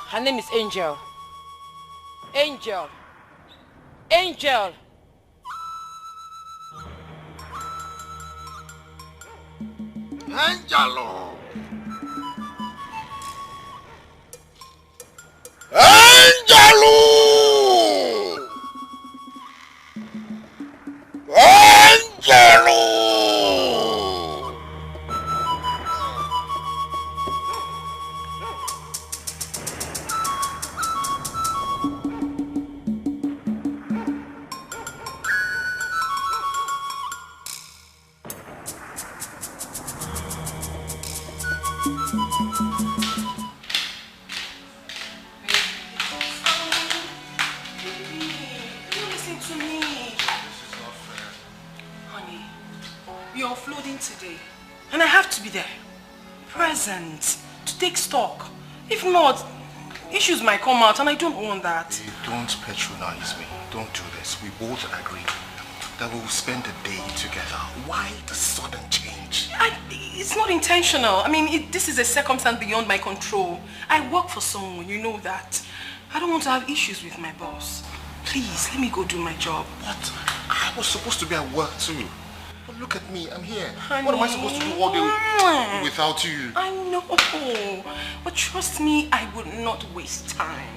Her name is Angel. Angel. Angel. Angelo. Angelo. Angelo. To take stock. If not, issues might come out and I don't want that. Hey, don't patronize me. Don't do this. We both agreed that we will spend the day together. Why the sudden change? It's not intentional. I mean, this is a circumstance beyond my control. I work for someone, you know that. I don't want to have issues with my boss. Please, let me go do my job. But I was supposed to be at work too. But look at me, I'm here. Honey. What am I supposed to do all day without you? I know, but trust me, I would not waste time.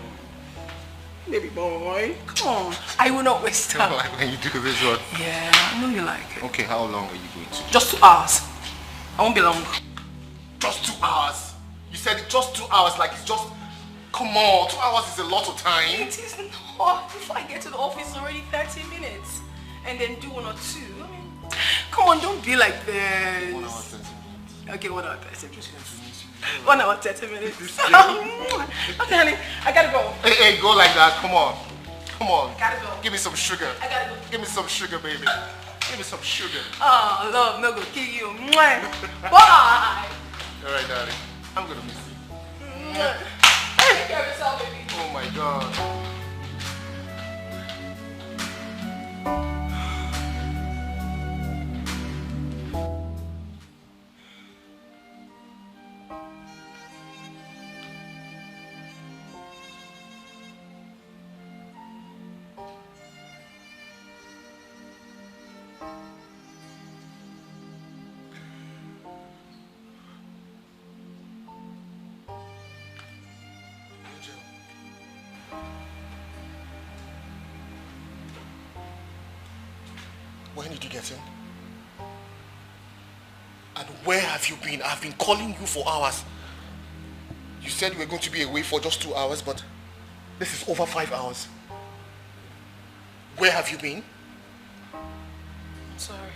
Baby boy, come on. I will not waste time. Like when you do this one? Yeah, I know you like it. Okay, how long are you going to? Just 2 hours. I won't be long. Just 2 hours? You said it just 2 hours, like it's just... Come on, 2 hours is a lot of time. It is not. Before I get to the office, it's already 30 minutes. And then do 1 or 2. I mean, come on, don't be like this. 1 hour, 30 minutes. Okay, 1 hour, 30 minutes. 1 hour, 30 minutes. Okay, honey, I gotta go. Hey, go like that. Come on. Come on. I gotta go. Give me some sugar. I gotta go. Give me some sugar, baby. Give me some sugar. Oh, love, no go kill you. Bye. Alright, darling. I'm gonna miss you. Take care of yourself, baby. Oh my God. When did you get in? And where have you been? I've been calling you for hours. You said you were going to be away for just 2 hours, but this is over 5 hours. Where have you been? I'm sorry.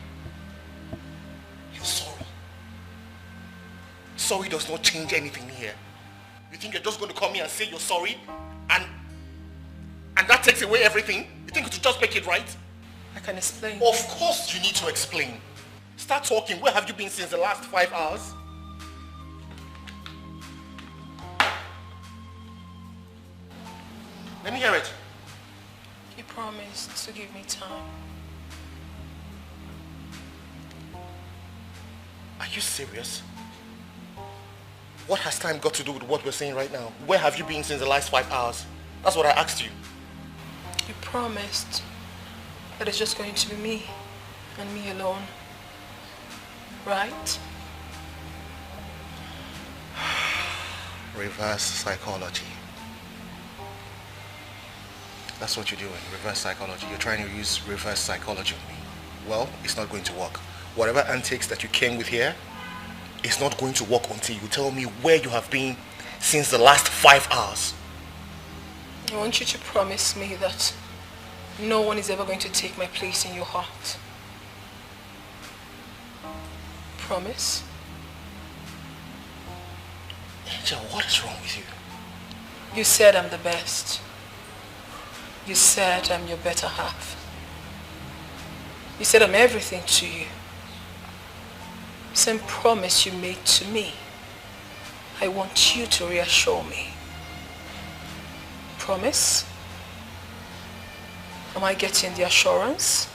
You're sorry. Sorry does not change anything here. You think you're just going to come here and say you're sorry? And that takes away everything? You think it will just make it right? I can explain. Of course you need to explain. Start talking. Where have you been since the last 5 hours? Let me hear it. You promised to give me time. Are you serious? What has time got to do with what we're saying right now? Where have you been since the last 5 hours? That's what I asked you. You promised that it's just going to be me and me alone. Right? Reverse psychology. That's what you're doing, reverse psychology. You're trying to use reverse psychology on me. Well, it's not going to work. Whatever antics that you came with here, it's not going to work until you tell me where you have been since the last 5 hours. I want you to promise me that no one is ever going to take my place in your heart. Promise? Angel, what is wrong with you? You said I'm the best. You said I'm your better half. You said I'm everything to you. Same promise you made to me. I want you to reassure me. Promise? Am I getting the assurance?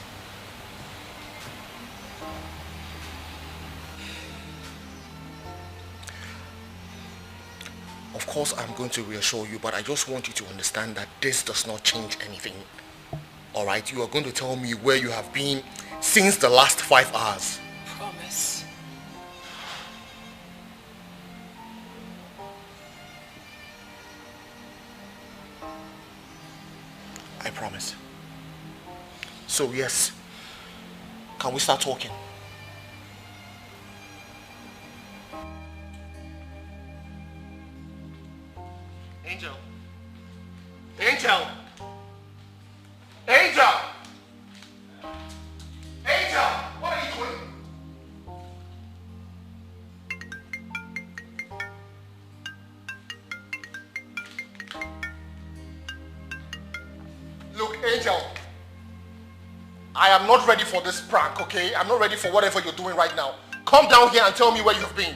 Of Of course, I'm going to reassure you, but I just want you to understand that this does not change anything. Alright, you are going to tell me where you have been since the last 5 hours. Promise. I promise. So yes, can we start talking? Angel. Angel. Angel. Angel, what are you doing? Look, Angel, I am not ready for this prank, okay? I'm not ready for whatever you're doing right now. Come down here and tell me where you have been.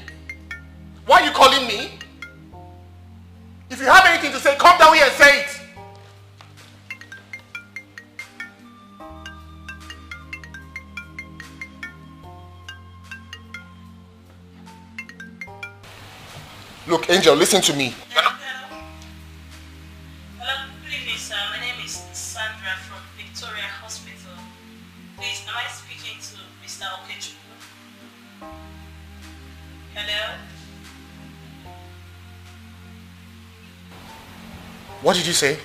Why are you calling me? If you have anything to say, come down here and say it. Look, Angel, listen to me. Hello, good evening, sir. My name is Sandra from Victoria Hospital. Please, am I speaking to Mr. Okechukwu? Hello? What did you say?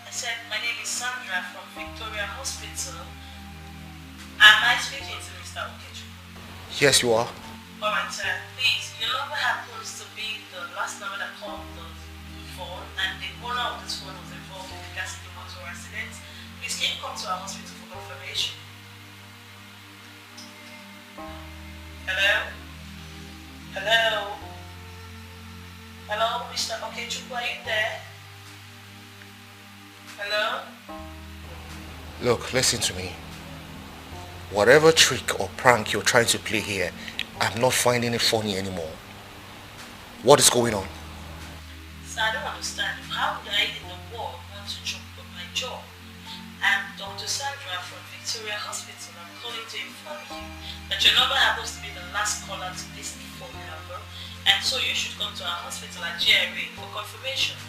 I said, my name is Sandra from Victoria Hospital. Am I speaking to Mr. Okechukwu? Yes, you are. Alright, sir. Please, your number happens to be the last number that called the phone, and the owner of this phone was involved in the gas motor accident. Please, can you come to our hospital for confirmation? Hello? Hello? Hello, Mr. Okechukwu, are you there? Hello? Look, listen to me. Whatever trick or prank you're trying to play here, I'm not finding it funny anymore. What is going on? Sir, I don't understand. How would I in the world want to joke with my job? I'm Dr. Sandra from Victoria Hospital. I'm calling to inform you that your number happens to be the last caller to this phone number, and so you should come to our hospital at GRA for confirmation.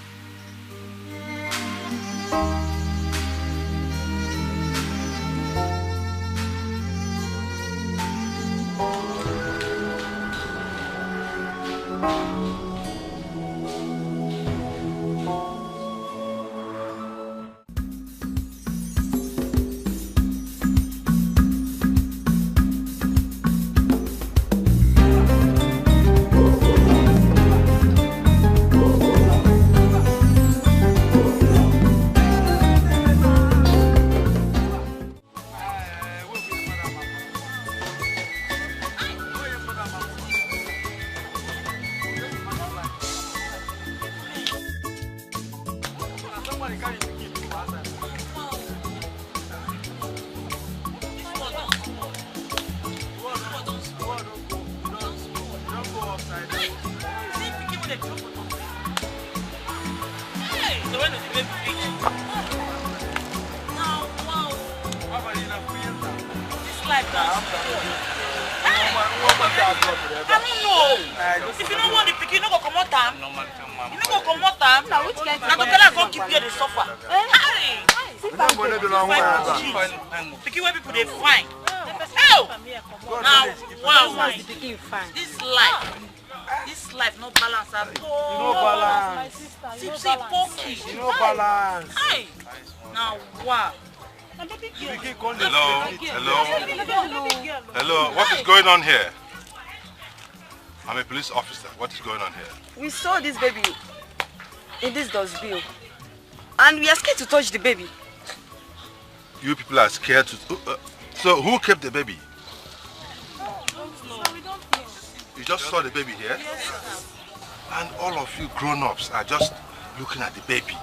This life no balance at all. No balance. No balance. Hey. Now wow. Hello, what is going on here? I'm a police officer. What is going on here? We saw this baby in this dustbin, and we are scared to touch the baby. You people are scared to... so who kept the baby? You just saw the baby here? Yes. And all of you grown-ups are just looking at the baby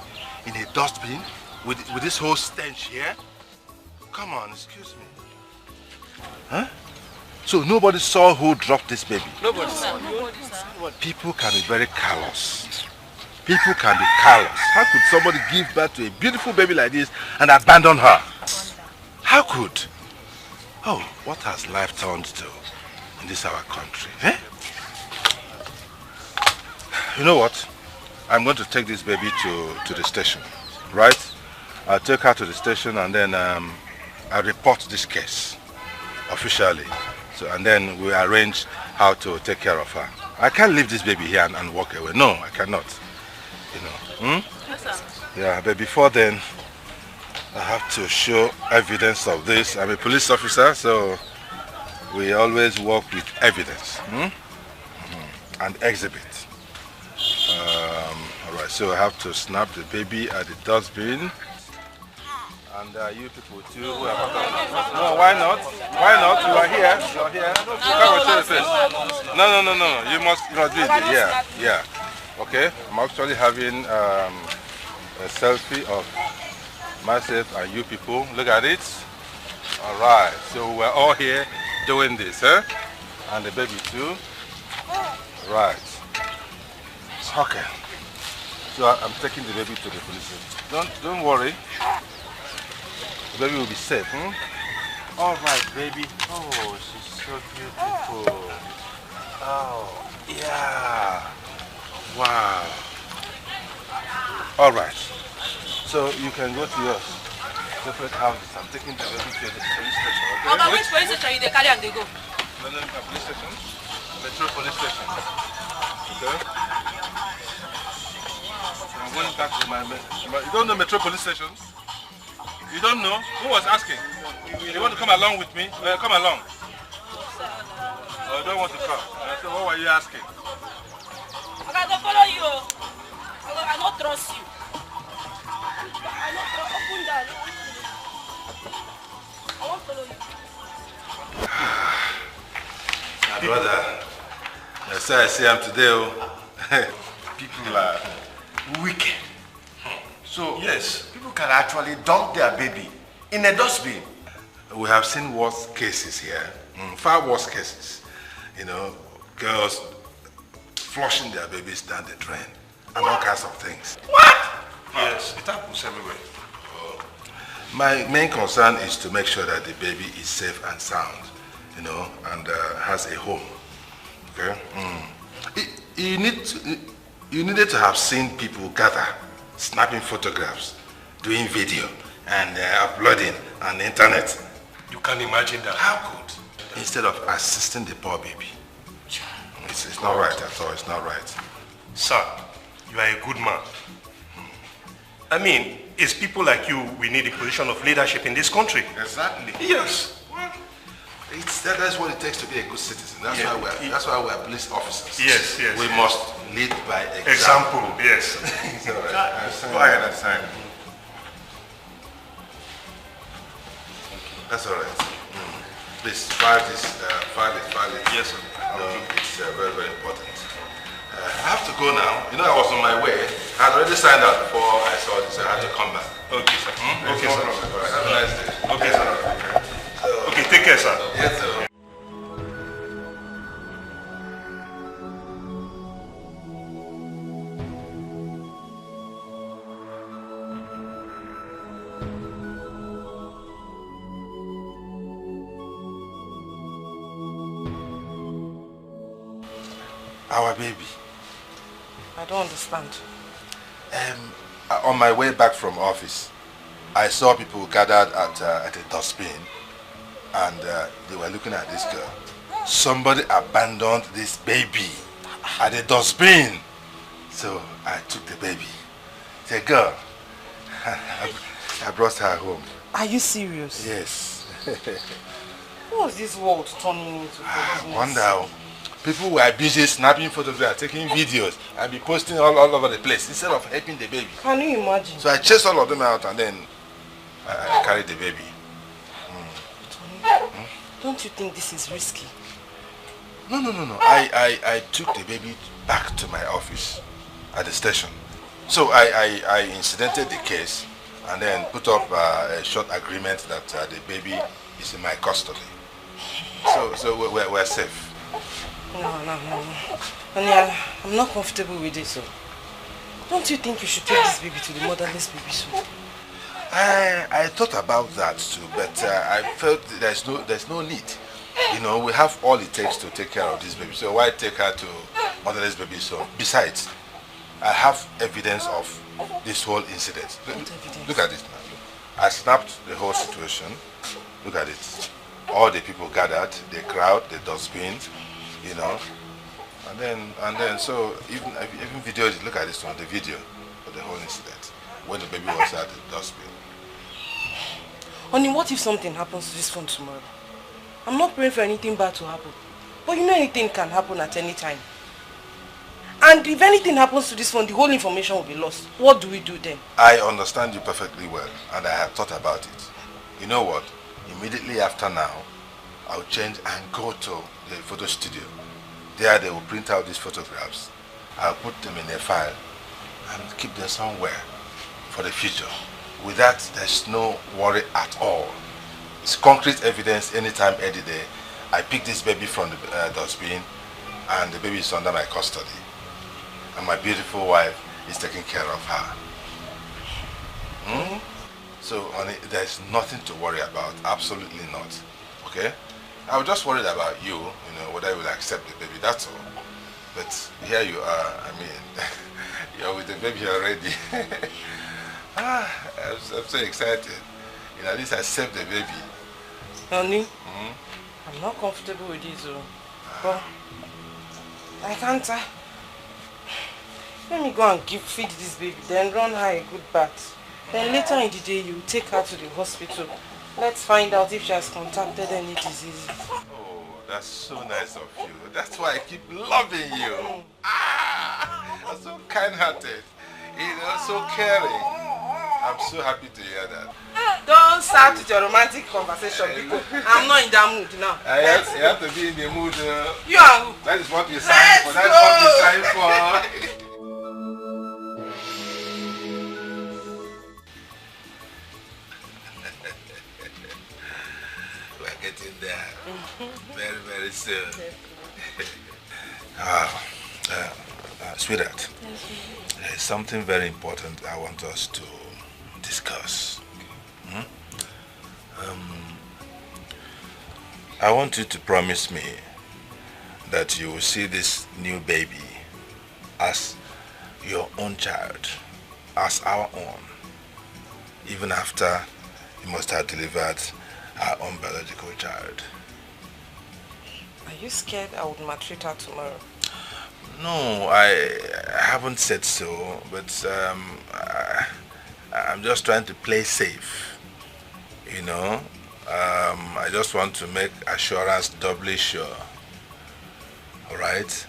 in a dustbin with this whole stench here? Come on, excuse me. Huh? So nobody saw who dropped this baby? Nobody saw. People can be very callous. People can be callous. How could somebody give birth to a beautiful baby like this and abandon her? How could? Oh, what has life turned to in this our country? Eh? You know what? I'm going to take this baby to the station, right? I'll take her to the station and then I'll report this case officially. So, and then we arrange how to take care of her. I can't leave this baby here and walk away. No, I cannot. You know. Yes, sir. Yeah, but before then, I have to show evidence of this. I'm a police officer, so we always work with evidence and exhibit. Alright, so I have to snap the baby at the dustbin. And you people too. No, why not? Why not? You are here. You are here. Come and show your face. No. You must do it. Yeah. Okay. I'm actually having a selfie of myself and you people. Look at it. All right. So we're all here doing this, huh? And the baby too. Right. Okay. So I'm taking the baby to the police. Don't worry. The baby will be safe, All right, baby. Oh, she's so beautiful. Oh, yeah. Wow. All right. So you can go to your separate houses. I'm taking the baby to the police station. Okay? Okay, which police station they carry and they go? No, police station. Metro police station. Okay. I'm going back to my. You don't know Metro police station? You don't know? Who was asking? You want to come along with me? Come along. Oh, you don't want to come. So what were you asking? I don't follow you. I don't trust you. I don't trust you. I won't follow you. My brother, that's why I say I'm today. People are wicked. So yes, people can actually dump their baby in a dustbin. We have seen worse cases here, far worse cases. You know, girls flushing their babies down the drain and all kinds of things. What? Yes, it happens everywhere. My main concern is to make sure that the baby is safe and sound, you know, and has a home. Okay. You needed to have seen people gather, snapping photographs, doing video, and uploading on the internet. You can imagine that. How good? Instead of assisting the poor baby. It's not right at all. It's not right. Sir, you are a good man. I mean, it's people like you we need a position of leadership in this country. Exactly. Yes. Well, that's what it takes to be a good citizen. That's why we're police officers. Yes. We must lead by Example, yes. Go ahead and sign. That's all right. Please file it. Yes, sir. It's very, very important. I have to go now. You know, I was on my way. I had already signed out before I saw this. I had to come back. Okay, sir. Okay, sir. Have a nice day. Okay, sir. Okay, take care, sir. Yes, sir. Our baby. I don't understand. On my way back from office, I saw people gathered at a dustbin and they were looking at this girl. Somebody abandoned this baby at the dustbin. So I took the baby. The girl, I brought her home. Are you serious? Yes. What's this world turning into? I wonder. People were busy snapping photographs, taking videos, and be posting all over the place instead of helping the baby. Can you imagine? So I chased all of them out and then I carried the baby. Don't you think this is risky? No. I took the baby back to my office at the station. So I incidented the case and then put up a short agreement that the baby is in my custody. So we're safe. No. Anya, I'm not comfortable with it. So. Don't you think you should take this baby to the motherless baby soon? I thought about that too, but I felt there's no need. You know, we have all it takes to take care of this baby. So why take her to motherless baby soon? Besides, I have evidence of this whole incident. Look at it now. I snapped the whole situation. Look at it. All the people gathered, the crowd, the dustbins, you know. And then so even video it, look at this one, the video of the whole incident. When the baby was at the dustbin. Honey, what if something happens to this one tomorrow? I'm not praying for anything bad to happen. But you know anything can happen at any time. And if anything happens to this one, the whole information will be lost. What do we do then? I understand you perfectly well, and I have thought about it. You know what? Immediately after now, I'll change and go to the photo studio. There they will print out these photographs. I'll put them in a file and keep them somewhere for the future. With that, there's no worry at all. It's concrete evidence anytime, any day. I pick this baby from the dustbin and the baby is under my custody. And my beautiful wife is taking care of her. So, honey, there's nothing to worry about. Absolutely not. Okay? I was just worried about you, you know, whether you will accept the baby, that's all. But here you are, I mean, you're with the baby already. I'm so excited. You know, at least I saved the baby. Honey, I'm not comfortable with this, but I can't. Let me go and feed this baby, then run her a good bath. Then later in the day, you take her to the hospital. Let's find out if she has contracted any disease. Oh, that's so nice of you. That's why I keep loving you. You're so kind-hearted. You know, so caring. I'm so happy to hear that. Don't start with your romantic conversation because I'm not in that mood now. You have to be in the mood. You are who? That is what we signed for. That's what we signed for. We're getting there. Very, very soon. Sweetheart, there's something very important I want us to discuss. I want you to promise me that you will see this new baby as your own child, as our own, even after you must have delivered our own biological child. Are you scared I would maltreat her tomorrow? No, I haven't said so, but I'm just trying to play safe, you know. I just want to make assurance doubly sure, alright?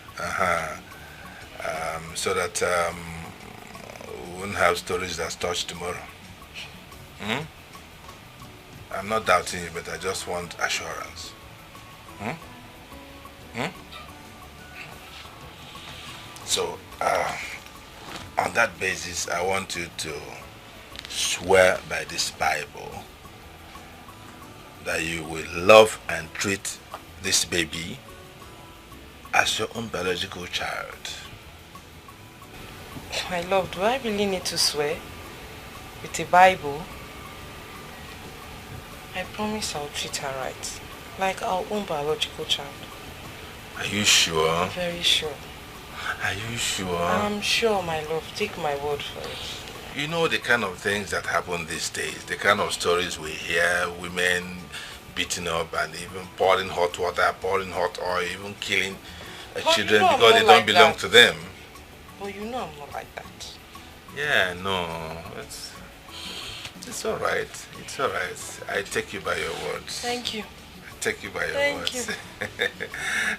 So that we won't have stories that's touched tomorrow. I'm not doubting you, but I just want assurance. So, on that basis, I want you to swear by this Bible that you will love and treat this baby as your own biological child. My love, do I really need to swear with the Bible? I promise I'll treat her right, like our own biological child. Are you sure? I'm very sure. Are you sure? I'm sure, my love. Take my word for it. You know the kind of things that happen these days, the kind of stories we hear, women beating up and even pouring hot water, pouring hot oil, even killing children because they don't belong to them. But you know I'm not like that. Yeah, no, it's all right. It's all right. I take you by your words. Thank you. I take you by your Thank words. you.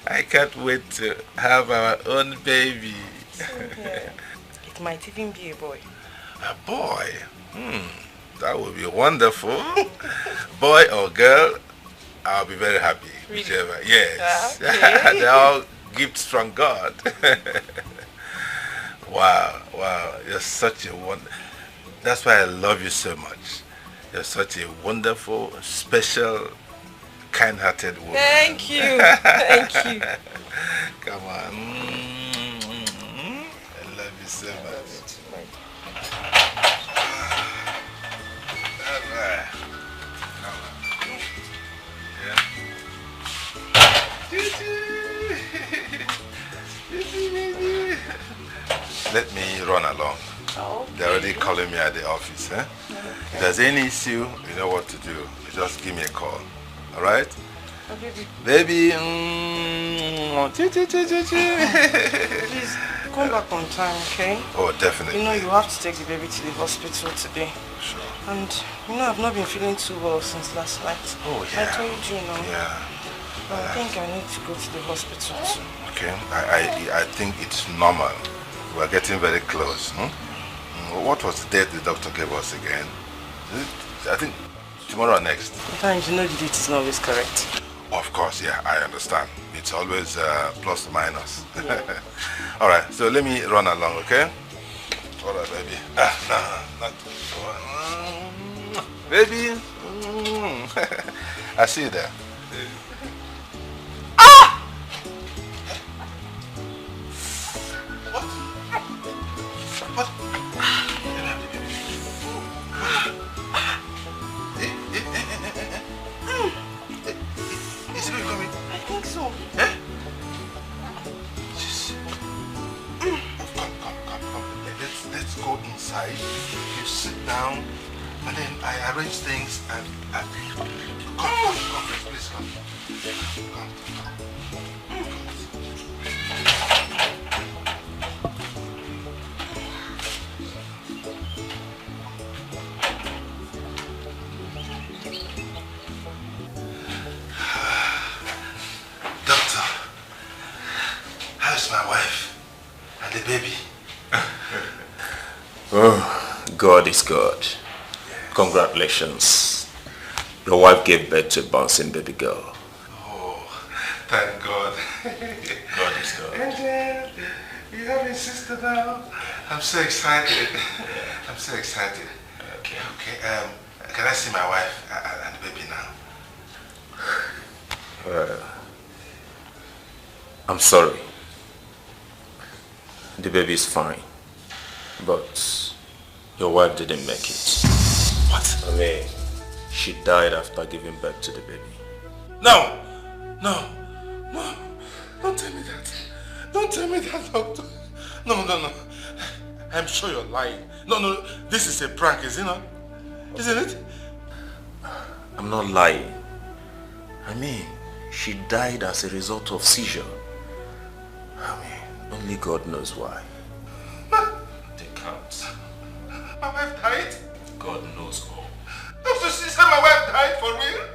I can't wait to have our own baby. It might even be a boy. A boy? That would be wonderful. Boy or girl, I'll be very happy. Really? Whichever. Yes. Okay. They're all gifts from God. Wow. You're such a wonder. That's why I love you so much. You're such a wonderful, special, kind-hearted woman. Thank you. Thank you. Come on. I love you so much. Let me run they're already calling me at the office. Eh? Okay. If there's any issue, you know what to do. You just give me a call. All right? Oh, baby. Baby. Please, come back on time, okay? Oh, definitely. You know, you have to take the baby to the hospital today. Sure. And, you know, I've not been feeling too well since last night. Oh, yeah. I told you, no. Yeah. I think I need to go to the hospital too. Okay. I think it's normal. We're getting very close. Hmm? What was the date the doctor gave us again? I think tomorrow or next. Sometimes, you know, the date is not always correct. Of course, yeah, I understand. It's always plus or minus. Yeah. All right, so let me run along, okay? All right, baby. Not baby. I see you there. Ah! What? What? Is it coming? I think so. Eh? Come. Let's go inside. You sit down, and then I arrange things and come, please come. Come. Doctor, how's my wife and the baby? Oh, God is good. Congratulations. Your wife gave birth to a bouncing baby girl. Oh, thank God. God is good. And you have a sister now. I'm so excited. I'm so excited. Okay. Can I see my wife and the baby now? I'm sorry. The baby is fine. But your wife didn't make it. What? I mean, she died after giving birth to the baby. No! Don't tell me that. Don't tell me that, doctor. No. I'm sure you're lying. No, this is a prank, is it not? Isn't it? I'm not lying. I mean, she died as a result of seizure. I mean, only God knows why. They can't. My wife died? God knows all. Doctor, she said my wife died for real?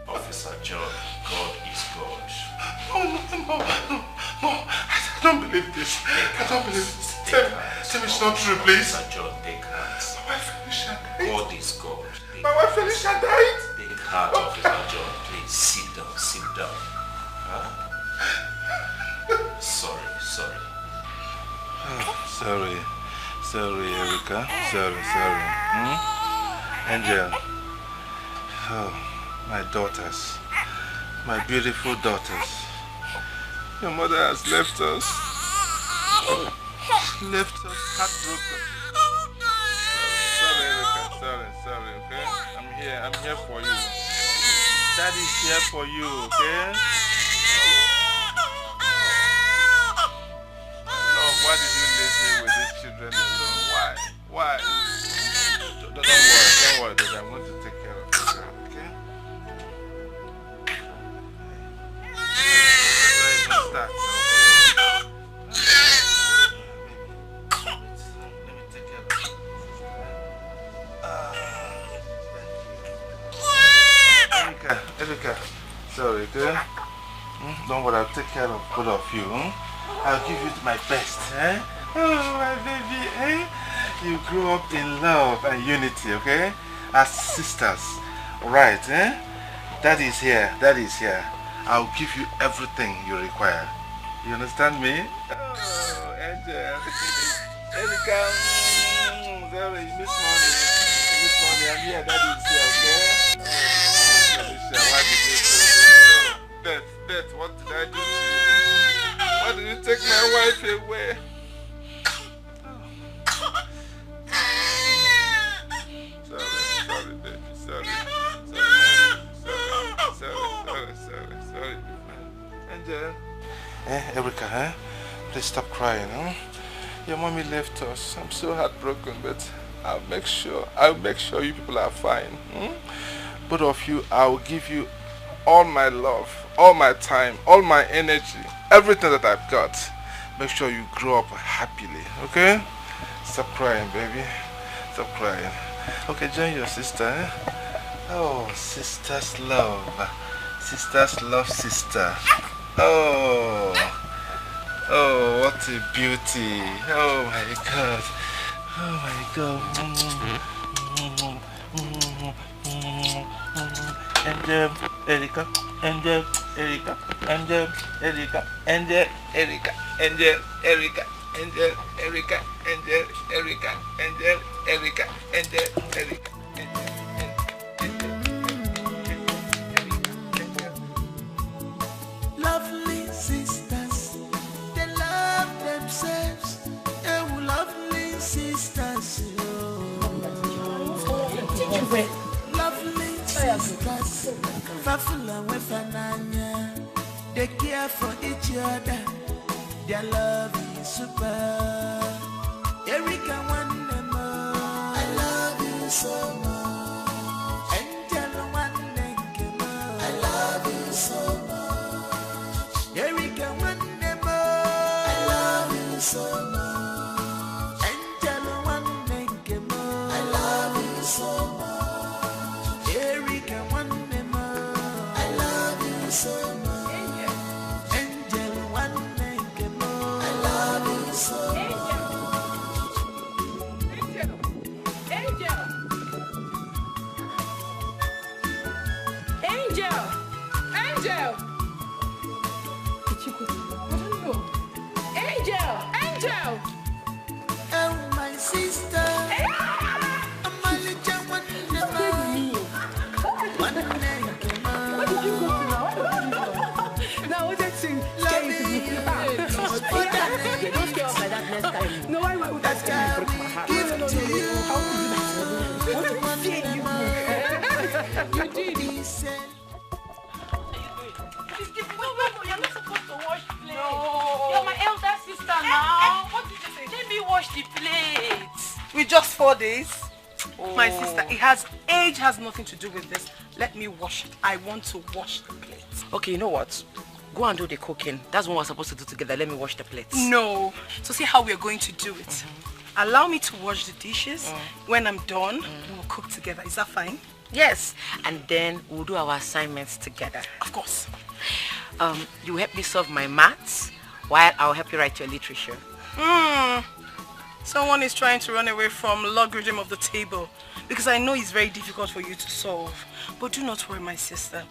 Officer John, God is God. No. I don't believe this. I don't believe this. Tell me it's not true, please. Officer John, take heart. My wife Felicia died. God is God. My wife Felicia died? Take heart, Officer John. Please, sit down. Huh? Sorry. Sorry, Erica. Sorry. Angel. Oh, my daughters. My beautiful daughters. Your mother has left us. Left us heartbroken. Sorry, Erica. Sorry, okay? I'm here for you. Daddy's here for you, okay? Lord, why did you leave me with these children alone? Why? Don't worry, baby. I'm going to take care of you, okay? Let's start. Let me take care of you. Erica. Sorry, okay? Don't worry, I'll take care of both of you. I'll give you my best, eh? Oh, my baby, eh? You grew up in love and unity, okay? As sisters, right, eh? Daddy is here. I'll give you everything you require. You understand me? Oh, Angel. Erica, sorry, you miss money. I'm here, Daddy is here, okay? Oh, why did you do this? Death, what did I do to you? Why did you take my wife away? Sorry, baby. Sorry. Angel. Erica, please stop crying, huh? Your mommy left us. I'm so heartbroken, but I'll make sure you people are fine. Both of you, I'll give you all my love, all my time, all my energy, everything that I've got. Make sure you grow up happily, okay? Stop crying, baby. Stop crying. Okay, join your sister, eh? Oh, sisters love. Sisters love sister. Oh, what a beauty. Oh my God. Oh my God. Angel, Erica, Angel, Erica, Angel, Erica, Angel, Erica, Angel, Erica, Angel, Erica, Angel, Erica, Angel, Erica, Angel, Erica. Lovely sisters, they love themselves. Oh, lovely sisters. Lovely sisters, Fafula Wefananya. They care for each other. Their love is super. Erica Wandema, I love you so much. Angela Wandema, I love you so much. Erica Wandema, I love you so much. Angela Wandema, I love you so much. Erica Wandema, I love you so much. Angela Wandema, I love you so much. Oh, my sister. I'm a little one. What did you go to now? Now, what's that thing? Love you. Don't scare us like that next time. No, why would that scare me? Break my heart. Give it to you. How could you do that? What did you say? You did. You're not supposed to wash plates. No. You're my elder sister now. What did you say? Let me wash the plates. With just 4 days? Oh. My sister, age has nothing to do with this. Let me wash it. I want to wash the plates. Okay, you know what? Go and do the cooking. That's what we're supposed to do together. Let me wash the plates. No. So see how we're going to do it. Allow me to wash the dishes. When I'm done, we'll cook together. Is that fine? Yes. And then we'll do our assignments together. Of course. You help me solve my maths while I'll help you write your literature. Someone is trying to run away from logarithm of the table because I know it's very difficult for you to solve. But do not worry, my sister.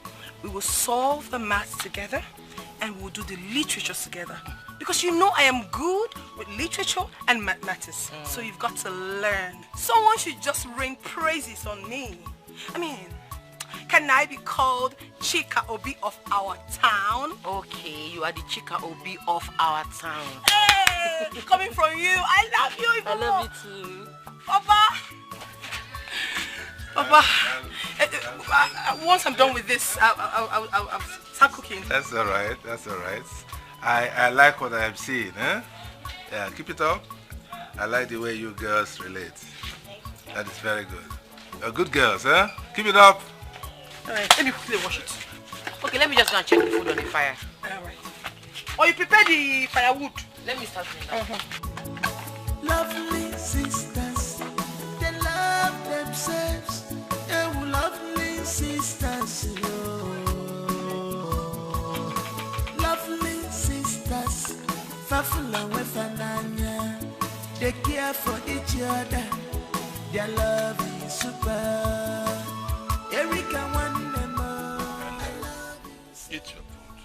We will solve the maths together and we'll do the literature together. Because you know I am good with literature and mathematics. So you've got to learn. Someone should just rain praises on me. I mean, can I be called Chika Obi of our town? Okay, you are the Chika Obi of our town. Hey! Coming from you, I love you even I love more. you too. Papa, once I'm done with this, I'll start cooking. That's all right. That's all right. I like what I am seeing, eh? Yeah, keep it up. I like the way you girls relate. That is very good. You're good girls, eh? Keep it up. All right, let me quickly wash it. Okay, let me just go and check the food on the fire. All right. Or you prepare the firewood. Let me start doing that. Lovely sisters, they love themselves. Oh, lovely sisters, lovely sisters, Fafula Wefananya. They care for each other. Their love is super. Erica Wandema. Eat your food.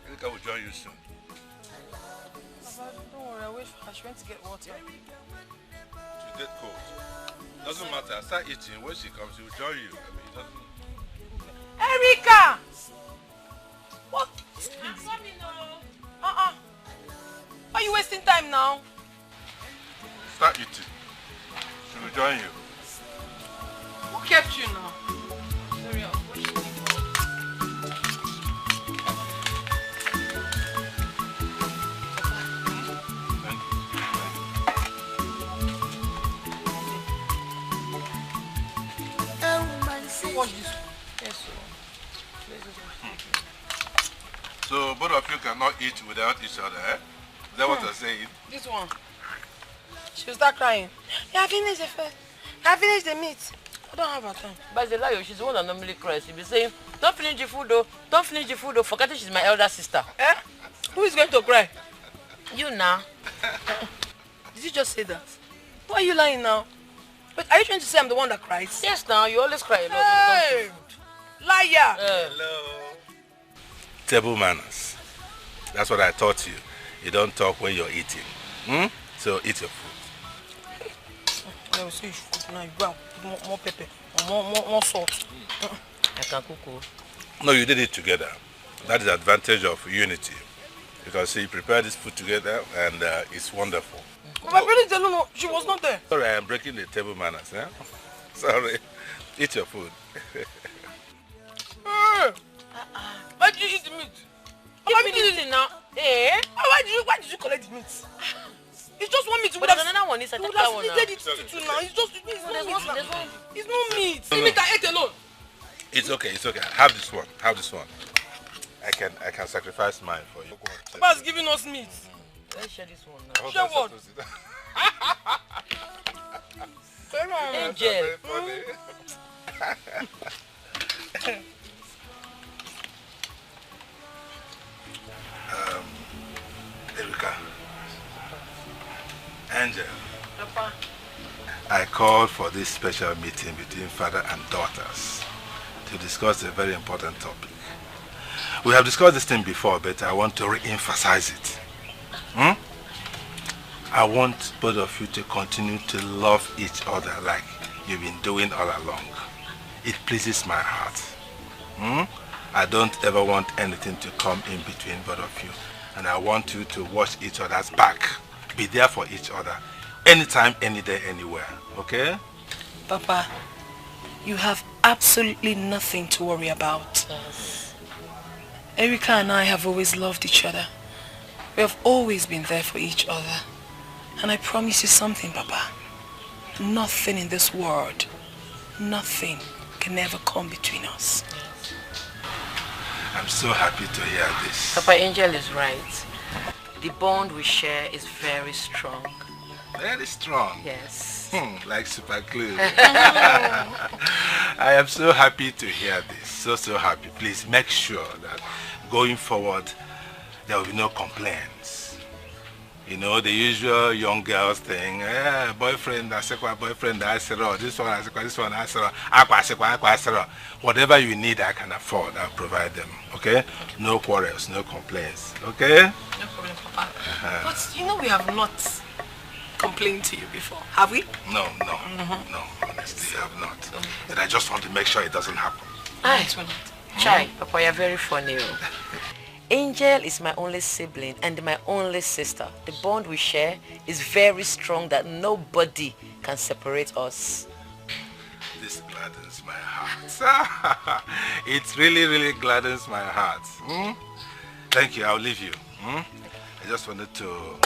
Erica will join you soon. Don't worry, I wait for her. She went to get water. She'll get cold. Doesn't matter. Start eating. When she comes, she will join you. I mean, it doesn't... Erica! What? Why are you wasting time now? Start eating. She will join you. Who kept you now? Sorry, I'll wash it. Thank you. Watch this. Yes, So both of you cannot eat without each other, eh? Is that what you're saying? This one. She'll start crying. Yeah, finish the first. I finished the meat. I don't have her time. But the liar, she's the one that normally cries. She'll be saying, don't finish the food though. Don't finish the food though. Forgetting she's my elder sister. Eh? Who is going to cry? You now. Did you just say that? Why are you lying now? But are you trying to say I'm the one that cries? Yes, now. You always cry a lot. Hey! Liar! Hello. Table manners. That's what I taught you. You don't talk when you're eating. So eat your food. I will say you should cook now. You go out. More pepper. More salt. I can cook. No, you did it together. That is the advantage of unity. Because you prepared this food together and it's wonderful. But no, she was not there. Sorry, I am breaking the table manners. Eh? Sorry. Eat your food. Why did you eat the meat? Why did you eat it now? Eh? Why did you collect the meat? It's just one meat. But there's another one. It's a would technical have one split now. it two now. It's just it's no There's meat. one. It's no meat. No, The meat I ate alone. It's okay, it's okay. Have this one. Have this one. I can sacrifice mine for you. Papa's giving us meat. Let's share this one now. Share what? Angel. Erika. Angel. Papa. I called for this special meeting between father and daughters to discuss a very important topic. We have discussed this thing before, but I want to re-emphasize it. I want both of you to continue to love each other like you've been doing all along. It pleases my heart. I don't ever want anything to come in between both of you. And I want you to watch each other's back. Be there for each other. Anytime, any day, anywhere. Okay? Papa, you have absolutely nothing to worry about. Yes. Erika and I have always loved each other. We have always been there for each other. And I promise you something, Papa. Nothing in this world, nothing can ever come between us. I'm so happy to hear this. Papa, Angel is right. The bond we share is very strong. Very strong. Yes. Like super glue. I am so happy to hear this. So happy. Please make sure that going forward there will be no complaints. You know, the usual young girls thing, boyfriend, boyfriend, this one, whatever you need, I can afford, I'll provide them, okay? No quarrels, no complaints, okay? No problem, Papa. But you know we have not complained to you before, have we? No, honestly, I have not. But I just want to make sure it doesn't happen. Chai, Papa, you're very funny. Angel is my only sibling and my only sister. The bond we share is very strong that nobody can separate us. This gladdens my heart. It really gladdens my heart. Thank you, I'll leave you. I just wanted to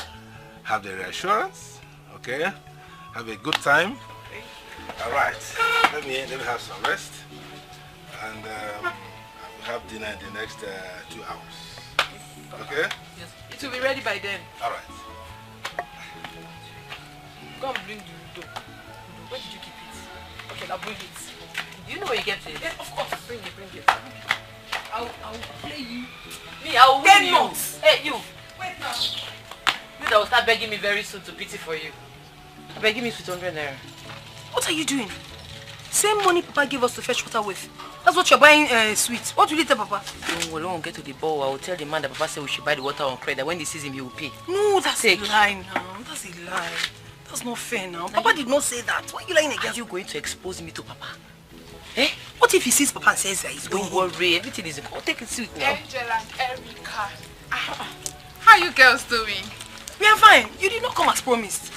have the reassurance, okay? Have a good time. All right, let me have some rest. And we'll have dinner in the next 2 hours. Okay? Yes. It will be ready by then. All right. Come bring the dough. Where did you keep it? Okay, I'll bring it. Do you know where you get it? Yeah, of course. Bring it. I'll play you. Me, I will win you. Months. Hey, you. Wait now. You that will start begging me very soon to pity for you. Begging me 200 naira. What are you doing? Same money Papa gave us to fetch water with. That's what you're buying sweets. What will you tell Papa? When we get to the bowl, I will tell the man that Papa said we should buy the water on credit. When he sees him, he will pay. No, that's a lie now. That's a lie. That's not fair now. Papa did not say that. Why are you lying again? Are you going to expose me to Papa? Eh? What if he sees Papa and says that he's going? Don't worry, everything is good. Take it sweet now. Angel and Erika. How are you girls doing? We are fine. You did not come as promised.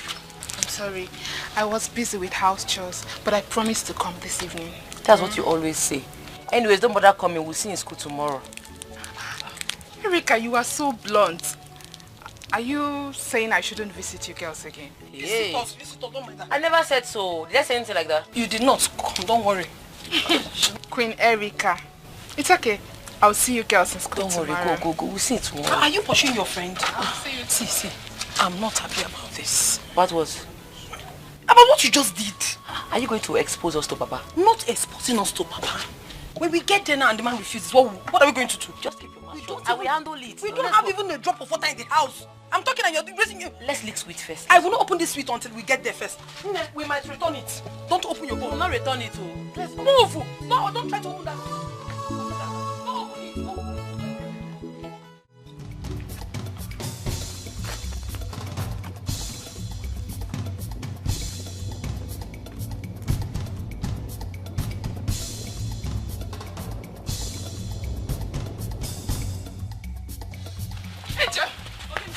I'm sorry. I was busy with house chores, but I promised to come this evening. That's what you always say. Anyways, don't bother coming. We'll see you in school tomorrow. Erika, you are so blunt. Are you saying I shouldn't visit you girls again? Hey. Visit us, don't mind that. I never said so. Did I say anything like that? You did not. Come, don't worry. Queen Erica. It's okay. I'll see you girls in school tomorrow. Don't worry, go. We'll see it tomorrow. Are you pushing your friend? I'll see you. See. I'm not happy about this. What was? About what you just did. Are you going to expose us to Papa? Not exposing us to Papa. When we get there now and the man refuses, what are we going to do? Just keep your mouth shut. I will handle it. We don't have even a drop of water in the house. I'm talking and you're raising you. Let's lick sweet first. I will not open this sweet until we get there first. We might return it. Don't open your bowl. We will not return it. Let's move. No, don't try to open that. No, open it.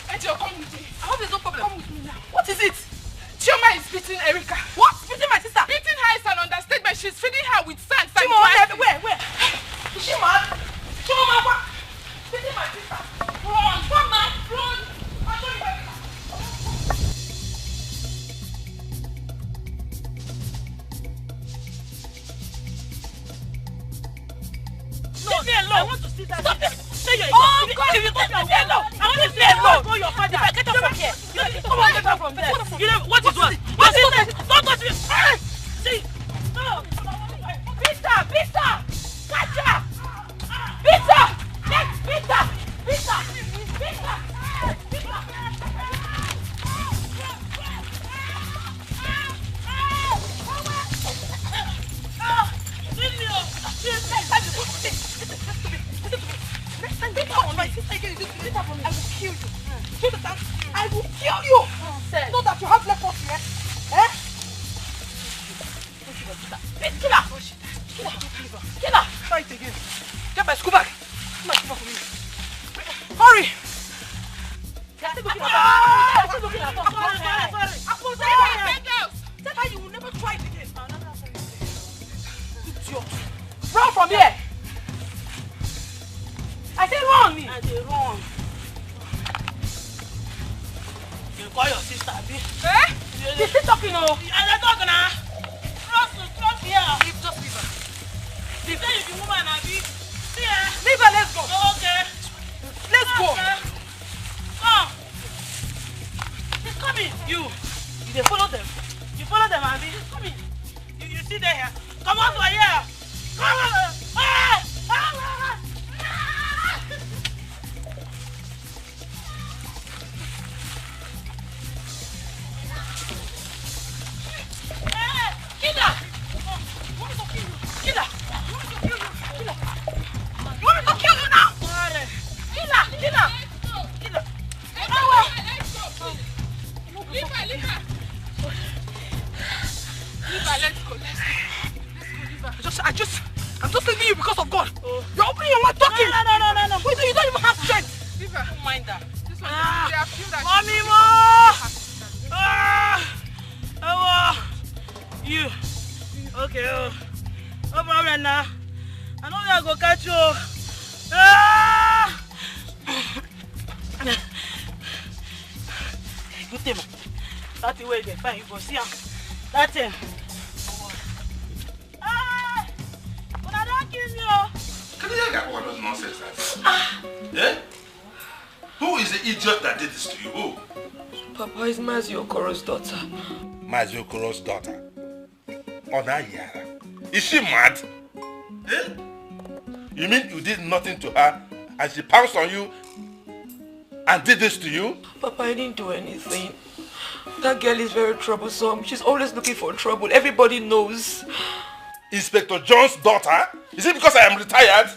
Angel, come with me. I hope there's no problem. Come with me now. What is it? Chioma is beating Erica. What? Beating my sister? Beating her is an understatement. She's feeding her with sand. Chioma, where? Is she mad? Chioma, what? Beating my sister. Run. I'll show you where. Leave me alone. I want to see that. Stop this. Oh God! If you don't leave me alone, I want to see alone. Call your father. If I get up from here, come on, get up from there. You know what is what? What is that? Don't touch me. See? No. Peter! Catch her! Peter! Next, Peter! Next time you come on my sister again, you do this for me. I will kill you. Do the dance. I will kill you. So that you have left us here. Eh? Kill her. Try it again. Get my school bag. Get my school bag for me. Hurry. Sorry. You will never try it again. Run from here. I said run. I said run. You call your sister, Abi? Eh? She's still talking, oh. I'm talking now. Trust here. Just leave her. Leave her. You the woman, Abi. See her. Leave her, let's go. Okay. Let's go. Come. She's coming. You follow them. You follow them, Abi. She's coming. You see there here. Come on to here. Come on. I'm just leaving you because of God. You're opening your mouth talking. No. Wait, you don't even have strength. Leave her. Don't mind that. This one, they have killed her. Mommy, you. Okay, no problem now. I know they're going to catch you. Good thing. That's the way they find you. Go see him. That's him. Can you get all those nonsense? Eh? Who is the idiot that did this to you? Who? Papa is Mazi Okoro's daughter. Mazi Okoro's daughter? Onayara. Is she mad? Eh? You mean you did nothing to her and she pounced on you and did this to you? Papa, I didn't do anything. That girl is very troublesome. She's always looking for trouble. Everybody knows. Inspector John's daughter? Is it because I am retired?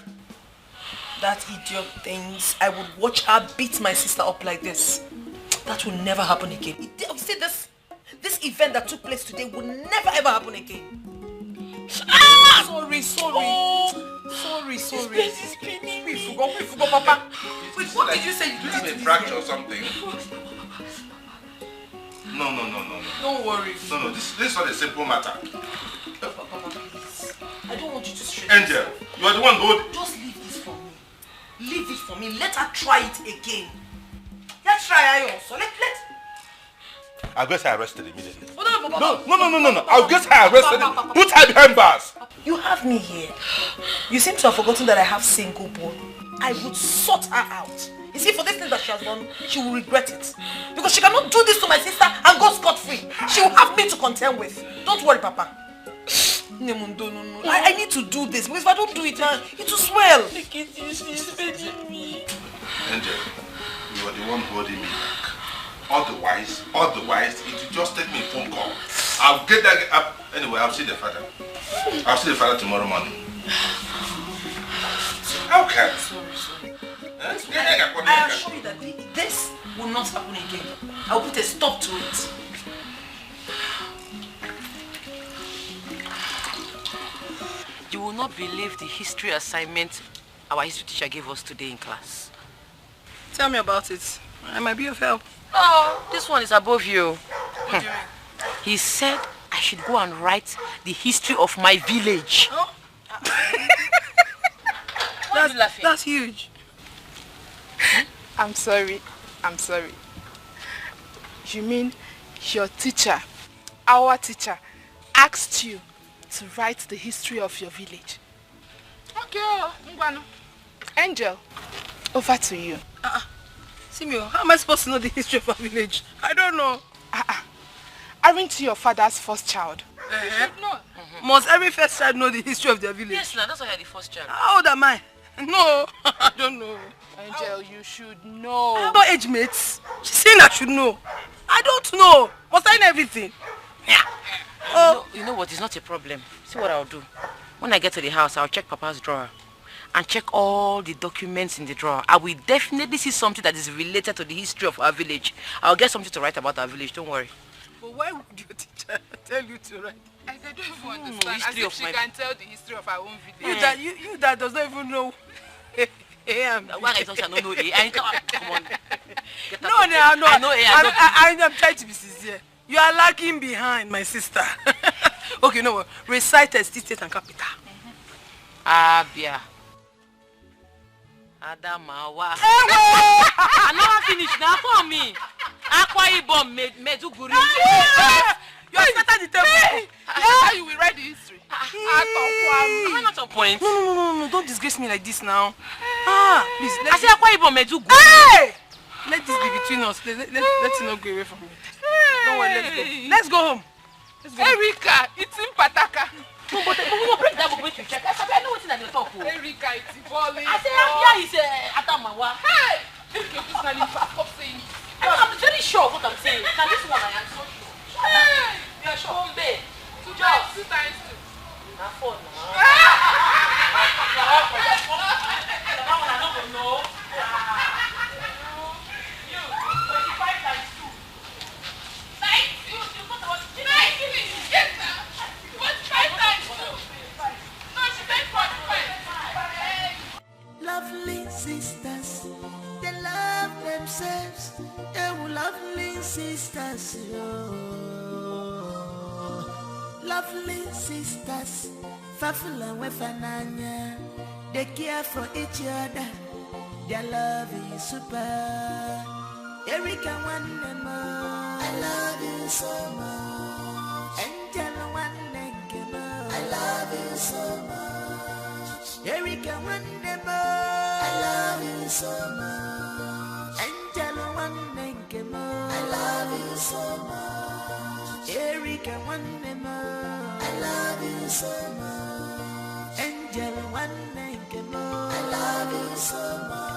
That idiot thinks I would watch her beat my sister up like this. That will never happen again. You see, this event that took place today will never ever happen again. Sorry. This place is paining me. We forgot, Papa. Wait, what did you say you did to me? Fracture or something? No. Don't worry. No, this is not a simple matter. Papa, please. I don't want you to stress. Angel, you are the one who... Just leave this for me. Leave it for me. Let her try it again. Let's try her also. Let. I'll get her arrested immediately. No. I'll get her arrested. Put her behind bars. You have me here. You seem to have forgotten that I have single born. I would sort her out. You see, for this thing that she has done, she will regret it. Because she cannot do this to my sister and go scot-free. She will have me to contend with. Don't worry, Papa. No. I need to do this, because if I don't do it now, it will swell. Angel, you are the one holding me back. Otherwise, it will just take me a phone call. I'll get that up. Anyway, I'll see the father. I'll see the father tomorrow morning. Okay. Sorry. I assure you that this will not happen again. I will put a stop to it. You will not believe the history assignment our history teacher gave us today in class. Tell me about it. I might be of help. Oh, this one is above you. What do you mean? He said I should go and write the history of my village. Oh. That's huge. I'm sorry. You mean your teacher, our teacher, asked you to write the history of your village? Okay, Angel, over to you. Simio, how am I supposed to know the history of our village? I don't know. Aren't you your father's first child? You should know. Must every first child know the history of their village? Yes, that's why you're the first child. How old am I? No, I don't know. Angel, you should know. I'm not age mates. She's saying I should know. I don't know. Must I know everything? Yeah. You know what? It's not a problem. See what I'll do. When I get to the house, I'll check Papa's drawer and check all the documents in the drawer. I will definitely see something that is related to the history of our village. I'll get something to write about our village. Don't worry. But why would your teacher tell you to write? I don't even understand. As if she can tell the history of our own village. You that does not even know. Why I don't know A? Come on. No. I know A. I'm trying to be sincere. You are lagging behind, my sister. Okay, no. Recite state and capital. Abia. Adamawa. I know I finished now for me. Akwa Ibom Meduguri. You are started the table. How you will write the history? Am I not on point? No. Don't disgrace me like this now. Please. I say Akwa Ibom Meduguri. Hey! Let this be between us. Let's not go away from it. Don't worry, let's go home. Erika, it's in Pataka. No, but we will break that book when you check. I know what's in the talk. Erika, it's falling. I say, yeah, he's Adamawa. Hey! Stop saying it. I'm very sure of what I'm saying. Now this one I am so sure. Hey! You are sure? Bombe. 2 times 2. Not 4 now. No. You, 25 times 2. 90. You got about 90. Yes, sir. 45 times 2. No, she said 45. Lovely sisters, they love themselves. Lovely sisters, lovely sisters, Fafula and Wefananya, they care for each other. Their love is super. Erika Wandema, I love you so much. Angela Wandema, I love you so much. Erika Wandema, I love you so much. Angela Wandema, I love you so much. Erika Wandema, I love you so much. Angela Wandema, I love you so much.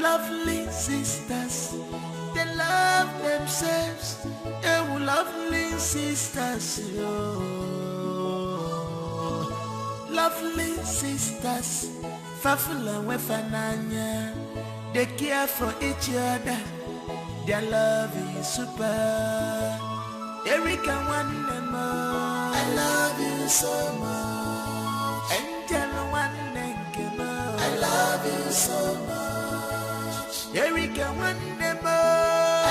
lovely sisters, they love themselves. Oh, lovely sisters, oh. Lovely sisters, Fafula Wefananya, they care for each other. Their love is super. Erika Wandemo, I love you so much. Angela Wandemo, I love you so much. Erika Wandemo,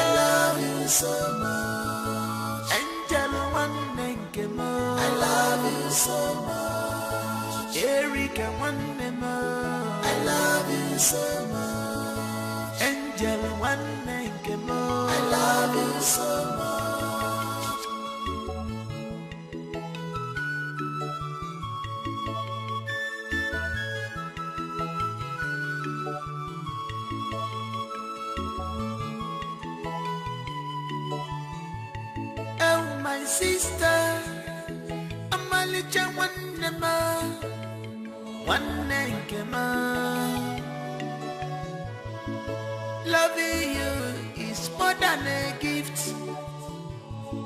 I love you so much. Angela Wandemo, I love you so much. Erika Wandemo, I love you so much. Angela Wandemo, I love you so much. Sister, I'm a little one loving you is more than a gift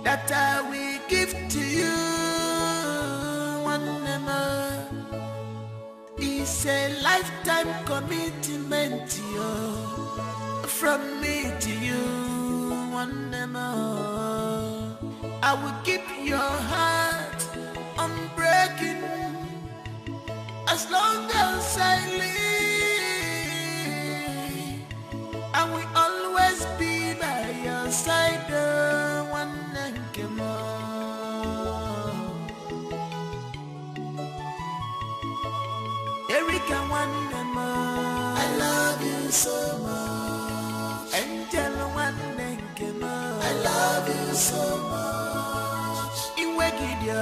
that I will give to you. One it's a lifetime commitment to you, from me to you. One I will keep your heart unbreaking as long as I live. I will always be by your side. One Erika, one I love you so much. Angela, one I love you so much. I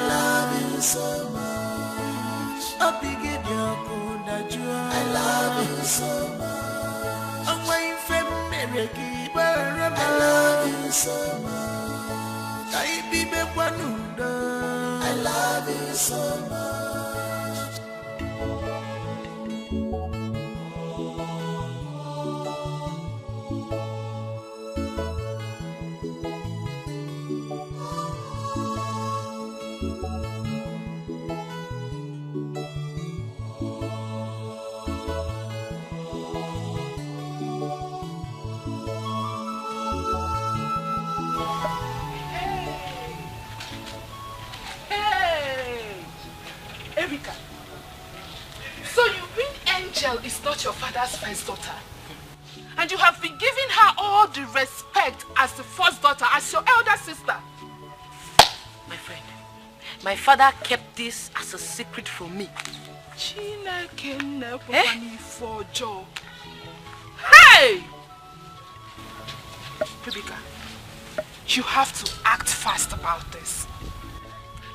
love you so much. I love you so much. Away from America, I love you so much. I love you so much. Is not your father's first daughter, and you have been giving her all the respect as the first daughter, as your elder sister. My friend, my father kept this as a secret from me. Hey! Rebecca, you have to act fast about this.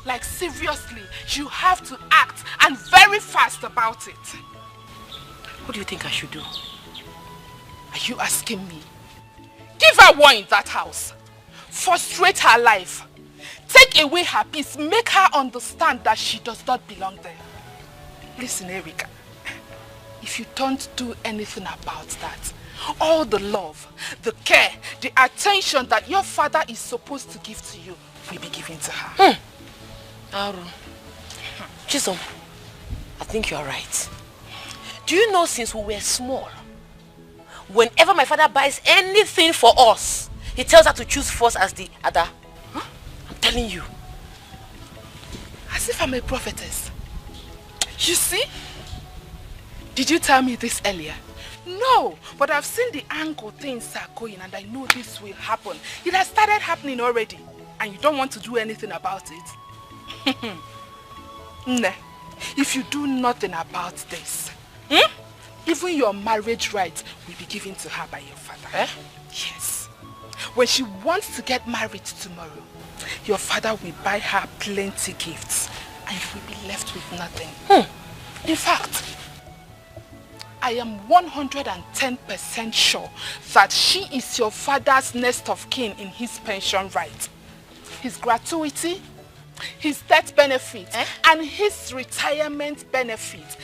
Like seriously, you have to act, and very fast about it. What do you think I should do? Are you asking me? Give her war in that house. Frustrate her life. Take away her peace. Make her understand that she does not belong there. Listen, Erika. If you don't do anything about that, all the love, the care, the attention that your father is supposed to give to you will be given to her. Chisom, I think you are right. Do you know, since we were small, whenever my father buys anything for us, he tells her to choose first as the other? I'm telling you. As if I'm a prophetess. You see? Did you tell me this earlier? No, but I've seen the angle things are going, and I know this will happen. It has started happening already, and you don't want to do anything about it. Nah, if you do nothing about this, even your marriage rights will be given to her by your father. Yes. When she wants to get married tomorrow, your father will buy her plenty gifts, and you will be left with nothing. In fact, I am 110% sure that she is your father's next of kin in his pension right. His gratuity, his death benefit, and his retirement benefit.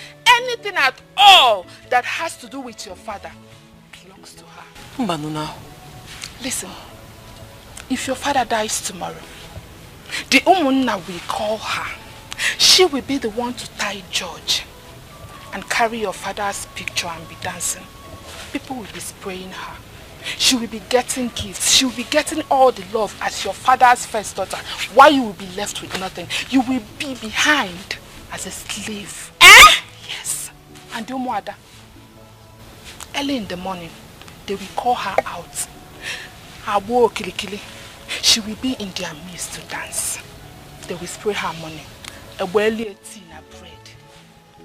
anything at all that has to do with your father belongs to her. Mbanuna. Listen, if your father dies tomorrow, the Umunna will call her. She will be the one to tie George and carry your father's picture and be dancing. People will be spraying her. She will be getting gifts. She will be getting all the love as your father's first daughter. While you will be left with nothing. You will be behind as a slave. Yes. And the Umuada, early in the morning, they will call her out. Abo Kilikili. She will be in their midst to dance. They will spray her money. A welly tea and bread.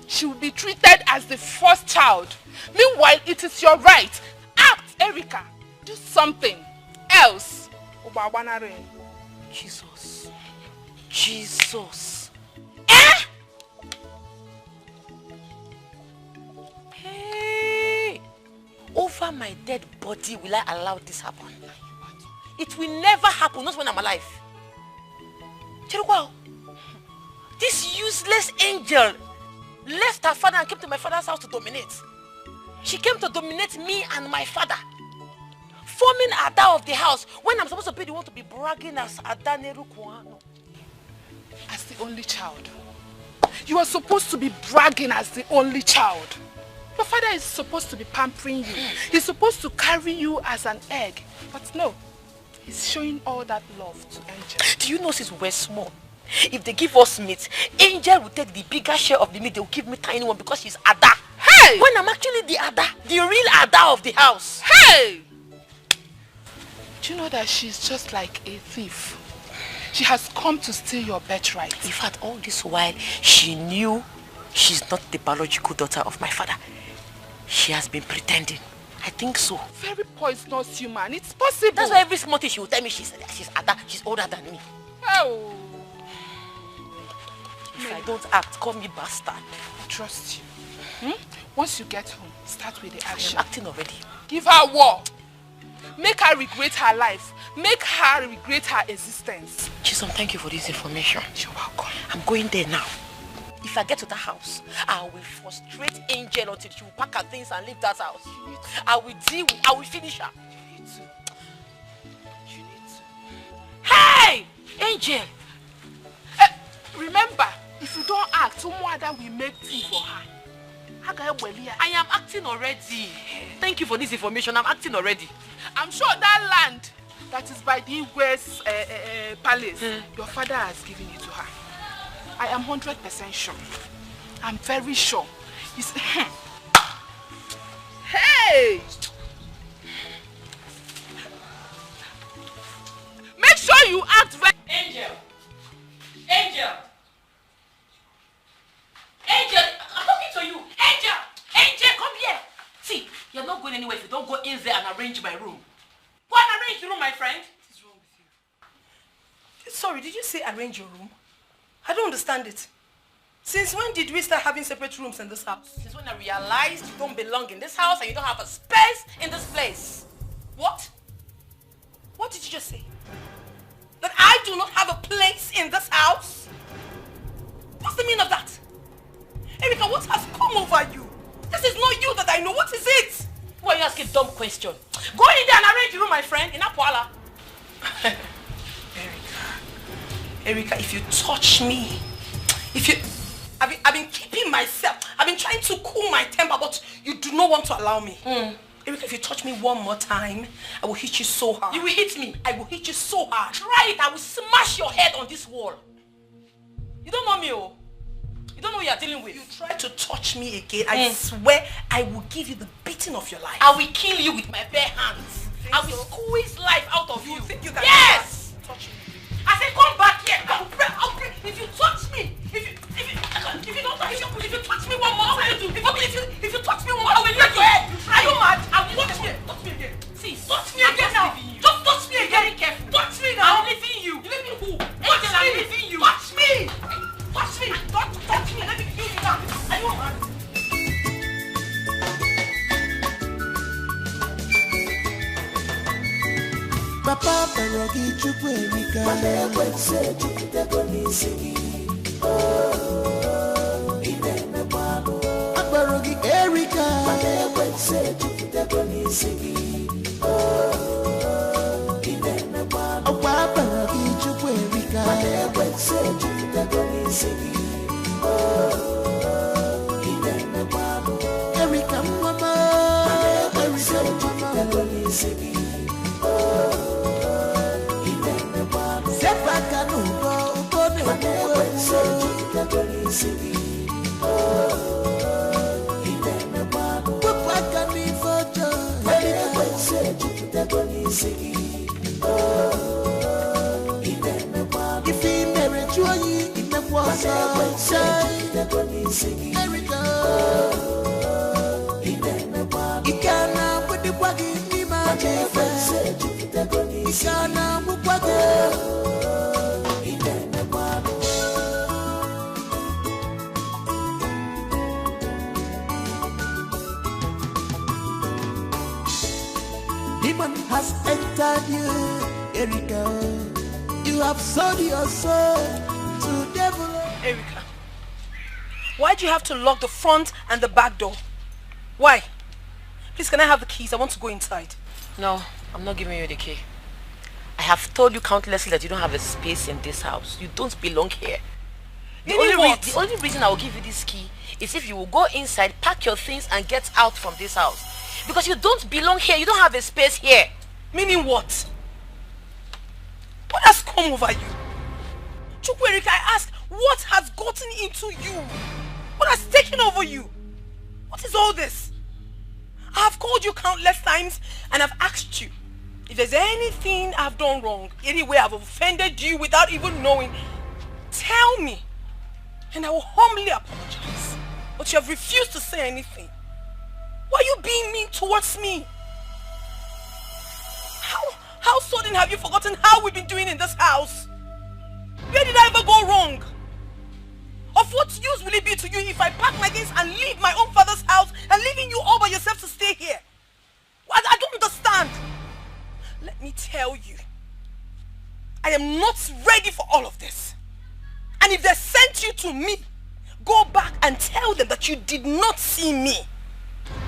She will be treated as the first child. Meanwhile, it is your right. Act, Erica. Do something else. Jesus. Jesus. Hey! Over my dead body will I allow this happen? It will never happen, not when I'm alive. Cherukwao, this useless angel left her father and came to my father's house to dominate. She came to dominate me and my father, forming Ada of the house when I'm supposed to be the one to be bragging as Ada Nerukwano. As the only child. You are supposed to be bragging as the only child. Your father is supposed to be pampering you. He's supposed to carry you as an egg. But no, he's showing all that love to Angel. Do you know since we're small, if they give us meat, Angel will take the bigger share of the meat. They will give me tiny one because she's Ada. Hey! When I'm actually the Ada, the real Ada of the house. Hey! Do you know that she's just like a thief? She has come to steal your birthright. In fact, all this while, she knew she's not the biological daughter of my father. She has been pretending. I think so. Very poisonous human. It's possible. That's why every small thing she will tell me she's Ada. She's older than me. Oh. If I don't act, call me bastard. I trust you. Once you get home, start with the action. I'm acting already. Give her war. Make her regret her life. Make her regret her existence. Chisom, thank you for this information. You're welcome. I'm going there now. If I get to that house, I will frustrate Angel until she will pack her things and leave that house. I will finish her. You need to. Hey! Angel! Remember, if you don't act, Umuada will make tea for her. I am acting already. Thank you for this information. I'm acting already. I'm sure that land that is by the West Palace, your father has given it to her. I am 100% sure. I'm very sure. He's... Hey! Make sure you act right. Angel! Angel! Angel! I'm talking to you! Angel! Angel, come here! See, you're not going anywhere if you don't go in there and arrange my room. Go and arrange the room, my friend. What is wrong with you? Sorry, did you say arrange your room? I don't understand it. Since when did we start having separate rooms in this house? Since when I realized you don't belong in this house and you don't have a space in this place. What? What did you just say? That I do not have a place in this house? What's the meaning of that? Erica, what has come over you? This is not you that I know. What is it? Why are you asking a dumb question? Go in there and arrange the room, my friend, in Apuala. Erica, if you touch me, I've been keeping myself. I've been trying to cool my temper, but you do not want to allow me. Erica, if you touch me one more time, I will hit you so hard. You will hit me? I will hit you so hard. Try it. I will smash your head on this wall. You don't know me, oh. You don't know what you are dealing with. You try to touch me again, I swear I will give you the beating of your life. I will kill you with my bare hands. I will squeeze life out of you. You think you can? Yes! Touch me. I said come back here. I'll break. If you touch me, if you touch me one more, I will do. If you touch me one more, I will break your head. Are you mad? I will touch me. Touch me again. See, touch me again now. Just touch me again. Very careful. Touch me now. I'm leaving you. You leave me who? Touch me. I'm leaving you. Touch me. Touch me. Touch me. Let me kill you now. Are you mad? Papa Perogi chukwu erika Ekwense chukwu n'isi gị Ine emekwanụ Demon has entered you, Erica. You have sold your soul to devil. Erica, why do you have to lock the front and the back door? Why? Please, can I have the keys? I want to go inside. No, I'm not giving you the key. I have told you countlessly that you don't have a space in this house. You don't belong here. The only reason I will give you this key is if you will go inside, pack your things and get out from this house. Because you don't belong here. You don't have a space here. Meaning what? What has come over you? Chukwuerika, I ask, what has gotten into you? What has taken over you? What is all this? I have called you countless times and I've asked you if there's anything I've done wrong, any way I've offended you without even knowing, tell me and I will humbly apologize. But you have refused to say anything. Why are you being mean towards me? How sudden have you forgotten how we've been doing in this house? Where did I ever go wrong? Of what use will it be to you if I pack my things and leave my own father's house and leaving you all by yourself to stay here? I don't understand. Let me tell you, I am not ready for all of this. And if they sent you to me, go back and tell them that you did not see me.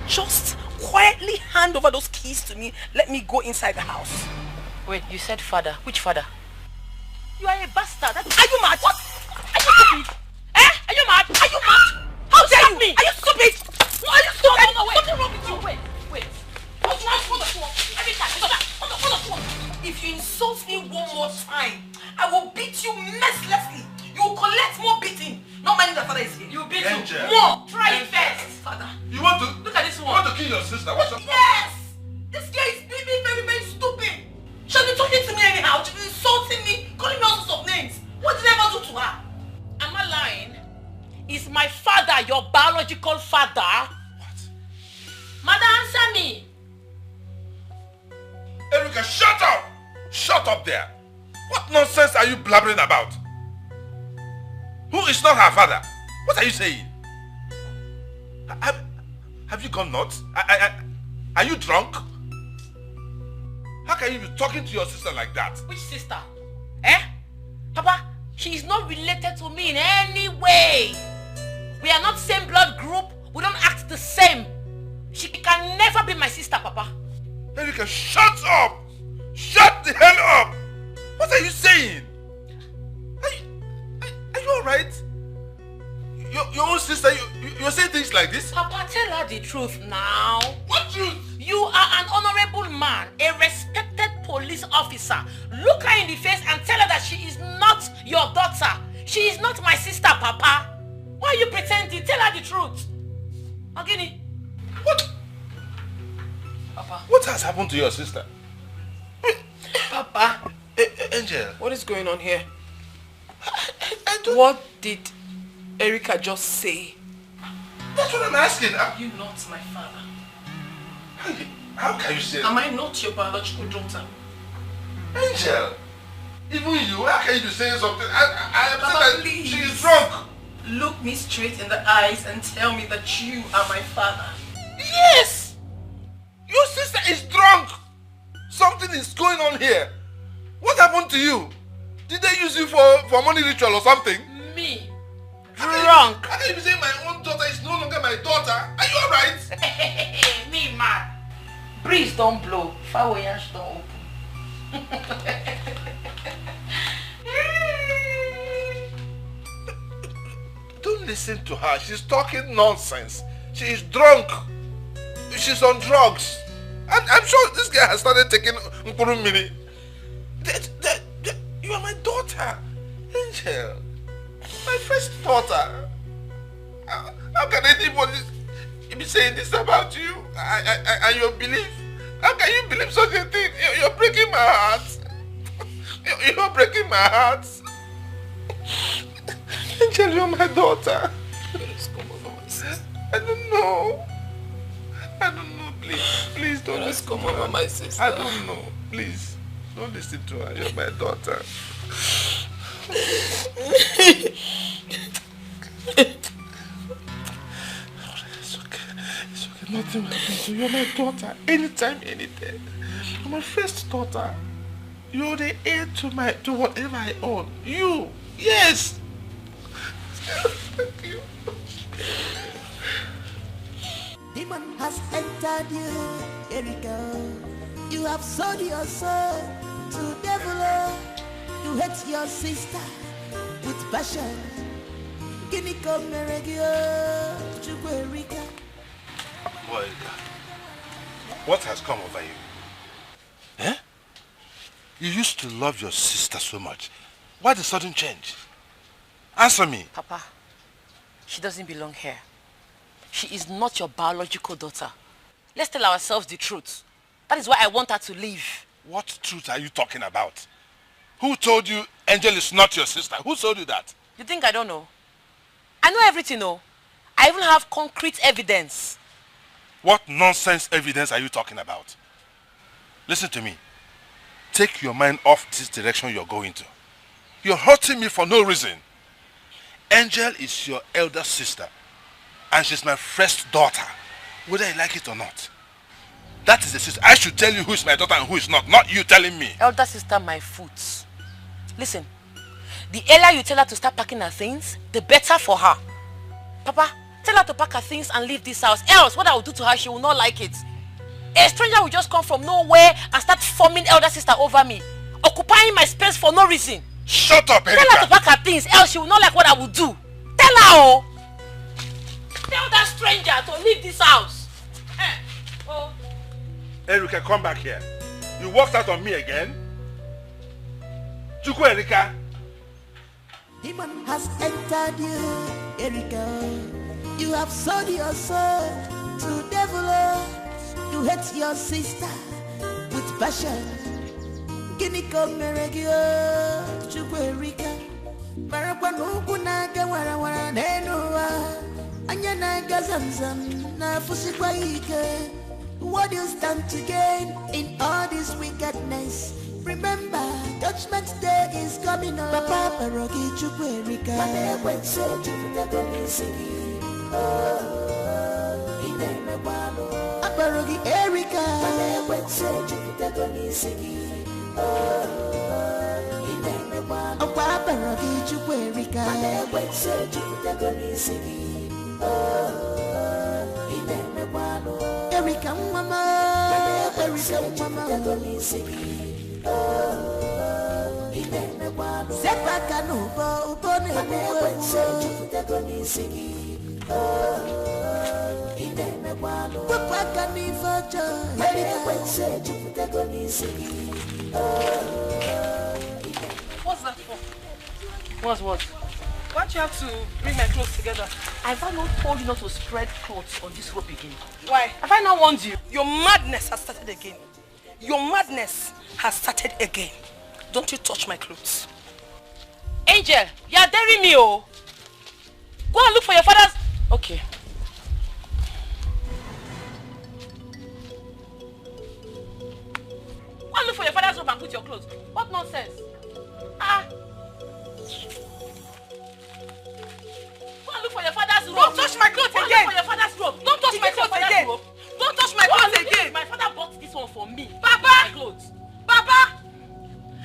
Just quietly hand over those keys to me. Let me go inside the house. Wait, you said father. Which father? You are a bastard. Are you mad? What? Are you stupid? Are you mad? Are you mad? How dare you? Are you stupid? No, are you stupid? No, wait. Something wrong with you. Wait. What do you want? Every time. If you insult me one more time, I will beat you mercilessly. You will collect more beating. Not minding that father is here. You beat you. More. Try it first. Father. You want to? Look at this one. You want to kill your sister? What's up? Yes. This guy is being very, very stupid. She'll be talking to me anyhow. She'll be insulting me, calling me all sorts of names. What did I ever do to her? Am I lying? Is my father your biological father? What? Mother, answer me. Erica, shut up! Shut up there! What nonsense are you blabbering about? Who is not her father? What are you saying? Have you gone nuts? Are you drunk? How can you be talking to your sister like that? Which sister? Papa, she is not related to me in any way. We are not same blood group. We don't act the same. She can never be my sister, Papa. Erica, shut up! Shut the hell up! What are you saying? Are you alright? Your own sister, you're saying things like this? Papa, tell her the truth now. What truth? You are an honorable man, a respected police officer. Look her in the face and tell her that she is not your daughter. She is not my sister, Papa. Why are you pretending? Tell her the truth. Ogini. What? Papa. What has happened to your sister? Papa. Angel. What is going on here? I don't... What did Erica just say? That's what I'm asking. Are you not my father? How can you say that? Am I not your biological daughter? Angel, even you, how can you be saying something? I am Papa, saying that please. she is drunk. Look me straight in the eyes and tell me that you are my father. Yes! Your sister is drunk. Something is going on here. What happened to you? Did they use you for money ritual or something? Me? How can drunk. I can't even say my own daughter is no longer my daughter. Are you alright? Me man. Breeze don't blow. Firewash don't open. Don't listen to her. She's talking nonsense. She is drunk. She's on drugs. I'm sure this guy has started taking Nkurumini. You are my daughter. Angel. My first daughter. How can anybody be saying this about you and your belief? How can you believe such a thing? You're breaking my heart. You're breaking my heart. Angel, you're my daughter. I don't know. Please don't listen to her. My sister. I don't know. Please, don't listen to her. You're my daughter. It's okay. Nothing will happen to you. You're my daughter. Anytime, anything. You're my first daughter. You're the heir to whatever I own. You. Yes. Thank you. Demon has entered you, here we go. You have sold your soul to devil. You hate your sister with passion. Guinea come meregio, Chukwuerika. Boy, what has come over you? Eh? You used to love your sister so much. Why the sudden change? Answer me. Papa, she doesn't belong here. She is not your biological daughter. Let's tell ourselves the truth. That is why I want her to leave. What truth are you talking about? Who told you Angel is not your sister? Who told you that? You think I don't know? I know everything, no. I even have concrete evidence. What nonsense evidence are you talking about? Listen to me. Take your mind off this direction you're going to. You're hurting me for no reason. Angel is your elder sister. And she's my first daughter, whether you like it or not. That is the sister. I should tell you who is my daughter and who is not you telling me. Elder sister, my foot. Listen, the earlier you tell her to start packing her things, the better for her. Papa, tell her to pack her things and leave this house. Else, what I will do to her, she will not like it. A stranger will just come from nowhere and start forming elder sister over me, occupying my space for no reason. Shut up, Erika. Tell her to pack her things, else she will not like what I will do. Tell her, oh. Tell that stranger to leave this house. Oh. Erika, come back here. You walked out on me again? Chukwuerika. Demon has entered you, Erika. You have sold your soul to devil. You hate your sister with passion. Guinea come meregio, Chukwuerika. Marapanuku naga wara nenua. Anyana gazamzam na fusikwa ike. What you stand to gain in all this wickedness? Remember, Judgment Day is coming up. Papa Paroki Chukwuerika. Mane went so to the Nisiki. Ineme Wano. Aparogi Erika. Mane went so to the Nisiki. Ineme Wano. Aparogi Chukwuerika. Mane went so to the Nisiki. Erika mama, Erika mama. Sepaka nubo ubone Papa nifojo, What's that for? What? Why do you have to bring my clothes together? Have I not told you not to spread clothes on this rope again? Why? Have I not warned you? Your madness has started again. Your madness has started again. Don't you touch my clothes. Angel, you are daring me, oh. Go and look for your father's... Okay. Go and look for your father's robe and put your clothes. What nonsense? Go and look for your father's robe. Don't touch my clothes again. Go and look for your father's robe. Don't touch my clothes again. Don't touch my clothes again. My father bought this one for me. Papa! My clothes. Papa!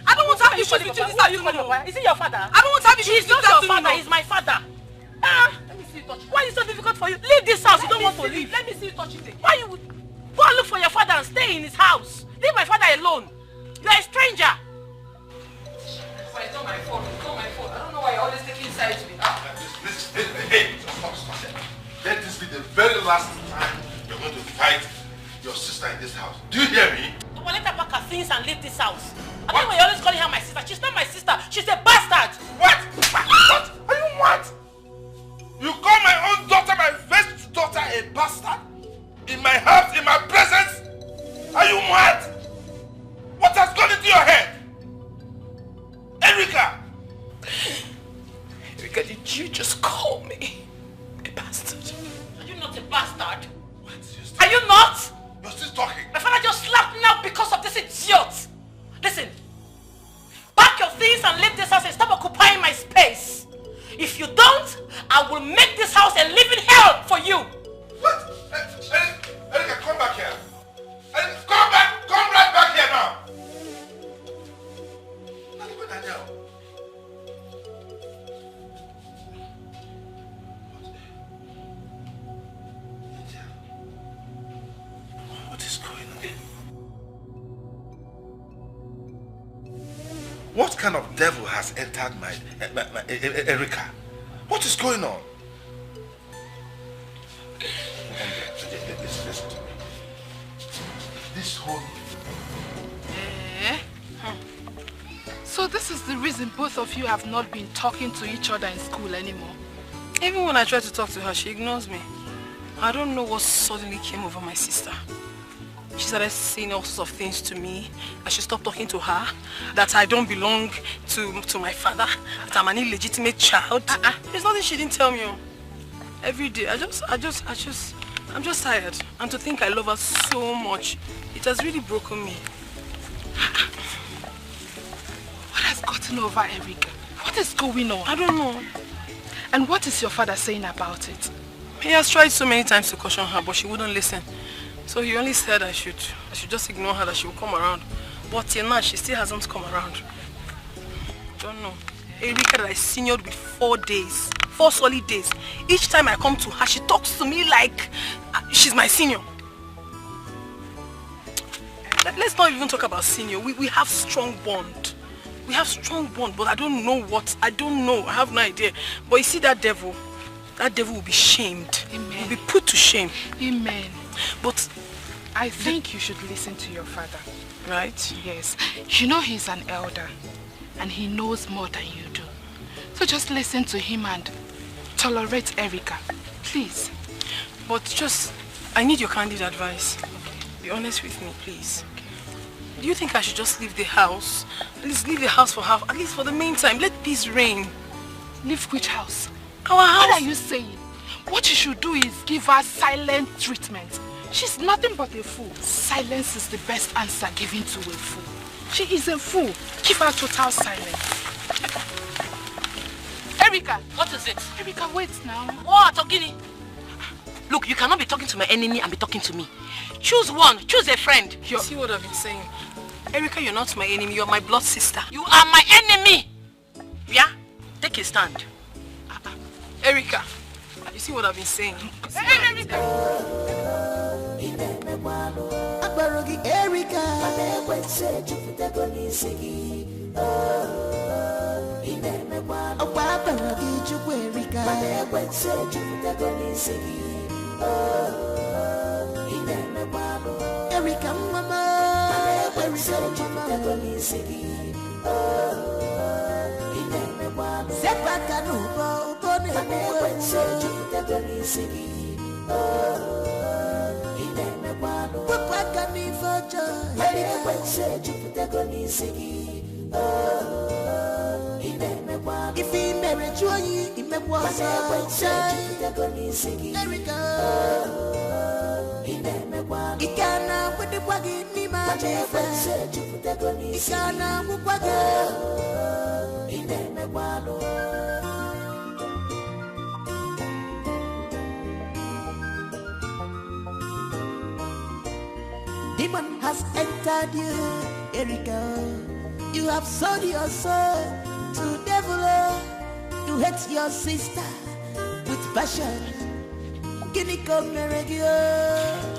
I don't want to have issues with you this afternoon. Is it your father? I don't want to have issues with you this afternoon. He's my father. Let me see you touch it. Why is it so difficult for you? Leave this house. You don't want to leave. Let me see you touch it. Why you would go and look for your father and stay in his house? Leave my father alone. You are a stranger. It's not my fault. It's not my fault. I don't know why you're always taking sides with me. Listen, hey, stop. Let this be the very last time you're going to fight your sister in this house. Do you hear me? Well, let her pack her things and leave this house. I think when you're always calling her my sister, she's not my sister. She's a bastard. What? What? Are you mad? You call my own daughter, my first daughter, a bastard? In my house, in my presence? Are you mad? What has gone into your head? Erica! Erica, did you just call me a bastard? Are you not a bastard? What? Are you not? You're still talking. My father just slapped me out because of this idiot. Listen, pack your things and leave this house and stop occupying my space. If you don't, I will make this house a living hell for you. What? Erica, come back here. Come back! Come right back here now! What is going on? What kind of devil has entered my Erica? What is going on? Listen to me. This whole... So this is the reason both of you have not been talking to each other in school anymore? Even when I try to talk to her, she ignores me. I don't know what suddenly came over my sister. She started saying all sorts of things to me. I should stop talking to her. That I don't belong to my father. That I'm an illegitimate child. There's nothing she didn't tell me. Every day, I'm just tired. And to think I love her so much, it has really broken me. What has gotten over Erica? What is going on? I don't know. And what is your father saying about it? He has tried so many times to caution her, but she wouldn't listen. So he only said I should just ignore her, that she will come around. But till now, she still hasn't come around. I don't know. Erica that I seniored with 4 days. 4 solid days. Each time I come to her, she talks to me like she's my senior. Let's not even talk about senior. We have strong bond. We have strong bond, but I don't know what. I don't know. I have no idea. But you see that devil will be shamed. Amen. Will be put to shame. Amen. But I think you should listen to your father. Right? Yes. You know he's an elder and he knows more than you do. So just listen to him and tolerate Erica. Please. But I need your candid advice. Be honest with me, please. Do you think I should just leave the house? At least leave the house for half, at least for the meantime. Let peace reign. Leave which house? Our house. What are you saying? What you should do is give her silent treatment. She's nothing but a fool. Silence is the best answer given to a fool. She is a fool. Give her total silence. Erica! What is it? Erica, wait now. What, Ogini? Look, you cannot be talking to my enemy and be talking to me. Choose one. Choose a friend. You see what I've been saying? Erica, you're not my enemy. You're my blood sister. You are my enemy. Yeah? Take a stand. Erica, you see what I've been saying? Erica! Erica, mama, if he married you, he may was Erica. Ikana with the waggy, me my Ikana with demon has entered you, Erica. You have sold your soul to devil. You hate your sister with passion. Guinea come regio,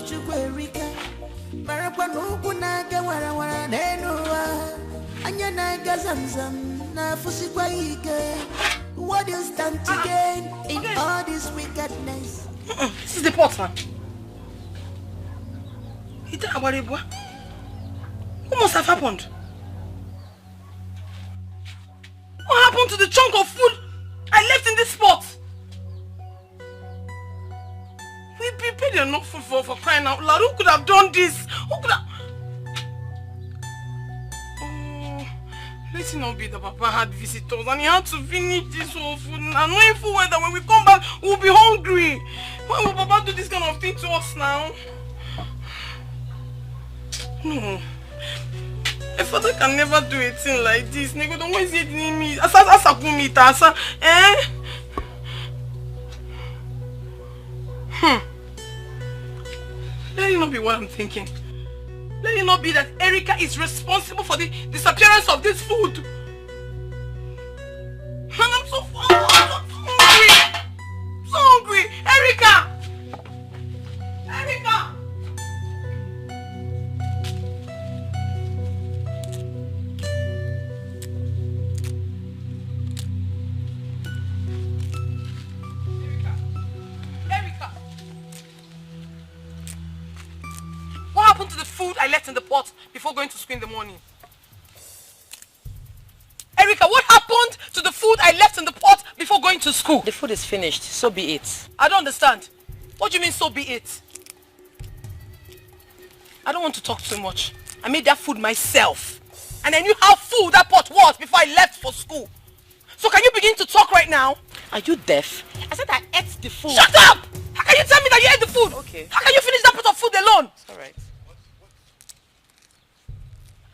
Chukwerica. Marapano naga wara nenua. Anyana gazamzam na fusikwaike. What do you stand to gain in all this wickedness? This is the pot, man. What must have happened? What happened to the chunk of food I left in this pot? We prepared enough food for crying out loud. Who could have done this? Who could have... Oh, let it not be that Papa had visitors and he had to finish this whole food. And knowing full well that when we come back, we'll be hungry. Why will Papa do this kind of thing to us now? No. My father can never do a thing like this. Nego, don't always say me. Asa kumita, asa. Let it not be what I'm thinking. Let it not be that Erica is responsible for the disappearance of this food. And I'm so hungry. So hungry. Erica! Erica! What happened to the food I left in the pot before going to school in the morning? Erica, what happened to the food I left in the pot before going to school? The food is finished, so be it. I don't understand. What do you mean, so be it? I don't want to talk too much. I made that food myself. And I knew how full that pot was before I left for school. So can you begin to talk right now? Are you deaf? I said I ate the food. Shut up! How can you tell me that you ate the food? Okay. How can you finish that pot of food alone? It's alright.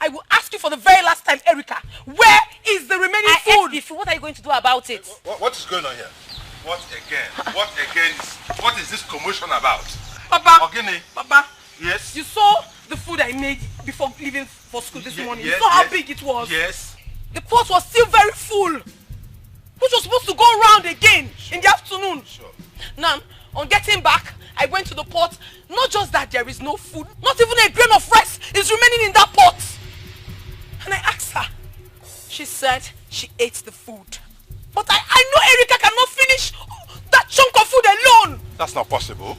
I will ask you for the very last time, Erica. Where is the remaining food? I ate the food. What are you going to do about it? What is going on here? What again? What is this commotion about? Papa. Ogini. Papa. Yes. You saw the food I made before leaving for school this morning. Yes, you saw how big it was. Yes. The pot was still very full, which was supposed to go round again in the afternoon. Sure. Now, on getting back, I went to the pot. Not just that there is no food, not even a grain of rice is remaining in that pot. And I asked her. She said she ate the food. But I know Erica cannot finish that chunk of food alone. That's not possible.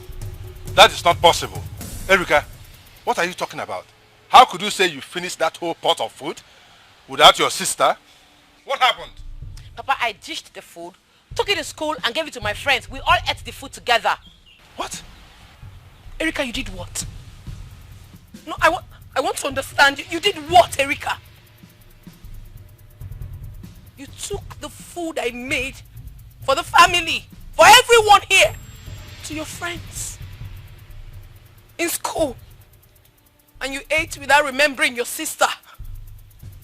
That is not possible. Erica, what are you talking about? How could you say you finished that whole pot of food without your sister? What happened? Papa, I dished the food, took it to school and gave it to my friends. We all ate the food together. What? Erica, you did what? No, I want to understand. You did what, Erica? You took the food I made for the family, for everyone here, to your friends in school. And you ate without remembering your sister.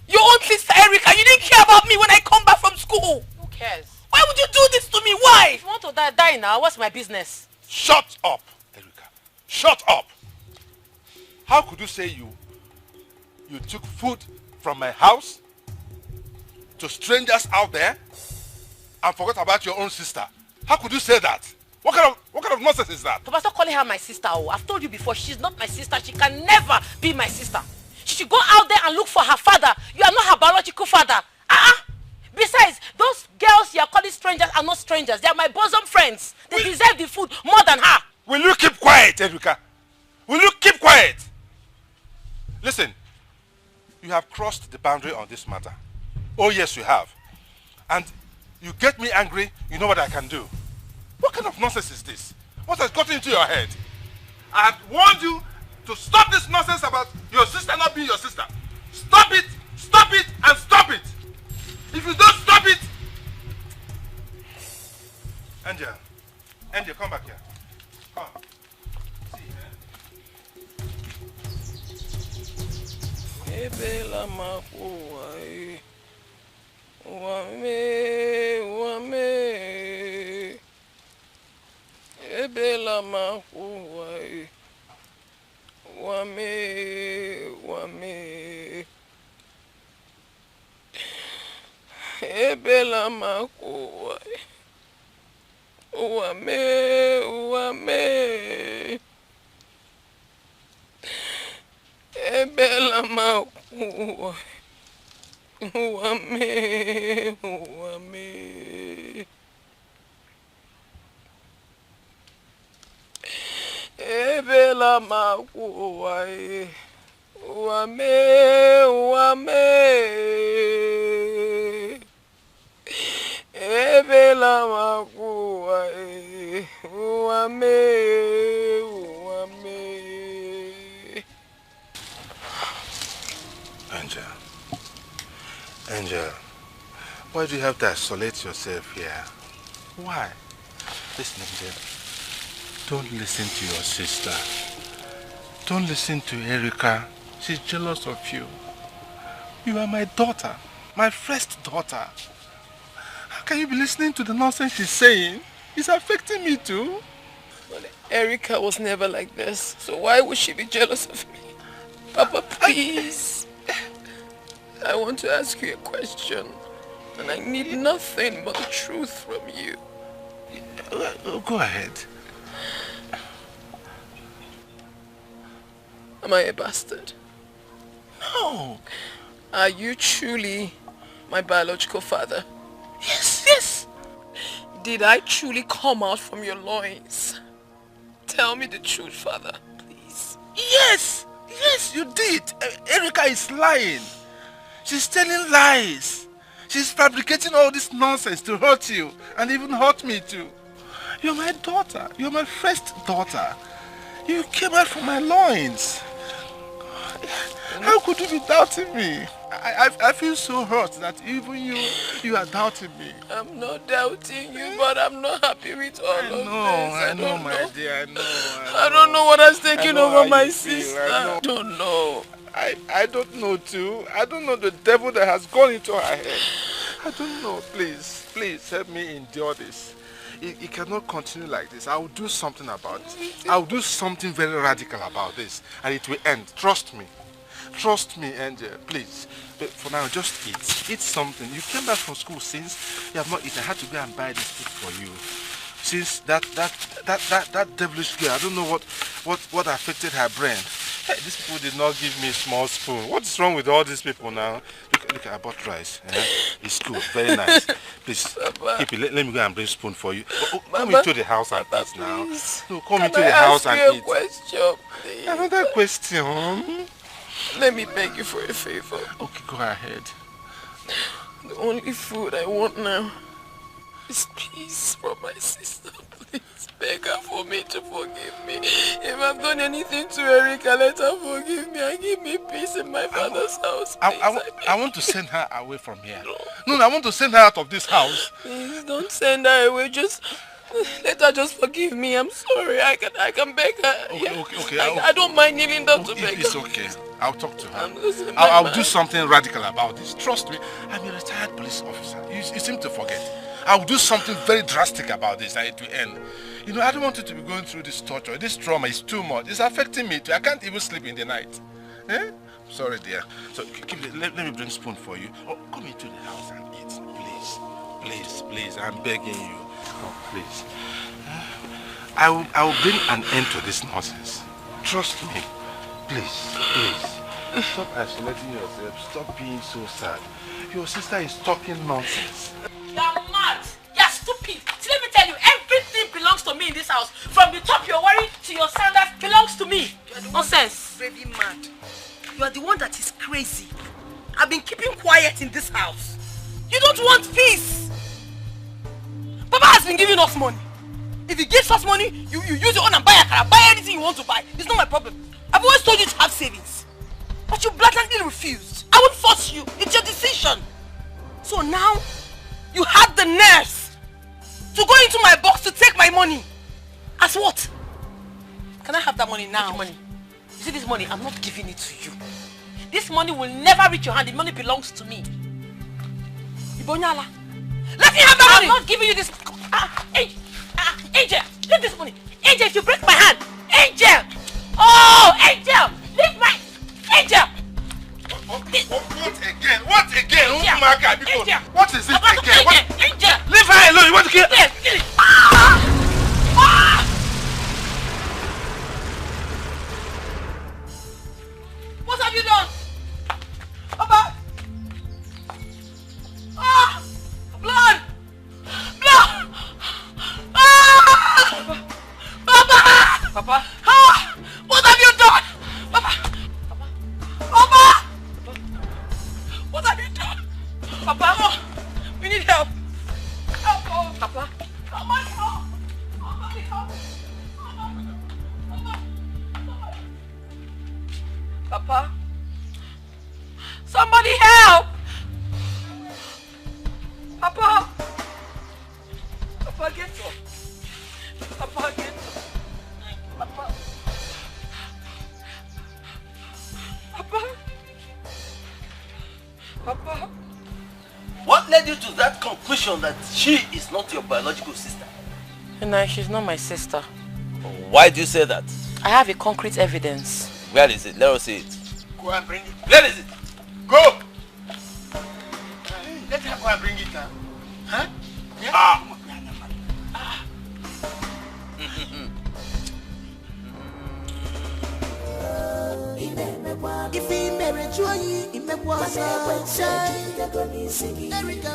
Your own sister, Erica. You didn't care about me when I come back from school. Who cares? Why would you do this to me? Why? If you want to die now, what's my business? Shut up, Erica. Shut up. How could you say you took food from my house to strangers out there and forgot about your own sister? How could you say that? What kind of nonsense is that? Papa, stop calling her my sister. Oh, I've told you before, she's not my sister. She can never be my sister. She should go out there and look for her father. You are not her biological father. Besides, those girls you are calling strangers are not strangers. They are my bosom friends. They deserve the food more than her. Will you keep quiet, Erica? Will you keep quiet? Listen, you have crossed the boundary on this matter. Oh yes, you have. And you get me angry, you know what I can do. What kind of nonsense is this? What has gotten into your head? I have warned you to stop this nonsense about your sister not being your sister. Stop it, and stop it. If you don't stop it... Angel, come back here. Come. Uwame, uwame. Ebela makuwa. Uwame, uwame. Ebela makuwa. Uwame, uwame. Ebela makuwa. Uwame, uwame. Angel, why do you have to isolate yourself here? Why? Listen, Angel. Don't listen to your sister. Don't listen to Erica. She's jealous of you. You are my daughter. My first daughter. How can you be listening to the nonsense she's saying? It's affecting me too. But Erica was never like this. So why would she be jealous of me? Papa, please. I want to ask you a question. And I need nothing but the truth from you. Go ahead. Am I a bastard? No. Are you truly my biological father? Yes, yes. Did I truly come out from your loins? Tell me the truth, father, please. Yes, yes, you did. Erica is lying. She's telling lies. She's fabricating all this nonsense to hurt you and even hurt me too. You're my daughter. You're my first daughter. You came out from my loins. How could you be doubting me? I feel so hurt that even you are doubting me. I'm not doubting you, but I'm not happy with all of this. I know, my dear. I know. I don't know what has taken over my sister. I don't know. I don't know too. I don't know the devil that has gone into her head. I don't know. Please, please help me endure this. It cannot continue like this. I will do something about it. I will do something very radical about this, and it will end. Trust me. Trust me, Angel. Please. But for now, just eat. Eat something. You came back from school since you have not eaten. I had to go and buy this food for you. Since that devilish girl, I don't know what affected her brain. Hey, these people did not give me a small spoon. What's wrong with all these people now? Look, I bought rice. It's good, very nice. Please, keep it. Let me go and bring a spoon for you. Come into the house and eat now. No, come into the house and eat. Question, please? Another question? Let me beg you for a favor. Okay, go ahead. The only food I want now is peace from my sister. Please beg her for me to forgive me. If I've done anything to Erica, let her forgive me and give me peace in my father's house. I want to send her away from here. No, I want to send her out of this house. Please don't send her away. Just let her just forgive me. I'm sorry. I can beg her. Okay. I don't mind kneeling down to beg her. It's okay. I'll talk to her. I'll do something radical about this. Trust me, I'm a retired police officer. You seem to forget. I'll do something very drastic about this and it will end. You know, I don't want you to be going through this torture. This trauma is too much. It's affecting me too. I can't even sleep in the night. Eh? Sorry, dear. So let me bring a spoon for you. Oh, come into the house and eat. Please. I'm begging you. Oh, please. I will bring an end to this nonsense. Trust me. Please. Stop isolating yourself. Stop being so sad. Your sister is talking nonsense. You're mad. You're stupid. See, let me tell you, everything belongs to me in this house. From the top you're wearing to your sandals belongs to me. Nonsense. Really mad. You are the one that is crazy. I've been keeping quiet in this house. You don't want peace. Papa has been giving us money. If he gives us money, you use your own and buy a car, buy anything you want to buy. It's not my problem. I've always told you to have savings. But you blatantly refused. I won't force you. It's your decision. So now, you had the nerves to go into my box to take my money. As what? Can I have that money now? Which money? You see this money? I'm not giving it to you. This money will never reach your hand. The money belongs to me. Ibonyala, let me have that money! I'm not giving you this. Angel, leave this money. Angel, if you break my hand. Angel! Oh, Angel! Leave my... Angel! What again? What again? Angel! What is it again? Angel! Leave her alone. You want to kill... Kill it! you done? Papa! Ah! Blood! Blood! Ah! Papa! Papa! Ah! What have you done? Papa! Papa! What have you done? Papa! Oh, we need help! Help! Oh. Papa! Somebody help! Somebody help! Papa! Somebody help! Papa! Papa, get up! Papa, get up! Papa! Papa! Papa! What led you to that conclusion that she is not your biological sister? No, she's not my sister. Why do you say that? I have a concrete evidence. Where is it? Let us see it. Go and bring it. Where is it? Go! Let her go and bring it now. Huh? Yeah? Ah! If he married you, he may was there we go.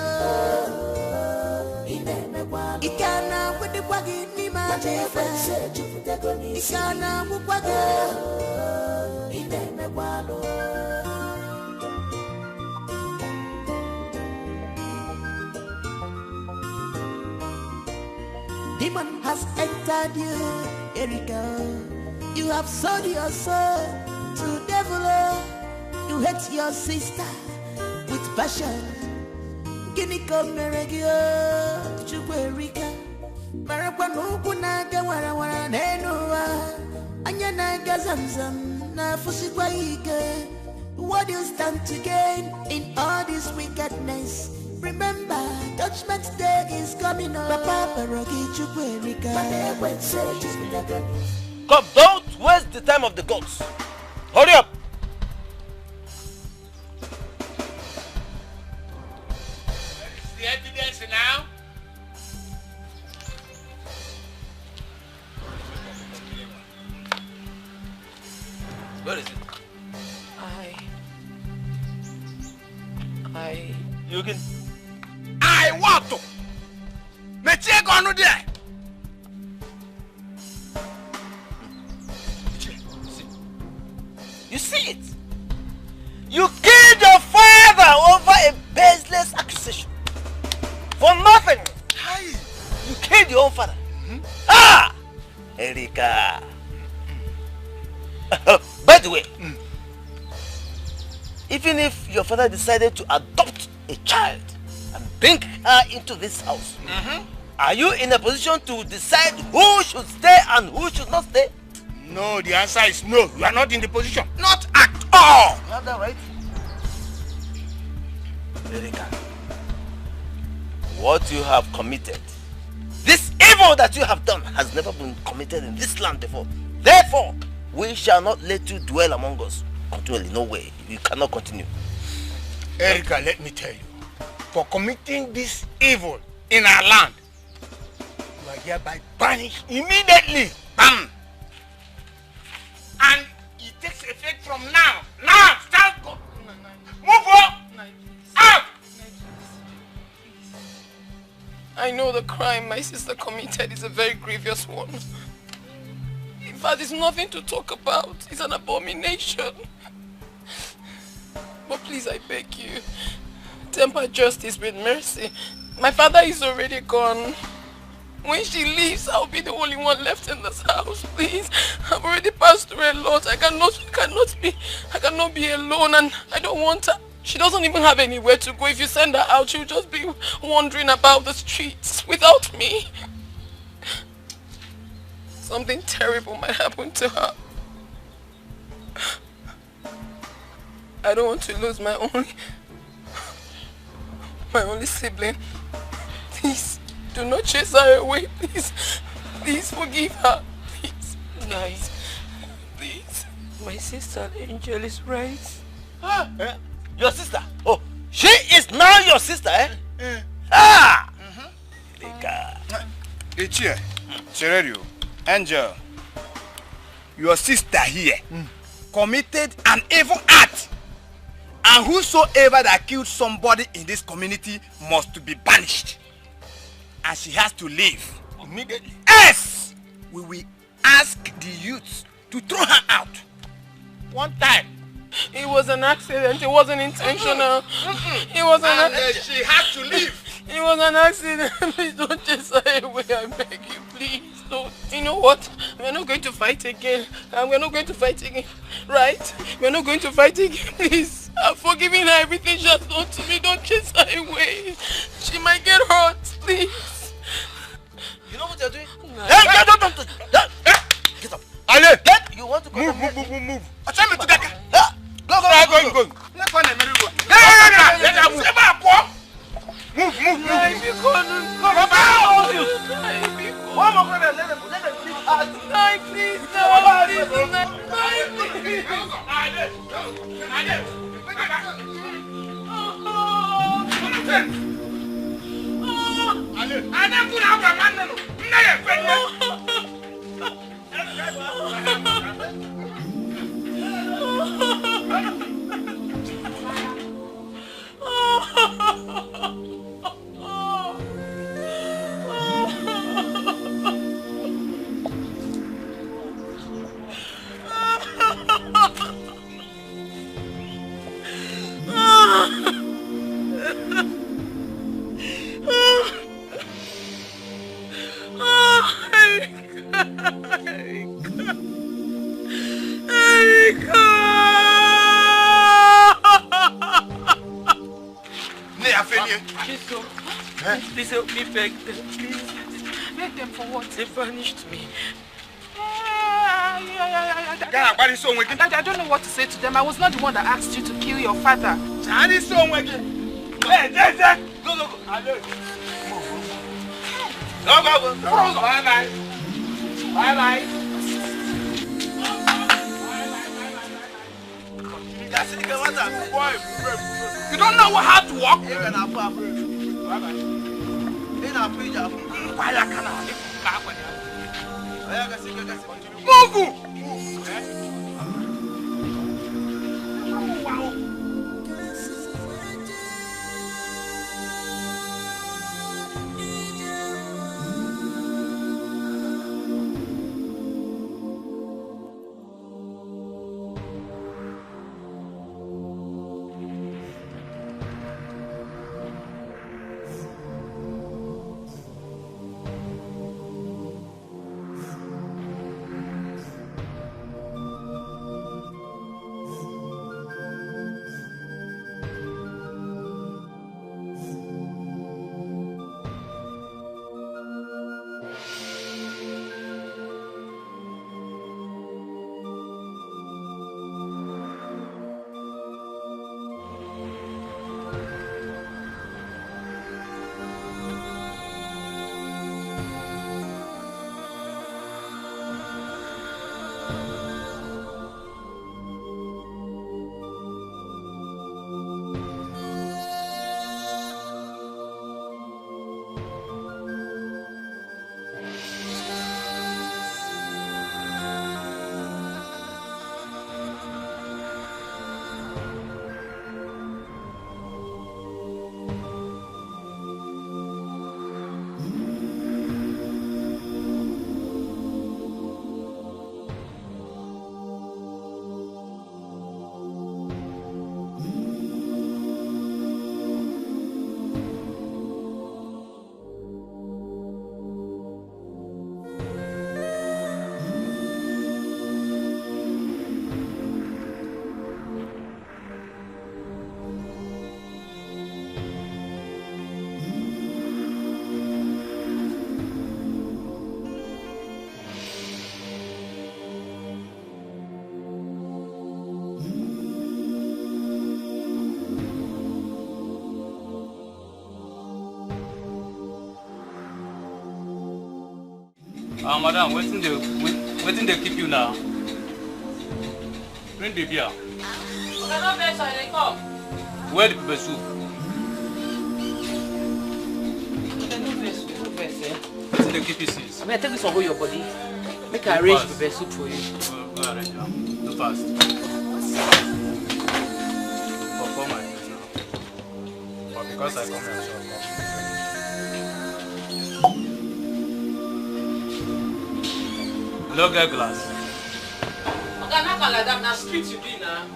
He can't with the wagon, he might he can't with wagon. Demon has entered you, Erika. You have sold your soul to devil. You hate your sister with passion. Guinea come Merigio, Chuerika. Marapano Kunaga Wara Nenua. Anyana Gazamzam, Nafusiwaika. What do you stand to gain in all this wickedness? Remember, Judgment Day is coming up. Come, don't waste the time of the gods. Hurry up! Where is the evidence now? Where is it? You can... I want to. Metie gonu there. You see it? You killed your father over a baseless accusation. For nothing. You killed your own father. Ah! Erika. By the way, even if your father decided to adopt a child and bring her into this house, are you in a position to decide who should stay and who should not stay? No, the answer is no. You are not in the position. Not at all. You have that right? Erika, what you have committed, this evil that you have done has never been committed in this land before. Therefore, we shall not let you dwell among us continually. No way. You cannot continue. Erika, let me tell you, for committing this evil in our land, you are hereby banished immediately. Bam! And it takes effect from now. Now! Start! Go. Move on! Out! I know the crime my sister committed is a very grievous one. In fact, it's nothing to talk about. It's an abomination. But please, I beg you, temper justice with mercy. My father is already gone. When she leaves, I'll be the only one left in this house. Please, I've already passed through a lot. I cannot be alone, and I don't want her. She doesn't even have anywhere to go. If you send her out, she'll just be wandering about the streets without me. Something terrible might happen to her. I don't want to lose my only sibling. Please, do not chase her away, please. Please forgive her. Please. Guys, please. My sister Angel is right. Your sister? Oh, she is now your sister, eh? Ah! Ichie, Chererio, Angel, your sister here committed an evil act. And whosoever that killed somebody in this community must be banished. And she has to leave immediately. Else, we will ask the youths to throw her out. One time. It was an accident. It wasn't intentional. It was an accident. She had to leave. It was an accident. Please don't chase her away. I beg you, please don't. You know what? We're not going to fight again. We're not going to fight again. Right? We're not going to fight again. Please. I'm forgiving her everything she has done to me. Don't chase her away. She might get hurt. Please. You know what you're doing? No. Hey, get up. Ale! You want to go? Move. Tell me to get. Go. Move. One more brother, let them leave us. Please, Please help me beg them, please. Beg them for what? They banished me. I don't know what to say to them. I was not the one that asked you to kill your father. Go. Bye-bye. You don't know how to walk? Move! Madam, waiting they keep you now. Bring the beer. Where the pepper soup? Waiting they keep you since. I mean, I take this one hold your body. Make I arrange pepper soup for you. Go arrange. too fast. Perform my face now. But because I come here, so no get glass. Okay, not like that. Now street you be now.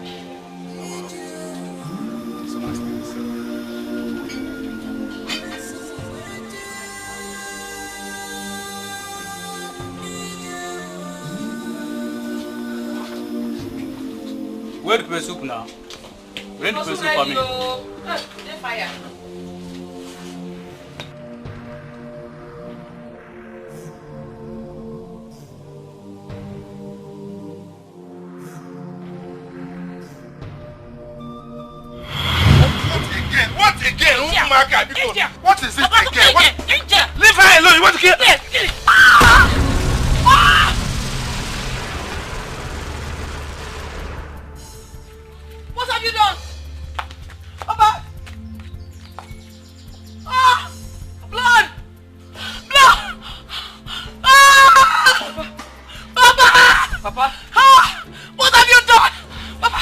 Where the soup now? Where the soup for me? Fire. What again? What is it again? Leave her alone. You want to kill her? What have you done? Papa! Ah! Blood! Blood! Ah! Papa! Papa! Ah! What have you done? Papa!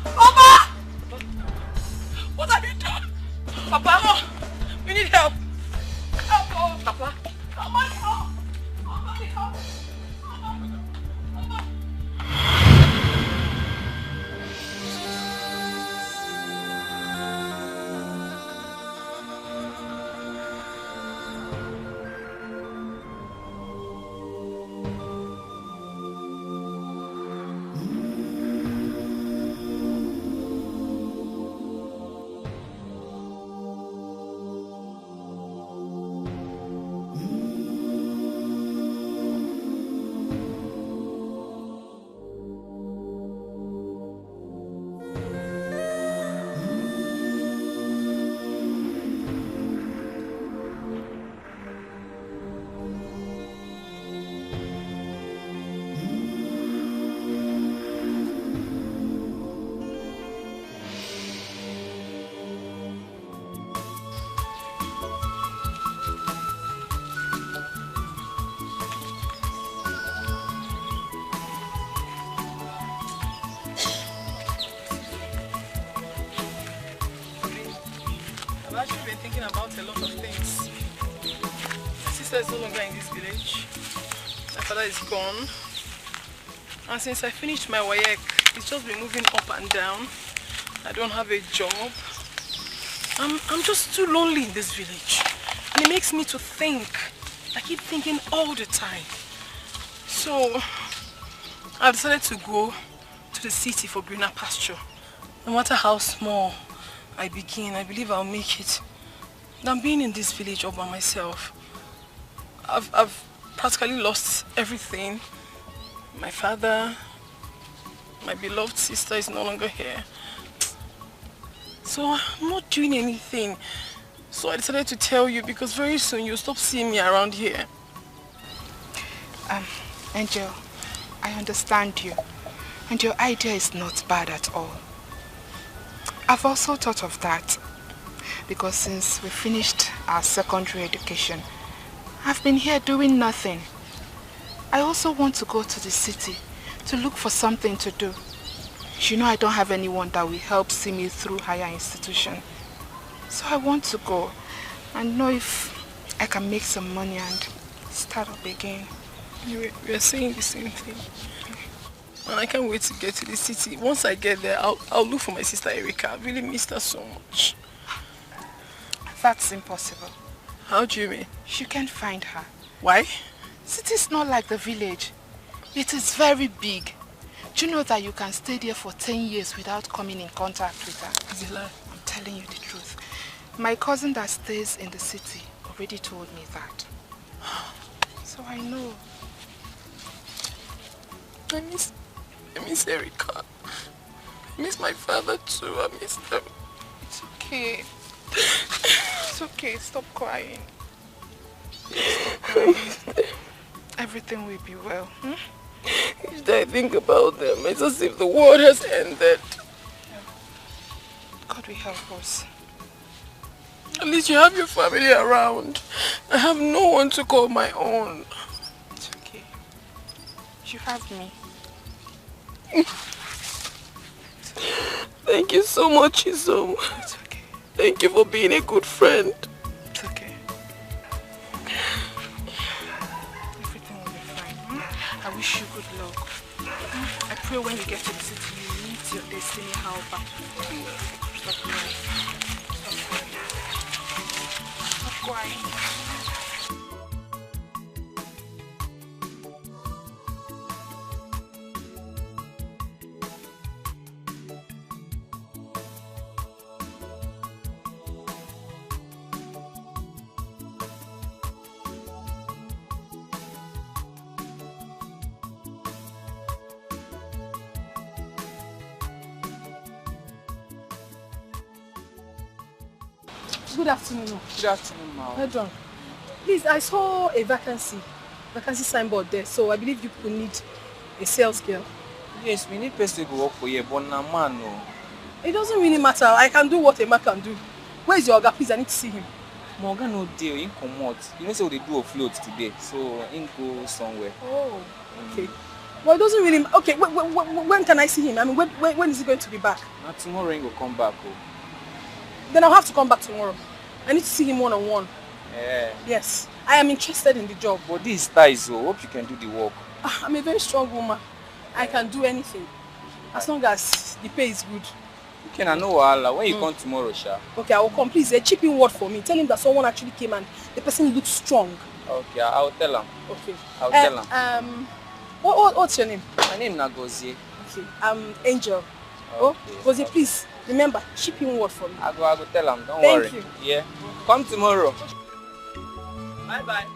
Papa! What have you done? Papa! Oh, we need help. Help! Oh. Papa! Somebody help! Somebody help! I've actually been thinking about a lot of things. My sister is no longer in this village. My father is gone. And since I finished my WAEC, it's just been moving up and down. I don't have a job. I'm just too lonely in this village. And it makes me to think. I keep thinking all the time. So, I decided to go to the city for greener pasture. No matter how small I begin, I believe I'll make it. Than being in this village all by myself. I've practically lost everything. My father, my beloved sister is no longer here. So I'm not doing anything. So I decided to tell you because very soon you'll stop seeing me around here. Angel, I understand you. And your idea is not bad at all. I've also thought of that. Because since we finished our secondary education, I've been here doing nothing. I also want to go to the city to look for something to do. You know I don't have anyone that will help see me through higher institution. So I want to go and know if I can make some money and start up again. We're saying the same thing. And I can't wait to get to the city. Once I get there, I'll look for my sister Erica. I really missed her so much. That's impossible. How do you mean? You can't find her. Why? City is not like the village. It is very big. Do you know that you can stay there for 10 years without coming in contact with her? Is it a lie? I'm telling you the truth. My cousin that stays in the city already told me that. So I know. I miss Erica. I miss my father too. I miss them. It's okay. It's okay. Stop crying. Stop crying. Everything will be well. Hmm? Each day I think about them, it's as if the world has ended. God will help us. At least you have your family around. I have no one to call my own. It's okay. You have me. Thank you so much, Isom. It's okay. Thank you for being a good friend. It's okay. Everything will be fine. I wish you good luck. I pray when you get to the city, you meet your destiny helper. Stop crying. Stop crying. Good afternoon. Good afternoon, ma'am. Well done. Please, I saw a vacancy signboard there, so I believe you people need a sales girl. Yes, we need person to go work for you, but now man, no. It doesn't really matter. I can do what a man can do. Where is your Oga? Please, I need to see him. Morgan no deal, he come out. You know, say they do a float today, so he go somewhere. Oh, okay. Well, it doesn't really. Okay, when can I see him? I mean, when is he going to be back? Now tomorrow he will come back. Oh. Then I'll have to come back tomorrow. I need to see him one-on-one. Yeah. Yes, I am interested in the job. But this ties, so hope you can do the work. I'm a very strong woman. I can do anything. As long as the pay is good. Okay, I know Allah. When you come tomorrow, Sha. Okay, I will come. Please, chip in word for me. Tell him that someone actually came and the person looks strong. Okay, I'll tell him. Okay. I'll tell him. What's your name? My name is Nagozie. Okay. Angel. Okay. Oh, Gozie, please. Remember, chip in word for me. I go tell him. Don't worry. Thank you. Yeah. Come tomorrow. Bye-bye.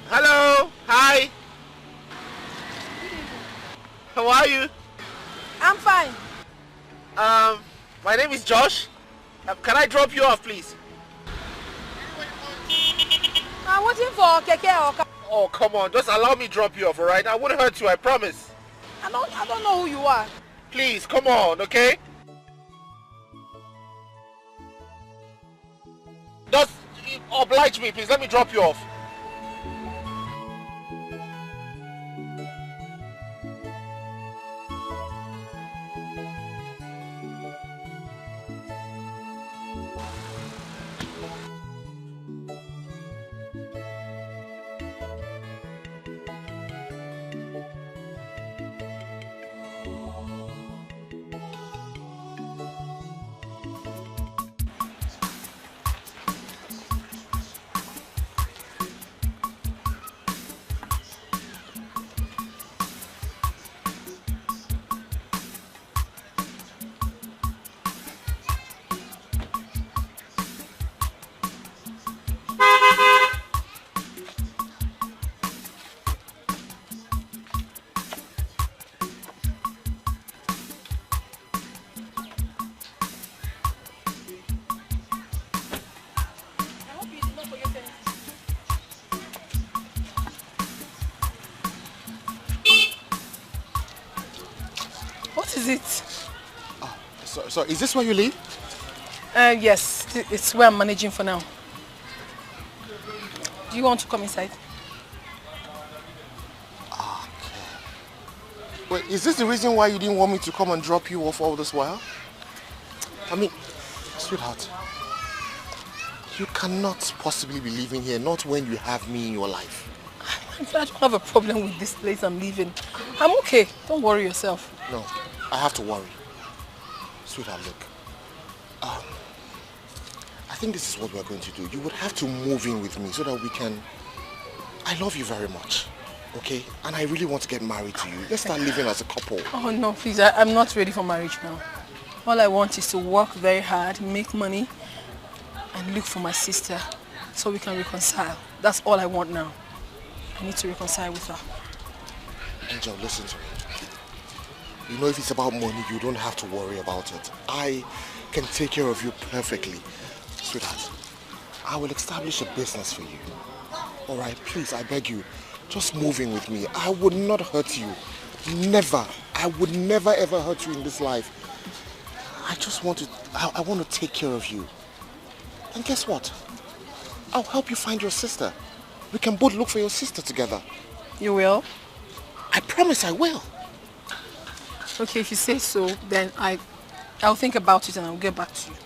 Hello, hi. How are you? I'm fine. My name is Josh. Can I drop you off, please? I'm waiting for Keke or Oh, come on. Just allow me to drop you off, alright? I wouldn't hurt you, I promise. I don't know who you are. Please, come on, okay? Just oblige me, please. Let me drop you off. So is this where you live? Yes, it's where I'm managing for now. Do you want to come inside? Okay. Wait, is this the reason why you didn't want me to come and drop you off all this while? I mean, sweetheart, you cannot possibly be living here, not when you have me in your life. I don't have a problem with this place I'm leaving. I'm okay. Don't worry yourself. No, I have to worry. Sweetheart, look. I think this is what we're going to do. You would have to move in with me so that we can... I love you very much, okay? And I really want to get married to you. Let's start living as a couple. Oh no, please. I'm not ready for marriage now. All I want is to work very hard, make money, and look for my sister so we can reconcile. That's all I want now. I need to reconcile with her. Angel, listen to me. You know, if it's about money, you don't have to worry about it. I can take care of you perfectly. Sweetheart, I will establish a business for you. Alright, please, I beg you, just move in with me. I would not hurt you. Never. I would never ever hurt you in this life. I just want to, I want to take care of you. And guess what? I'll help you find your sister. We can both look for your sister together. You will? I promise I will. Okay, if you say so, then I'll think about it and I'll get back to you.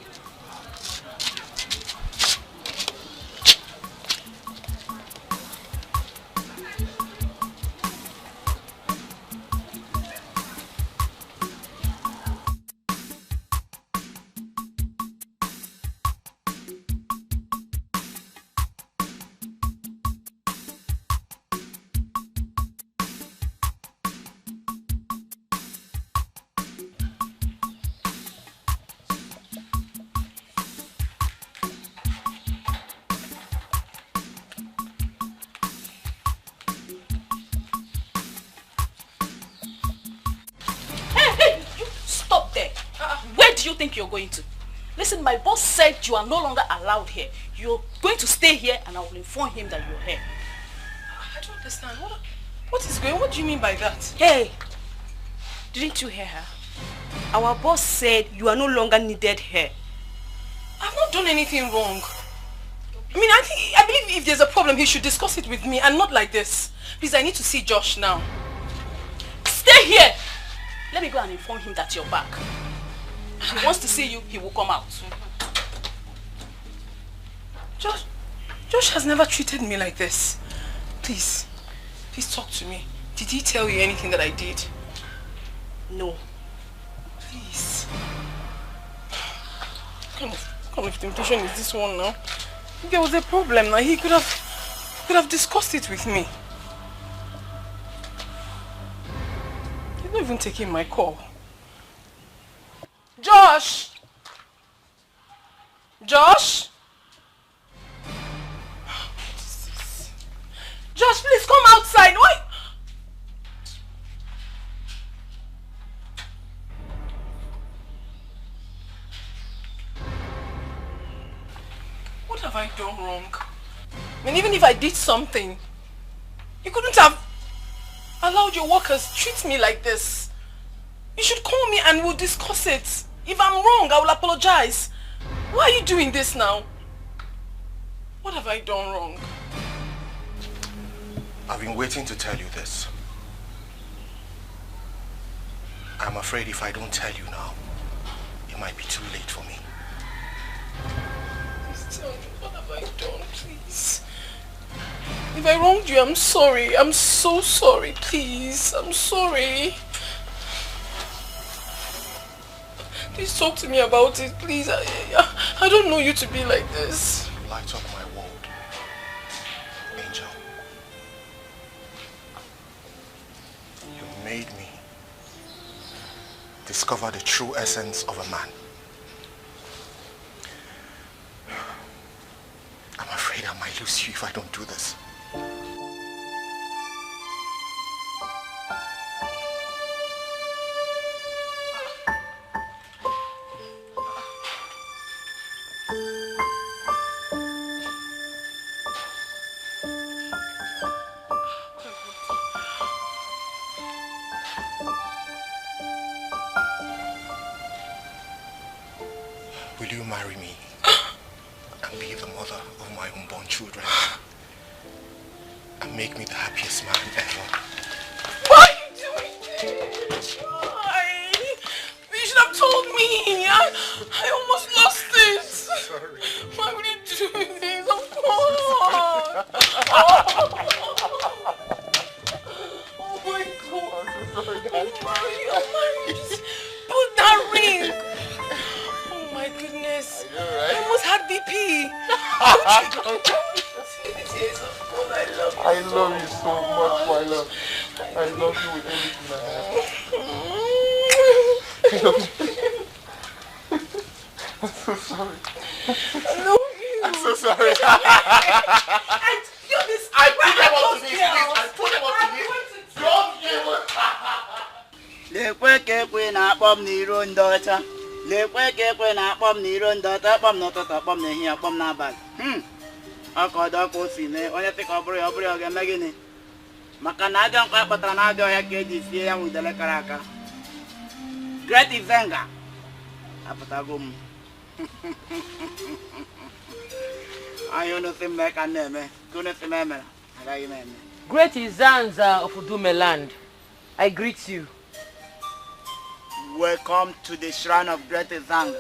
You're going to. Listen, my boss said you are no longer allowed here. You're going to stay here and I will inform him that you're here. I don't understand. What is going on? What do you mean by that? Hey, didn't you hear her? Our boss said you are no longer needed here. I've not done anything wrong. I mean, I believe if there's a problem, he should discuss it with me and not like this. Please, I need to see Josh now. Stay here. Let me go and inform him that you're back. If he wants to see you, he will come out. Josh has never treated me like this. Please talk to me. Did he tell you anything that I did? No. Please. What kind of temptation is this one now? If there was a problem now, he could have discussed it with me. He's not even taking my call. Josh! Josh! Josh, please come outside. Why? What have I done wrong? I mean, even if I did something, you couldn't have allowed your workers treat me like this. You should call me and we'll discuss it. If I'm wrong, I will apologize. Why are you doing this now? What have I done wrong? I've been waiting to tell you this. I'm afraid if I don't tell you now, it might be too late for me. Please tell me, what have I done, please? If I wronged you, I'm sorry. I'm so sorry, please. I'm sorry. Please talk to me about it, please. I don't know you to be like this. You light up my world, Angel. You made me discover the true essence of a man. I'm afraid I might lose you if I don't do this. Will you marry me and be the mother of my unborn children and make me the happiest man ever? Why are you doing this? Why? You should have told me. I almost lost it. Sorry. Why would you do this? Of course. Oh my God. I'm married. Just put that ring. Oh my goodness. I almost had BP. I love you so much, my love. I love you with everything I have. I love you. I'm so sorry. I love you. so sorry. And you this I put them on to this. I put them on to this. Don't give it. Lekwe kekwe na akpọm n'iro ndọcha. Lekwe kekwe na akpọm n'iro ndọcha. Akpọm n'ụtụtụ, akpọm n'ehihie, akpọm n'abalị. Ọkọdọ ka o si mee, onye sị ka ọ bụrụ ya ọ ga-eme gịnị? Maka na aja nkwa kpatara na aja ọhịa ka eji sie ya nwudele kara aka. Great Izenga. Apụtago m. Anyị unu si mme ka na-eme, ka unu si memere, agaghị m eme. Great Izanza of Udumeland, I greet you. Welcome to the shrine of Great Izanga.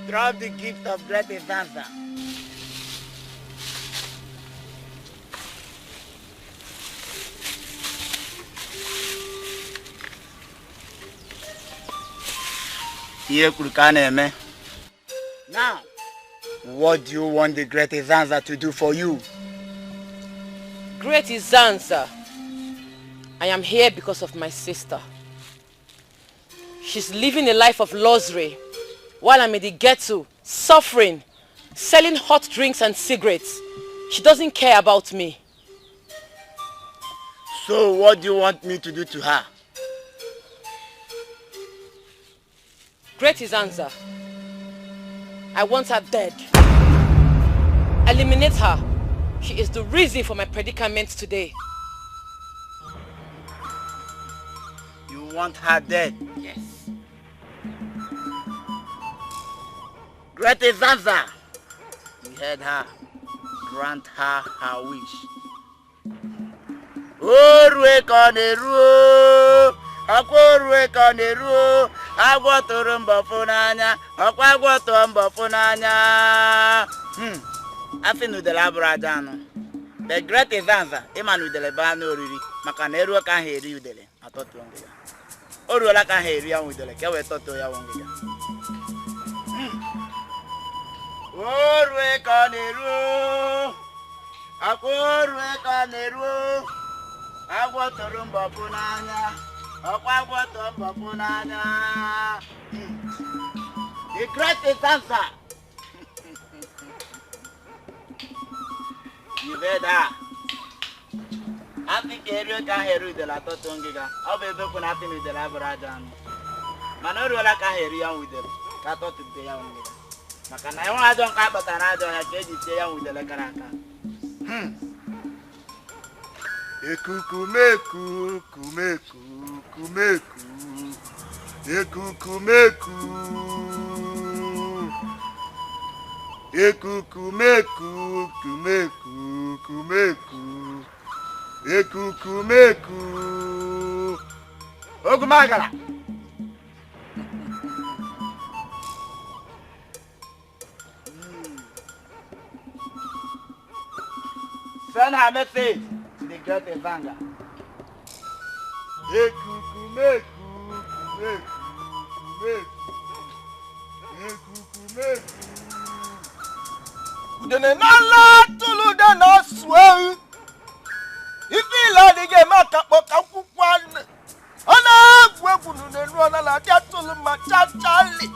Drop the gift of Great Izanga. Now, what do you want the Great Izanza to do for you? Great Izanza, I am here because of my sister. She's living a life of luxury while I'm in the ghetto, suffering, selling hot drinks and cigarettes. She doesn't care about me. So what do you want me to do to her? Great Izanza, I want her dead. Eliminate her. She is the reason for my predicament today. You want her dead? Yes. Great Izanza, you heard her. Grant her her wish. Orwe koneru, akorwe koneru, agwotoro mbofo n'anya, okwa agwoto mbofo n'anya. Afinu de la bradano. The Great Izanza, Emanu de la bano oriri, maka na eru ka ha eri udele, atoto ongiga. Oruola ka ha eri ya udele, ke we toto ya ongiga. Orwe koneru, akorwe koneru, agwotoro mbofo n'anya, okwa agwoto mbofo n'anya. The Great Izanza. You heard that? I think area can hear the lato tongiga. I'll be looking at him with the labrajan. Manoruala can hear you with them. Cato to the young nigga. Macana, I don't have but another has said it's young with the lacaraka. Ekukumeku, kumeku, kumeku. Ekukumeku. Ekukumeku, kumeku, kumeku. Ekukumeku. Ogumagala. Send her message to the Great Izanga. Ekukumeku, kumeku, kumeku. Ekukumeku. Udene nala tulu de no swell. Ifi la de ge maka poka kwukwan. Ana gwegunu ne no na la dia tulu ma chachali.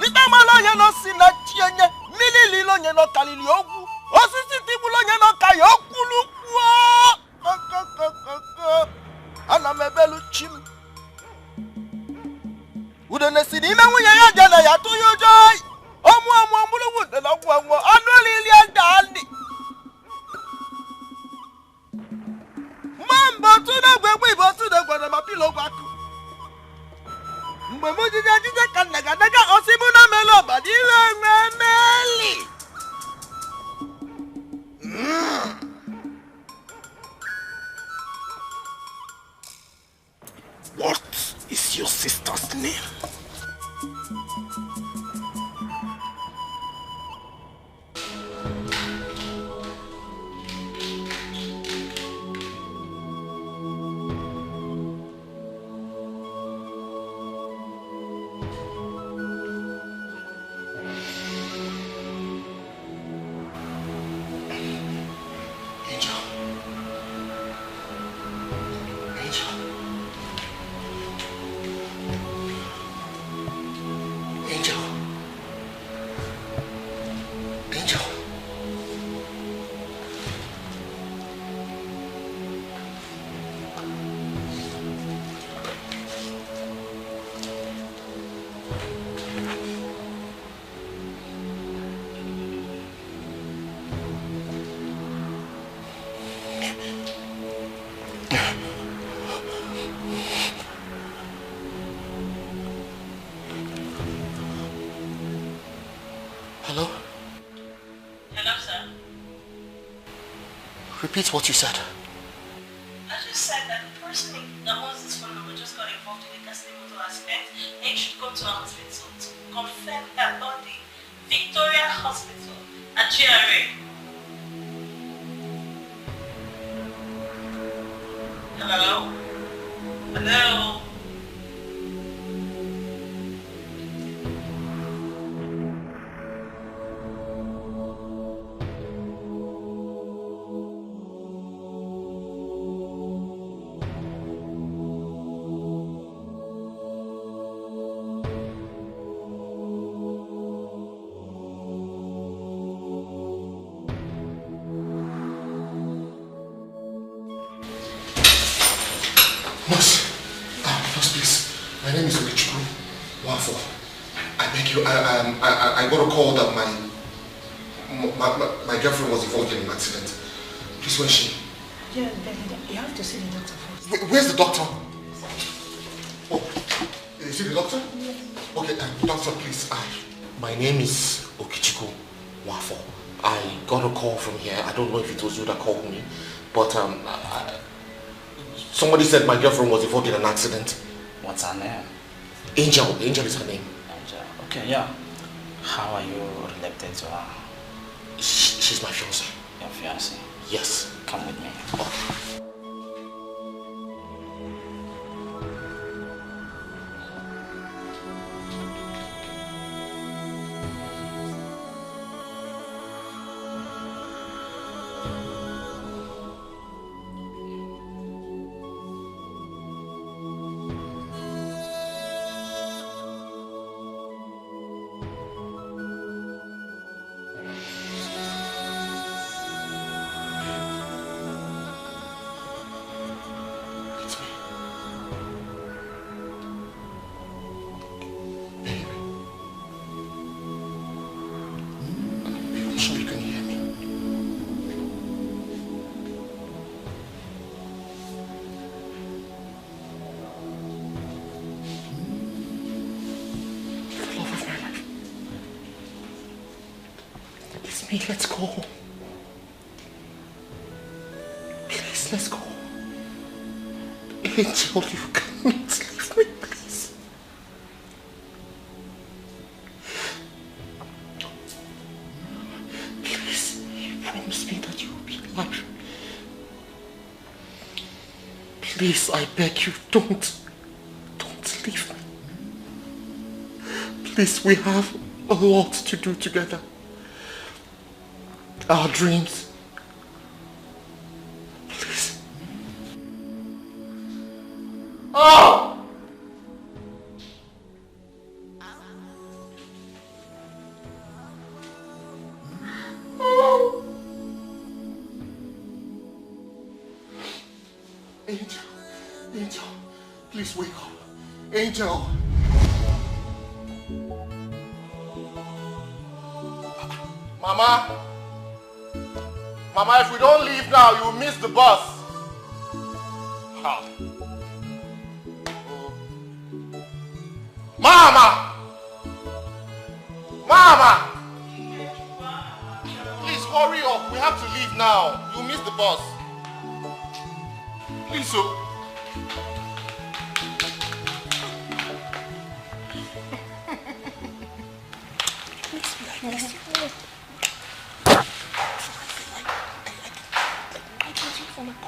Ita malo ye no sina chienye, milili lo nye no kalili ogu. Osisi tibu lo nye no kayokulu kwa. Ana mebelu chim. Udene sini me wuye ya jana ya tu yo joy. Omu Nollywood na gwa anolili andani. Mambo tuna gwegwe bo tuna gwa na mapilo gwaku. Mgbe mo jije kan naga osimu na melo badile memeli. What is your sister's name? Angel. Repeat what you said. I just said that the person that owns this phone number just got involved in a casting aspect and should go to a hospital to confirm her body. Victoria Hospital at GRA. Hello? Hello? I got a call that my girlfriend was involved in an accident. Please, where's she? Yeah, you have to see the doctor first. Where's the doctor? Oh, is it the doctor? Yes. Okay, doctor, please. My name is Okichiku Wafo. I got a call from here. I don't know if it was you that called me, but somebody said my girlfriend was involved in an accident. What's her name? Angel. Angel is her name. Angel. Okay, yeah. How are you related to her? She's my fiancée. Your fiancée? Yes. Come with me. Oh. Let's go. Please, let's go. Angel, you cannot leave me, please. Please, you promised me that you will be alive. Please, I beg you, don't leave me. Please, we have a lot to do together. Our dreams. Please. Oh! Oh! Angel. Angel. Please wake up. Angel. Mama. Mama, if we don't leave now, you'll miss the bus. Ha. Oh. Mama! Mama! Please hurry up. We have to leave now. You'll miss the bus. Please, so.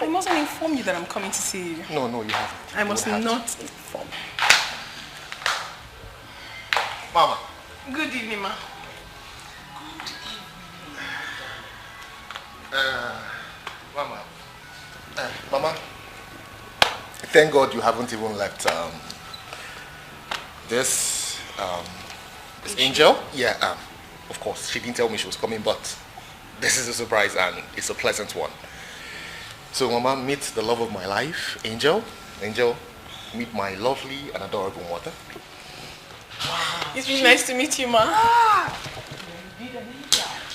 I mustn't inform you that I'm coming to see you. No, you haven't. I must not inform. Mama. Good evening, ma. Mama. Mama. Thank God you haven't even left this Angel. Yeah. Of course, she didn't tell me she was coming, but this is a surprise and it's a pleasant one. So Mama, meet the love of my life, Angel. Angel, meet my lovely and adorable mother. Wow. It's really nice to meet you, Ma.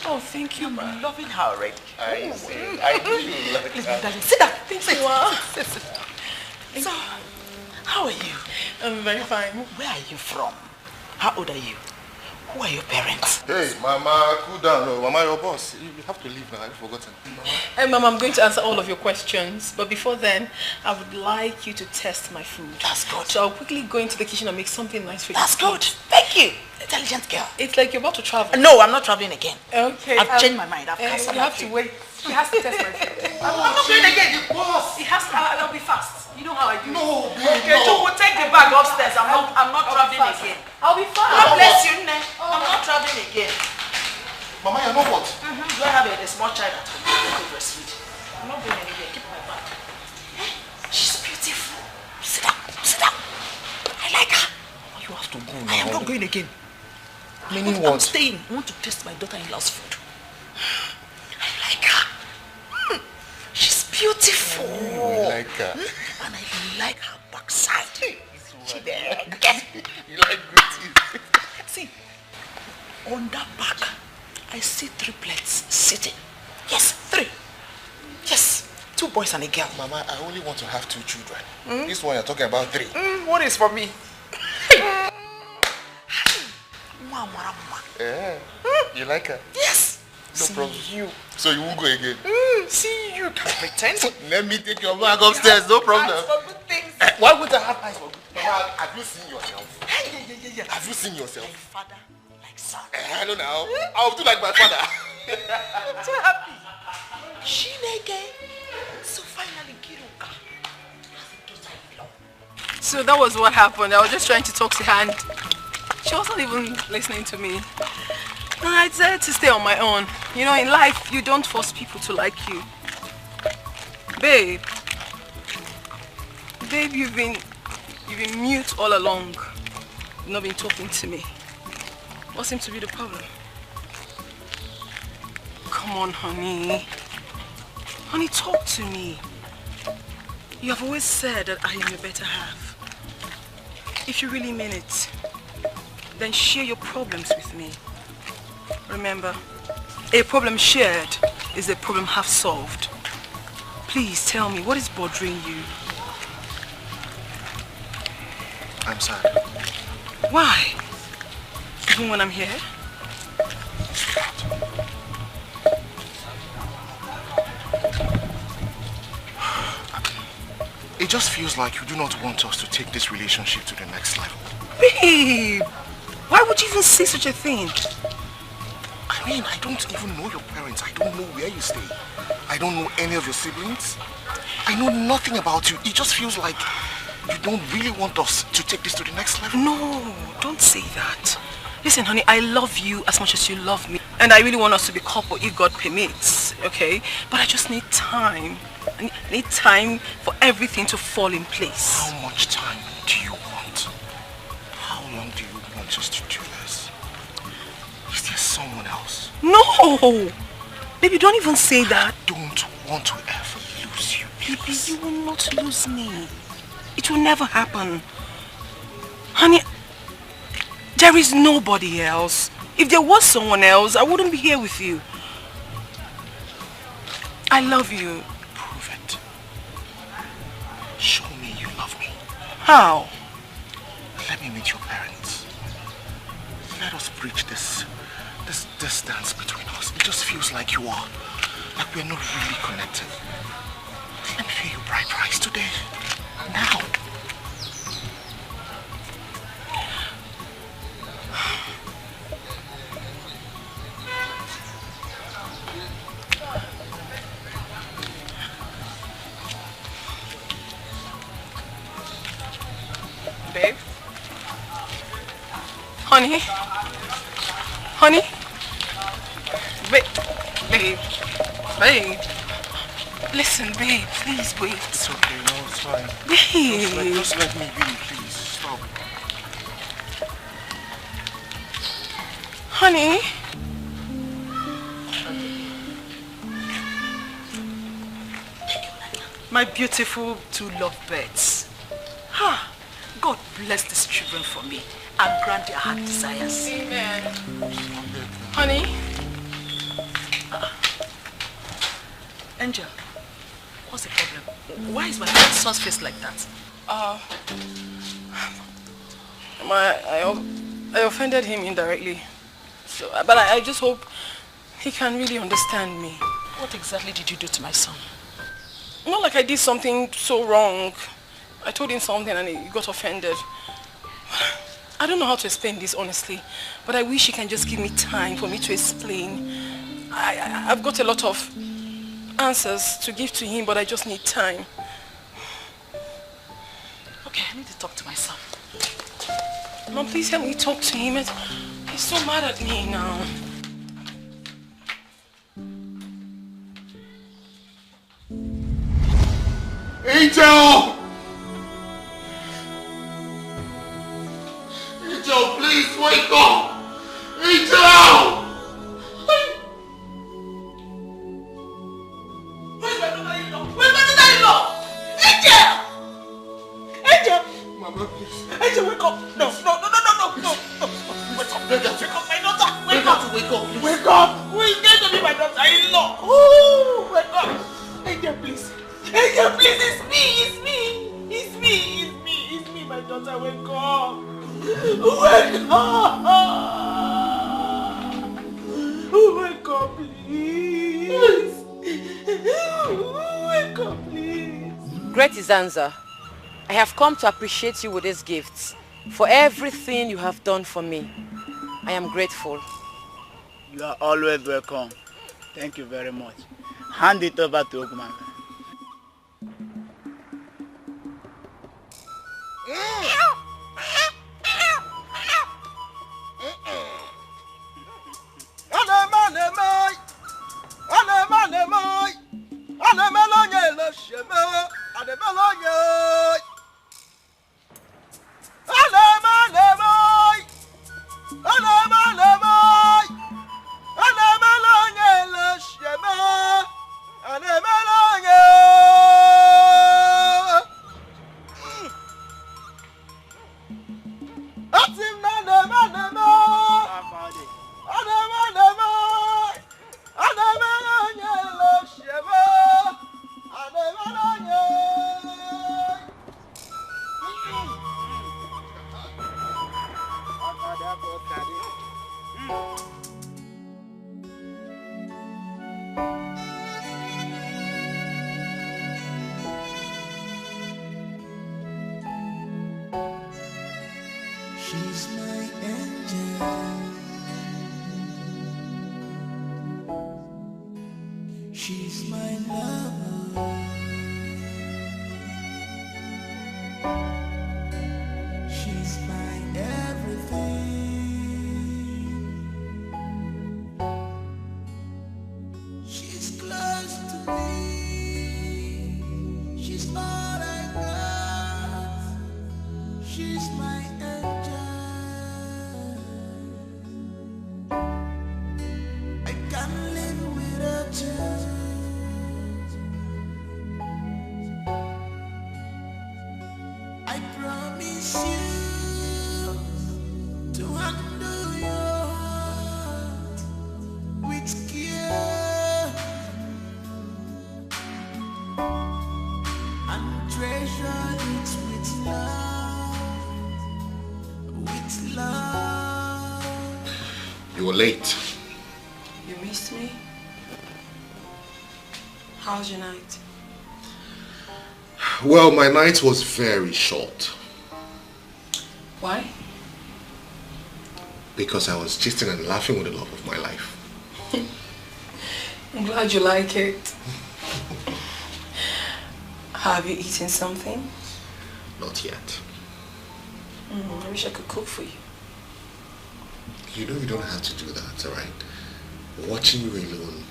Oh, thank you, Ma. I'm loving her already. I see. I do like her. Darling, sit down. Thank you, Ma. So, how are you? I'm very fine. Where are you from? How old are you? Who are your parents? Hey, Mama, cool down. No, Mama, your boss. You have to leave now. I've forgotten. Hey, Mama, I'm going to answer all of your questions. But before then, I would like you to test my food. That's good. So I'll quickly go into the kitchen and make something nice for you. That's good. Thank you. Intelligent girl. It's like you're about to travel. No, I'm not traveling again. Okay. I've changed my mind. I've You have to wait. She has to test my food. I'm not doing it again. Boss. It has to. I'll be fast. You know how I do. No, okay, so we'll take the bag upstairs. I'm not traveling again. I'll be fine. God bless you, Nne. I'm not traveling again. Mama, you know what? Do I have a small child at home? I could breastfeed. I'm not going anywhere. Keep my bag. She's beautiful. Sit down. Sit down. I like her. You have to go now. I am not going again. Meaning I'm what? staying. I want to taste my daughter-in-law's food. I like her. She's beautiful. You like her. And I like her backside. She there. You like good teeth. See, on that back, I see triplets sitting. Yes, 3. Yes, 2 boys and a girl. Mama, I only want to have 2 children. This one you're talking about 3. What is for me? Yeah. You like her? Yes. No problem. You. So you won't go again? See, you can pretend. Let me take your bag upstairs, no problem. Why would I have eyes for good? Mama, have you seen yourself? Yeah. Have you seen yourself? Like father, like son. I don't know. I'll do like my father. I'm so happy. Shinege. So finally, Kiruka. So that was what happened. I was just trying to talk to her and she wasn't even listening to me. And I decided to stay on my own. You know, in life, you don't force people to like you. Babe, you've been mute all along. You've not been talking to me. What seems to be the problem? Come on, honey. Honey, talk to me. You have always said that I am your better half. If you really mean it, then share your problems with me. Remember, a problem shared is a problem half solved. Please tell me, what is bothering you? I'm sad. Why? Even when I'm here? It just feels like you do not want us to take this relationship to the next level. Babe, why would you even say such a thing? I mean, I don't even know your parents. I don't know where you stay. I don't know any of your siblings. I know nothing about you. It just feels like you don't really want us to take this to the next level. No, don't say that. Listen, honey, I love you as much as you love me. And I really want us to be couple if God permits, okay? But I just need time. I need time for everything to fall in place. How much time do you want? How long do you want us to do this? Is there someone else? No! Baby, don't even say that. I don't want to ever lose you. Baby, you will not lose me. It will never happen. Honey, there is nobody else. If there was someone else, I wouldn't be here with you. I love you. Prove it. Show me you love me. How? Let me meet your parents. Let us bridge this distance between us. It just feels like we're not really connected. Let me feel your bright eyes today. Now. Babe? Honey? Honey? Babe. Listen, babe, please wait. It's okay, no, it's fine. Babe. Just let me be, please. Stop. Honey? My beautiful two lovebirds. Ha! God bless these children for me and grant their heart desires. Amen. Honey? Angel, what's the problem? Why is my son's face like that? I offended him indirectly. So, but I just hope he can really understand me. What exactly did you do to my son? Not like I did something so wrong. I told him something and he got offended. I don't know how to explain this honestly, but I wish he can just give me time for me to explain. I've got a lot of answers to give to him, but I just need time. Okay, I need to talk to my son. Mom, please help me talk to him. He's so mad at me now. Angel! Angel, please wake up! Angel! Where's my daughter-in-law? Where's my daughter-in-law? Angel! Angel! Mama, please. Angel, wake up! No. Wake up! Wake up, my daughter! Wake up! Wake up, please. Wake up! Who is going to be my daughter-in-law? Oh, wake up! Angel, please! Angel, please! It's me, my daughter! Wake up! Wake up! Wake up, please! Wake up, please! Great Izanza, I have come to appreciate you with these gifts. For everything you have done for me, I am grateful. You are always welcome. Thank you very much. Hand it over to Ogman. She's my angel. She's my lover. She's my everything. She's close to me. She's all I got. She's my angel. I can't live without you. I promise you to handle your heart with care and treasure it with love, with love. You were late. You missed me? How's your night? Well, my night was very short Why? because I was gisting and laughing with the love of my life. I'm glad you like it. Have you eaten something? Not yet. I wish I could cook for you. You know you don't have to do that, alright? Watching you alone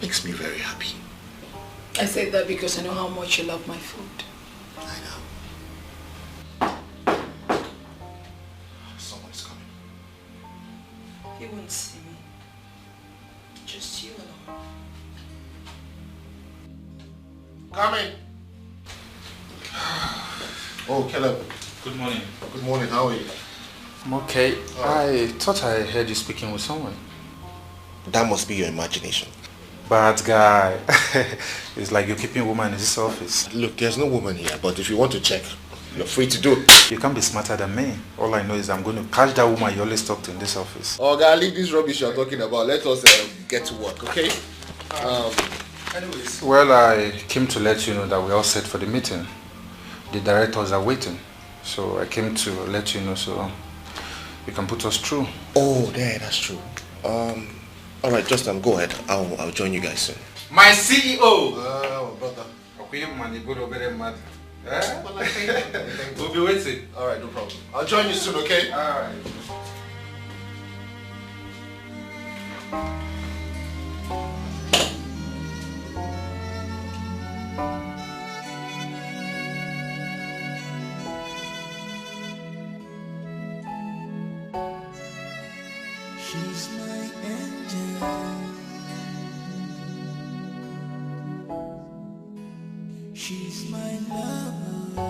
makes me very happy. I said that because I know how much you love my food. I know. Someone's coming. You won't see me. Just you alone. Come in. Oh, Caleb. Good morning. Good morning. How are you? I'm okay. I thought I heard you speaking with someone. That must be your imagination. Bad guy. It's like you're keeping a woman in this office. Look, there's no woman here, but if you want to check, you're free to do. You can't be smarter than me. All I know is I'm going to catch that woman you always talk to in this office. Oh, God, leave this rubbish you're talking about. Let us get to work, okay? Anyways. Well, I came to let you know that we're all set for the meeting. The directors are waiting. So I came to let you know so you can put us through. Oh, yeah, that's true. All right, just go ahead. I'll join you guys soon. My CEO! Brother. We'll be waiting. All right, no problem. I'll join you soon, okay? All right. She's my angel. She's my lover.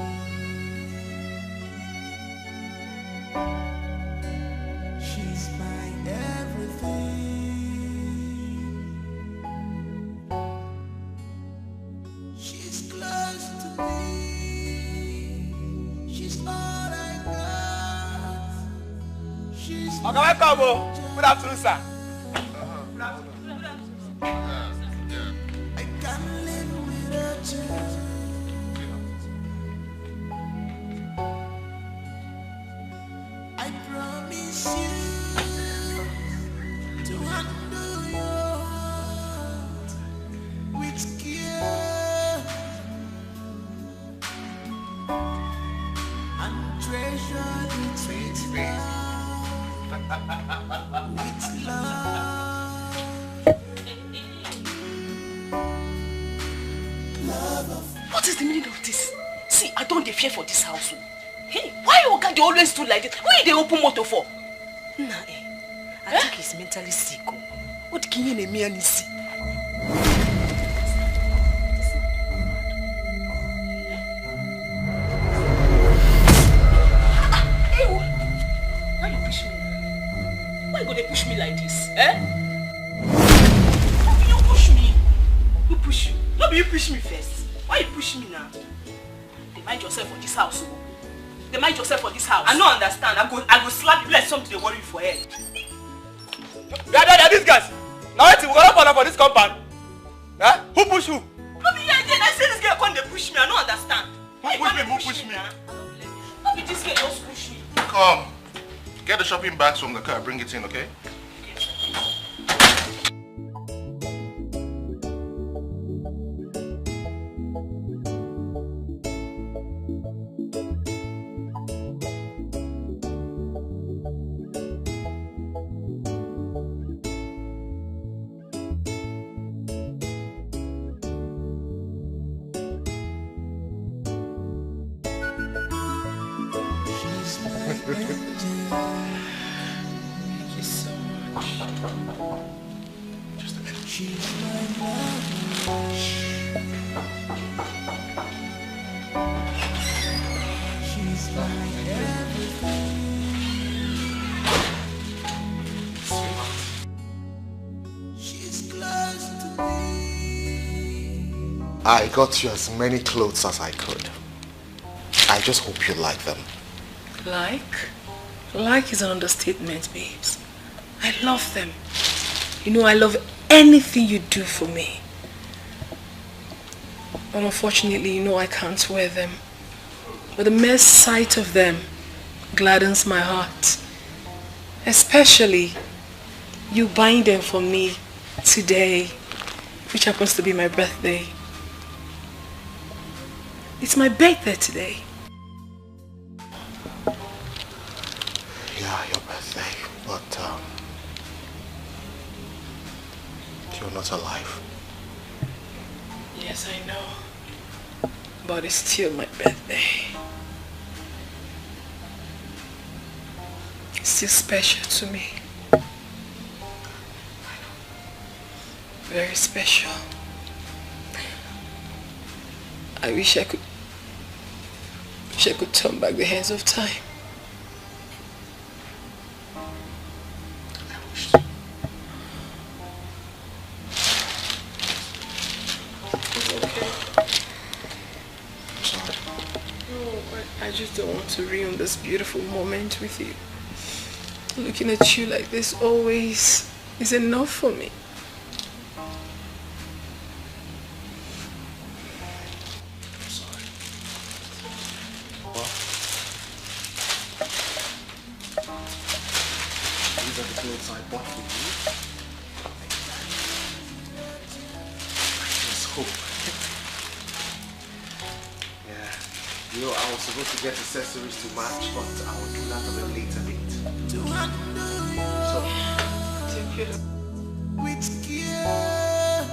She's my everything. She's close to me. She's all I got. She's Okay, welcome. Good afternoon, sir. I can't live without you. I promise you to handle your heart with care and treasure it with love. What is the meaning of this? See, I don't fear for this house. Hey, why Oga they always do like this? Why they open motor for? Nah, I think he's mentally sick. What can you name me and see? Why you push me? Why go they push me like this? Eh? How can you push me? Who push you? How you push me first? Why you push me now? They mind yourself for this house. They mind yourself for this house. I don't understand. I go slap you like something they worry you for head. Yeah, these guys. Now we're gonna follow for this compound. Huh? Who push who? No be here again. I say this girl come they push me. I don't understand. Who push me? How be this girl just push me? Come. Get the shopping bags from the car. Bring it in, okay? Thank you so much. Just a minute. She's my love. She's my everything. She's close to me. I got you as many clothes as I could. I just hope you like them. Like? Like is an understatement, babes. I love them. You know, I love anything you do for me. But unfortunately, you know I can't wear them. But the mere sight of them gladdens my heart. Especially you buying them for me today, which happens to be my birthday. It's my birthday today. Yeah, your birthday, but you're not alive. Yes, I know. But it's still my birthday. It's still special to me. Very special. I wish I could turn back the hands of time. I just don't want to ruin this beautiful moment with you. Looking at you like this always is enough for me. I'm sorry. Well, these are the clothes I bought for you. Let's hope. You know, I was supposed to get accessories to match, but I will do that on a later date. So, take it with care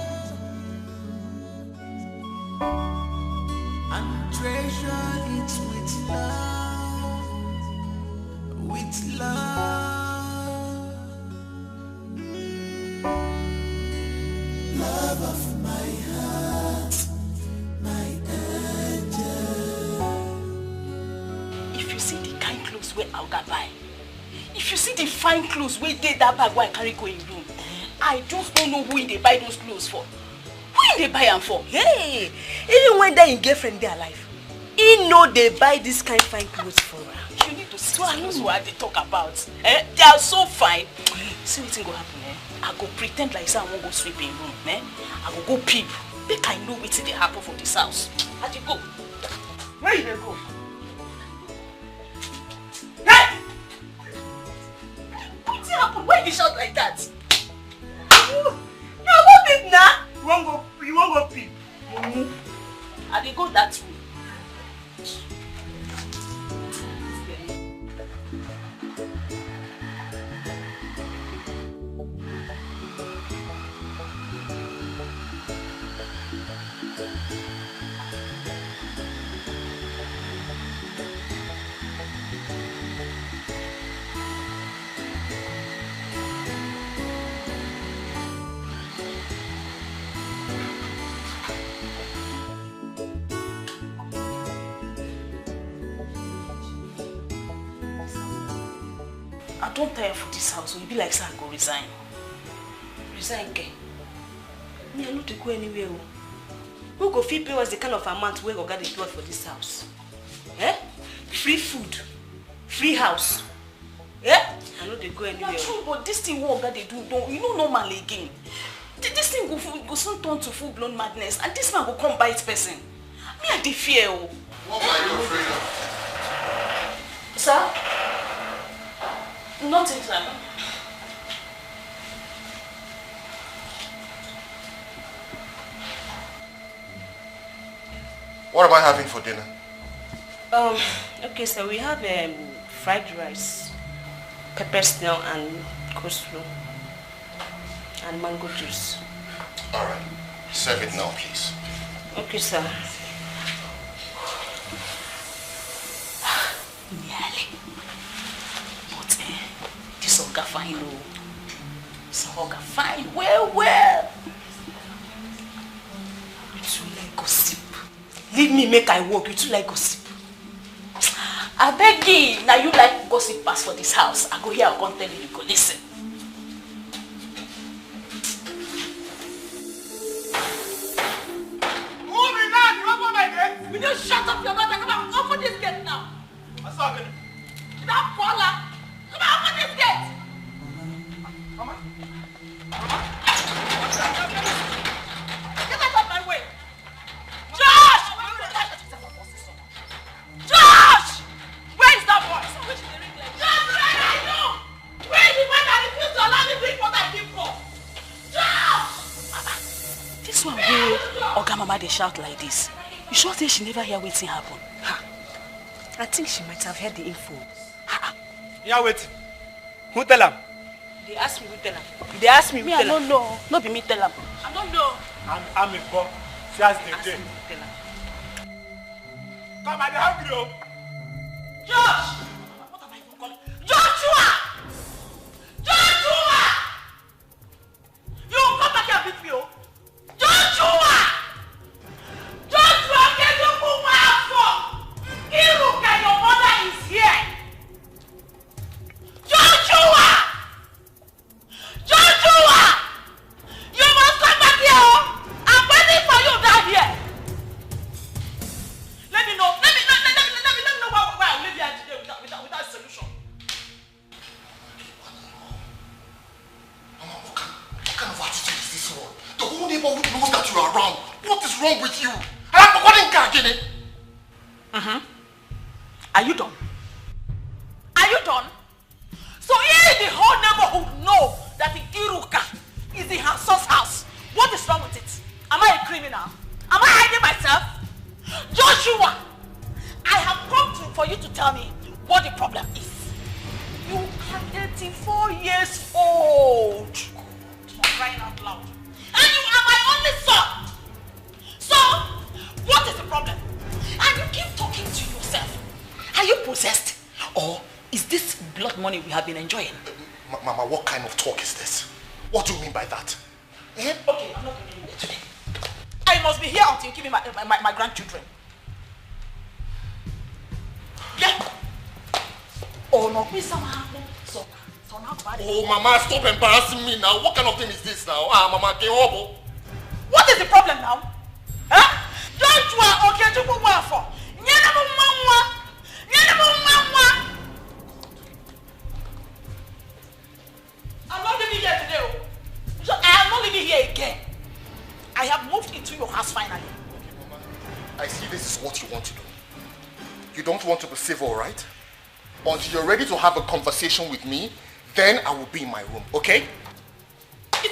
and treasure it with love, love of my heart, my where I'll get by. If you see the fine clothes where they that bag where I carry go in room, I just don't know who they buy those clothes for. Who they buy them for? Hey, even when they in girlfriend they alive, he know they buy this kind of fine clothes for her. You need to see what they talk about. They are so fine. See what will happen. I go pretend like I won't go sweep in room. I go go peep. Make I know what they happen for this house. How do you go? Where you they go? What's happened? Why you shout like that? No, go peep now. You won't go peep. I dey go that way. I don't tire for this house, so you be like, sir, I go resign. Resign, okay? Me, I not to go anywhere. Who go fit pay us the kind of amount we go get the plot for this house? Eh? Free food, free house. Yeah? I know they go anywhere. Not true, but this thing what they do, don't you know normal again. This thing go soon turn to full-blown madness, and this man will come bite person. Me, I dey fear. What are you afraid of? Sir? Nothing, sir. What am I having for dinner? Okay, so we have fried rice, pepper snail and coleslaw, and mango juice. All right. Serve it now, please. Okay, sir. This Oga fine, oh. This Oga fine, well. You too like gossip. Leave me make I work, you too like gossip. I beg you, now you like gossip pass for this house. I go here, I'll come tell you, you go listen. Move it now, you open my gate. Will you shut up your mouth and come and open this gate now? What's happening? That Paula. Come on, open this gate! Mama? Get out of my way! Josh! Josh! Where is that boy? Josh, where are you? Where is the man that refused to allow me to drink what I came for? Josh! Mama, this one way Oga Mama they shout like this. You sure say she never hear wetin happen? I think she might have heard the info. Yeah, wait. Who tell him? They ask me who tell him. They ask me who tell him. I don't know. No be me tell him. I don't know. I'm in for. She has the day. Come on, they're hungry. Josh! What am I even calling? Joshua! Joshua! You come back here and beat me, oh! Joshua! Joshua, get your this one? The whole neighborhood knows that you are around. What is wrong with you? I'm forgetting Kagene. Are you done? Are you done? So if the whole neighborhood know that the Iruka is in her son's house, what is wrong with it? Am I a criminal? Am I hiding myself? Joshua, I have come for you to tell me what the problem is. You are 84 years old. I'm crying out loud. And you are my only son. So, what is the problem? And you keep talking to yourself. Are you possessed? Or is this blood money we have been enjoying? Mama, what kind of talk is this? What do you mean by that? Okay, I'm not going to do it today. I must be here until you give me my grandchildren. Yeah. Oh no, please somehow. Oh, Mama, stop embarrassing me now. What kind of thing is this now? Mama, get horrible. What is the problem now? Huh? Joshua, okay, to go well for. I'm not living here today. So I am not living here again. I have moved into your house finally. I see this is what you want to do. You don't want to be civil, right? Until you're ready to have a conversation with me, then I will be in my room, okay? Okay.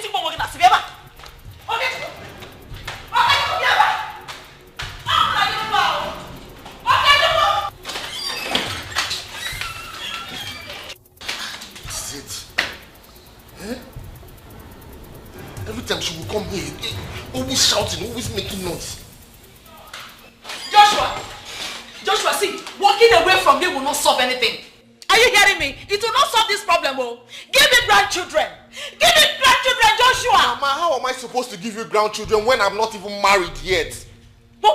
This is it. Eh? Every time she will come here, always shouting, always making noise. Joshua, see, walking away from me will not solve anything. Are you hearing me? It will not solve this problem, oh. Give me grandchildren. Give me grandchildren, Joshua. Mama, how am I supposed to give you grandchildren when I'm not even married yet?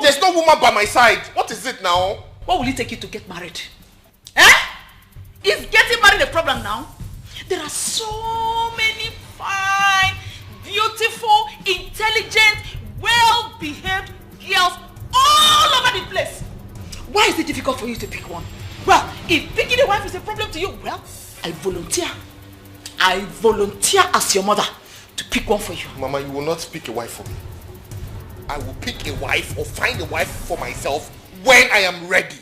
There's no woman by my side. What is it now? What will it take you to get married? Eh? Is getting married a problem now? There are so many fine, beautiful, intelligent, well-behaved girls all over the place. Why is it difficult for you to pick one? Well, if picking a wife is a problem to you, well, I volunteer as your mother to pick one for you. Mama, you will not pick a wife for me. I will pick a wife or find a wife for myself when I am ready.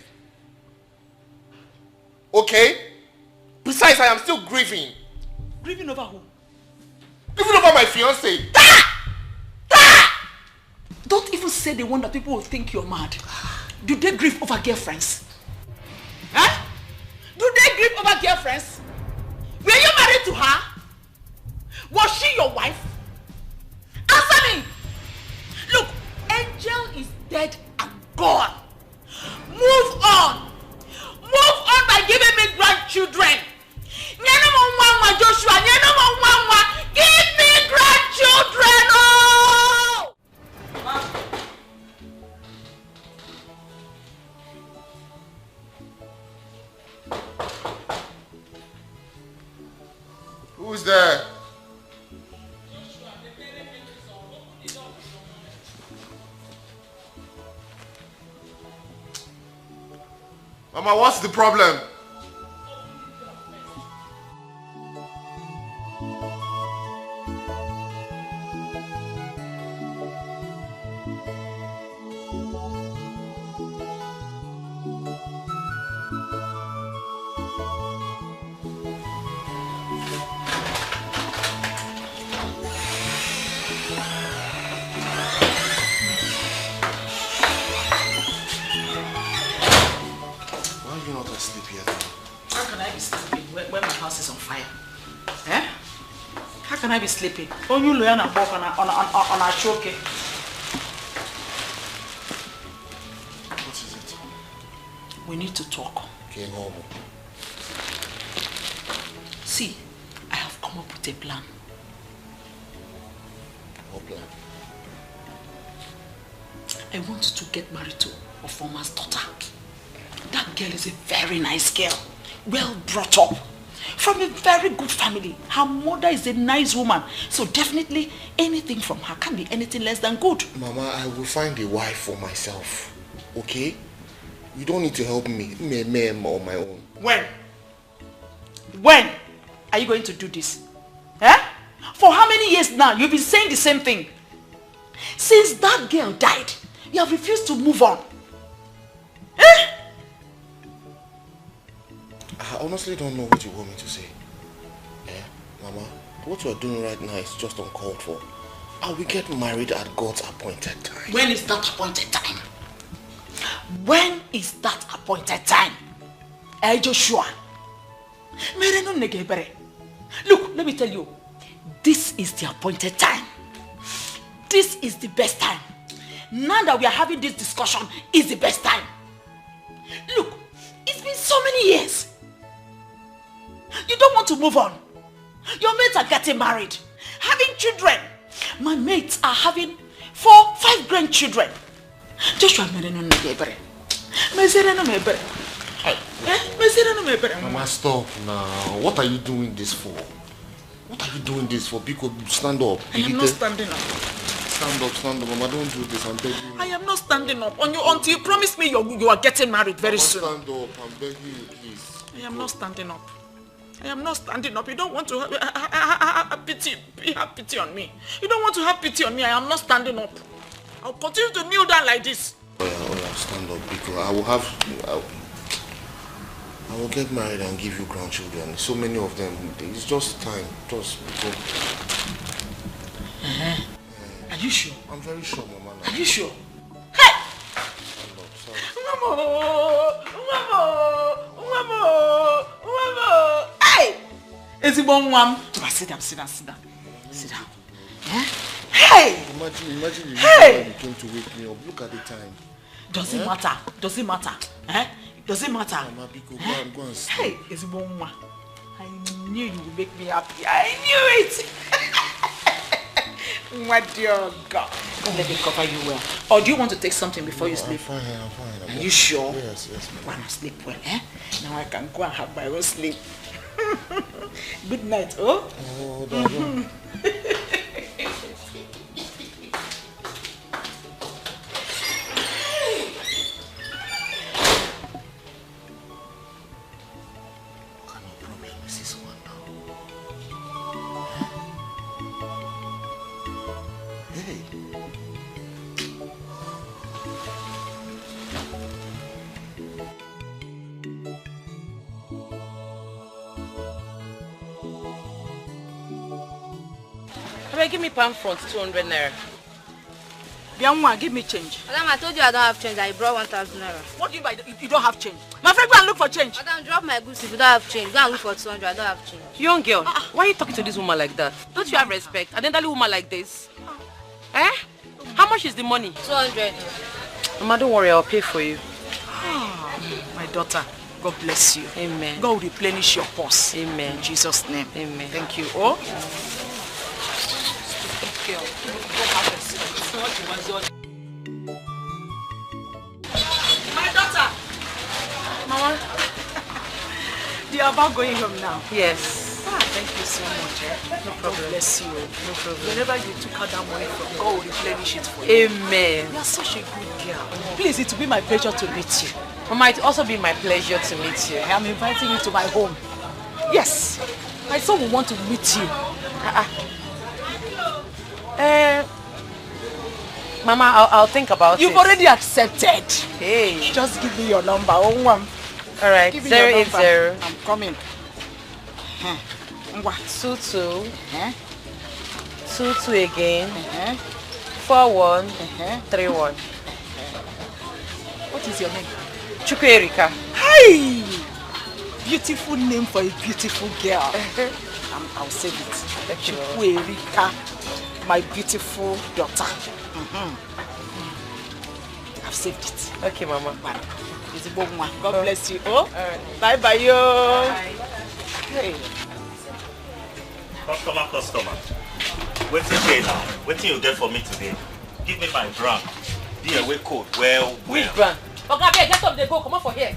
Okay? Besides, I am still grieving. Grieving over who? Grieving over my fiancé. Don't even say the one that people will think you're mad. Do they grieve over girlfriends? Huh? Do they grieve over girlfriends? Were you married to her? Was she your wife? Answer me! Look, Angel is dead and gone. Move on! Move on by giving me grandchildren! Joshua, give me grandchildren! Oh! Who's there? Mama, what's the problem? Can I be sleeping? Oh, you learn a walk on a choke. What is it? We need to talk. Okay, normal. See, I have come up with a plan. What plan? I want to get married to a former's daughter. That girl is a very nice girl, well brought up. From a very good family. Her mother is a nice woman. So definitely anything from her can't be anything less than good. Mama, I will find a wife for myself. Okay? You don't need to help me on my own. When are you going to do this? Eh? For how many years now, you've been saying the same thing. Since that girl died, you have refused to move on. Eh? I honestly don't know what you want me to say. Mama, what you are doing right now is just uncalled for. I will get married at God's appointed time. When is that appointed time? When is that appointed time? Hey Joshua. Look, let me tell you. This is the appointed time. This is the best time. Now that we are having this discussion, is the best time. Look, it's been so many years. You don't want to move on. Your mates are getting married, having children. My mates are having 4-5 grandchildren. Joshua, Mama, stop now. What are you doing this for? What are you doing this for? Because stand up. I am not standing up. Stand up, Mama. Don't do this. I'm begging you. I am not standing up until you promise me you are getting married very soon. Stand up. I'm begging you, please. I am not standing up. I am not standing up. You don't want to have pity on me. You don't want to have pity on me. I am not standing up. I'll continue to kneel down like this. Oh yeah, stand up, because I will get married and give you grandchildren. So many of them. It's just time. Just go. Are you sure? I'm very sure, Mama. Are you sure? Hey! Mama! Hey! Is it one? Sit down. Sit down. Hey! Imagine you came to wake me up. Look at the time. Does it matter? Does it matter? Does it matter? Mama, go and sleep. Hey, is it one? I knew you would make me happy. I knew it. My dear God. Let me cover you well. Or do you want to take something before you sleep? I'm fine. Are you sure? Yes. Go and sleep well, eh? Now I can go and have my own sleep. Good night, oh? Give me palm front, 200 naira. Bianwa, give me change. Madam, I told you I don't have change. I brought 1,000 naira. What do you mean you don't have change? My friend, go and look for change. Madam, drop my goods if you don't have change. Go and look for 200. I don't have change. Young girl, why are you talking to this woman like that? Don't you have respect? An elderly woman like this? Eh? How much is the money? 200. Mama, don't worry, I'll pay for you. My daughter, God bless you. Amen. God will replenish your purse. Amen. In Jesus' name. Amen. Thank you. Oh? My daughter. Mama. They are about going home now. Yes. Thank you so much. No problem. God bless you. No problem. Whenever you took her that money from, God will replenish it for you. Amen. You are such a good girl. Please, it will be my pleasure to meet you. Mama, it will also be my pleasure to meet you. I am inviting you to my home. Yes. My son will want to meet you. Mama, I'll think about it. You've already accepted. Hey. Just give me your number. All right. Give me 080. your number. I'm coming. 22. 22 again. 4131. What is your name? Chukwuerika. Hi! Beautiful name for a beautiful girl. I'll save it. Chukwuerika, my beautiful daughter. I've saved it. Okay, Mama. God bless you. Oh, bye, yo. Bye. Hey. Customer. Waiting here now. Waiting you get for me today. Give me my brand. Be away code. Well. Which brand? Okay, get up. They go. Come on for here.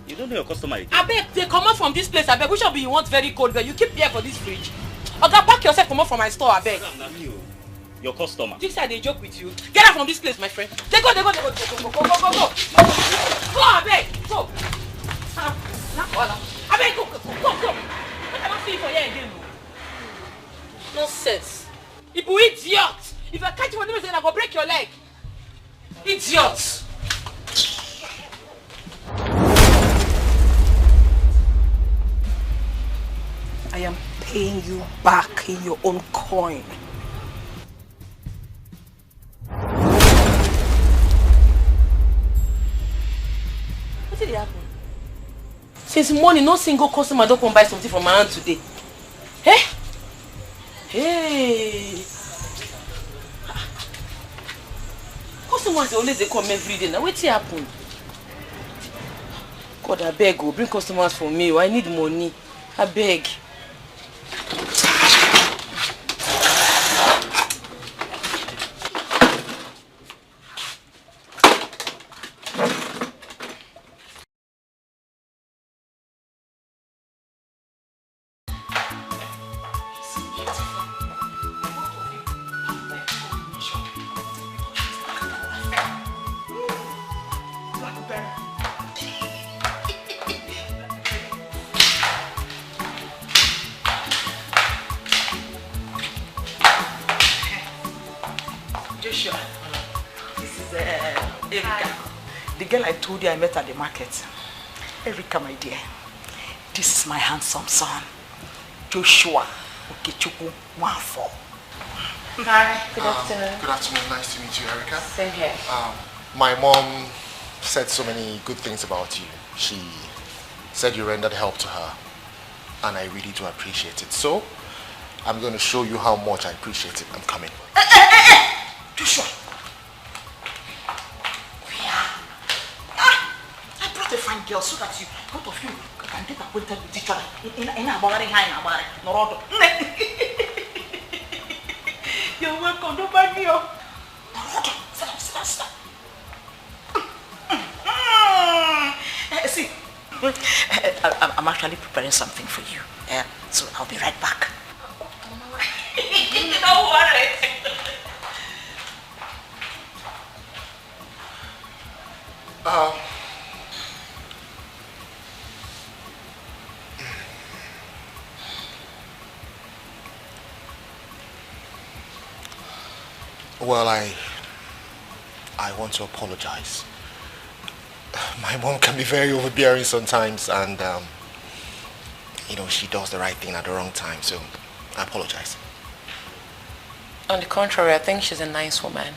You don't know your customer again. I beg, they come out from this place. I beg. Which one be you want very cold? But you keep here for this fridge. Okay, pack yourself. Come out from my store. I beg. Your customer. This side they joke with you. Get out from this place, my friend. They go. Go. Go, I beg. Go. I beg, go. I cannot see you for here again. Nonsense. You idiot! If I catch you on the message, I go break your leg. Idiot! I am paying you back in your own coin. What did happen? Since morning, no single customer don't come buy something from my hand today. Eh? Hey! Customers always they come every day. Now what's happen? God, I beg you, bring customers for me. I need money. I beg. I met at the market. Erika, my dear, this is my handsome son, Joshua Okechukwu Nwafọ. Hi, good afternoon. Good afternoon, nice to meet you, Erika. Same here. My mom said so many good things about you. She said you rendered help to her, and I really do appreciate it. So, I'm going to show you how much I appreciate it. I'm coming. Joshua! A fine girl so that you both of you can get acquainted with each other in a body high Norodo. You're welcome, don't mind me. Norodo, sit down. See, I'm actually preparing something for you. So I'll be right back. Don't worry. Well, I want to apologize. My mom can be very overbearing sometimes, and you know, she does the right thing at the wrong time, so I apologize. On the contrary, I think she's a nice woman.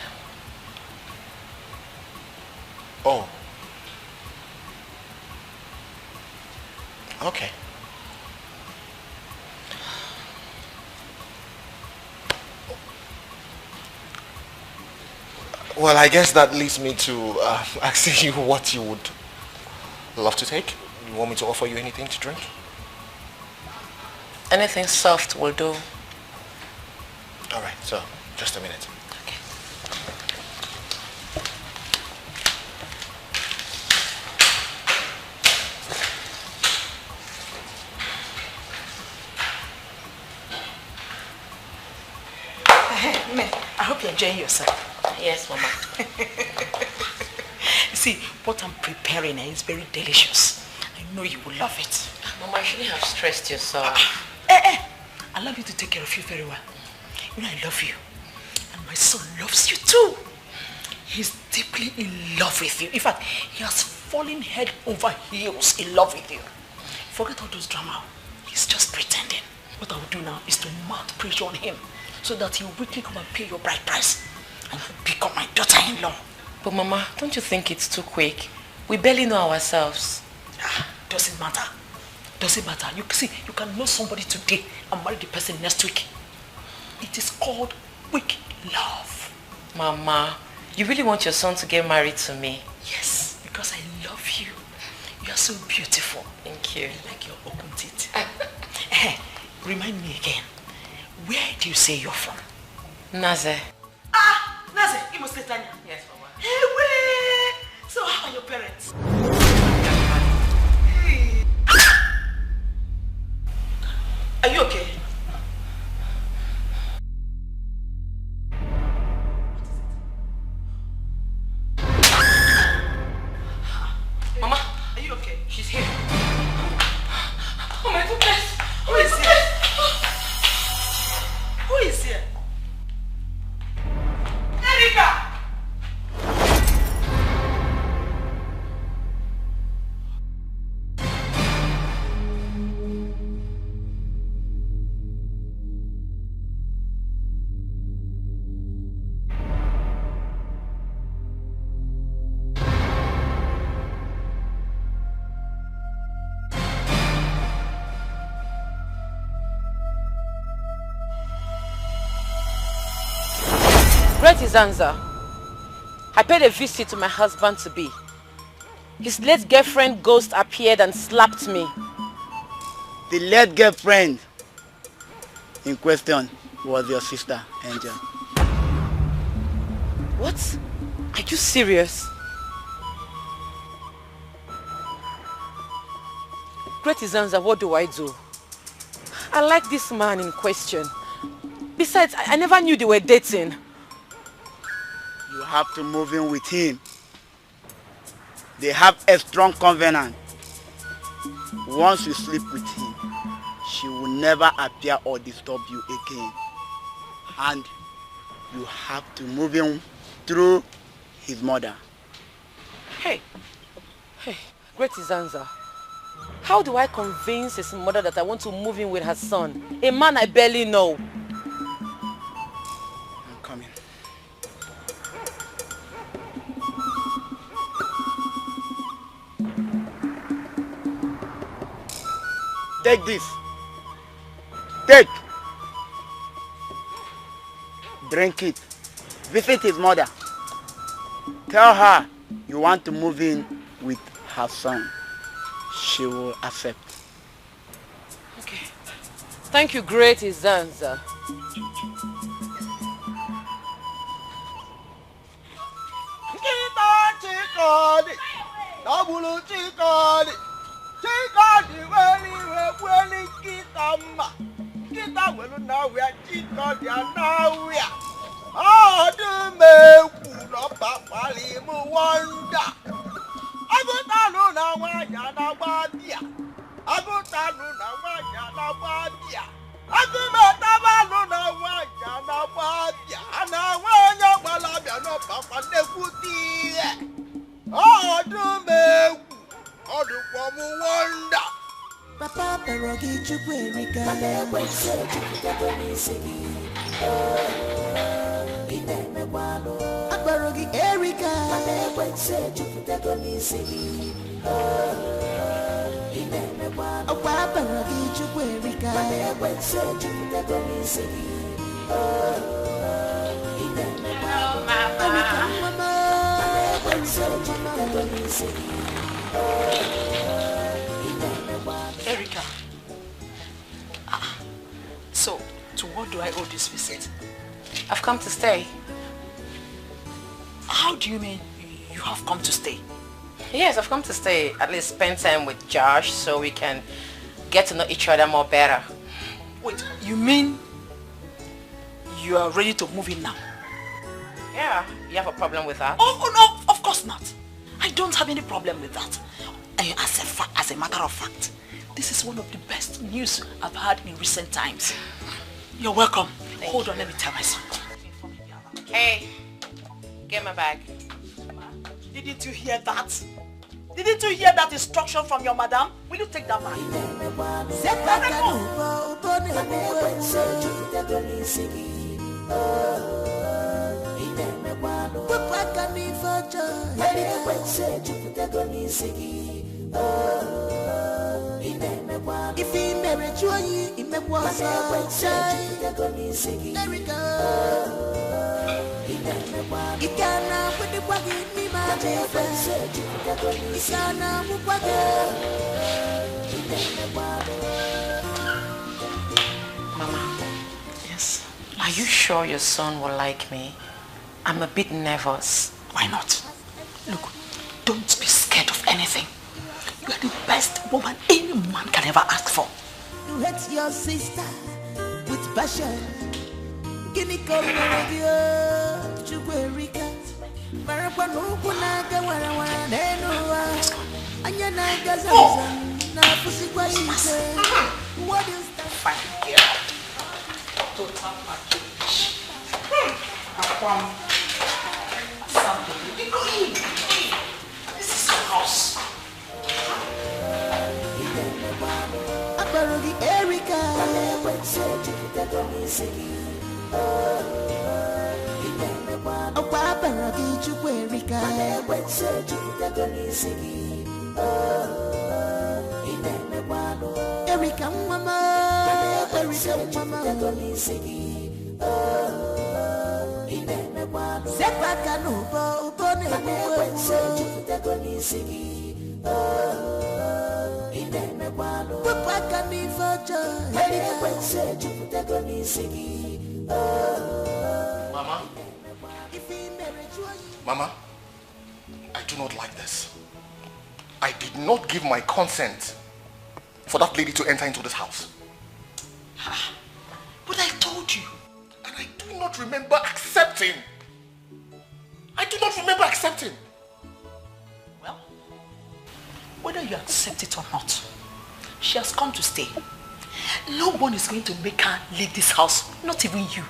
Oh. Okay. Well, I guess that leads me to asking you what you would love to take. You want me to offer you anything to drink? Anything soft will do. All right, so just a minute. I hope you're enjoying yourself. Yes, Mama. See, what I'm preparing is very delicious. I know you will love it. Mama, you shouldn't have stressed yourself. I love you to take care of you very well. You know I love you. And my son loves you too. He's deeply in love with you. In fact, he has fallen head over heels in love with you. Forget all those drama. He's just pretending. What I will do now is to mount pressure on him so that he will quickly come and pay your bride price and become my daughter-in-law. But Mama, don't you think it's too quick? We barely know ourselves. Doesn't matter. Doesn't matter. You see, you can know somebody today and marry the person next week. It is called quick love. Mama, you really want your son to get married to me? Yes, because I love you. You are so beautiful. Thank you. Like your open teeth. Remind me again. Where do you say you're from? Naze. Naze, you must say Tanya. Yes, Mama. Hey, wait. So how are your parents? Are you okay? Mama, are you okay? She's here. Oh my goodness. Who is here? Who is here? Great Izanza. I paid a visit to my husband-to-be. His late girlfriend ghost appeared and slapped me. The late girlfriend in question was your sister, Angel. What? Are you serious? Great Izanza, what do I do? I like this man in question. Besides, I never knew they were dating. You have to move in with him. They have a strong covenant. Once you sleep with him, she will never appear or disturb you again. And you have to move in through his mother. Hey, Great Izanza. How do I convince his mother that I want to move in with her son? A man I barely know. I'm coming. Take this. Take. Drink it. Visit his mother. Tell her you want to move in with her son. She will accept. Okay. Thank you, Great Izanza. Papa Perogi Chukwerika Perogi Erika Perogi Chukwerika Erika. So, to what do I owe this visit? I've come to stay. How do you mean you have come to stay? Yes, I've come to stay. At least spend time with Josh so we can get to know each other more better. Wait, you mean you are ready to move in now? Yeah, you have a problem with that? Oh no, of course not. I don't have any problem with that. As a matter of fact, this is one of the best news I've had in recent times. You're welcome. Hold on, let me tell my son. Hey, get my bag. Didn't you hear that? Didn't you hear that instruction from your madam? Will you take that bag? If he married you, he may was there we go. He can't put the bag in me, my baby. He can't move bag. Mama. Yes? Are you sure your son will like me? I'm a bit nervous. Why not? Look, don't be scared of anything. You are the best woman any man can ever ask for. You hate your sister with passion. Guinea corn radio, Chuberika. Marapanukunaga warawa nenua. Anyanaga zazan na pusikwa ise. What is that? Fine girl. Total package. Akwam. Something. Go in. This is your house. Perogi Erika Perogi Chukwerika Erika mama Erika mama Sepaka nubo ubone Mama? Mama, I do not like this. I did not give my consent for that lady to enter into this house. But I told you. And I do not remember accepting. I do not remember accepting. Well, whether you accept it or not, she has come to stay. No one is going to make her leave this house, not even you.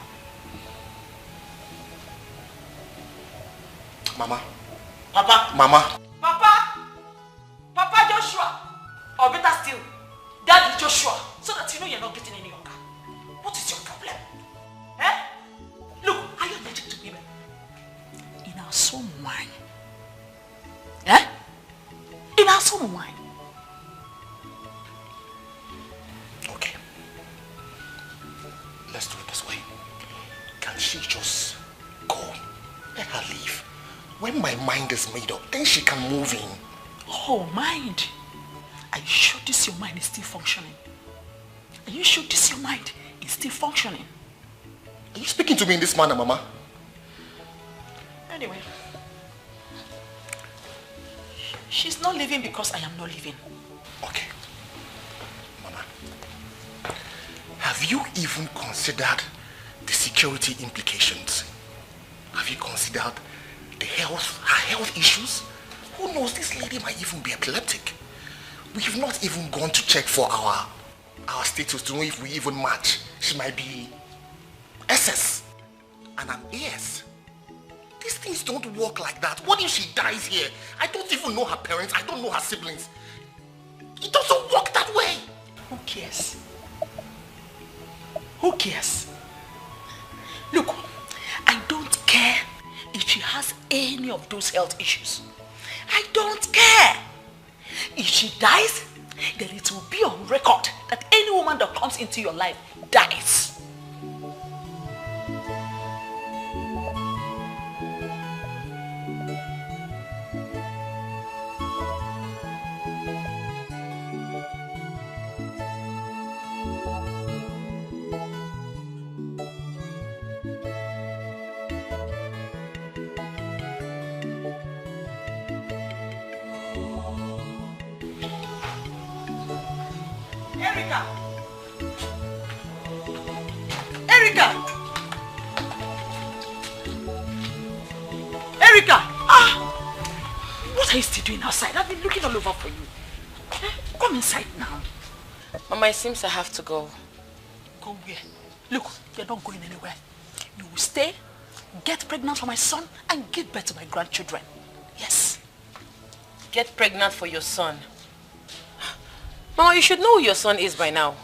Mama. Papa. Mama. Papa. Papa Joshua. Or better still, Daddy Joshua, so that you know you're not getting any younger. What is your problem? Eh? Look, are you allergic to women? In our soul wine. Eh? In our soul wine. Okay. Let's do it this way. Can she just go? Let her leave. When my mind is made up, then she can move in. Oh, mind. Are you sure this your mind is still functioning? Are you sure this your mind is still functioning? Are you speaking to me in this manner, Mama? Anyway. She's not leaving because I am not leaving. Okay. Mama. Have you even considered the security implications? Have you considered her health issues? Who knows, this lady might even be epileptic. We have not even gone to check for our status to know if we even match. She might be SS and I'm AS. These things don't work like that. What if she dies here? I don't even know her parents. I don't know her siblings. It doesn't work that way. Who cares? Who cares? Look, I don't care if she has any of those health issues. I don't care. If she dies, then it will be on record that any woman that comes into your life dies. What are you still doing outside? I've been looking all over for you. Come inside now. Mama, it seems I have to go. Go where? Look, you're not going anywhere. You will stay, get pregnant for my son, and give birth to my grandchildren. Yes. Get pregnant for your son? Mama, you should know who your son is by now.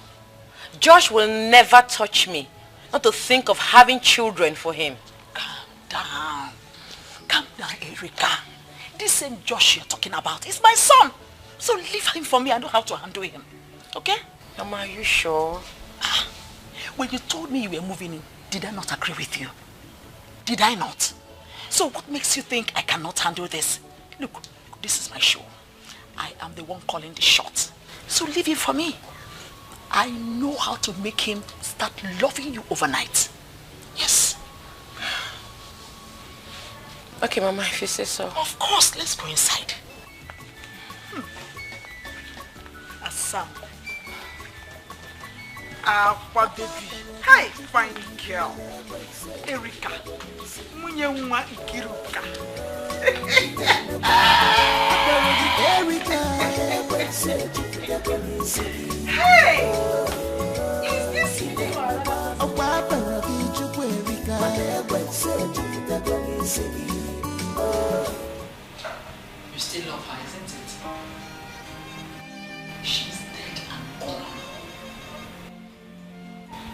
Josh will never touch me. Not to think of having children for him. Calm down. Calm down, Erica. This same Josh you're talking about is my son. So leave him for me. I know how to handle him. Okay? Mama, are you sure? When you told me you were moving in, did I not agree with you? Did I not? So what makes you think I cannot handle this? Look, this is my show. I am the one calling the shots. So leave him for me. I know how to make him start loving you overnight. Yes. Okay, Mama, if you say so. Of course, let's go inside. Assam. Aqua baby. Hi, fine girl. Erica. Munyewa Ikiruka. Hey! Is this you? You still love her, isn't it? She's dead and gone.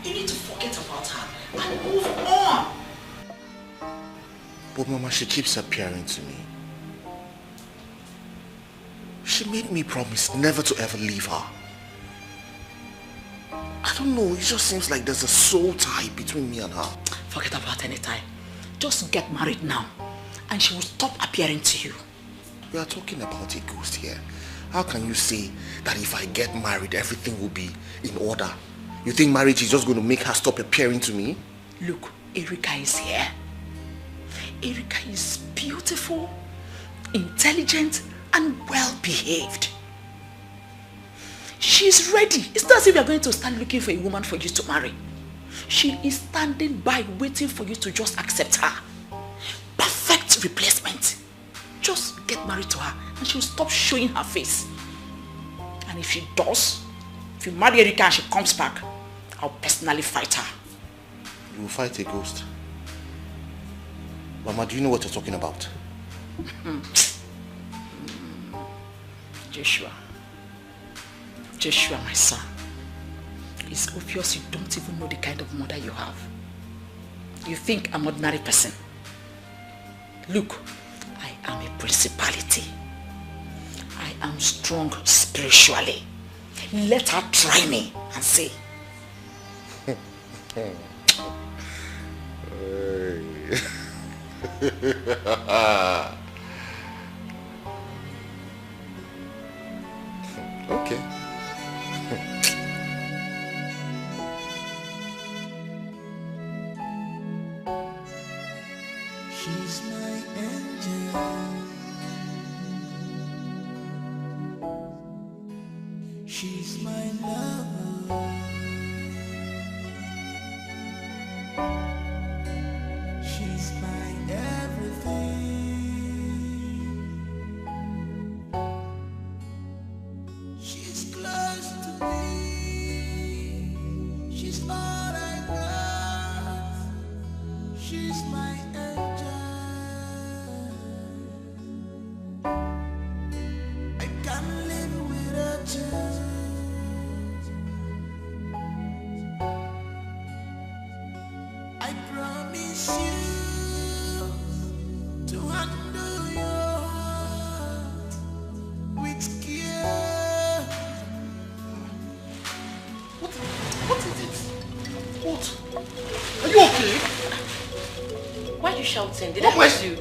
You need to forget about her and move on. But Mama, she keeps appearing to me. She made me promise never to ever leave her. I don't know, it just seems like there's a soul tie between me and her. Forget about any tie. Just get married now, and she will stop appearing to you. We are talking about a ghost here. How can you say that if I get married, everything will be in order? You think marriage is just going to make her stop appearing to me? Look, Erika is here. Erika is beautiful, intelligent, and well-behaved. She's ready. It's not as if you're going to start looking for a woman for you to marry. She is standing by waiting for you to just accept her. Perfect replacement. Just get married to her and she'll stop showing her face. And if she does, if you marry Erika and she comes back, I'll personally fight her. You will fight a ghost? Mama, do you know what you're talking about? Joshua, my son, it's obvious you don't even know the kind of mother you have. You think I'm an ordinary person. Look, I am a principality. I am strong spiritually. Let her try me and see. Okay. She's my angel. She's my lover. She's my everything. She's close to me. She's all I got. She's my angel. I can't live without you. I promise you to handle your heart with care. What is it? What? Are you okay? Why are you shouting? Did I hurt you?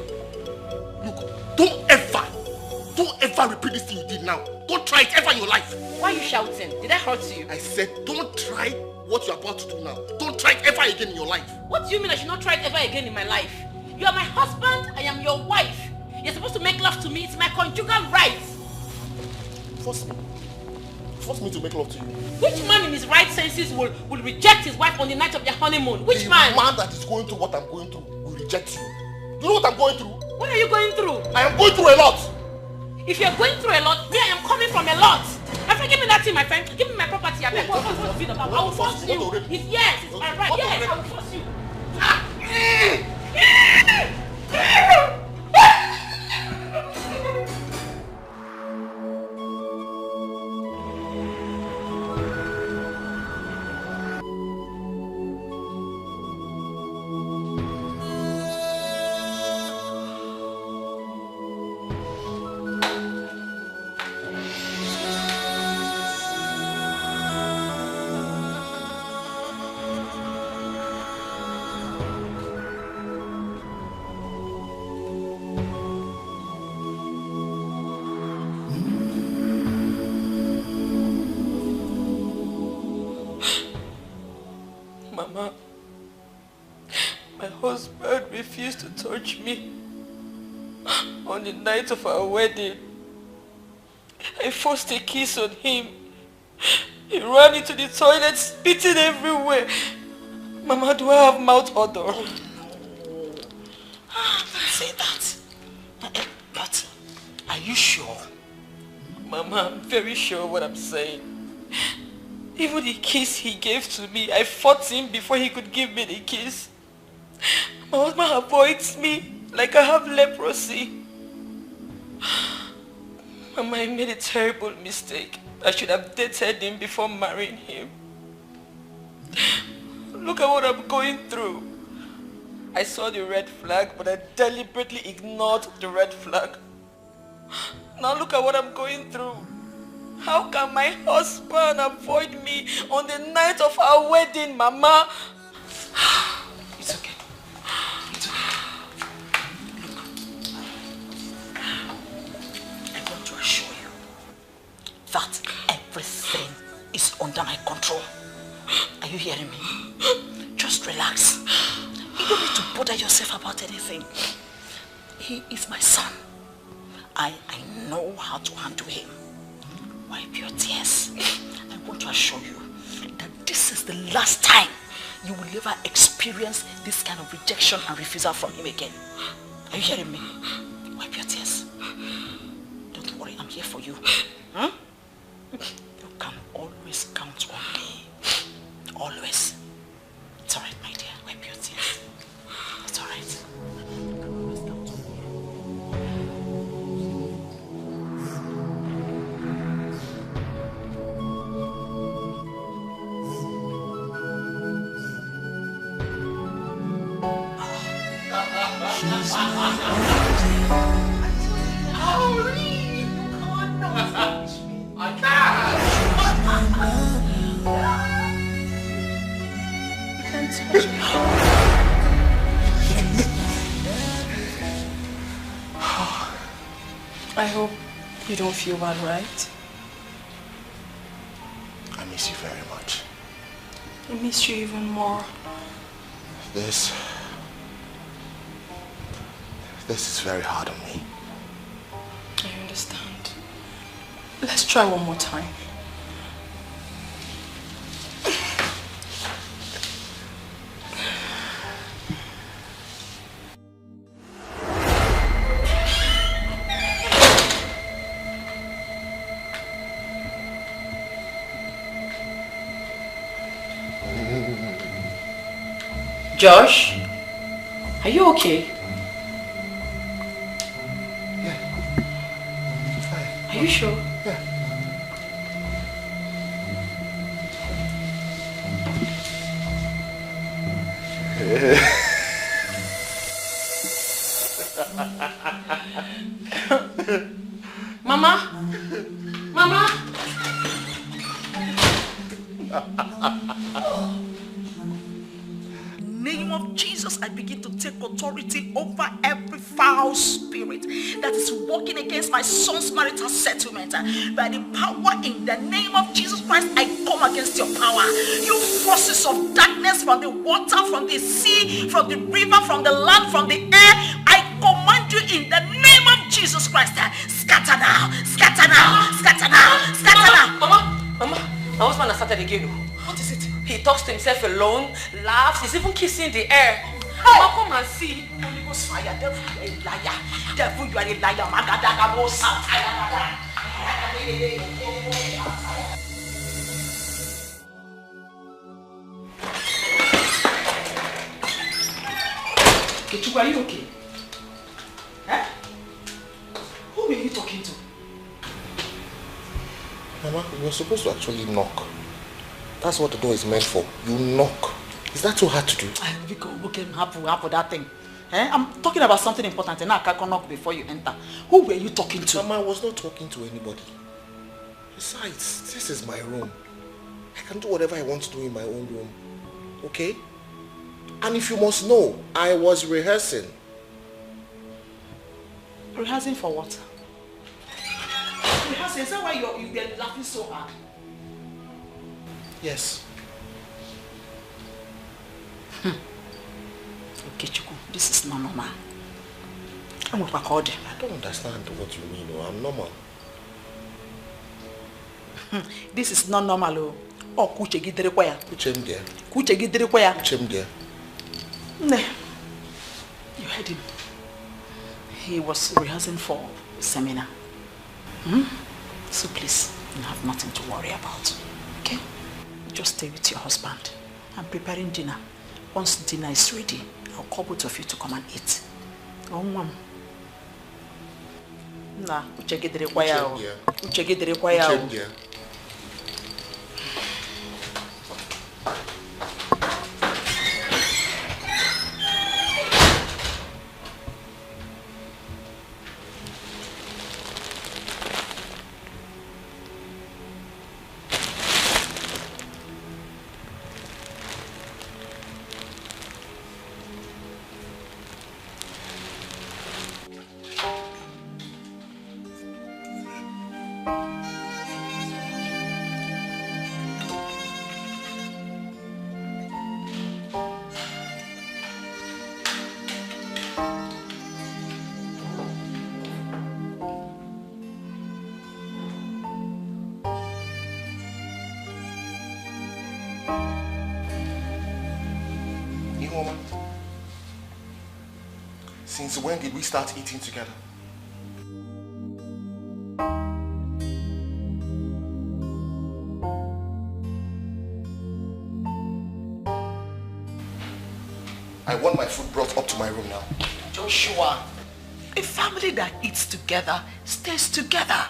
Look, don't ever repeat this thing you did now. Don't try it ever in your life. Why are you shouting? Did I hurt you? I said don't try what you're about to do now. Don't try it ever again in your life. What do you mean I should not try it ever again in my life? You are my husband, I am your wife. You're supposed to make love to me. It's my conjugal right. Force me to make love to you. Which man in his right senses will reject his wife on the night of their honeymoon? Which man? The man that is going through what I'm going through will reject you. Do you know what I'm going through? What are you going through? I am going through a lot. If you're going through a lot, me, I am coming from a lot. My friend, give me that thing, my friend. Give me my property. I will force you. Yes, it's my right. Yes, I will force you. Mama, my husband refused to touch me on the night of our wedding. I forced a kiss on him. He ran into the toilet, spitting everywhere. Mama, do I have mouth odor? Don't say that. But are you sure? Mama, I'm very sure what I'm saying. Even the kiss he gave to me, I fought him before he could give me the kiss. My husband avoids me like I have leprosy. Mama, I made a terrible mistake. I should have dated him before marrying him. Look at what I'm going through. I saw the red flag, but I deliberately ignored the red flag. Now look at what I'm going through. How can my husband avoid me on the night of our wedding, Mama? It's okay. It's okay. you hearing me? Just relax. You don't need to bother yourself about anything. He is my son. I know how to handle him. Wipe your tears. I want to assure you that this is the last time you will ever experience this kind of rejection and refusal from him again. Are you hearing me? Wipe your tears. Don't worry, I'm here for you. Huh? You can always count on me. Always. It's alright, my dear. Wipe your tears. It's alright. I hope you don't feel bad, right? I miss you very much. I miss you even more. This is very hard on me. I understand. Let's try one more time. Josh, are you okay? Yeah. Fine. Are you sure? Yeah. Mama? Mama? Name of Jesus, I begin to take authority over every foul spirit that is working against my son's marital settlement. By the power in the name of Jesus Christ, I come against your power. You forces of darkness from the water, from the sea, from the river, from the land, from the air, I command you in the name of Jesus Christ. Scatter now, scatter now, scatter now, scatter now. Mama, my husband has started again. What is it? He talks to himself alone, laughs, he's even kissing the air. Mama, come and see. Holy Ghost fire, devil, you are a liar. Devil, you are a liar. Kechuku, are you okay? Huh? Who were you talking to? Mama, you were supposed to actually knock. That's what the door is meant for. You knock. Is that so hard to do? Who can happen that thing? Eh? I'm talking about something important and I can't knock before you enter. Who were you talking to? Mama, I was not talking to anybody. Besides, this is my room. I can do whatever I want to do in my own room. Okay? And if you must know, I was rehearsing. Rehearsing for what? Rehearsing? Is that why you're laughing so hard? Yes. Okay, Chuku, this is not normal. I don't understand what you mean. I'm normal. This is not normal. Oh, kuche gidere kwaya. Kuche mdia. Kuche gidere kwaya. Kuche mdia. Ne. You heard him. He was rehearsing for a seminar. So please, you have nothing to worry about. Okay? Just stay with your husband. I'm preparing dinner. Once dinner is ready, I'll call both of you to come and eat. Oh, Mom. Nah, uche gidere kwaya. Uche gidere kwaya. Since when did we start eating together? I want my food brought up to my room now. Joshua, a family that eats together stays together.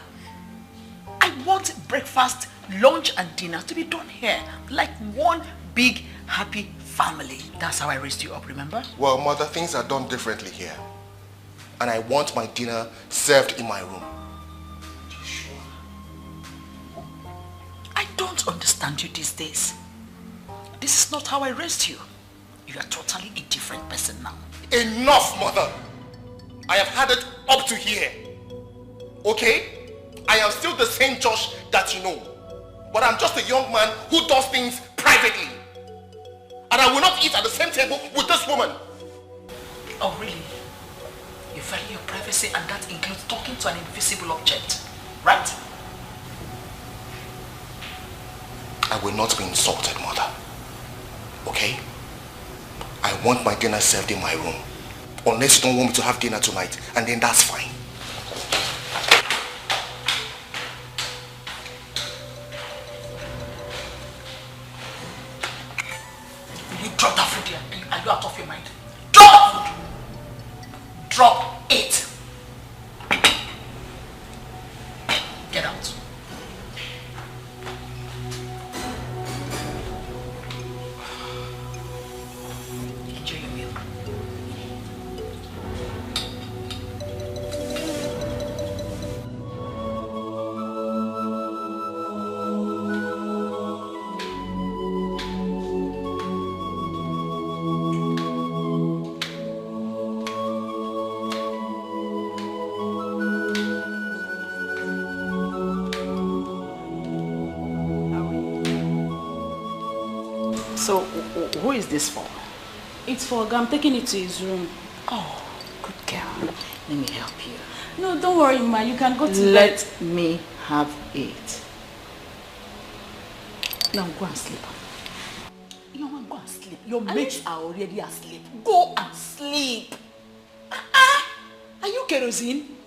I want breakfast, lunch and dinner to be done here like one big happy family. That's how I raised you up, remember? Well, Mother, things are done differently here. And I want my dinner served in my room. I don't understand you these days. This is not how I raised you. You are totally a different person now. Enough, Mother! I have had it up to here. Okay? I am still the same Josh that you know. But I'm just a young man who does things privately. And I will not eat at the same table with this woman. Oh, really? You value your privacy and that includes talking to an invisible object, right? I will not be insulted, Mother. Okay? I want my dinner served in my room. Unless you don't want me to have dinner tonight, and then that's fine. Will you drop that food here? Are you out of your mind? Drop the food! Drop it! Get out. Enjoy your meal. So, who is this for? It's for Oga. I'm taking it to his room. Oh, good girl. Let me help you. No, don't worry, Ma. You can go to bed. Let me have it. Now go and sleep. You want to go and sleep? Your mates are already asleep. Go and sleep. Are you kerosene?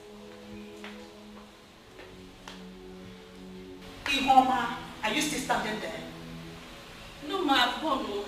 Ihoma, are you still standing there? No, Ma. I've gone. No.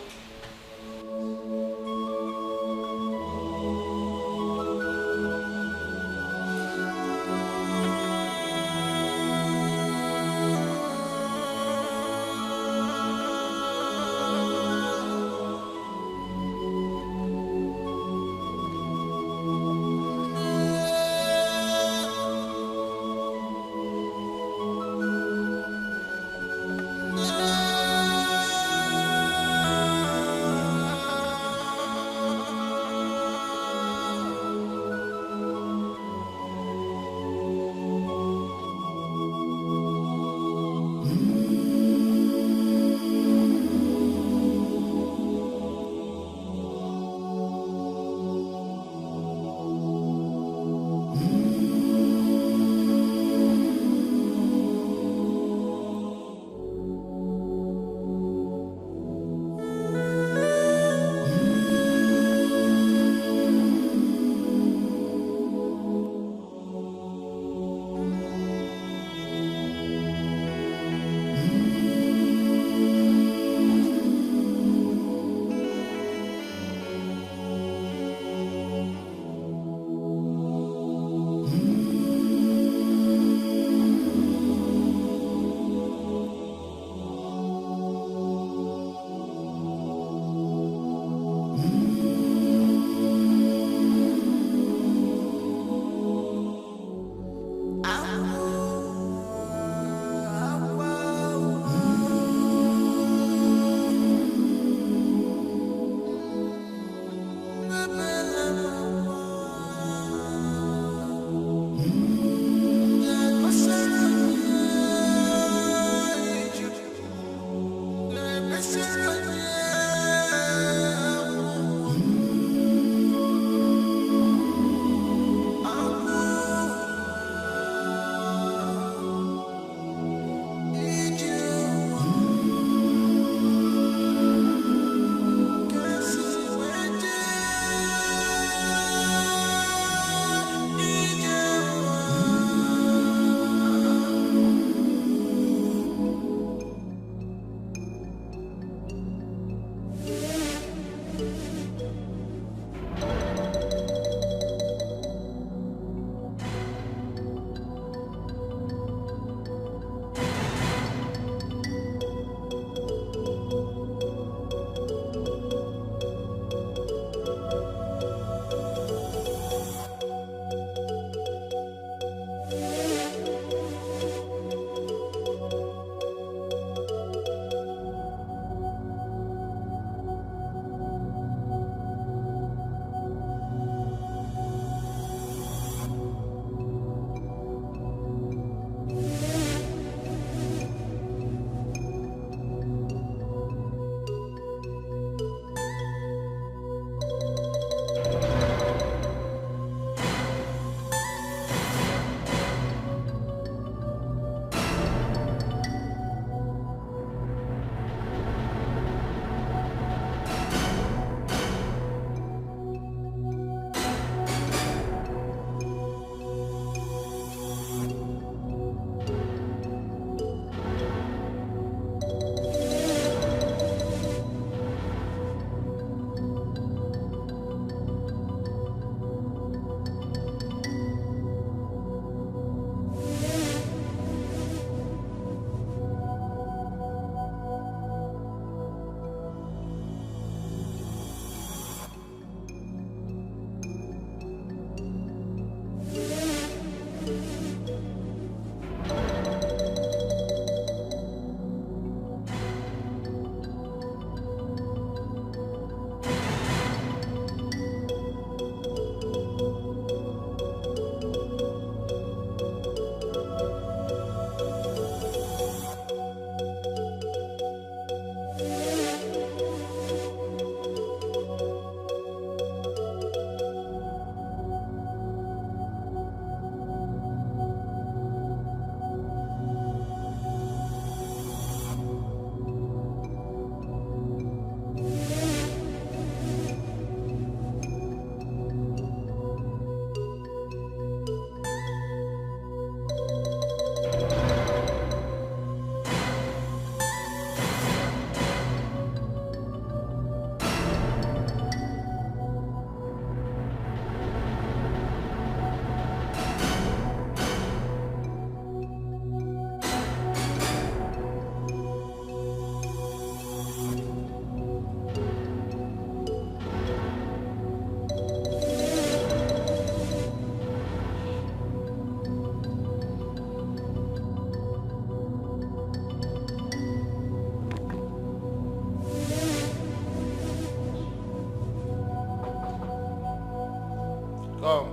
Come.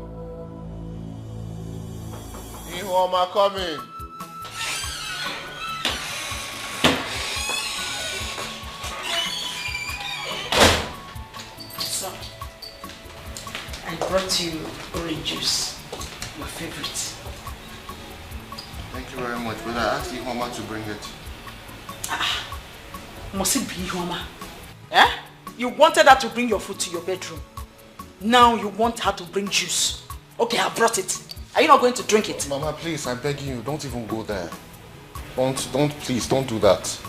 Ihoma coming. So, I brought you orange juice, your favorite. Thank you very much, but I asked Ihoma to bring it. Must it be Ihoma? Eh? You wanted her to bring your food to your bedroom. Now you want her to bring juice. Okay, I brought it. Are you not going to drink it? Mama, please, I'm begging you, don't even go there. Please, don't do that.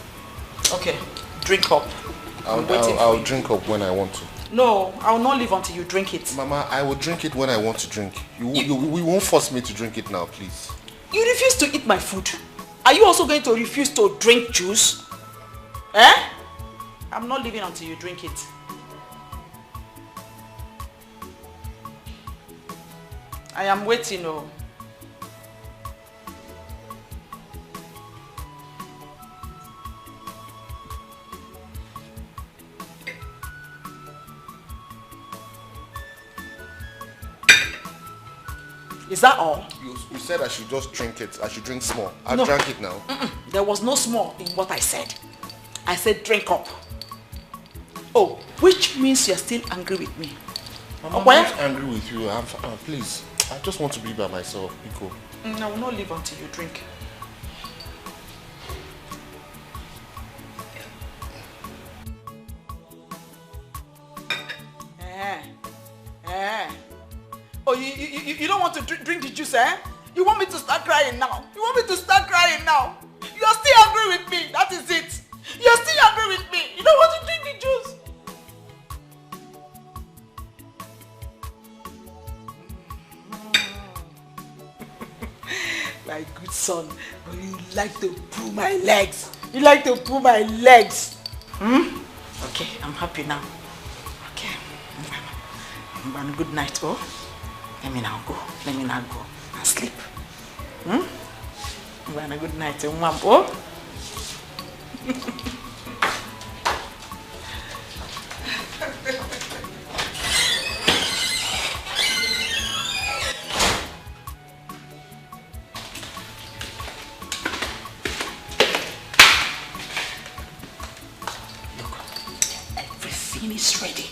Okay, drink up. I'll drink up when I want to. No, I will not leave until you drink it. Mama, I will drink it when I want to drink. We won't force me to drink it now, please. You refuse to eat my food. Are you also going to refuse to drink juice? Eh? I'm not leaving until you drink it. I am waiting, oh. Is that all? You said I should just drink it. I should drink small. I No. drank it now. There was no small in what I said. I said drink up. Oh, which means you're still angry with me. Mama, I'm not angry with you. Please, I just want to be by myself. Biko. I will not leave until you drink. Oh, you don't want to drink the juice, eh? You want me to start crying now? You want me to start crying now? You are still angry with me. That is it. You are still angry with me. You don't want to drink the juice. My good son, but you like to pull my legs. You like to pull my legs. Okay, I'm happy now. Okay. Good night, oh. Let me now go and sleep. Good night, oh. Everything is ready.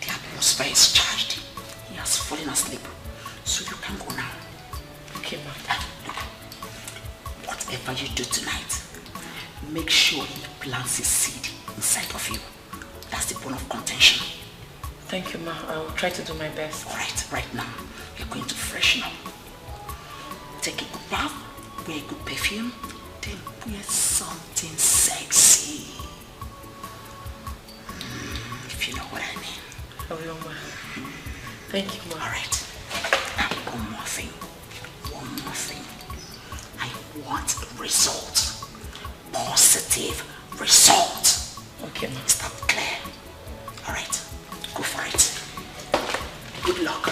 The atmosphere is charged. He has fallen asleep. So you can go now. Okay, ma'am. Look, whatever you do tonight, make sure he plants his seed inside of you. That's the bone of contention. Thank you, ma. I'll try to do my best. Alright, right now, you're going to freshen up. Take a good bath, wear a good perfume, then wear something sexy. If you know what I mean. I will, ma. Thank you, ma. Alright. Now, one more thing. I want a result. Positive result. Okay, ma. Is that clear? Alright. Go for it. Good luck.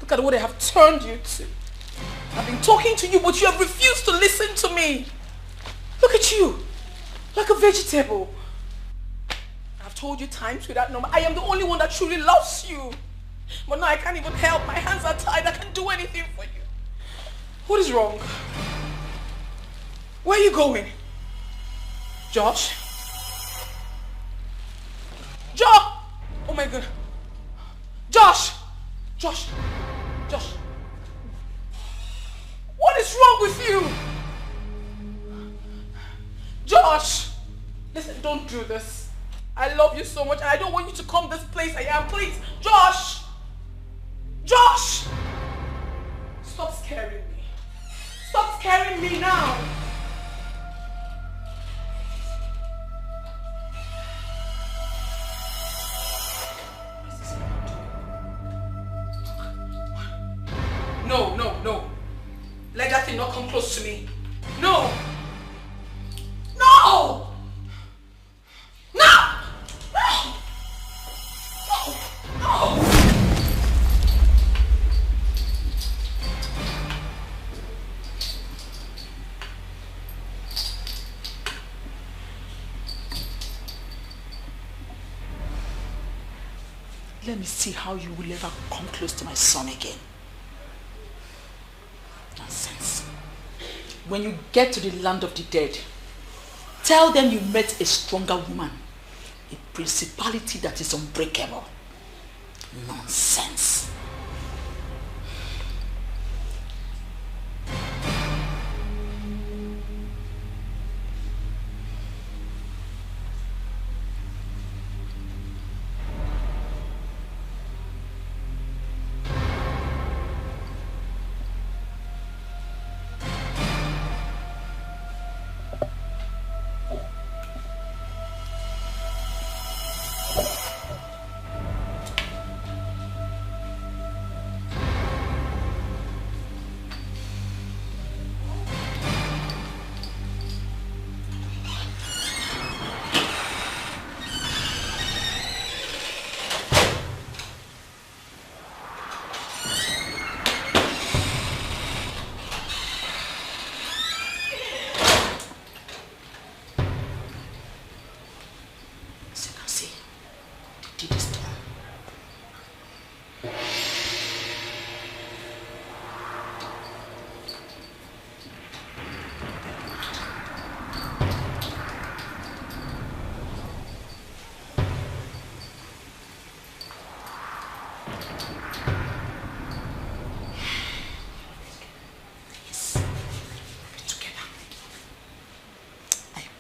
Look at what I have turned you to. I've been talking to you, but you have refused to listen to me. Look at you, like a vegetable. I've told you times without number, I am the only one that truly loves you. But now I can't even help. My hands are tied. I can't do anything for you. What is wrong? Where are you going? Josh? Josh! Oh my God. Josh! Josh! Josh! What is wrong with you? Josh! Listen, don't do this. I love you so much and I don't want you to come this place I am. Please! Josh! Josh! Stop scaring me. Stop scaring me now. close to me. No! No! No! No! No! No! Let me see how you will ever come close to my son again. Nonsense. When you get to the land of the dead, tell them you met a stronger woman, a principality that is unbreakable. Nonsense.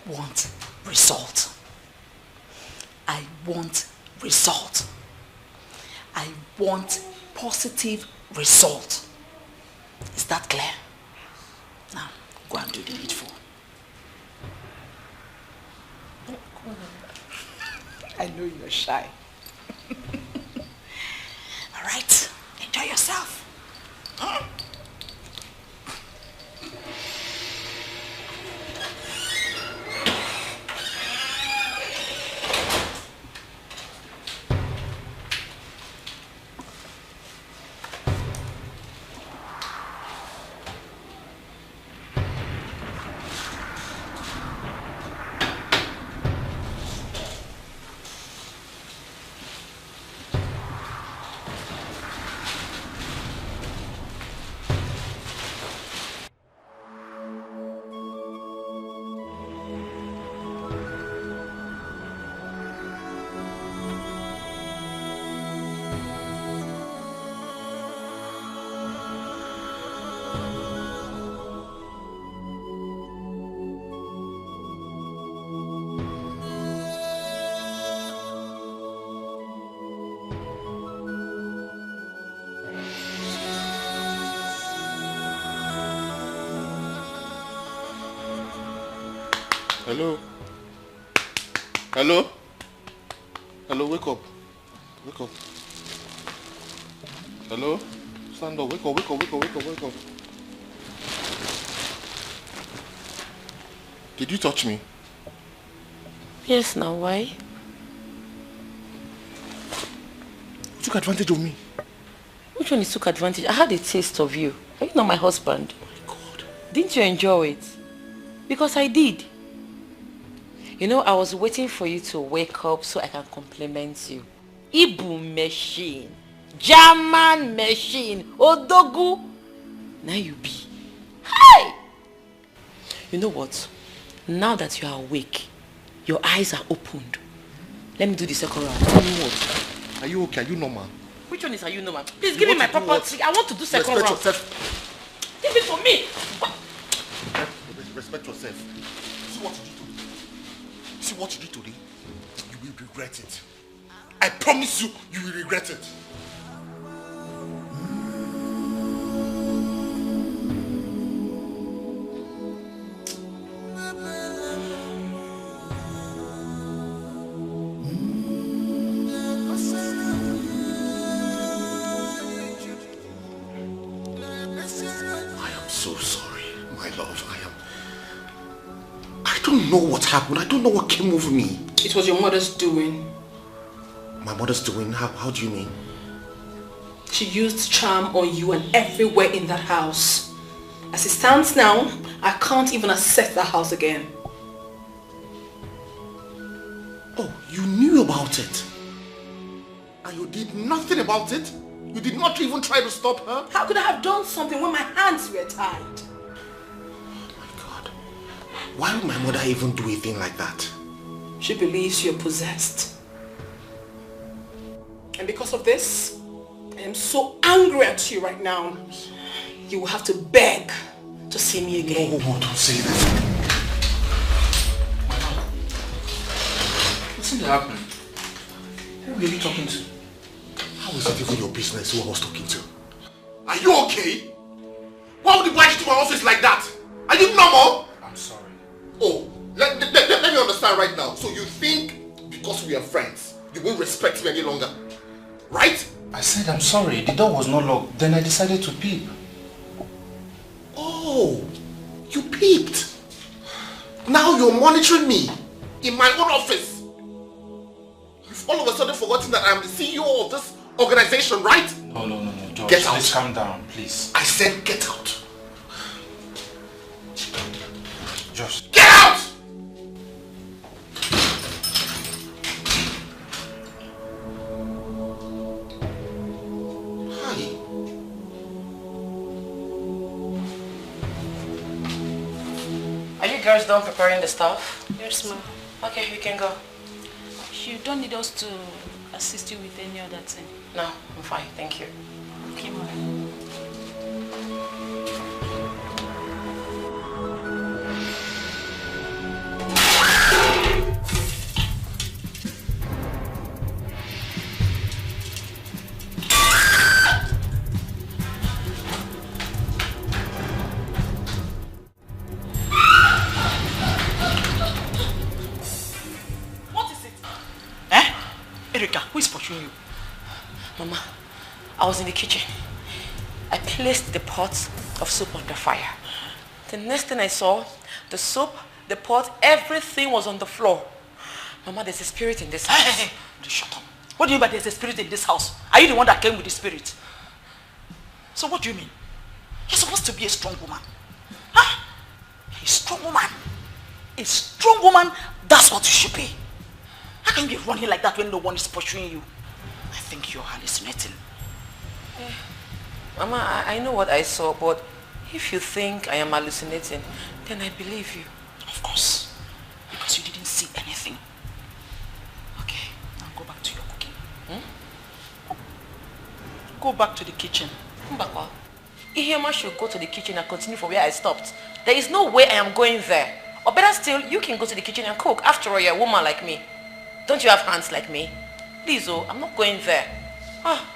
want result. I want result. I want positive result. Is that clear? Now, go and do the needful. I know you're shy. All right, enjoy yourself. Huh? Hello? Hello? Hello, wake up. Wake up. Hello? Stand up, wake up, wake up, wake up, wake up, wake up. Did you touch me? Yes, now why? You took advantage of me. Which one is took advantage? I had a taste of you. Are you not my husband? Oh my God. Didn't you enjoy it? Because I did. You know, I was waiting for you to wake up so I can compliment you. Ibu machine. German machine. Odogu. Now you be. Hi! You know what? Now that you are awake, your eyes are opened. Let me do the second round. Tell me what? Are you okay? Are you normal? Which one is are you normal? Please give me my property. I want to do second round. Respect yourself. Give it for me. Respect yourself. See what you did today. See what you did today. You will regret it. I promise you, you will regret it. I am so sorry, my don't know what happened. I don't know what came over me. It was your mother's doing. My mother's doing? How do you mean? She used charm on you and everywhere in that house. As it stands now, I can't even access that house again. Oh, you knew about it? And you did nothing about it? You did not even try to stop her? How could I have done something when my hands were tied? Why would my mother even do a thing like that? She believes you're possessed. And because of this, I am so angry at you right now. You will have to beg to see me again. No, don't say that. What's happening? Who are you talking to? How is it even your business who I was talking to? Are you okay? Why would you barge into my office like that? Are you normal? I'm sorry. Oh, let me understand right now. So you think because we are friends, you won't respect me any longer? Right? I said I'm sorry. The door was not locked. Then I decided to peep. Oh, you peeped. Now you're monitoring me in my own office. You've all of a sudden forgotten that I'm the CEO of this organization, right? No, George. Get out. Please calm down, please. I said get out. Just get out! Hi. Are you girls done preparing the stuff? Yes, ma'am. Okay, we can go. You don't need us to assist you with any other thing? No, I'm fine, thank you. Okay, ma'am. Who is pursuing you? Mama, I was in the kitchen. I placed the pot of soup on the fire. The next thing I saw, the soup, the pot, everything was on the floor. Mama, there's a spirit in this house. Hey, shut up. What do you mean by there's a spirit in this house? Are you the one that came with the spirit? So what do you mean? You're supposed to be a strong woman. Huh? A strong woman. A strong woman, that's what you should be. How can you be running like that when no one is pursuing you? I think you're hallucinating. Mama, I know what I saw, but if you think I am hallucinating, then I believe you. Of course. Because you didn't see anything. Okay, now go back to your cooking. Go back to the kitchen. Mbakwa, Ihema should go to the kitchen and continue from where I stopped. There is no way I am going there. Or better still, you can go to the kitchen and cook. After all, you're a woman like me. Don't you have hands like me? Please, oh, I'm not going there. Ah.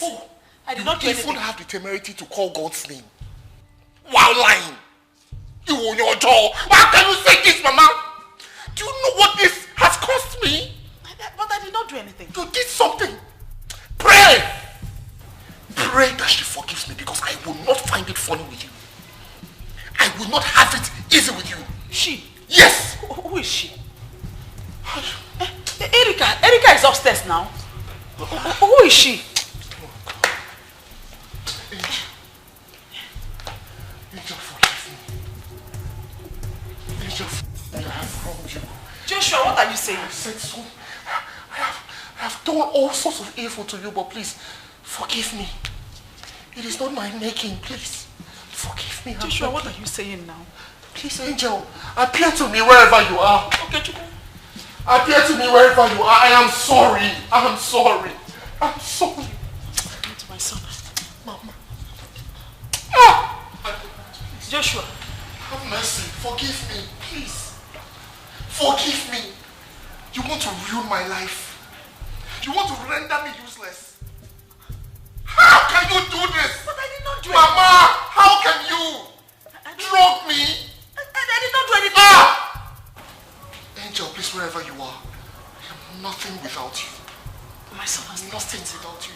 Oh, I did not do anything. You even have the temerity to call God's name while lying. You on your jaw. How can you say this, Mama? Do you know what this has cost me? But I did not do anything. You did something. Pray. Pray that she forgives me because I will not find it funny upstairs now. Who is she? Joshua, what are you saying? I said so. I have done all sorts of evil to you, but please, forgive me. It is not my making, please. Forgive me. Joshua, what are you saying now? Please, Angel, appear to me wherever you are. Okay, Chukwu. Appear to me wherever you are. I am sorry. I am sorry. I'm sorry. To my son. Mama. Joshua. Have mercy. Forgive me, please. Forgive me. You want to ruin my life. You want to render me useless. How can you do this? But I did not do Mama, how can you drug me? I did not do anything. Angel, please, wherever you are, I am nothing without you. My son has lost it. Without you.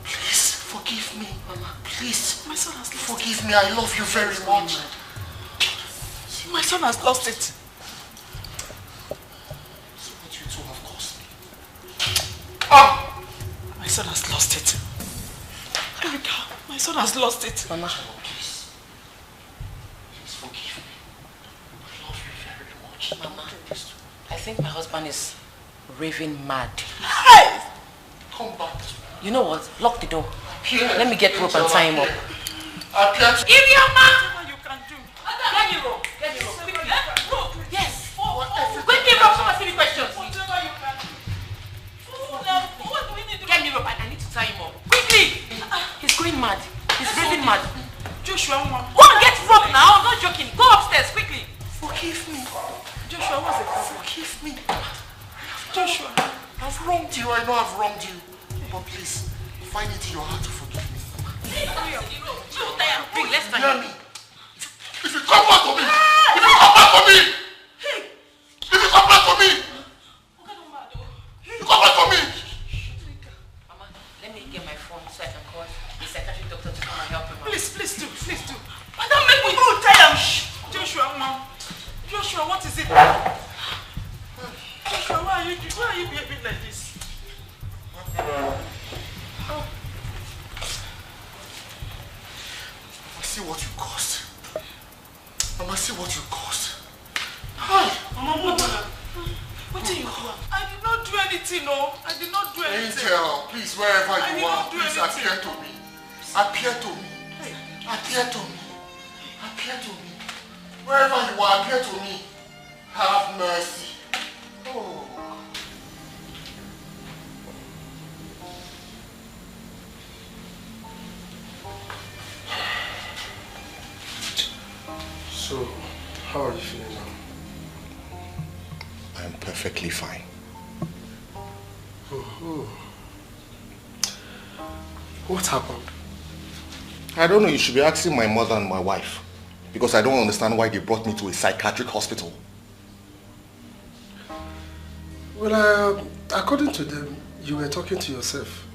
Please, forgive me, Mama. Please. My son has lost forgive me. I love you very much. My son has lost it. So what you two have cost me. My son has lost it. Erika, my son has lost it. Mama, please. Please forgive me. I love you very much. Mama, I think my husband is raving mad. Hey! Come back. You know what? Lock the door. Let me get rope and tie him up. Give your man! You can do. Get me rope. Get me rope. Quickly. Rope? Yes. Quickly, rope. Come ask me questions. Whatever you can do. What do we need to do? Get me rope. I need to tie him up. Quickly. He's going mad. He's raving mad. Joshua, go and get rope now. I'm not joking. Go upstairs quickly. Forgive me. Joshua, what's the problem? Forgive me. Joshua, I've wronged you. I know I've wronged you. But please, find it in your heart to forgive me. Bring, let's tie Hear him. me. If you come back to me, if you come back to me, if you come back to me, you come back to me. Mama, let me get my phone so I can call the psychiatric doctor to come and help him. please do. Madam, make me go tell him. Joshua, ma'am. Joshua, what is it? Joshua, why are you behaving like this? See what you caused. Mama, see what you caused. Mama, what did you do? I did not do anything, no. I did not do anything. Angel, please, wherever I you did are, not do please anything. appear to me. Appear to me. Appear to me. Appear to me. Wherever you are, appear to me. Have mercy. Oh. So, how are you feeling now? I am perfectly fine. What happened? I don't know, you should be asking my mother and my wife. Because I don't understand why they brought me to a psychiatric hospital. Well, according to them, you were talking to yourself.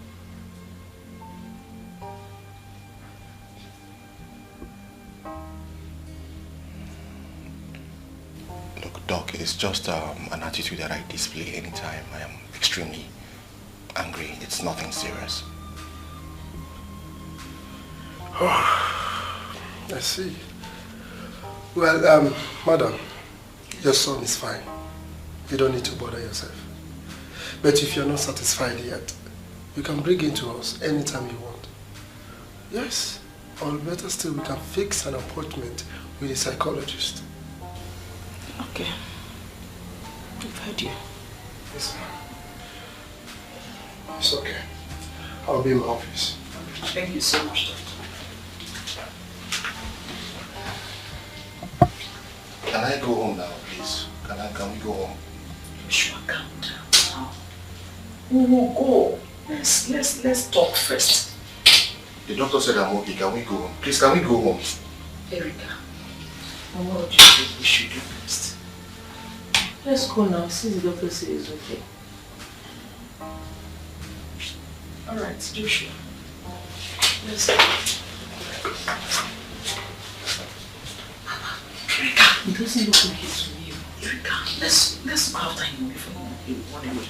Look, Doc, it's just an attitude that I display anytime I am extremely angry. It's nothing serious. Oh, I see. Well, madam, your son is fine. You don't need to bother yourself. But if you're not satisfied yet, you can bring him to us anytime you want. Yes, or better still, we can fix an appointment with a psychologist. Okay. I've heard you. Yes, ma'am. It's okay. I'll be in my office. Thank you so much, Doctor. Can I go home now, please? Can we go home? Sure, calm down. We will go. Let's talk first. The doctor said I'm okay. Can we go home? Please, can we go home? Erika, what do you think we should do next? Let's go now, since the doctor says it's okay. Alright, Joshua. Let's go. Erika, it doesn't look like it to me. Erika, let's go after him before you run away.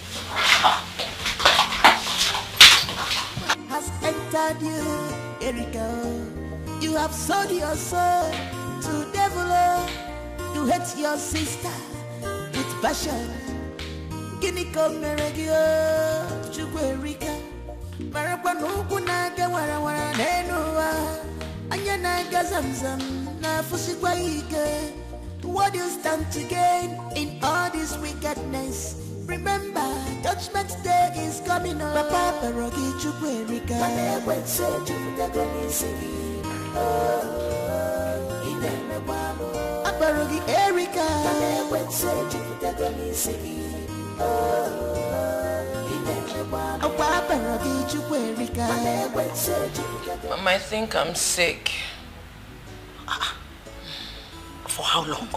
Has entered you, Erika. You have sold your soul to devil. You hate your sister with passion. Gini come regio, chukwu Erika. Marakwa nuku naga wara wara nenuwa. Anya naga zamzam na fusikwa ike. What you stand to gain in all this wickedness? Remember, Judgment Day is coming up. Papa Perogi chukwu Erika. Mane kwense chukwu sigi. Perogi Erika. Mane kwense chukwu sigi. Mama, I think I'm sick. For how long?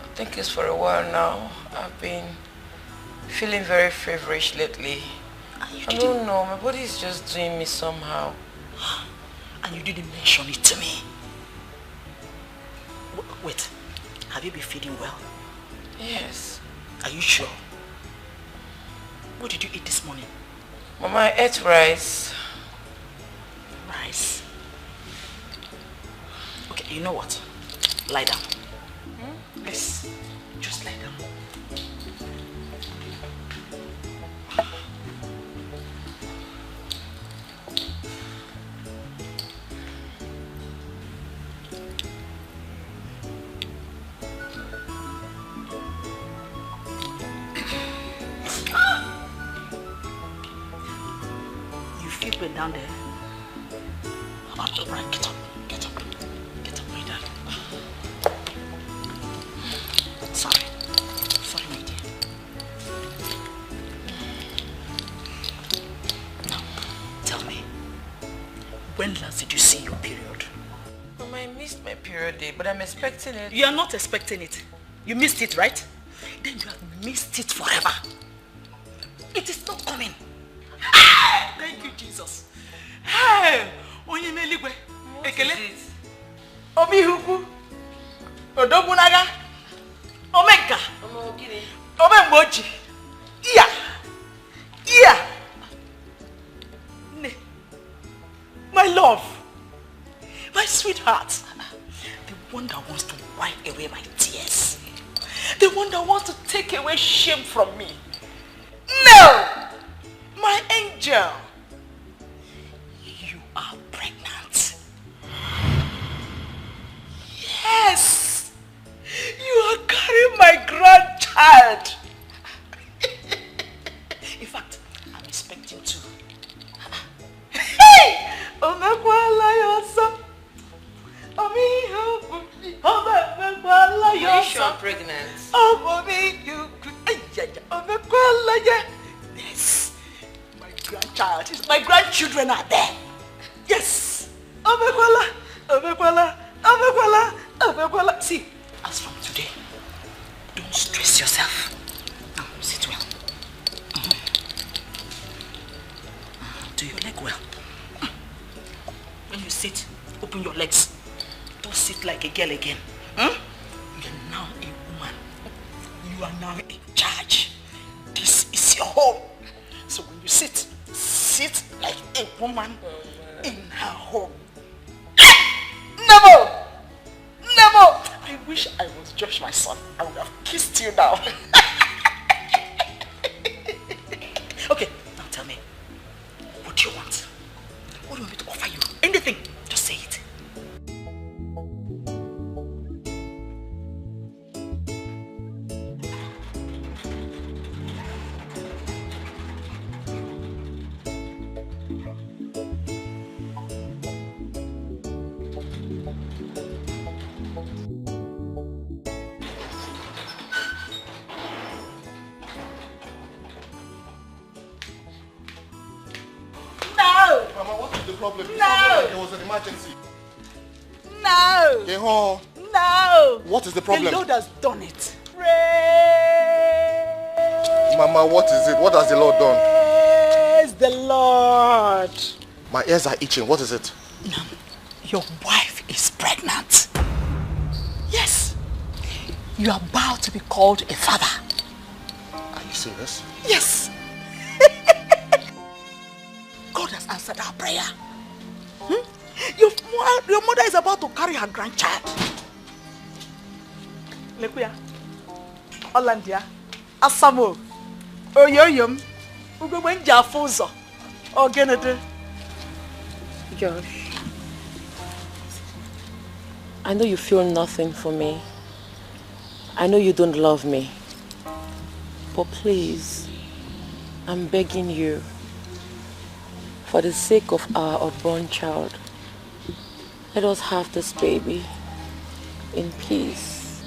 I think it's for a while now. I've been feeling very feverish lately. I don't know, my body is just doing me somehow. And you didn't mention it to me. Wait, have you been feeling well? Yes. Are you sure? What did you eat this morning? Mama, I ate rice. Rice? Okay, you know what? Lie down. Yes, just lie down. Down there. Right, get up. Get up, my darling. Sorry, my dear. Now, tell me, when last did you see your period? Mama, I missed my period day, but I'm expecting it. You are not expecting it. You missed it, right? Then you have missed it forever. It is not coming. Thank you, Jesus. Hey, onye meligwe. Ekele. Obi huku. Odobunaga. Omega. Omegboji. Iya. Ne. My love. My sweetheart. The one that wants to wipe away my tears. The one that wants to take away shame from me. No! My angel. You are pregnant. Yes. You are carrying my grandchild. In fact, I'm expecting two. Hey! Are you sure I'm pregnant? Oh, mommy, you. Yes. My grandchildren are there. Yes. See, as from today, don't stress yourself. Now, sit well. Do your leg well. When you sit, open your legs. Don't sit like a girl again. You are now a woman. You are now in charge. This is your home. So when you sit like a woman in her home. Never! I wish I was Josh, my son. I would have kissed you now. Okay, now tell me, what do you want? What do you want me to offer you? Anything, just say it. Problem. No. There was an emergency. No. Keho. No. What is the problem? The Lord has done it. Mama, what is it? What has the Lord done? Praise the Lord. My ears are itching. What is it? Your wife is pregnant. Yes. you are about to be called a father. Are you serious? Yes. God has answered our prayer. Your mother is about to carry her grandchild. Lekuya, Olandia, Asamo, Oyoyum, Ugowenja Fozo, Ogenede. Josh, I know you feel nothing for me. I know you don't love me. But please, I'm begging you, for the sake of our unborn child, let us have this baby in peace.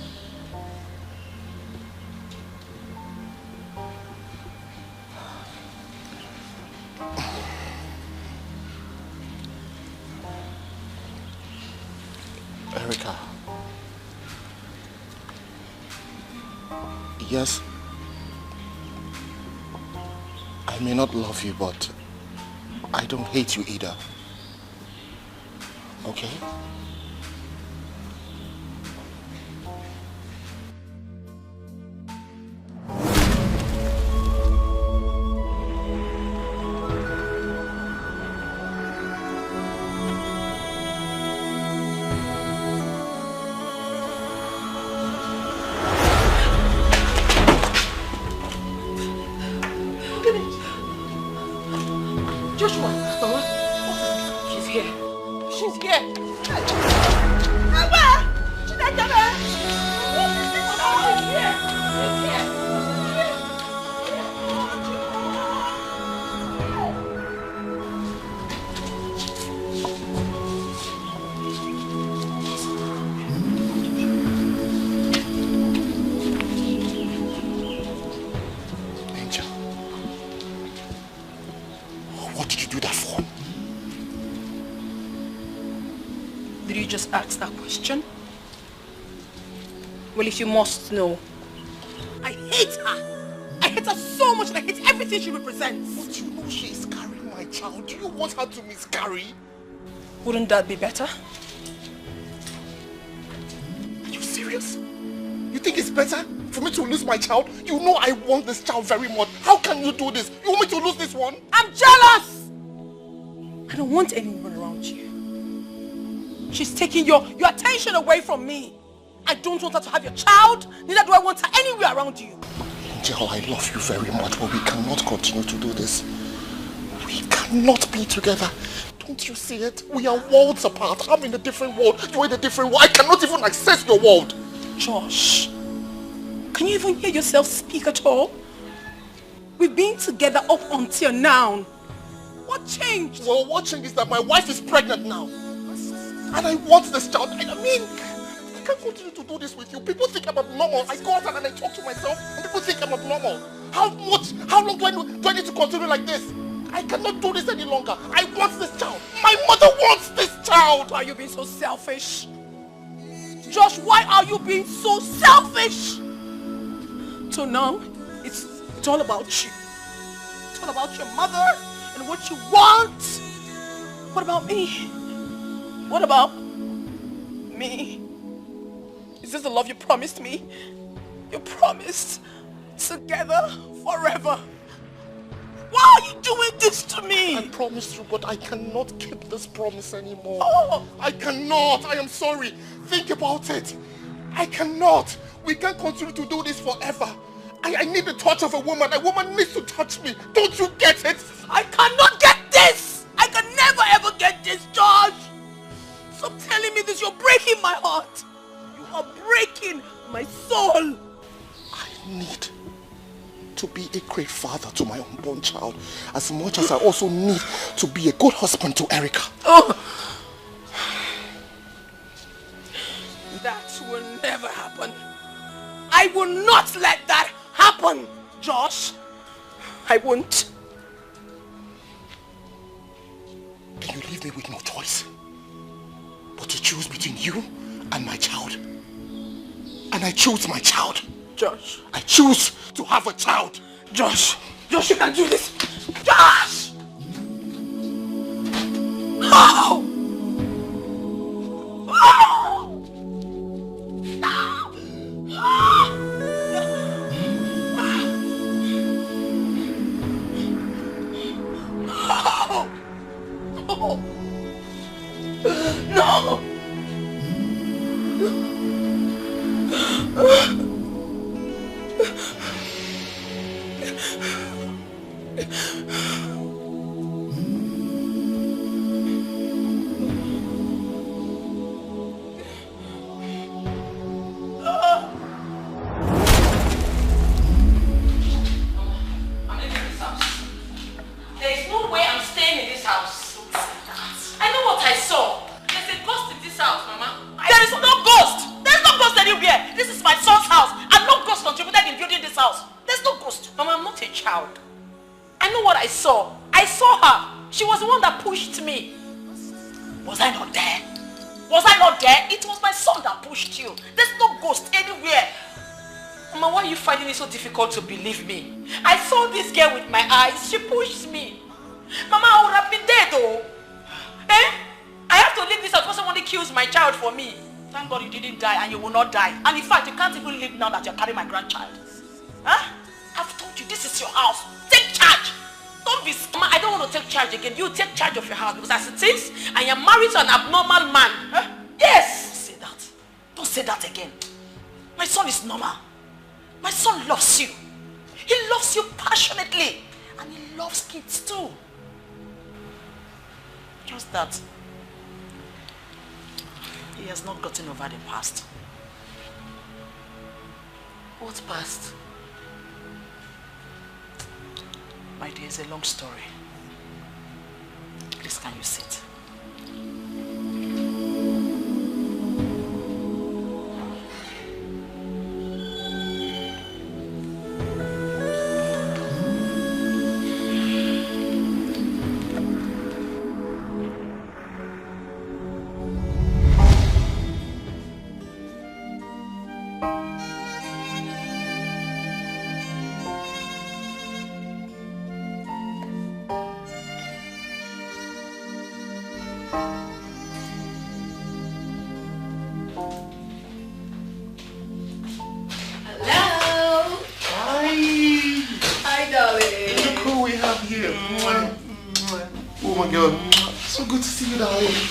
Erica. Yes, I may not love you, but I don't hate you either. Okay? Ask that question? Well, if you must know. I hate her. I hate her so much and I hate everything she represents. But you know she is carrying my child. Do you want her to miscarry? Wouldn't that be better? Are you serious? You think it's better for me to lose my child? You know I want this child very much. How can you do this? You want me to lose this one? I'm jealous! I don't want anyone around you. She's taking your attention away from me. I don't want her to have your child, neither do I want her anywhere around you. Angel, I love you very much, but we cannot continue to do this. We cannot be together. Don't you see it? We are worlds apart. I'm in a different world. You're in a different world. I cannot even access your world. Josh, can you even hear yourself speak at all? We've been together up until now. What changed? Well, what changed is that my wife is pregnant now. And I want this child. I mean, I can't continue to do this with you. People think I'm abnormal. I go out and I talk to myself and people think I'm abnormal. How long do I need to continue like this? I cannot do this any longer. I want this child. My mother wants this child. Why are you being so selfish? Josh, why are you being so selfish? So now, it's all about you. It's all about your mother and what you want. What about me? What about me? Is this the love you promised me? You promised together forever. Why are you doing this to me? I promised you, but I cannot keep this promise anymore. Oh. I cannot. I am sorry. Think about it. I cannot. We can't continue to do this forever. I need the touch of a woman. A woman needs to touch me. Don't you get it? I cannot get this. I can never ever get this, George. Stop telling me this. You're breaking my heart. You are breaking my soul. I need to be a great father to my unborn child as much as I also need to be a good husband to Erica. Oh. That will never happen. I will not let that happen, Josh. I won't. Then you leave me with no choice but to choose between you and my child. And I choose my child. Josh. I choose to have a child. Josh. Josh, you can't do this. Josh! How? Oh! No! To believe me. I saw this girl with my eyes. She pushed me. Mama, I would have been dead though. Eh? I have to leave this house because somebody kills my child for me. Thank God you didn't die and you will not die. And in fact, you can't even live now that you're carrying my grandchild. Huh? I've told you this is your house. Take charge. Don't be Mama, I don't want to take charge again. You take charge of your house because as it is, I am married to an abnormal man. Huh? Yes. Don't say that. Don't say that again. My son is normal. My son loves you. He loves you passionately. And he loves kids too. Just that he has not gotten over the past. What past? My dear, it's a long story. Please, can you sit?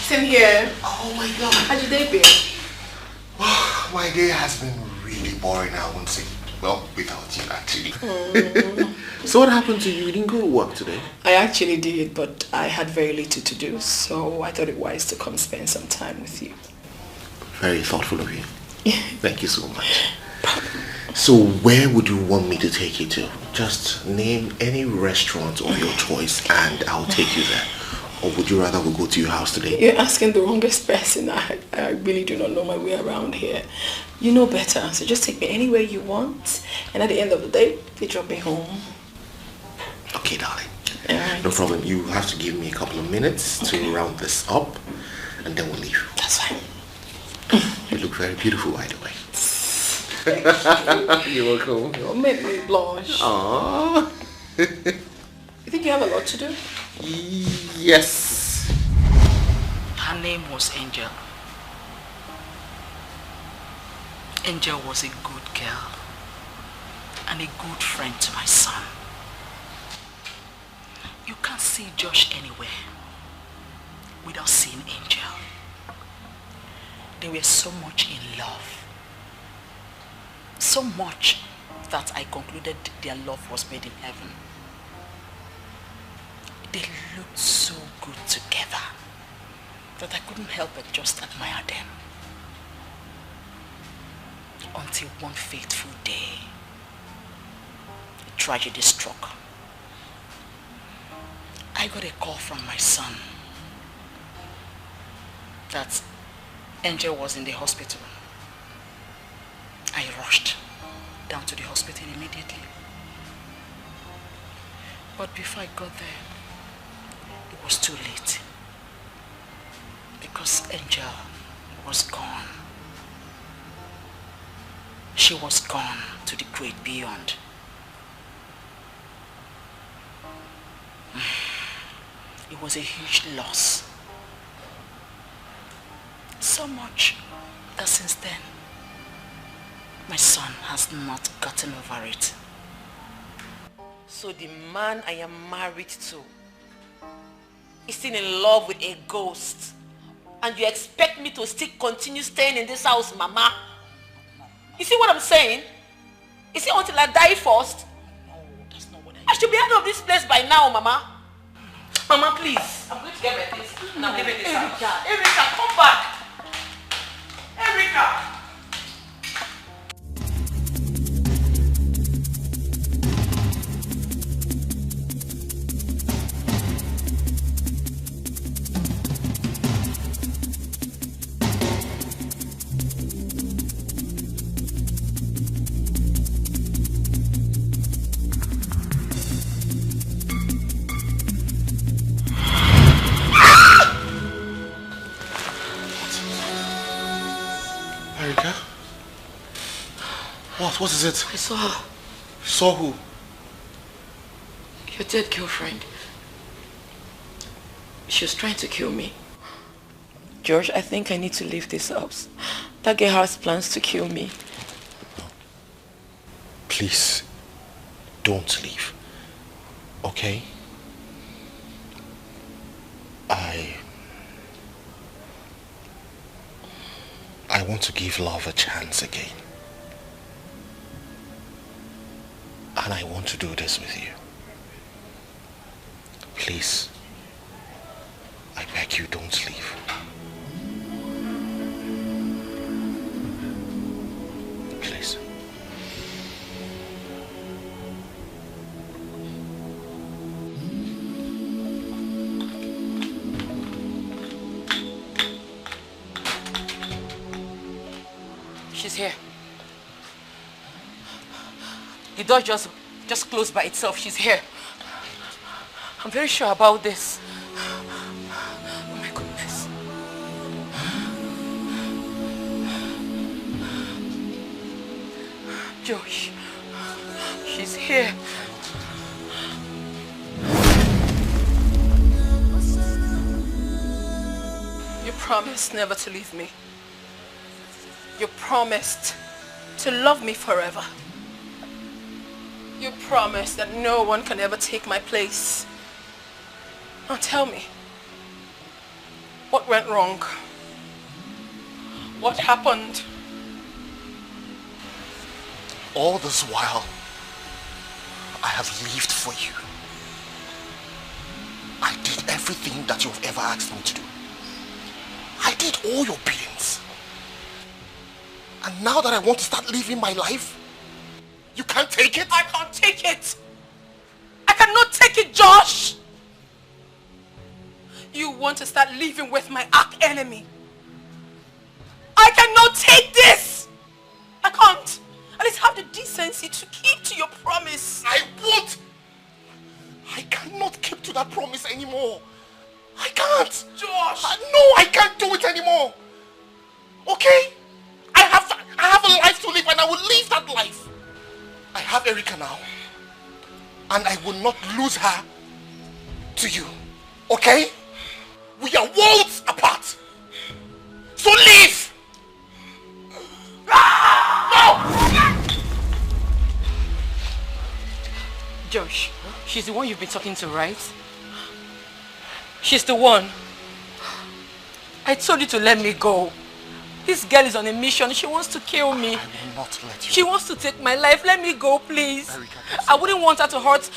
Same here. Oh my God. How's your day been? My day has been really boring, I won't say. Well, without you actually. So what happened to you? You didn't go to work today? I actually did, but I had very little to do, so I thought it wise to come spend some time with you. Very thoughtful of you. Thank you so much. So where would you want me to take you to? Just name any restaurant of your choice and I'll take you there. Or would you rather we'll go to your house today? You're asking the wrongest person. I really do not know my way around here. You know better, so just take me anywhere you want. And at the end of the day, you drop me home. Okay, darling. No problem. You have to give me a couple of minutes to round this up. And then we'll leave. That's fine. You look very beautiful, by the way. You're welcome. You'll make me blush. Aww. You think you have a lot to do? Yes. Her name was Angel. Angel was a good girl and a good friend to my son. You can't see Josh anywhere without seeing Angel. They were so much in love. So much that I concluded their love was made in heaven. They looked so good together that I couldn't help but just admire them. Until one fateful day, a tragedy struck. I got a call from my son that Angel was in the hospital. I rushed down to the hospital immediately. But before I got there, it was too late. Because Angel was gone. She was gone to the great beyond. It was a huge loss. So much that since then, my son has not gotten over it. So the man I am married to is still in love with a ghost. And you expect me to still continue staying in this house, Mama? You see what I'm saying? Is it until I die first? No, that's not what I should be out of this place by now, Mama. Mama, please. I'm going to get my things. No, I'm leaving this house. Erica, come back. Erica. What is it? I saw her. You saw who? Your dead girlfriend. She was trying to kill me. George, I think I need to leave this house. That girl has plans to kill me. Please, don't leave. Okay? I want to give love a chance again. And I want to do this with you. Please, I beg you, don't leave. Please. She's here. The door just closed by itself. She's here. I'm very sure about this. Oh my goodness. Josh, she's here. You promised never to leave me. You promised to love me forever. You promised that no one can ever take my place. Now tell me, what went wrong? What happened? All this while, I have lived for you. I did everything that you've ever asked me to do. I did all your biddings. And now that I want to start living my life, you can't take it? I can't take it. I cannot take it, Josh. You want to start living with my arch enemy. I cannot take this. I can't. At least have the decency to keep to your promise. I won't. I cannot keep to that promise anymore. I can't. Josh. No, I can't do it anymore. Okay? I have a life to live and I will live that life. I have Erica now. And I will not lose her to you. Okay? We are worlds apart. So leave! No! Josh, she's the one you've been talking to, right? She's the one. I told you to let me go. This girl is on a mission. She wants to kill me. I will not let you. She wants to take my life. Let me go, please. Erica, I wouldn't want her to hurt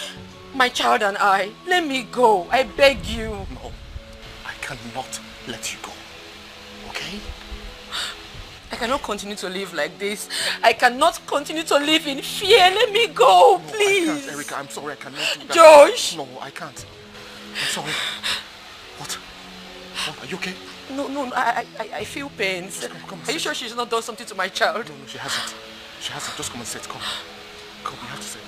my child and I. Let me go. I beg you. No. I cannot let you go. Okay? I cannot continue to live like this. I cannot continue to live in fear. Let me go, please. No, I can't, Erica. I'm sorry. I cannot do that. Josh. No, I can't. I'm sorry. What? Are you okay? No, I feel pains. Come, Are you sure she's not done something to my child? No, she hasn't. She hasn't. Just come and sit. Come. Come, we have to sit.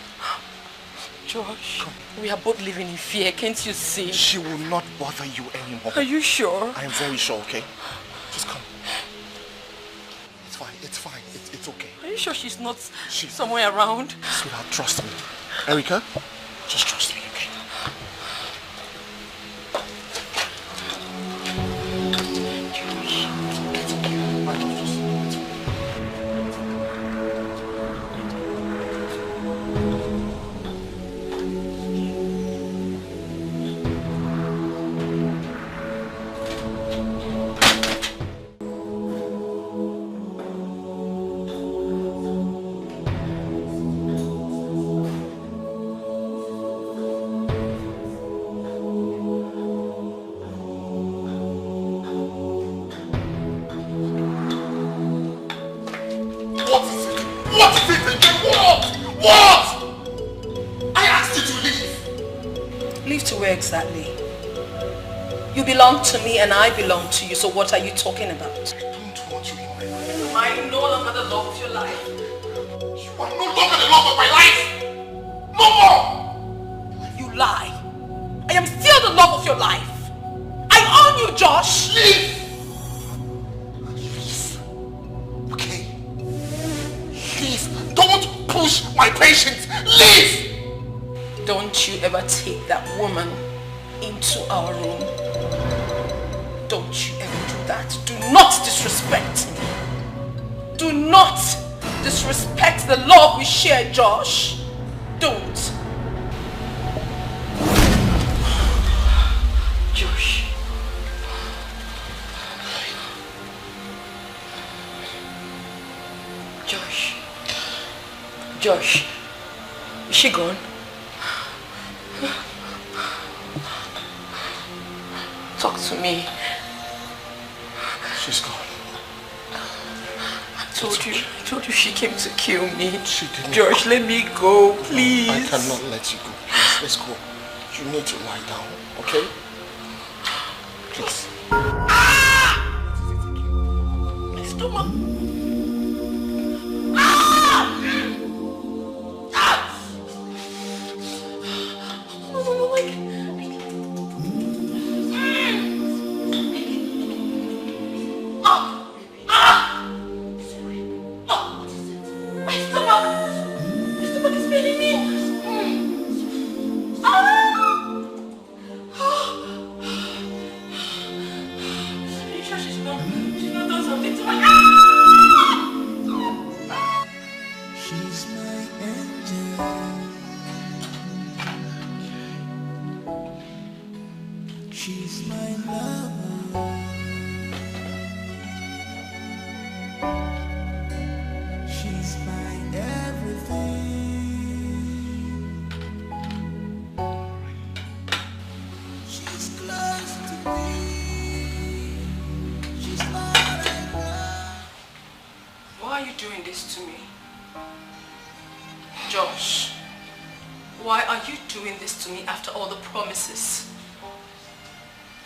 Josh, come. We are both living in fear. Can't you see? She will not bother you anymore. Are you sure? I am very sure, okay? Just come. It's fine. It's fine. It's okay. Are you sure she's not somewhere around? Sweetheart, trust me. Erica, just trust me, okay? where exactly? You belong to me and I belong to you, so what are you talking about? I don't want you in my life. Am I no longer the love of your life? You are no longer the love of my life! No more! You lie. I am still the love of your life. I own you, Josh! Leave! Okay? Leave! Don't push my patience! Leave! Don't you ever take that woman into our room. Don't you ever do that. Do not disrespect me. Do not disrespect the love we share, Josh. Don't. Josh. Josh. Josh. Is she gone? Talk to me. She's gone. I told you she came to kill me. She didn't. Josh, let me go, please. I cannot let you go. Please, let's go. You need to lie down, okay? Please. My stomach.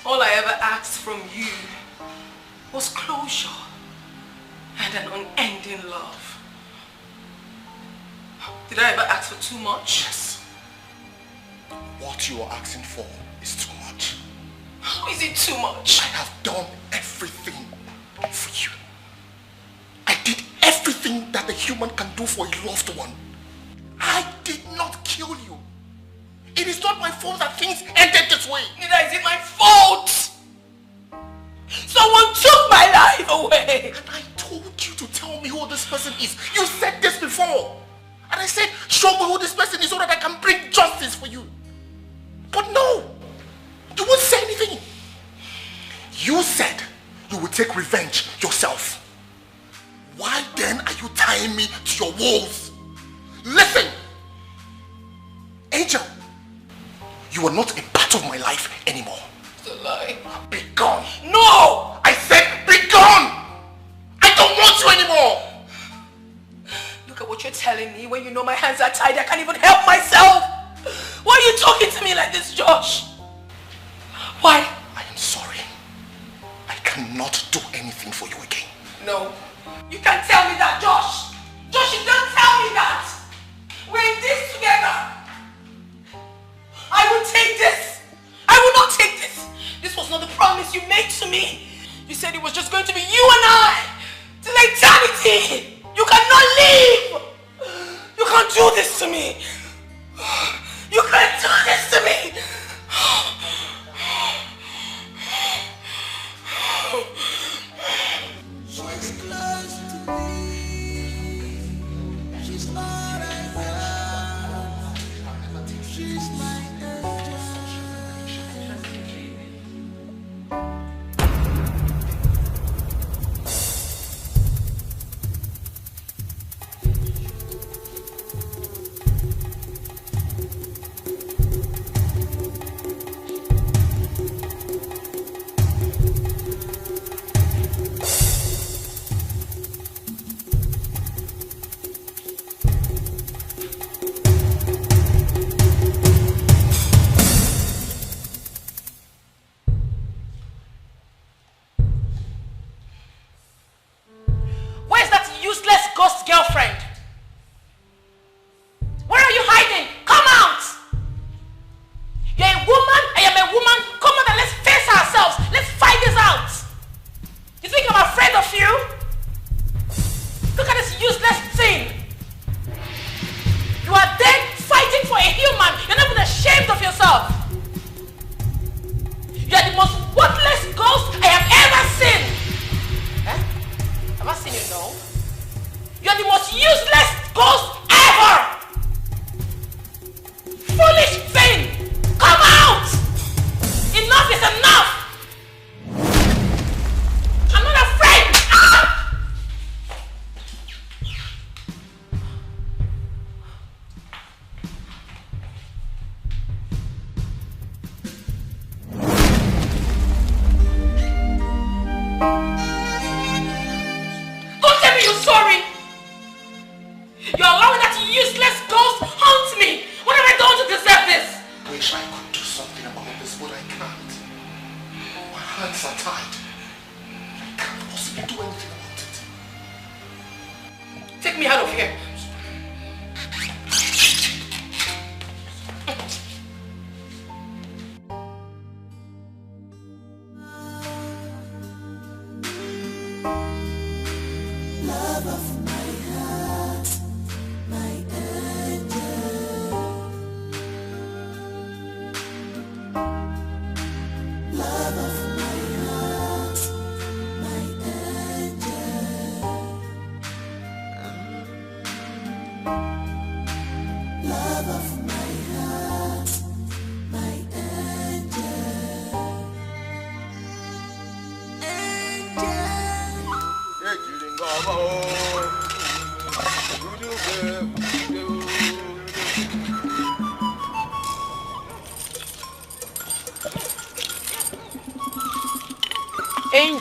All I ever asked from you was closure and an unending love. Did I ever ask for too much? Yes. What you are asking for is too much. How is it too much? I have done everything for you. I did everything that a human can do for a loved one. I did not kill you. It is not my fault that things ended this way. Neither is it my fault. Someone took my life away. And I told you to tell me who this person is. You said this before. And I said, show me who this person is so that I can bring justice for you. But no. You won't say anything. You said you would take revenge yourself. Why then are you tying me to your walls? Listen. Angel. You are not a part of my life anymore. It's a lie. Be gone. No! I said be gone! I don't want you anymore! Look at what you're telling me. When you know my hands are tied, I can't even help myself. Why are you talking to me like this, Josh? Why? I am sorry. I cannot do anything for you again. No. You can't tell me that, Josh. Josh, you don't tell me that. We're in this together. I will take this. I will not take this. This was not the promise you made to me. You said it was just going to be you and I. Till eternity. You cannot leave. You can't do this to me. You can't do this to me. She's close to me. She's all I want. She's my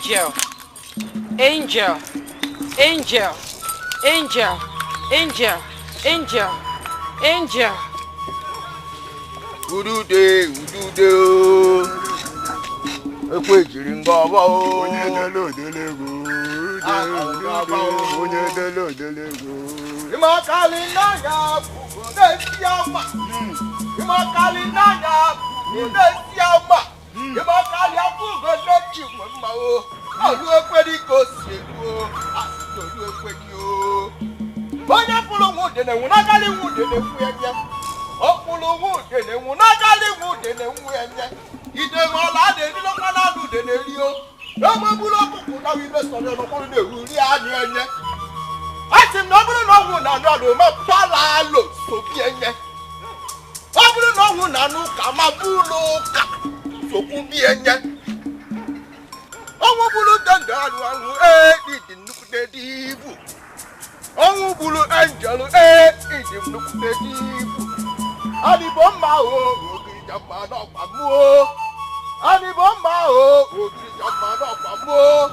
Angel. Angel. Angel. Angel. Angel. Angel. Angel. Udude, udude. Ekwe jiringa ba o. Onye delo delego. Onye delo delego. Imakali nanya Odesiama. Imakali nanya Odesiama. Imakali afugo lechi mama o. Olu ekwe di ko sego. Asito olu ekwe di o. Onye pulu wude ne wunagali wude ne fu enye. Opulu wude ne wunagali wude ne fu enye. Ide mola de ni lo kana du de ne ri o. Ewe bulo kuku na wi be so le no ko le ru ri ani enye. Ati no bulu no wu na no lo ma pala lo so bi enye. Obulu no wu na nu ka ma bulo ka so ku bi enye. Owo bulu danda anu anu di nuku de divu. Owo bulu angel di nuku de divu. Ani bomba o ogiri jamba no pa mu o. Ani bomba o ogiri jamba no pa mu o.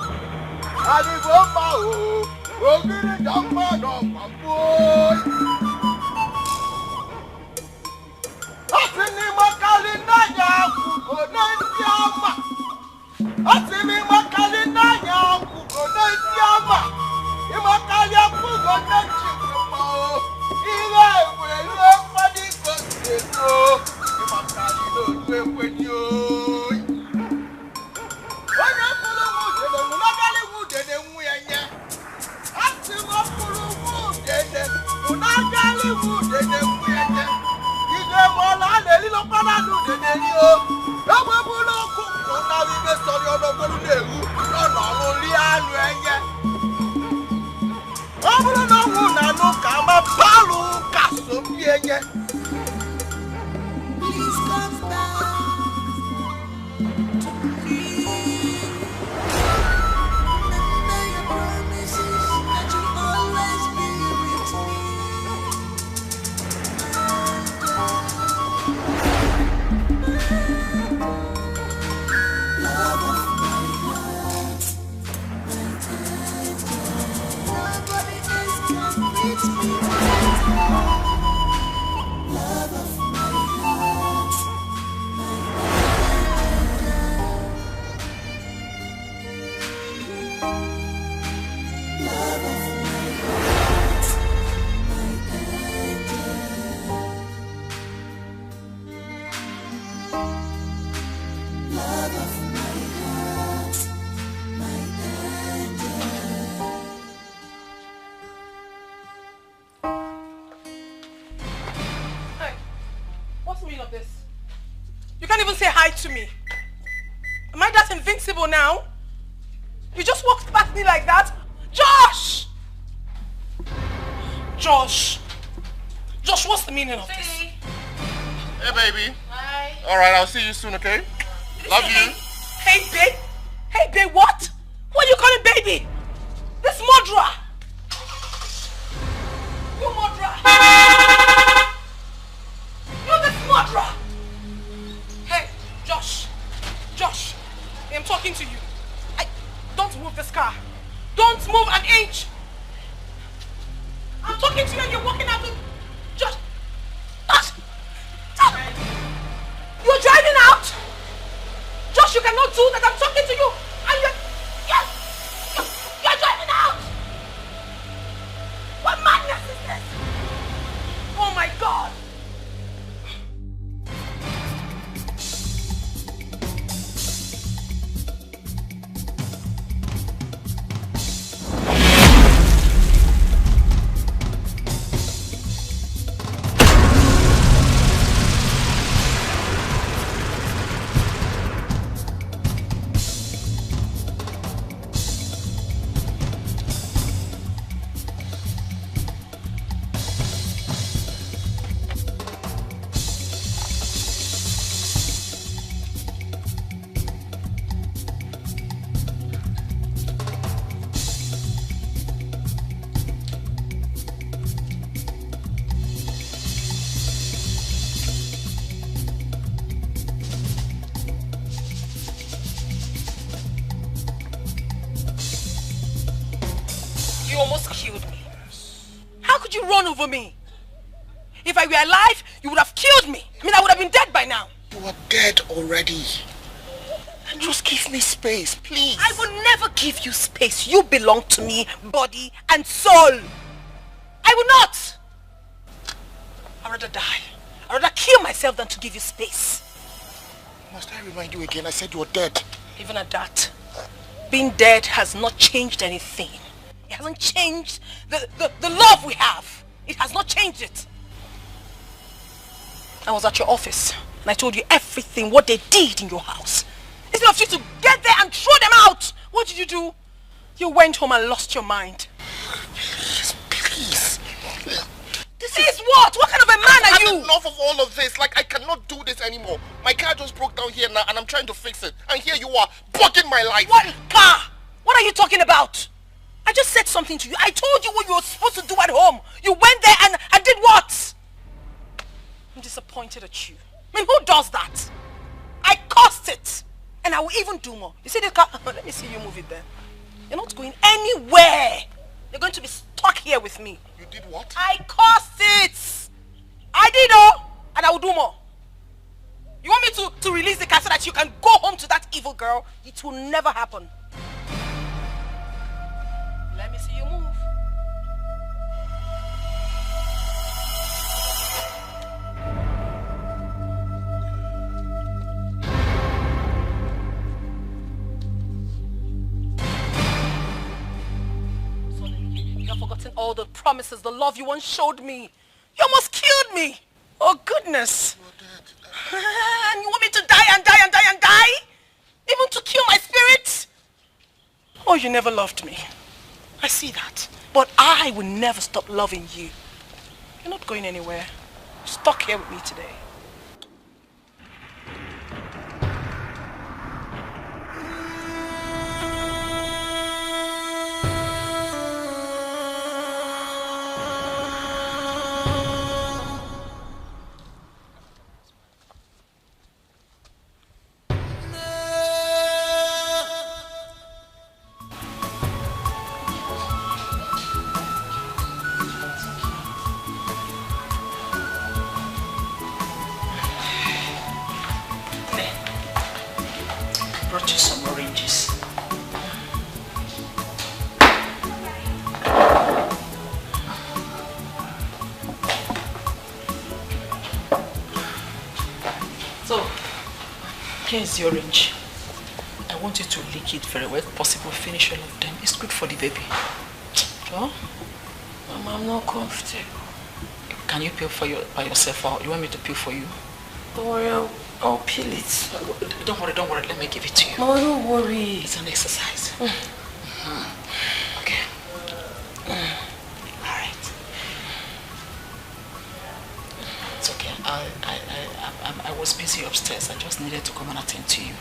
Ani bomba o ogiri jamba no pa mu o. Asini makali nanya kuko nantiama. Asini makali nanya kuko nantiama. Imakali kuko nantiama o. Ile wele padi ko seto. Imakali lo duwe ni o. Onya kulu wude ne munagali wude ne nwuyenye. Asimo kulu wude ne munagali wude ne nwuyenye. Ide mola le lilo pana lu de ne ri o. Ewe bulo kuku na wi be sori ologolu le ru. Lona run ri anu enye. Obulu no wu na nu ka ma palu ka so bi enye. Please come back to me. Remember your promises that you'll always be with me. Love of my heart, my angel. Nobody else can reach me right now. Love of my heart, my angel. Love of my heart, my angel. Love of my heart, my angel. Hey, what's the meaning of this? You can't even say hi to me. Am I that invincible now? You just walked past me like that? Josh! Josh! Josh, what's the meaning of this? Hey, baby. Hi. All right, I'll see you soon, okay? Love you. Hey, babe. Hey, babe, what? What are you calling baby? This murderer. You murderer. You this murderer. Hey, Josh. Josh, I'm talking to you. Don't move this car. Don't move an inch. I'm talking to you and you're walking out of... Josh. Josh. Josh. You're driving out. Josh, you cannot do that. I'm talking to you. And you're driving out. What madness is this? Oh my God. could you run over me? If I were alive, you would have killed me. I mean, I would have been dead by now. You are dead already. Just give me space, please. I will never give you space. You belong to me, body and soul. I will not. I'd rather die. I'd rather kill myself than to give you space. Must I remind you again? I said you were dead. Even at that, being dead has not changed anything. It hasn't changed the love we have. It has not changed it. I was at your office and I told you everything, what they did in your house. Instead of you to get there and throw them out, what did you do? You went home and lost your mind. Please. This is what? What kind of a man are you? I've enough of all of this. Like, I cannot do this anymore. My car just broke down here now and I'm trying to fix it. And here you are, bugging my life. What car? What are you talking about? I just said something to you. I told you what you were supposed to do at home. You went there and did what? I'm disappointed at you. I mean, who does that? I caused it. And I will even do more. You see this car? Let me see you move it there. You're not going anywhere. You're going to be stuck here with me. You did what? I caused it. I did and I will do more. You want me to release the car so that you can go home to that evil girl? It will never happen. Let me see you move. You have forgotten all the promises, the love you once showed me. You almost killed me. Oh goodness. And you want me to die and die and die and die? Even to kill my spirit? Oh, you never loved me. I see that. But I will never stop loving you. You're not going anywhere. You're stuck here with me today. Here's the orange. I want you to lick it very well, if possible. Finish all of them. It's good for the baby. Oh? Mama, I'm not comfortable. Can you peel by yourself, or you want me to peel for you? Don't worry, I'll peel it. Don't worry. Let me give it to you. No, don't worry. It's an exercise. Okay. All right. It's okay. I was busy upstairs. I just needed to come and attend to you.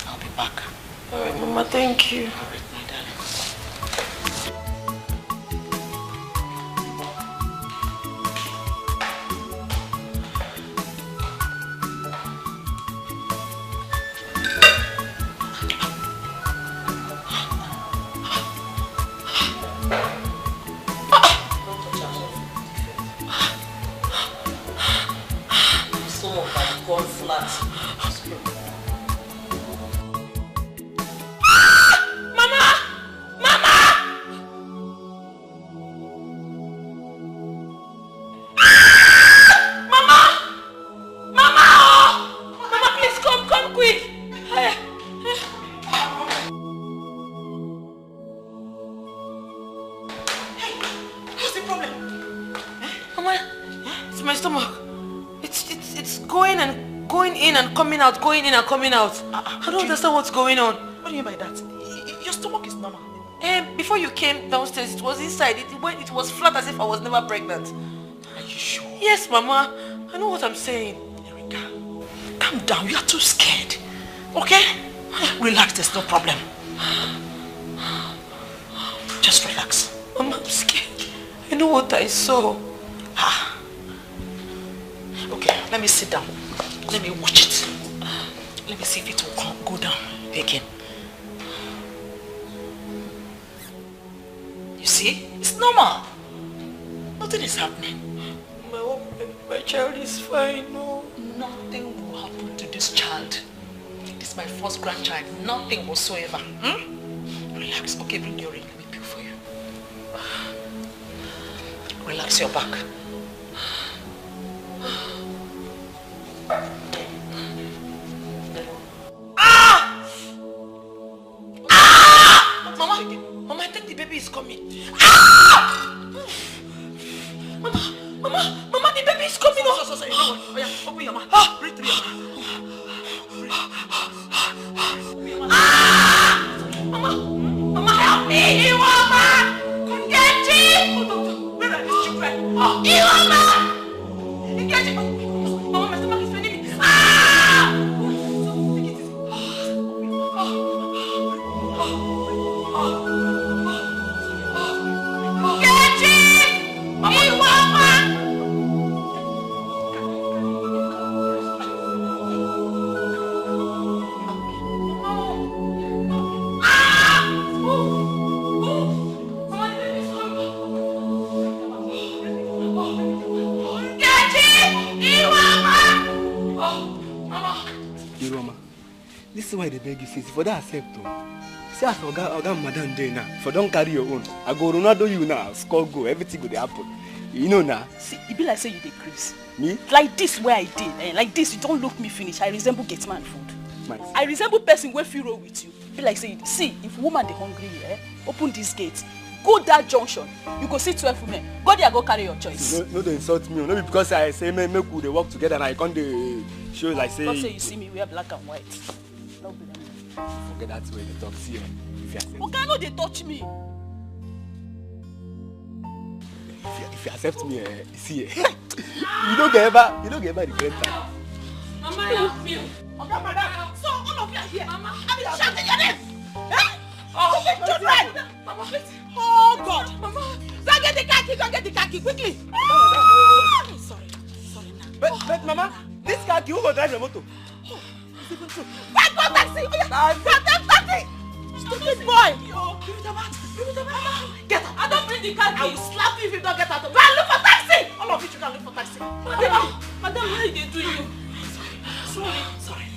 I'll be back. All right, Mama. Thank you. All right, my darling. Going in and coming out. I don't understand what's going on. What do you mean by that? Your stomach is normal. Before you came downstairs, it was inside. It was flat as if I was never pregnant. Are you sure? Yes, Mama. I know what I'm saying. Erika, calm down. You are too scared. Okay? Relax, there's no problem. Just relax. Mama, I'm scared. I know what I saw. Okay, let me sit down. Let me watch it. Let me see if it will go down again. You see? It's normal. Something is happening. My child is fine, no. Nothing will happen to this child. This is my first grandchild. Nothing whatsoever. Relax. Okay, bring your ring. Let me peel for you. Relax your back. Mama, I think the baby is coming. Mama, the baby is coming. So, you know what? Oh yeah, open your mouth. Breathe through your mouth. Mama, help me! Iwama! Nkechi! Where are these children? Iwama! Nkechi! Mama, my stomach is paining me. Nkechi! Iwama! This is why they beg you since for that accept. See as Oga Madam dey now. For don't carry your own. I go Ronaldo you now. Score go. Everything go dey happen. You know now. See, it be like say you decrease. Me? Like this where I did. Like this, you don't look me finish. I resemble Gateman food. Nice. I resemble person where fit roll with you. Be like say, see, if woman dey hungry here, open this gate. Go that junction. You go see 12 women. Go there, go carry your choice. No, they insult me. No, because I say make we dey work together and I can't show like say. Don't say you see me wear black and white. No be that. Forget that way they talk. See, if you accept. Okay, no, they touch me. If you accept me, see, you don't get ever regret that. Mama, help me. Okay, madam. So all of you are here. Mama, I mean, shouting your name. Oh, children. Mama, please. Oh God. Mama, go get the khaki quickly. Sorry now. But Mama, this khaki who go drive the motor? Wait, go taxi! Oh, yeah. Go taxi! Stupid boy! Give it a bat! Get out! I don't bring the khaki! I will slap you if you don't get out! Go and look for taxi! All of you can look for taxi! Madam, what did they do you? Sorry.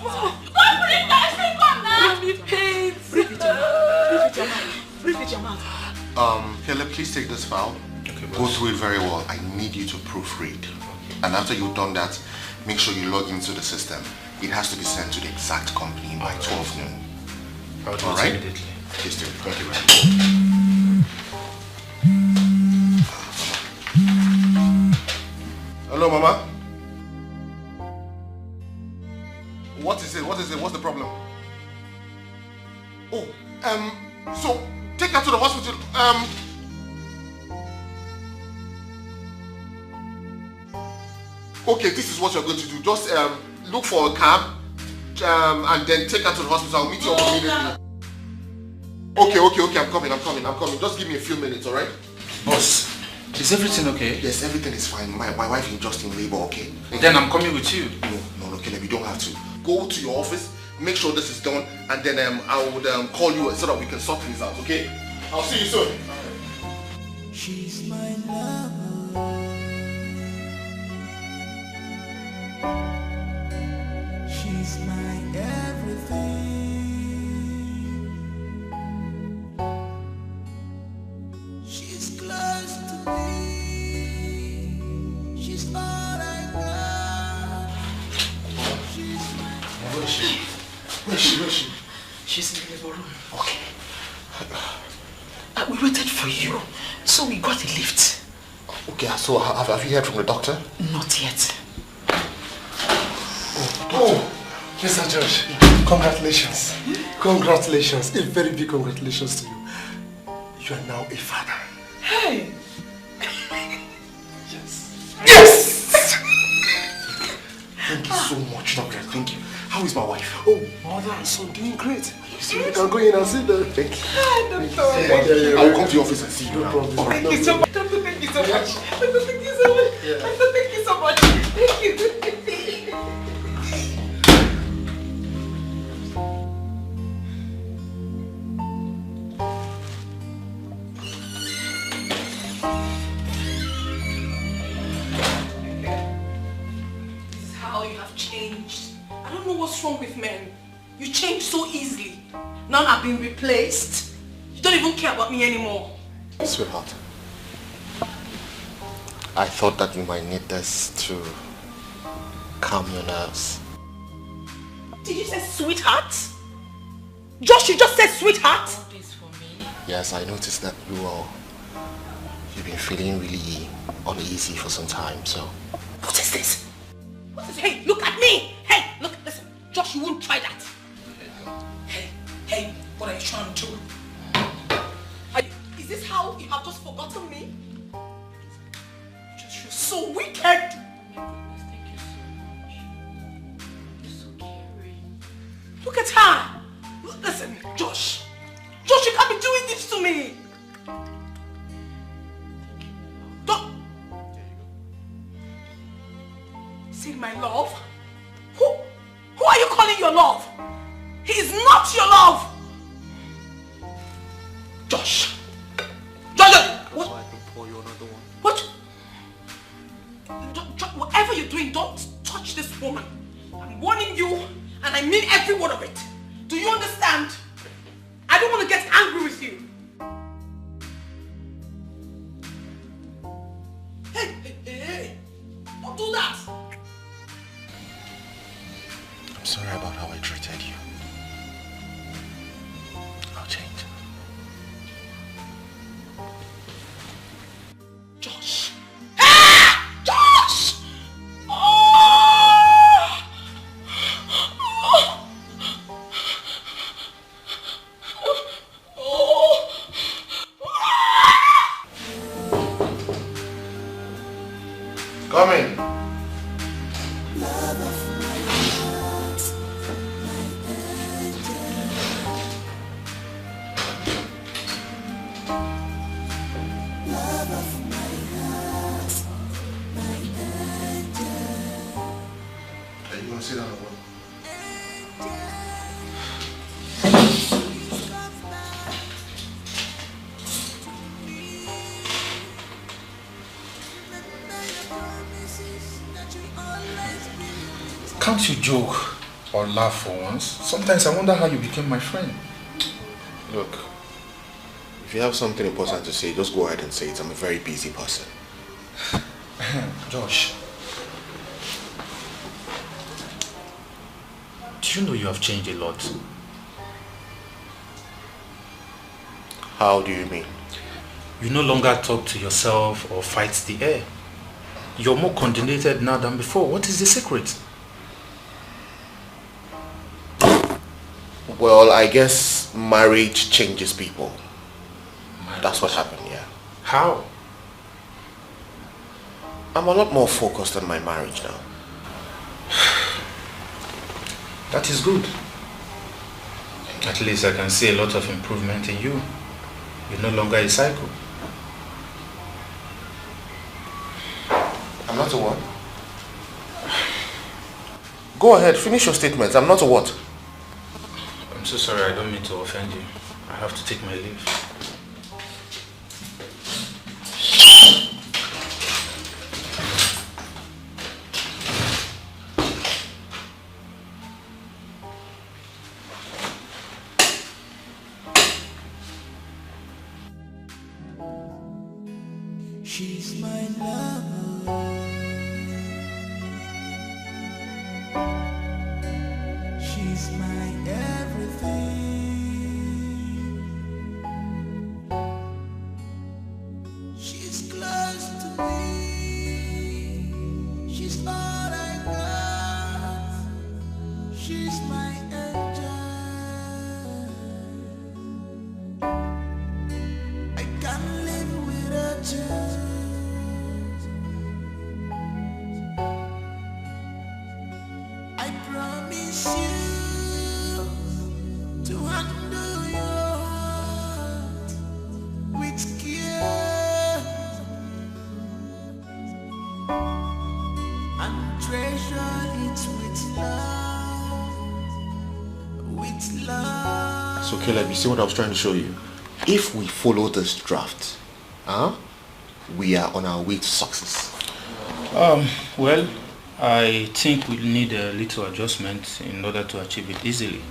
Go bring taxi! Come now! Give me pain! Breathe with your mouth. Caleb, please take this file. Okay, go through it very well. I need you to proofread. And after you've done that, make sure you log into the system. It has to be sent to the exact company by 12 noon. I'll do all it right? immediately. Please do it. Thank you very much. Hello, Mama. What is it? What's the problem? Oh, so take her to the hospital. Okay, this is what you're going to do. Just look for a cab and then take her to the hospital. I'll meet you up immediately. Okay, I'm coming. Just give me a few minutes, alright? Boss, is everything okay? Yes, everything is fine. My wife is just in labor, okay? Then I'm coming with you. No, Caleb, you don't have to. Go to your office, make sure this is done, and then I would call you so that we can sort things out, okay? I'll see you soon. She's my love. She's my everything. She's close to me. She's all I got. She's my... Where is she? She's in the labor room. Okay. We waited for you, so we got a lift. Okay, so have you heard from the doctor? Not yet. Oh, Mr. George, congratulations. Congratulations. A very big congratulations to you. You are now a father. Hey! Yes! Thank you so much, doctor. Thank you. How is my wife? Oh, mother and son doing great. You can go in and sit there. Thank you. Thank you. I will come to your office and see you. No problem. All right. Thank you so much. Doctor, thank you so much. Doctor, thank you so much. Doctor, thank you so much. Thank you. you have changed. I don't know what's wrong with men. You change so easily. Now I've been replaced. You don't even care about me anymore. Sweetheart, I thought that you might need this to calm your nerves. Did you say sweetheart? Josh, you just said sweetheart? Yes, I noticed that you've been feeling really uneasy for some time, so... What is this? What is this? Hey, look at me! Hey, look, listen. Josh, you wouldn't try that. Hey, what are you trying to do? Is this how you have just forgotten me? Josh, you're so wicked! Look at her! Listen, Josh! Josh, you can't be doing this to me! Don't... Say my love? Who are you calling your love? He is not your love! Josh! What? What? Whatever you're doing, don't touch this woman. I'm warning you, and I mean every word of it. Do you understand? I don't want to get angry with you. Hey! Don't do that! I'm sorry about how I treated you. I'll change. Josh! Ah! Josh! Oh! Oh! Come in. Sit down. Can't you joke or laugh for once? Sometimes I wonder how you became my friend. Look, if you have something important to say, just go ahead and say it. I'm a very busy person. Josh, do you know you have changed a lot? How do you mean? You no longer talk to yourself or fight the air. You're more coordinated now than before. What is the secret? Well, I guess marriage changes people. That's what happened, yeah. How? I'm a lot more focused on my marriage now. That is good. At least I can see a lot of improvement in you. You're no longer a psycho. I'm not a what? Go ahead, finish your statement. I'm not a what? I'm so sorry, I don't mean to offend you. I have to take my leave. She's my lover. She's my everything. She's close to me. She's all I got. She's my angel. I can't live without you. I promise you to handle your heart with care and treasure it with love, with love. So Caleb, you see what I was trying to show you? If we follow this draft, we are on our way to success. Well, I think we need a little adjustment in order to achieve it easily.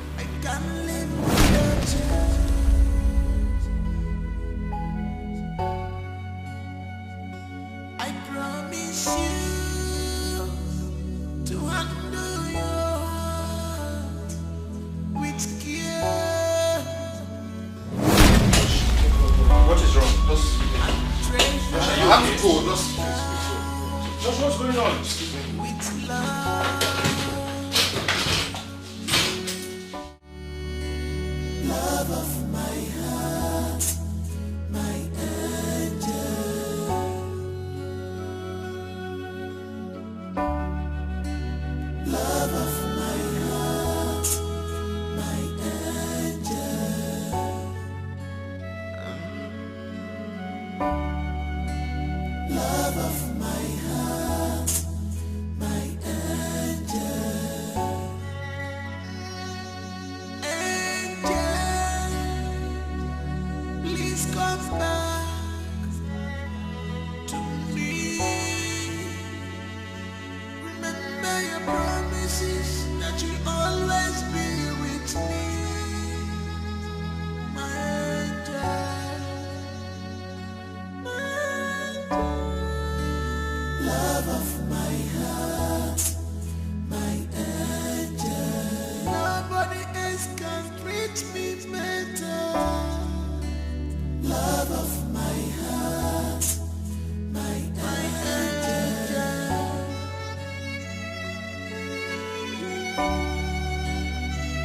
I promise you to handle your heart with care. What is wrong? You have to go. Just what's going on? Excuse me. With love. Love of my heart, my angel. Love of my heart, my angel. Love of my heart, my angel. Angel, please come back to me. Remember your promises that you'll always be with me, my angel. Love of my heart, my angel. Nobody else can treat me better. Love of my heart, my angel.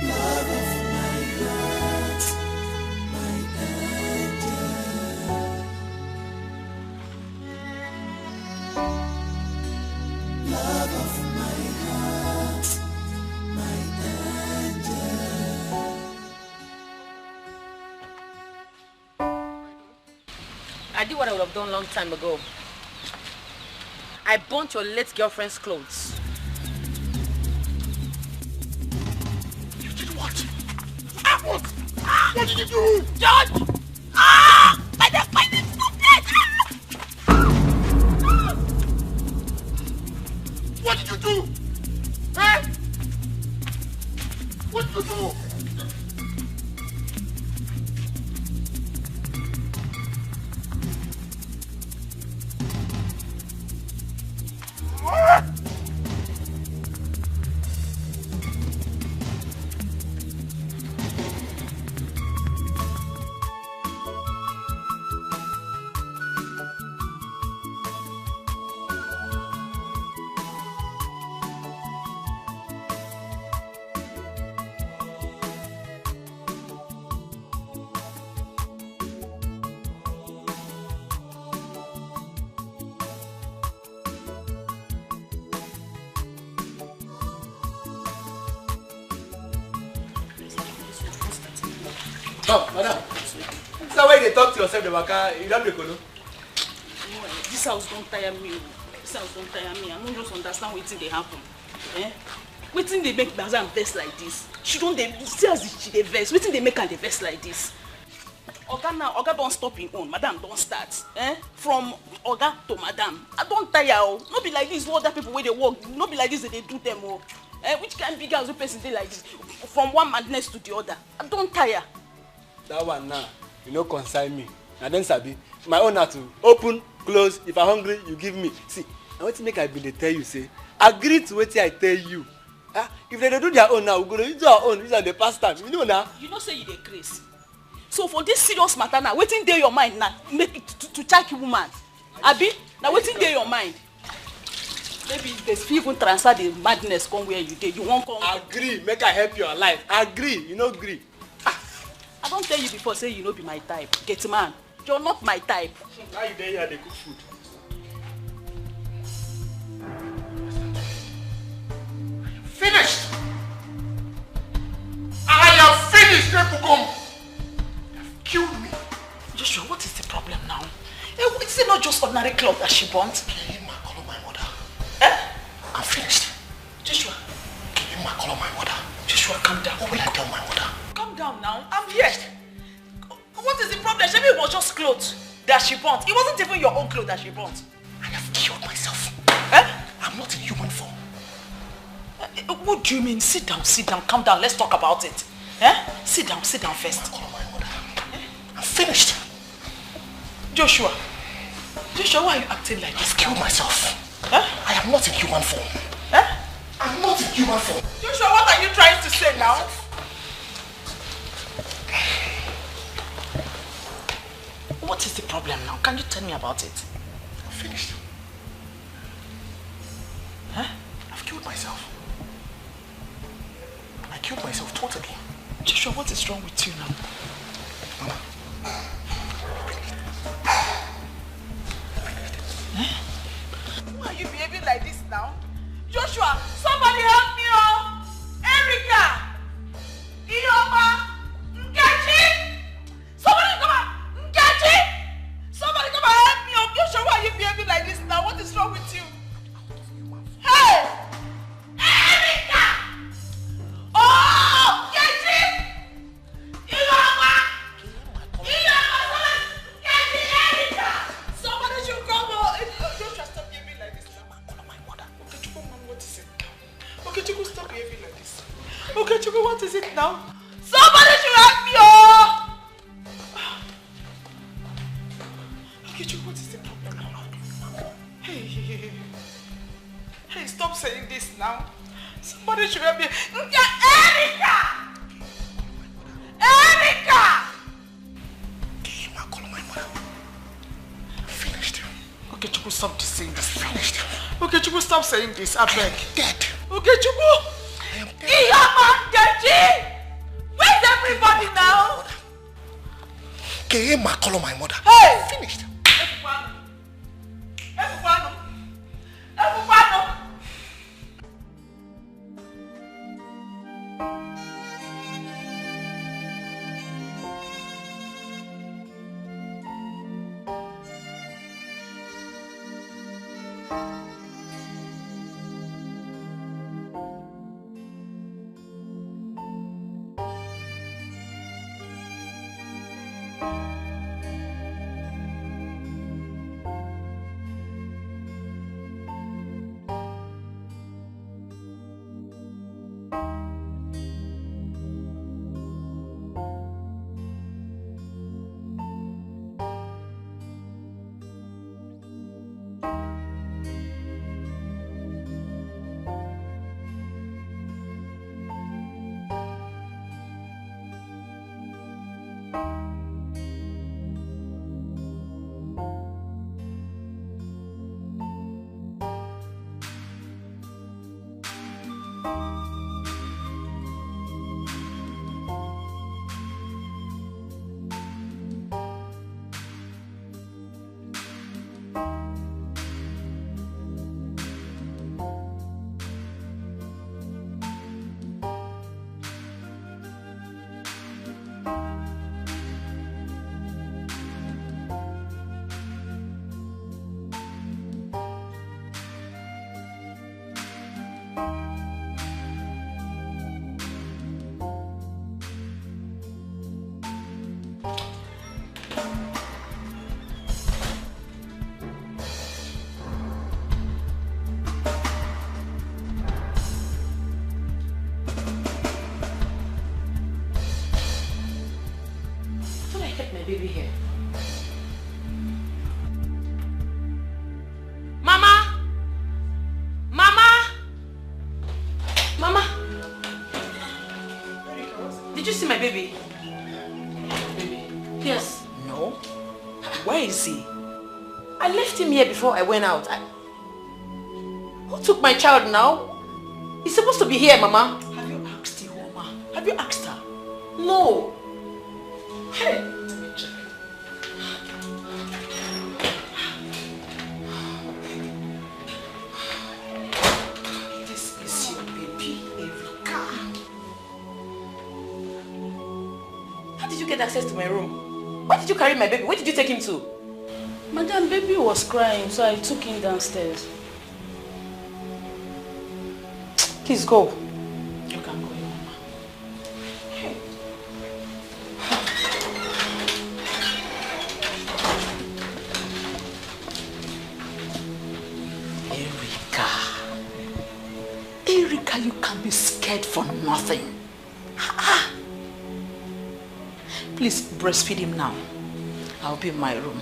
Love of my heart, my angel. Love of my heart, my angel. I did what I would have done a long time ago. I burnt your late girlfriend's clothes. You did what? What? What did you do? George! My neck, stop it! What did you do? Eh? What did you do? Oh, madam. This is why they talk to yourself, the waka. You don't know. This house don't tire me. This house don't tire me. I don't just understand what they happen. Eh? Wetin they make Baza invest like this? She don't see as she dey vex. Wetin they make her dey vex like this? Oga now, Oga don't stop him own. Madam don't start. Eh? From Oga to Madam. I don't tire. Oh. No be like this. What other people where they work. No be like this that they do them. Oh. Eh? Which kind of big house person dey like this? From one madness to the other. I don't tire. That one now, you know, concern me. And then Sabi, my own now to open, close. If I'm hungry, you give me. See, I want to make I be they tell you, say, agree to what I tell you. If they don't do their own now, we're going to do our own. These are the past time. You know now. You know say you dey crazy. So for this serious matter now, wetin dey your mind now? Make it to check woman. Abi, now wetin dey your mind? Maybe they even transfer the madness come where you dey. You won't come. Agree, make I help your life. Agree, you know agree. I don't tell you before, say you no be my type. Get man, you're not my type. How you there here, they cook food? Finished! I am finished, Nebuchadnezzar! You've killed me. Joshua, what is the problem now? Is it not just ordinary cloth that she burnt? Kill my color, my mother. Eh? I'm finished. Joshua. Kill my color, my mother. Joshua, calm down. What will I tell my mother? Calm down now. I'm here. What is the problem? Maybe it was just clothes that she burnt. It wasn't even your own clothes that she burnt. I have killed myself. Eh? I'm not in human form. What do you mean? Sit down, calm down, let's talk about it. Eh? Sit down first. I'm finished. Joshua, why are you acting like this? I've killed myself. Huh? I am not in human form. Huh? I'm not in human form. Joshua, what are you trying to say now? What is the problem now? Can you tell me about it? I'm finished. Huh? I've killed myself. I killed myself totally. Joshua, what is wrong with you now? Mama. Why are you behaving like this now? Joshua, somebody help me, oh! Erica! Ioma! Nkechi! Somebody come on! Nkechi! Somebody come and help me, oh! Joshua, why are you behaving like this now? What is wrong with you? Hey! Erica! Oh! Nkechi! Ioma! Somebody should come on! Joshua, stop behaving like this now. What is it now? Okay, Chuku, stop behaving like this. Okay, Chuku, what is it now? Somebody should help me, oh! Okay, Chuku, what is the problem now? Hey, stop saying this now. Somebody should help me. Erica! Finished. Okay, Chuku, stop saying this. Finished. Okay, Chuku, stop saying this. I beg. Dead. Okay, Chuku. Where's everybody now? Call my mother. Hey! Finished. Everybody. Baby here. Mama! Did you see my baby? Baby? Yes. No. Where is he? I left him here before I went out. Who took my child now? He's supposed to be here, Mama. Have you asked the woman? Have you asked her? No. Hey. Get access to my room. Why did you carry my baby? Where did you take him to? Madam, baby was crying, so I took him downstairs. Please go. You can go, Mama. Hey. Erika, you can be scared for nothing. Please breastfeed him now. I'll be in my room.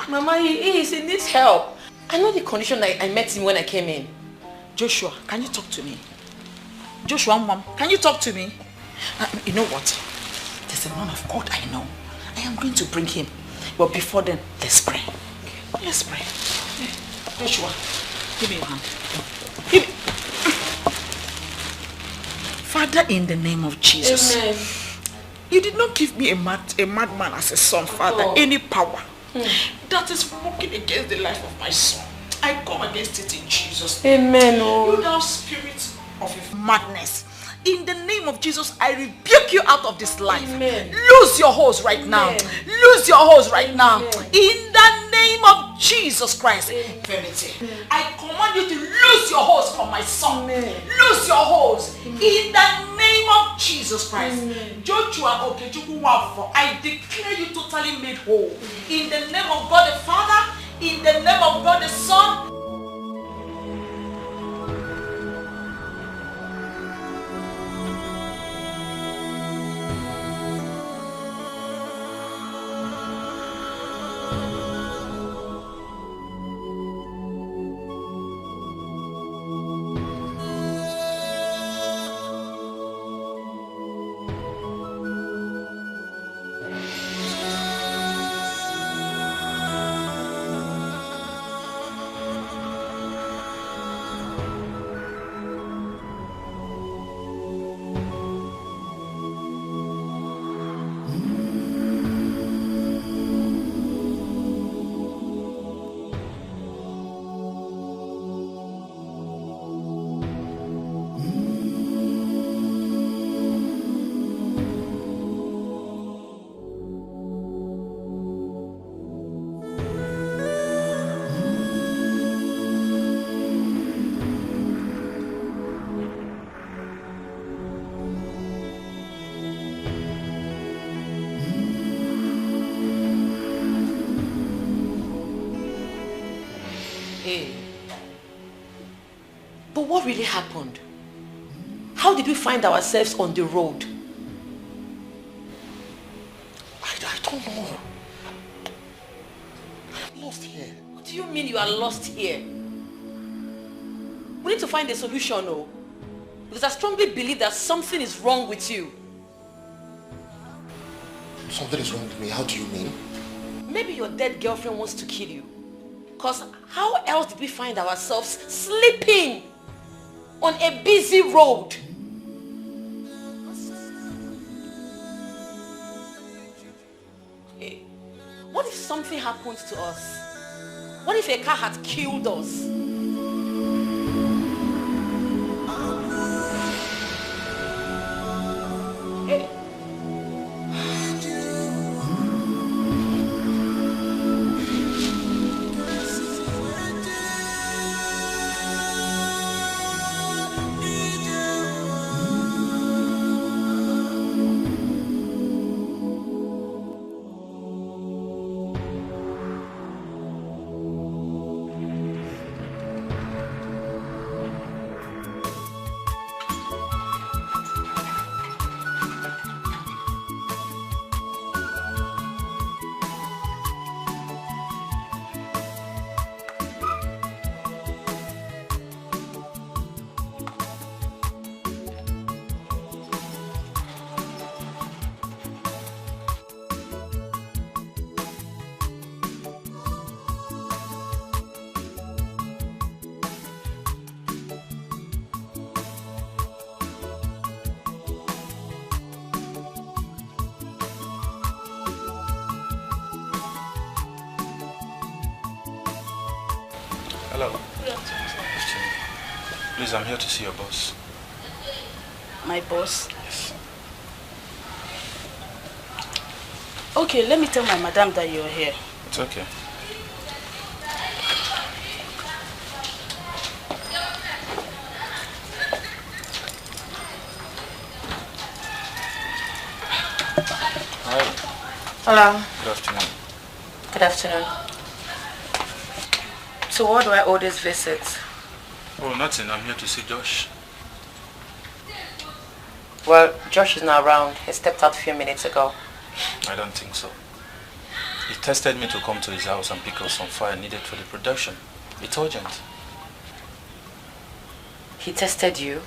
Mama, he needs help. I know the condition I met him when I came in. Joshua, can you talk to me? Joshua, Mom, can you talk to me? You know what? There's a man of God I know. I am going to bring him. But before then, let's pray. Okay. Let's pray. Joshua, give me your hand. Give me. Father, in the name of Jesus. Amen. You did not give me a madman as a son, Father. Any power that is working against the life of my son, I come against it in Jesus' name. Amen. You thou spirit of madness, in the name of Jesus, I rebuke you out of this life. Amen. Lose your horse right now. Lose your horse right now. In the name of Jesus Christ. Infirmity. I command you to lose your horse from my son. Lose your horse. In the name of Jesus Christ. Joshua Okechukwu, I declare you totally made whole. In the name of God the Father, in the name of God the Son. But what really happened? How did we find ourselves on the road? I don't know. I'm lost here. What do you mean you are lost here? We need to find a solution, oh. Because I strongly believe that something is wrong with you. Something is wrong with me? How do you mean? Maybe your dead girlfriend wants to kill you. Because how else did we find ourselves sleeping on a busy road? Hey, what if something happens to us? What if a car had killed us? Hey. Hello. Good afternoon, sir. Please, I'm here to see your boss. My boss? Yes. Okay, let me tell my madam that you're here. It's okay. Hi. Hello. Good afternoon. Good afternoon. So what do I owe this visit? Oh, nothing. I'm here to see Josh. Well, Josh is not around. He stepped out a few minutes ago. I don't think so. He tested me to come to his house and pick up some fire needed for the production. It's urgent. He tested you?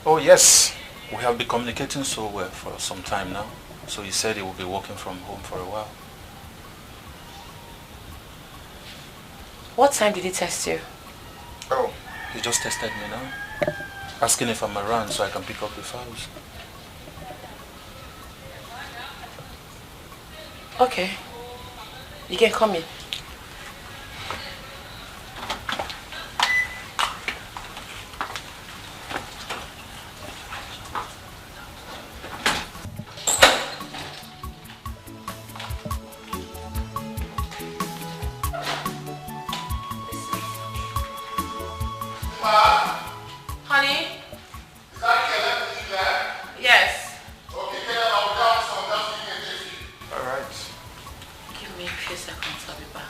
Oh, yes. We have been communicating so well for some time now. So he said he will be working from home for a while. What time did he test you? Oh, he just tested me now. Asking if I'm around so I can pick up the files. Okay. You can come in. Honey? Is that Caleb there? Yes. Okay, Caleb, I'll down some. Just give me a jiffy. All right. Give me a few seconds, I'll be back.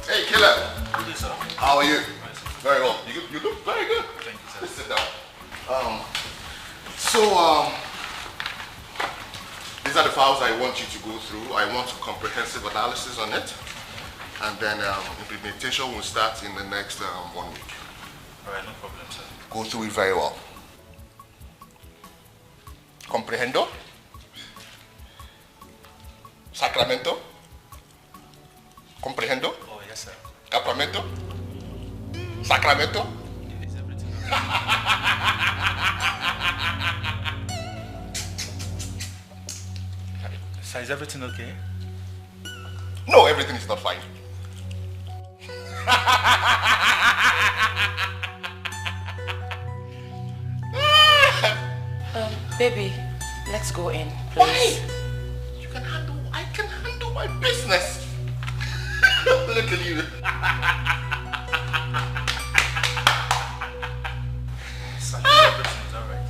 Hey, Caleb. How are you? Very well. You look very good. Thank you, sir. Let's sit down. These are the files I want you to go through. I want a comprehensive analysis on it. And then implementation will start in the next 1 week. All right, no problem, sir. Go through it very well. Comprehendo? Sacramento? Comprehendo? Oh, yes, sir. Capramento? Sacramento? Sir, is everything okay? No, everything is not fine. Baby, let's go in, please. Why? I can handle my business. Look at you. Sir, everything is all right.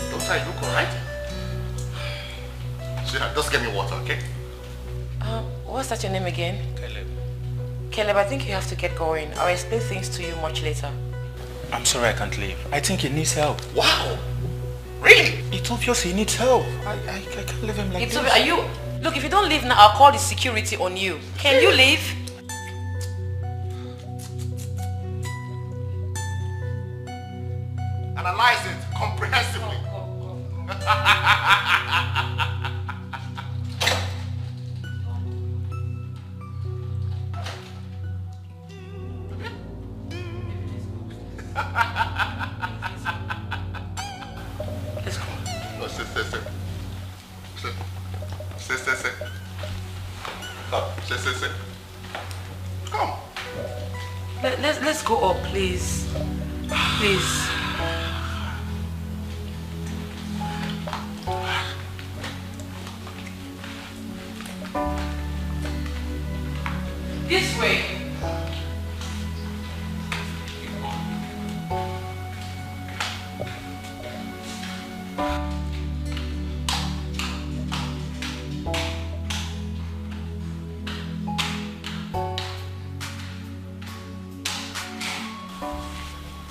Don't I look all right? Sweetheart, just get me water, okay? What's that your name again? Caleb. Caleb, I think you have to get going. I'll explain things to you much later. I'm sorry I can't leave. I think he needs help. Wow! Really? It's obvious he needs help. I can't leave him like It's this. obvious. Are you... Look, if you don't leave now, I'll call the security on you. Can you leave? Analyze it comprehensively. Let's go. No, sit. Sit. Come, sit. Come. Let's go up, please. Please. This way.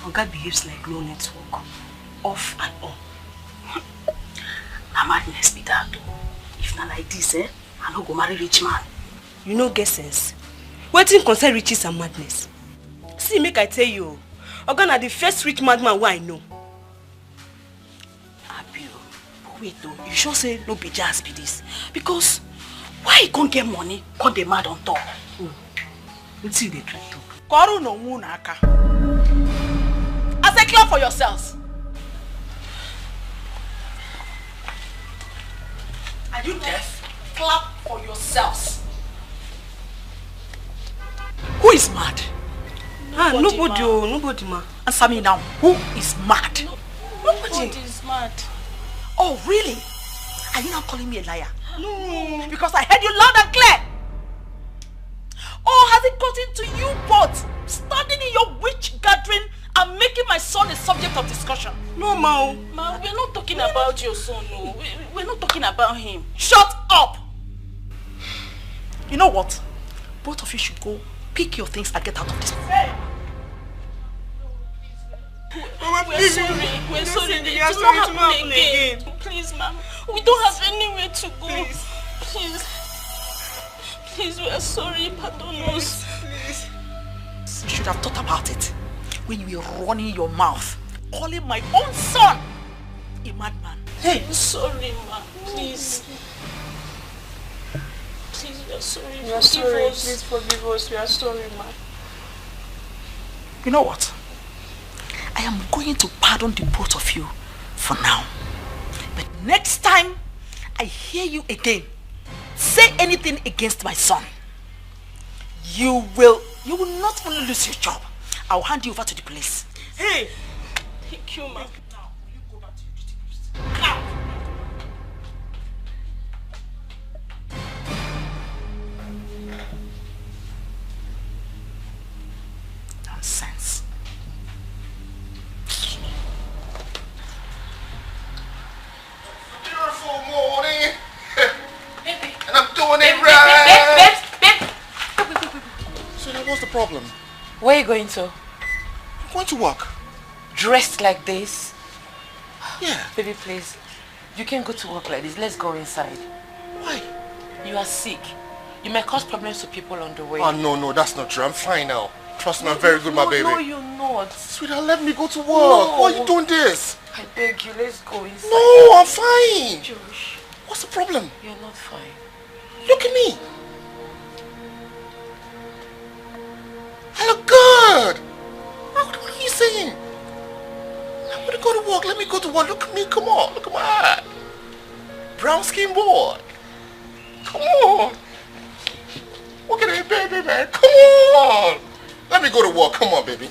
Oga behaves like no network, off and on. Na madness be that. If not like this, I no go marry rich man. You no get sense. Wetin concern riches and madness? See, make I tell you, Oga, the first rich madman who I know. Abi, wait though, you sure say no be just be this? Because why you can't get money, can't dey mad on top? Let's see the truth. Koru no munaka. I say clap for yourselves. Are you deaf? Clap for yourselves. Who is mad? Nobody, ma. Answer me now. Who is mad? Nobody is mad. Oh, really? Are you not calling me a liar? No. Because I heard you loud and clear. Or has it gotten to you both standing in your witch gathering and making my son a subject of discussion? No, Ma, we're not talking about your son. No. We're not talking about him. Shut up! You know what? Both of you should go pick your things and get out of this. Hey. Mama, we're sorry. We're sorry. It will not happen again. Please, Mama. We don't have anywhere to go. Please. Please, we are sorry. Pardon us. Please. You should have thought about it when you were running your mouth, calling my own son a madman. Hey, I'm sorry, Ma. Please. Please, we are sorry. We are sorry. Please forgive us. We are sorry, Ma. You know what? I am going to pardon the both of you for now. But next time I hear you again say anything against my son, you will not only lose your job, I will hand you over to the police. Hey! Thank you, Ma. Now, will you go back to your duty post? Now! Nonsense. Beautiful morning. And I'm doing it right. So now what's the problem? Where are you going to? I'm going to work. Dressed like this? Yeah. Baby, please. You can't go to work like this. Let's go inside. Why? You are sick. You may cause problems to people on the way. Oh, no, that's not true. I'm fine now. Trust me, I'm very good, my baby. No, you're not. Sweetheart, let me go to work. No. Why are you doing this? I beg you, let's go inside. No, I'm fine. Josh. What's the problem? You're not fine. Look at me. I look good. What are you saying? I'm going to go to work. Let me go to work. Look at me. Come on. Look at my eye. Brown skin boy. Come on. Look at that baby, man. Come on. Let me go to work. Come on, baby.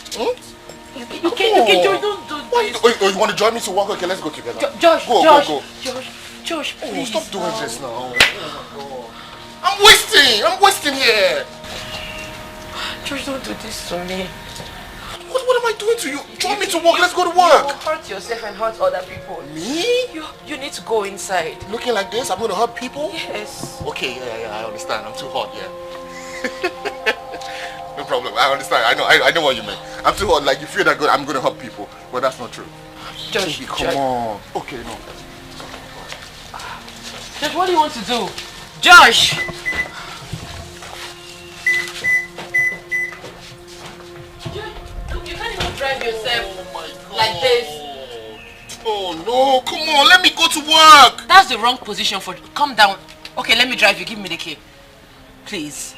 You can't, Josh, don't do this. You want to join me to work? Okay, let's go together. Josh, Go. Josh, please. Stop doing this now. I'm wasting here. Josh, don't do this to me. What am I doing to you? Join me to work. Let's go to work. You will hurt yourself and hurt other people. Me? You need to go inside. Looking like this, I'm going to hurt people? Yes. Okay, yeah, I understand. I'm too hot, yeah. No problem. I understand. I know what you mean. I'm too hot. Like, you feel that good, I'm going to hurt people. But that's not true. Josh, baby, come on. Okay, no. Josh, what do you want to do? Josh! You can't even drive yourself like this. Oh no, come on, let me go to work. That's the wrong position for... Calm down. Okay, let me drive you. Give me the key. Please.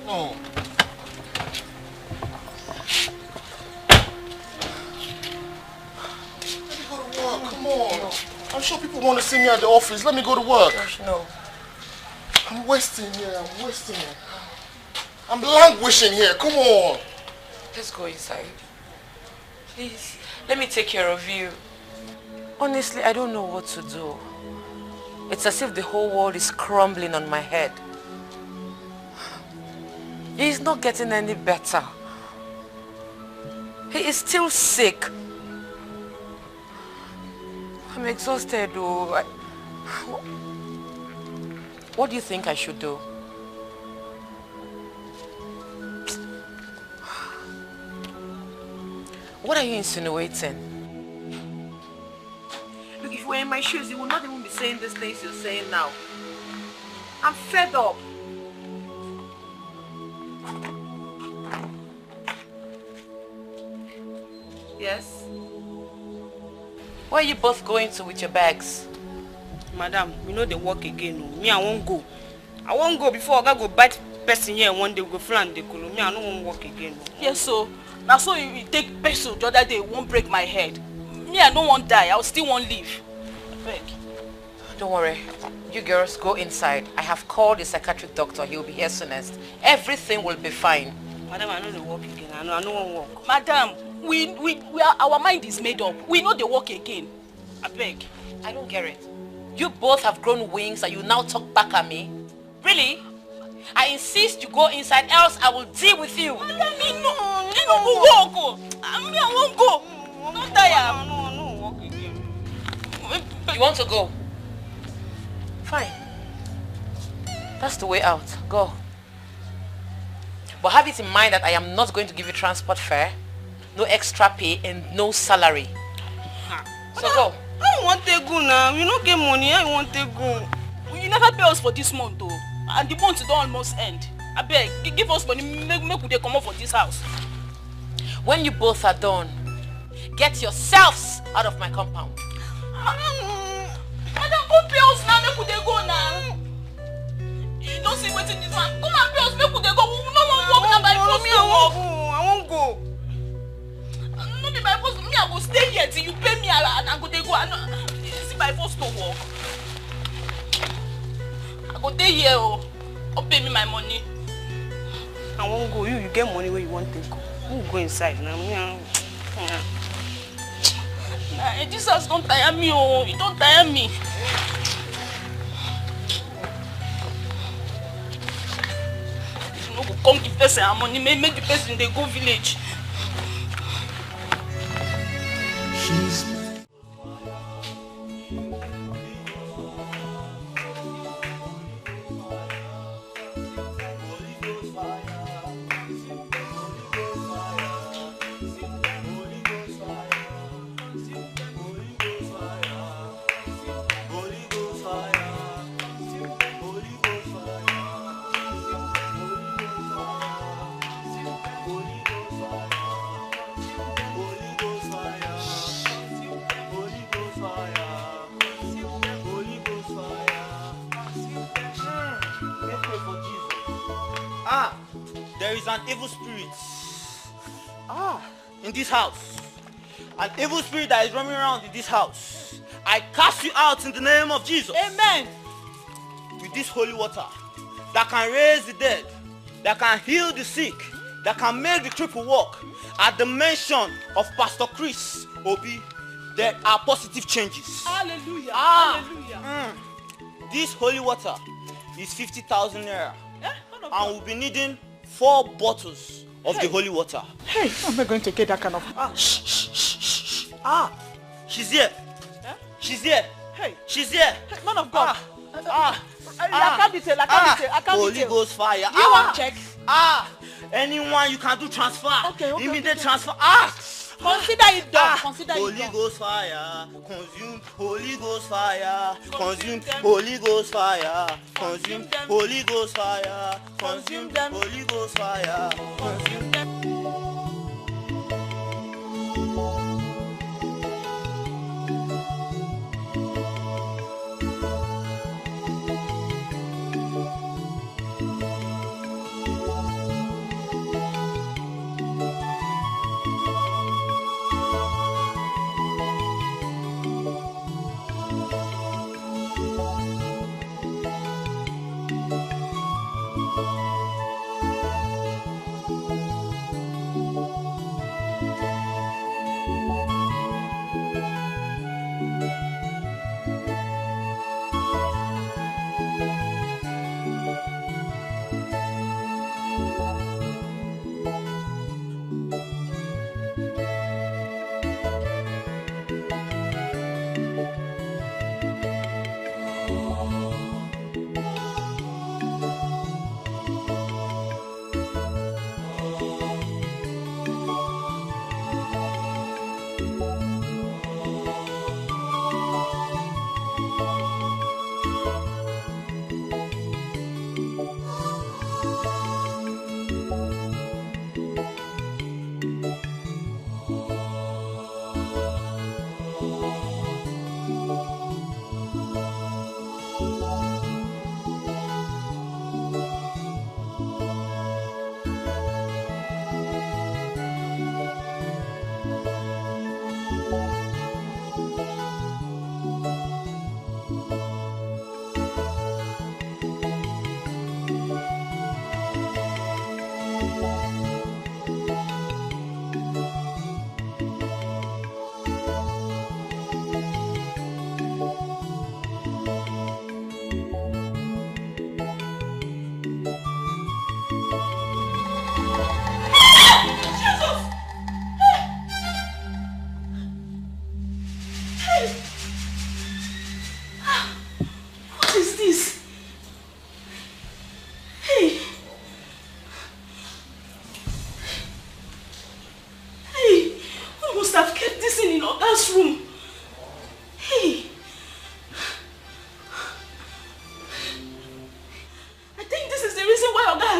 No. Let me go to work, come on. No. I'm sure people want to see me at the office. Let me go to work. Gosh, no. I'm wasting here, I'm languishing here, come on. Let's go inside. Please, let me take care of you. Honestly, I don't know what to do. It's as if the whole world is crumbling on my head. He's not getting any better. He is still sick. I'm exhausted though. What do you think I should do? What are you insinuating? Look, if you were in my shoes, you would not even be saying these things you're saying now. I'm fed up. Where are you both going to with your bags? Madam, we know they work again. Me, I won't go. I won't go before I go bite person here one day we go flan the color. Me, I don't want work again. Yes, so now so you take peso the other day won't break my head. Me, I don't want die. I will still won't leave. Beg. Don't worry. You girls go inside. I have called the psychiatric doctor. He will be here soonest. Everything will be fine. Madam, I know they work again. I don't want work. Madam, our mind is made up. We know they work again. I beg. I don't get it. You both have grown wings and you now talk back at me? Really? I insist you go inside, else I will deal with you. Madam, no, you don't go walk. I won't go. Don't tire. No, walk again. You want to go? Fine. That's the way out. Go. But have it in mind that I am not going to give you transport fare, no extra pay, and no salary. So go. I don't want to go now. You don't get money. I want to go. You never pay us for this month though. And the month don't almost end. I beg, give us money, make they come up for this house. When you both are done, get yourselves out of my compound. Madam, go pay us now, make they go now. You don't see what's in this one. Come and pay us, make they go. No one walk now by force. I won't go. No be by force. Me, I will stay here till you pay me and I go they go. See by force to walk. I go stay here. Or pay me my money. I won't go. You get money where you want to go. You go inside now. Nah, this house don't tire me. Oh, it don't tire me. You know, come give person our money. Make the person they go village. She's there is an evil spirit in this house. An evil spirit that is roaming around in this house. I cast you out in the name of Jesus. Amen. With this holy water that can raise the dead, that can heal the sick, that can make the cripple walk. At the mention of Pastor Chris Obi, there are positive changes. Hallelujah. Hallelujah. This holy water is 50,000 naira. And we'll be needing 4 bottles of the holy water. Hey, how am I going to get that kind of... She's here. She's here. Hey. She's here. Hey, man of God. I can't detail. Holy Ghost fire. Do you want check? Anyone you can do transfer. Okay. Immediate transfer. Consider it done. Consider Holy it done. Ghost fire. Consume. Holy Ghost fire. Consume. Holy Ghost fire. Consume. Holy Ghost fire. Consume them. Holy Ghost fire. Consume them.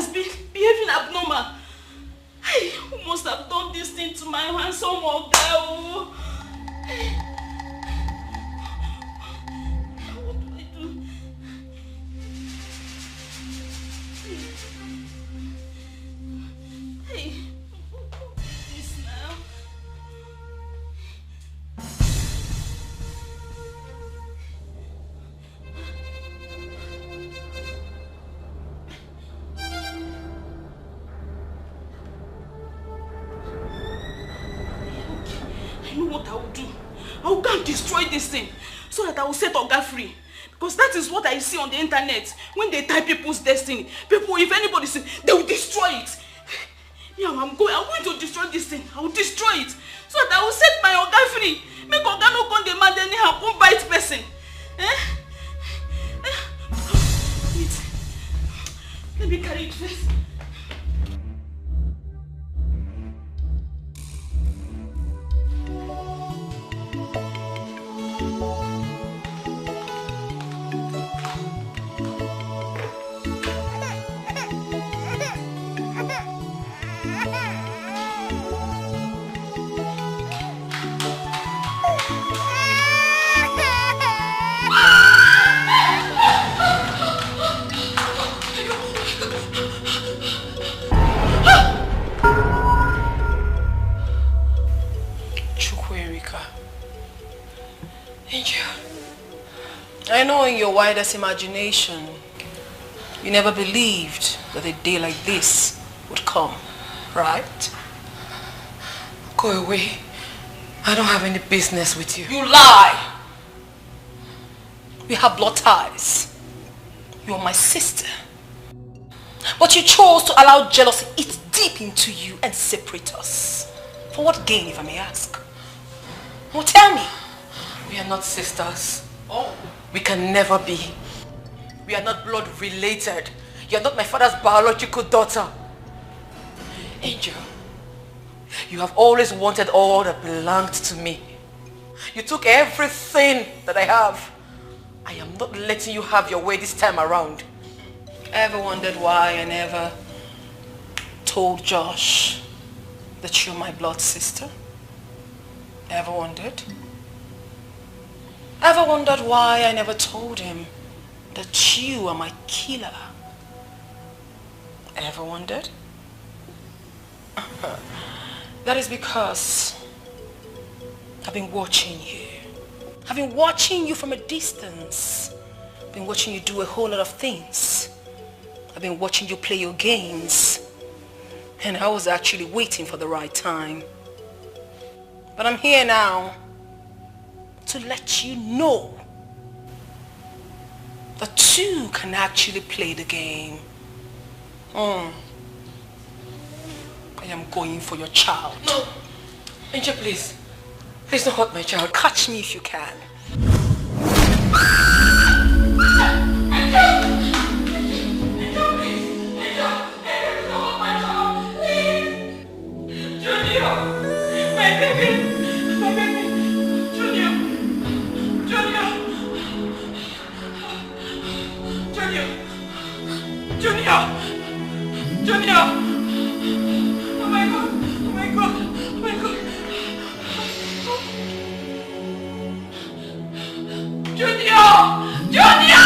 has been behaving abnormal. Hey, who must have done this thing to my handsome Oga? Oh. Hey. What do I do? Hey, what is this now? I know what I will do. I will go and destroy this thing so that I will set Oga free. Because that is what I see on the internet. When they type people's destiny, people, if anybody says, they will destroy it. Yeah, I'm going to destroy this thing. I will destroy it so that I will set my Oga free. Make Oga no come demand anyhow, come bite person. Wait. Let me carry it first. I know in your widest imagination, you never believed that a day like this would come, right? Go away. I don't have any business with you. You lie! We have blood ties. You are my sister. But you chose to allow jealousy eat deep into you and separate us. For what gain, if I may ask? Well, tell me. We are not sisters. Oh. We can never be. We are not blood related. You are not my father's biological daughter. Angel, you have always wanted all that belonged to me. You took everything that I have. I am not letting you have your way this time around. Ever wondered why I never told Josh that you're my blood sister? Ever wondered? Ever wondered why I never told him that you are my killer? Ever wondered? That is because I've been watching you. I've been watching you from a distance. I've been watching you do a whole lot of things. I've been watching you play your games. And I was actually waiting for the right time. But I'm here now to let you know that two can actually play the game. I am going for your child. No! Angel, please. Please don't hurt my child. Catch me if you can. Junior! My baby! My baby! Junior! Junior! Junior! Junior! Junior! Oh my God! Oh my God! Oh my God! Junior! Junior!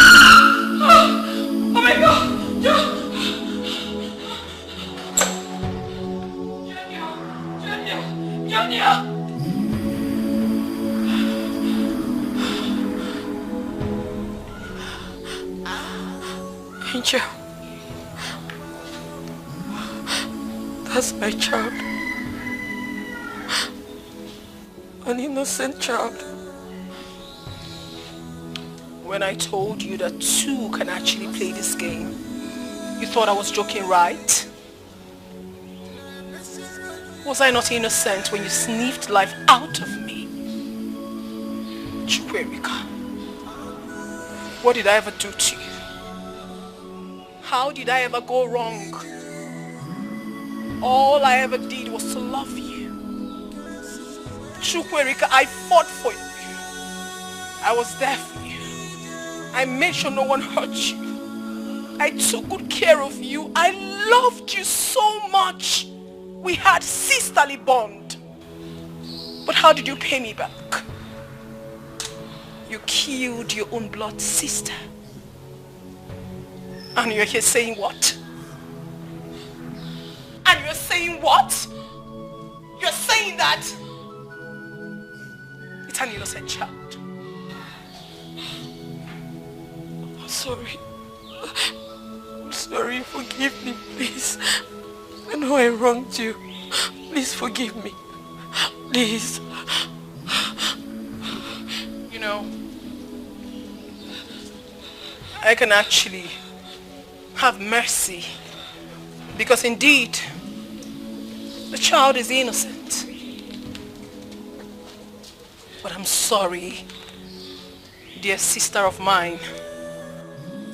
Oh my God! Junior! Junior! Angel, that's my child. An innocent child. When I told you that two can actually play this game, you thought I was joking, right? Was I not innocent when you sniffed life out of me? Chukwuemeka, what did I ever do to you? How did I ever go wrong? All I ever did was to love you. Chukwuemeka, I fought for you. I was there for you. I made sure no one hurt you. I took good care of you. I loved you so much. We had sisterly bond. But how did you pay me back? You killed your own blood sister. And you're here saying what? And you're saying what? You're saying that it's an innocent child. I'm sorry. I'm sorry, forgive me, please. I know I wronged you. Please forgive me. Please. You know, I can actually have mercy because indeed the child is innocent. But I'm sorry, dear sister of mine.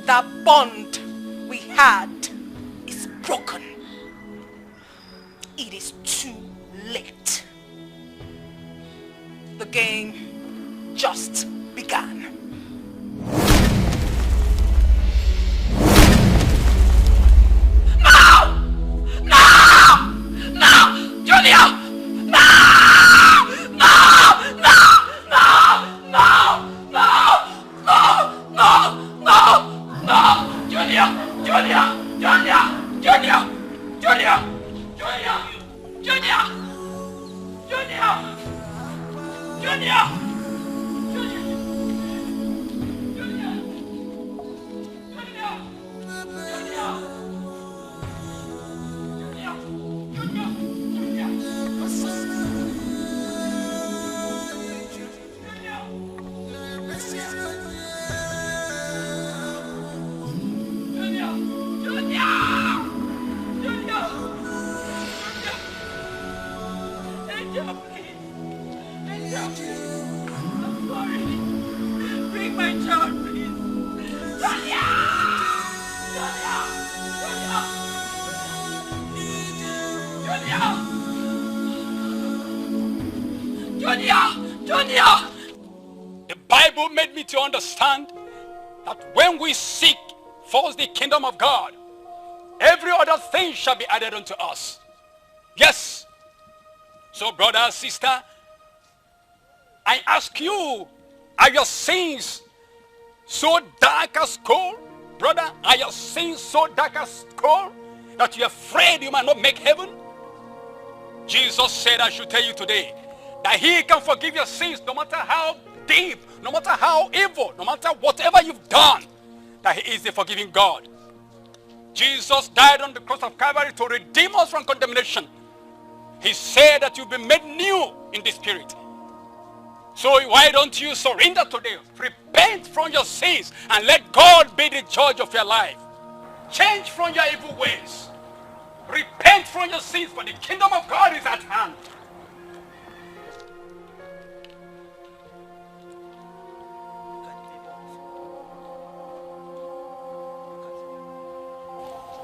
That bond we had is broken. It is too late. The game just began. No! No! No! Junior! No! No! No! No! No! No! No! No! No! Junior! Junior! Junior! Junior! Junior! Junior! Junior! Junior! Junior! The Bible made me to understand that when we seek first the kingdom of God, every other thing shall be added unto us. Yes. So brother, sister, I ask you, are your sins so dark as coal? Brother, are your sins so dark as coal that you're afraid you might not make heaven? Jesus said, I should tell you today, that he can forgive your sins no matter how deep, no matter how evil, no matter whatever you've done, that he is the forgiving God. Jesus died on the cross of Calvary to redeem us from condemnation. He said that you've been made new in the spirit. So why don't you surrender today? Repent from your sins and let God be the judge of your life. Change from your evil ways. Repent from your sins, for the kingdom of God is at hand.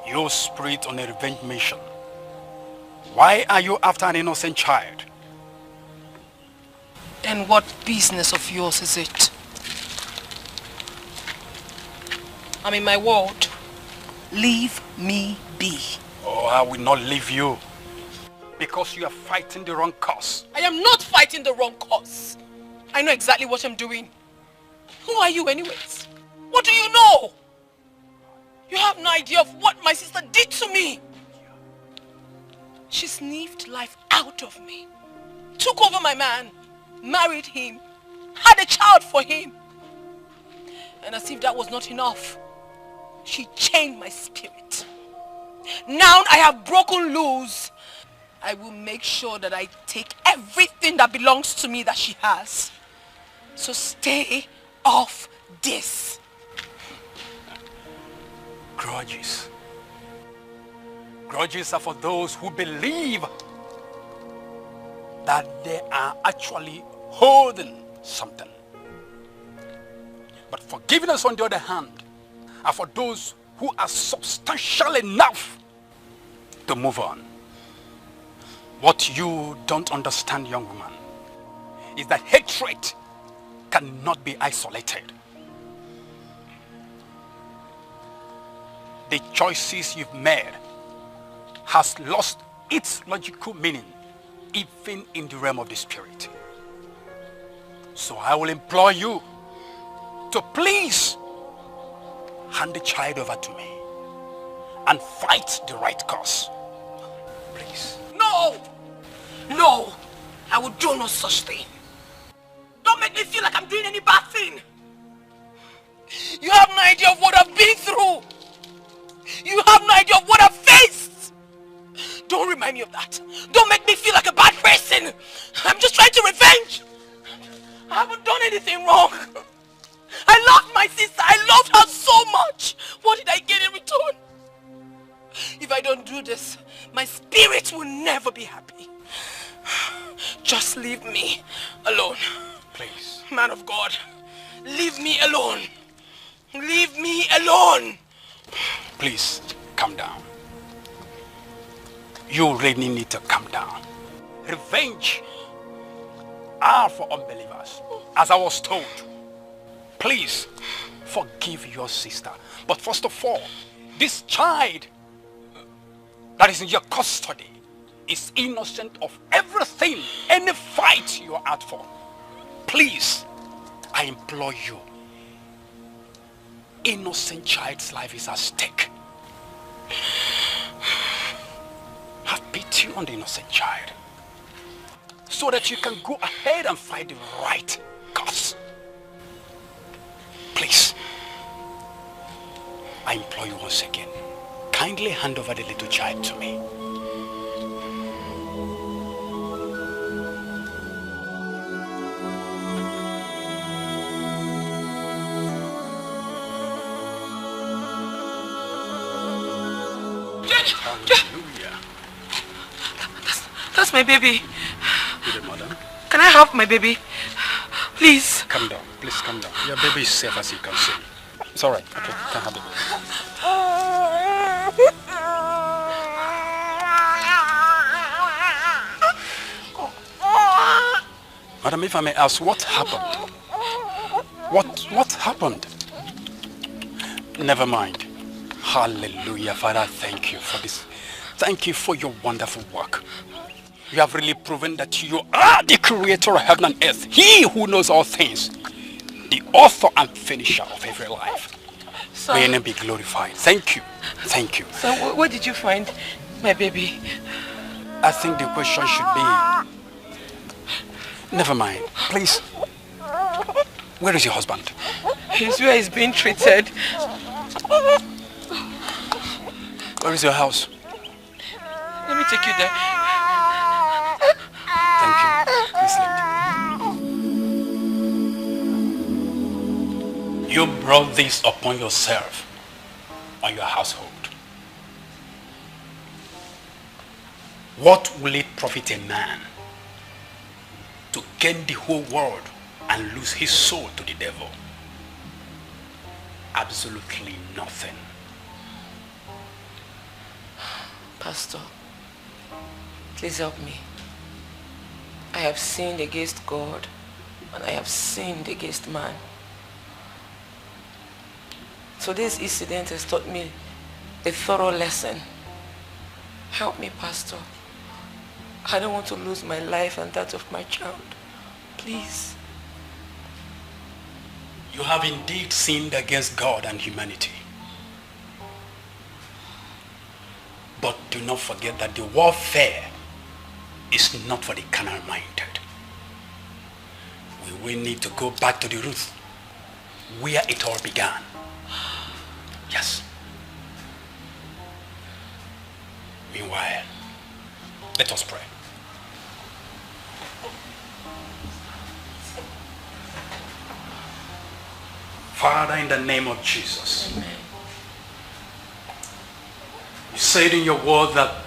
You spirit on a revenge mission. Why are you after an innocent child? And what business of yours is it? I'm in my ward. Leave me be. Oh, I will not leave you. Because you are fighting the wrong cause. I am not fighting the wrong cause. I know exactly what I'm doing. Who are you anyways? What do you know? You have no idea of what my sister did to me. She sniffed life out of me. Took over my man. Married him. Had a child for him. And as if that was not enough, she chained my spirit. Now I have broken loose. I will make sure that I take everything that belongs to me that she has. So stay off this. Grudges. Grudges are for those who believe that they are actually holding something. But forgiveness, on the other hand, are for those who are substantial enough to move on. What you don't understand, young woman, is that hatred cannot be isolated. the choices you've made has lost its logical meaning even in the realm of the spirit. So I will implore you to please hand the child over to me and fight the right cause. Please. No! No! I will do no such thing. Don't make me feel like I'm doing any bad thing. You have no idea of what I've been through. You have no idea of what I've faced. Don't remind me of that. Don't make me feel like a bad person. I'm just trying to revenge. I haven't done anything wrong. I loved my sister. I loved her so much. What did I get in return? If I don't do this, my spirit will never be happy. Just leave me alone. Please. Man of God, leave me alone. Leave me alone. Please, calm down. You really need to calm down. Revenge are for unbelievers, as I was told. Please, forgive your sister. But first of all, this child that is in your custody is innocent of everything, any fight you are out for. Please, I implore you. Innocent child's life is at stake. Have pity on the innocent child so that you can go ahead and fight the right cause. Please, I implore you once again, kindly hand over the little child to me. Hallelujah. That's my baby. Good, madam. Can I have my baby? Please. Calm down. Please calm down. Your baby is safe, as you can see. It's all right. Okay, you can have the baby. Madam, if I may ask, what happened? What happened? Never mind. Hallelujah. Father, thank you for this. Thank you for your wonderful work. You have really proven that you are the creator of heaven and earth. He who knows all things. The author and finisher of every life. So, may your name be glorified. Thank you. Thank you. So where did you find my baby? I think the question should be... Never mind. Please. Where is your husband? He's where he's being treated. Where is your house? Let me take you there. Thank you. Please lead. You brought this upon yourself, on your household. What will it profit a man to gain the whole world and lose his soul to the devil? Absolutely nothing. Pastor, please help me. I have sinned against God and I have sinned against man. So this incident has taught me a thorough lesson. Help me, Pastor. I don't want to lose my life and that of my child. Please. You have indeed sinned against God and humanity. But do not forget that the warfare is not for the carnal-minded. We will need to go back to the roots where it all began. Yes. Meanwhile, let us pray. Father, in the name of Jesus. Amen. You said in your word that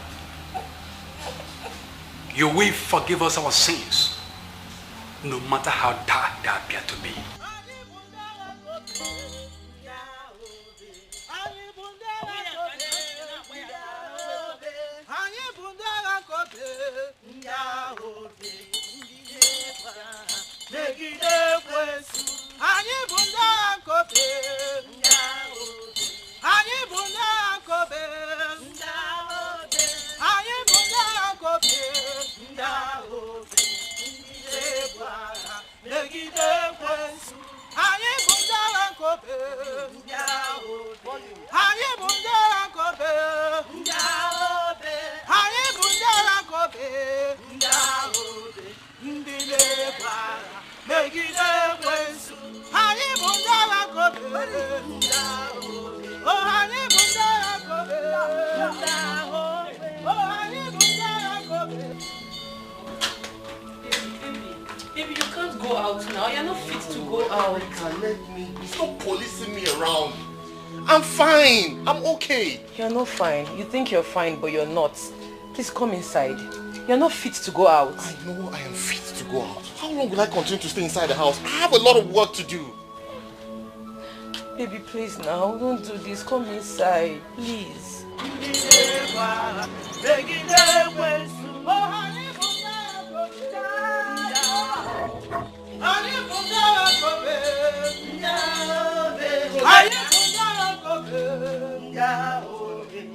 you will forgive us our sins, no matter how dark they appear to be. Anyị bụ ndị agha nke obe, anyị bụ ndị agha out now. You're not fit to go out. Let me. Stop policing me around. I'm fine. I'm okay. You're not fine. You think you're fine, but you're not. Please come inside. You're not fit to go out. I know I am fit to go out. How long will I continue to stay inside the house? I have a lot of work to do. Baby, please now. Don't do this. Come inside. Please.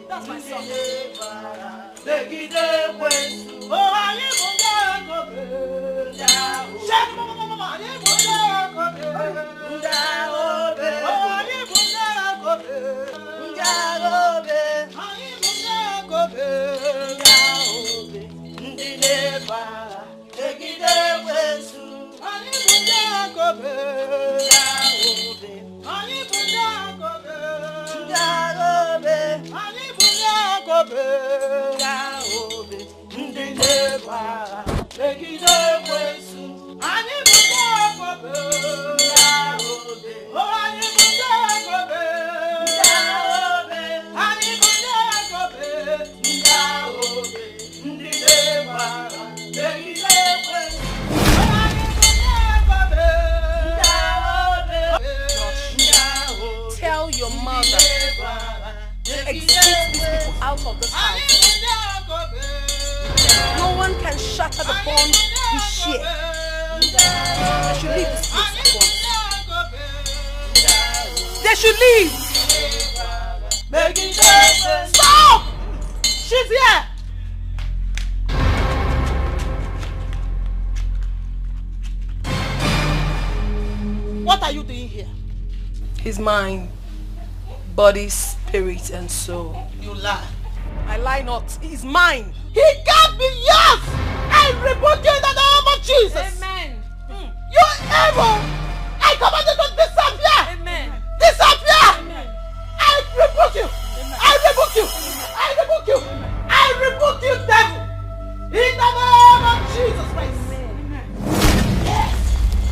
That's my son. Tell your mother to exit these people out of this house. No one can shatter the bond we share. They should leave this place at once. They should leave! Stop! She's here! What are you doing here? He's mine. Body, spirit, and soul. You lie. I lie not. He's mine. He can't be yours! I rebuke you in the name of Jesus! Amen. You evil! I command you to disappear! Amen. Disappear! Amen. I rebuke you! I rebuke you! I rebuke you! I rebuke you, devil! In the name of Jesus Christ! Amen. Yes!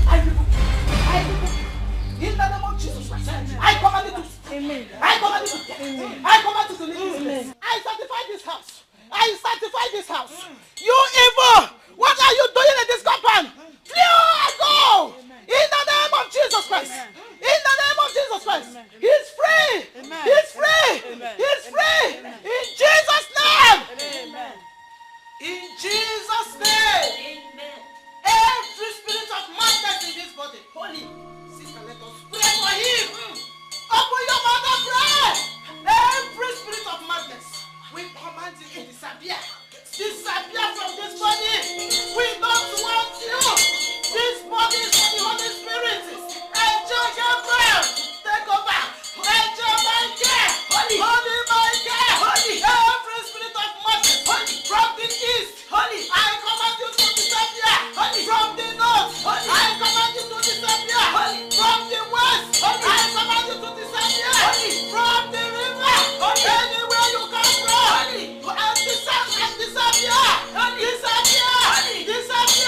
I rebuke you! I rebuke you! In the name of Jesus Christ! I command you to... Amen. I command you to... Amen. I command you to leave this place. I sanctify this house. I sanctify this house. You evil! What are you doing in this compound? Flee and go! In the name of Jesus Christ! In the name of Jesus Christ! He's free! He's free! He's free! In Jesus' name! In Jesus' name! Every spirit of madness in this body, holy sister, let us pray for him. Open your mouth and pray. Every spirit of madness, we command you to disappear. Disappear from this body. We don't want you. This body is for the Holy Spirit. Angel Gabriel, take over. Angel Michael, Holy Michael, every spirit of madness, from the east, I command you to disappear. From the north, I command you to disappear. From the west, I command you to disappear. From the river, anywhere you come from, and disappear. Disappear. Disappear.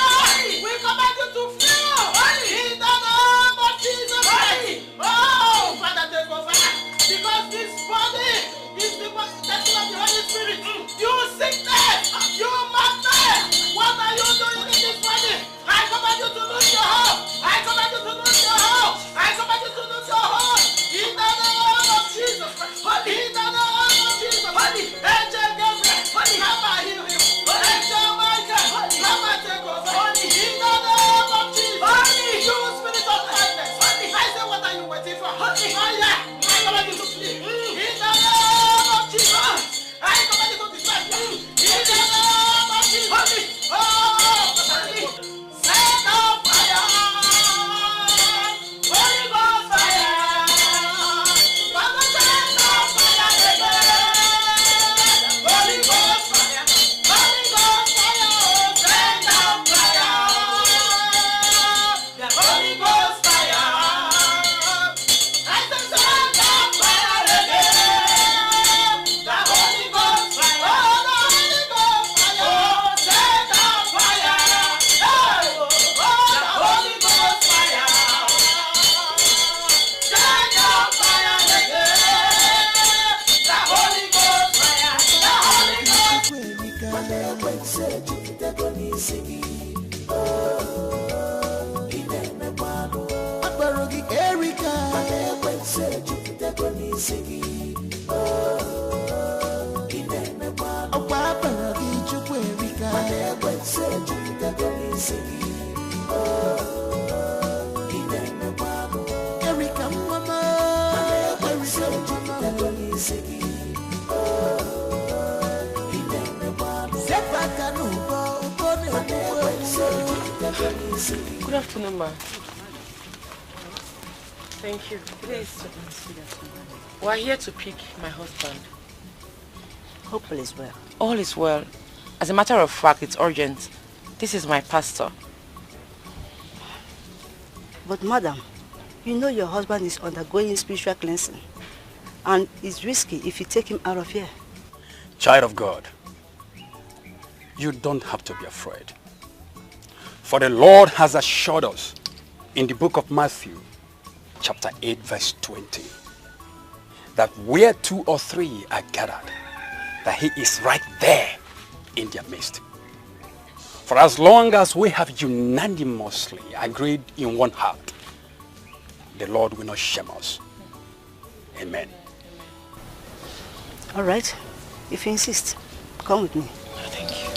Good afternoon, ma'am. Thank you. Please. We're here to pick my husband. Hope all is well. All is well. As a matter of fact, it's urgent. This is my pastor. But madam, you know your husband is undergoing spiritual cleansing. And it's risky if you take him out of here. Child of God, you don't have to be afraid. For the Lord has assured us in the book of Matthew, chapter 8, verse 20, that where 2 or 3 are gathered, that he is right there in their midst. For as long as we have unanimously agreed in one heart, the Lord will not shame us. Amen. All right, if you insist, come with me. Thank you.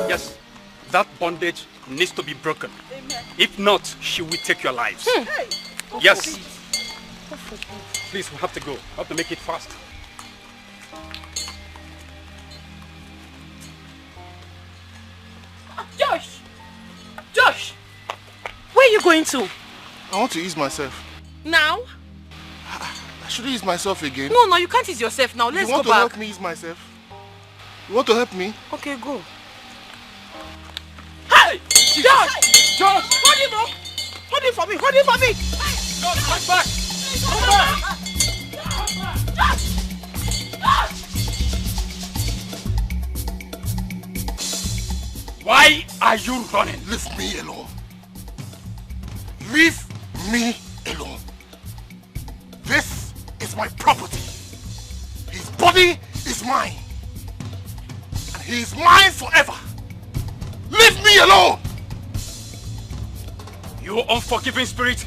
Yes, that bondage needs to be broken. Amen. If not, she will take your lives. Yes. Please, we have to go. We have to make it fast. Josh! Josh! Where are you going to? I want to ease myself. Now? I should ease myself again. No, you can't ease yourself now. Let's go back. You want to help me ease myself? You want to help me? Okay, go. Hey! Josh! Josh! Hold him up! Hold him for me! Hold him for me! Josh, come back! Come back! Why are you running? Leave me alone. Leave me alone. This is my property. His body is mine. And he is mine forever. Leave me alone! You unforgiving spirit,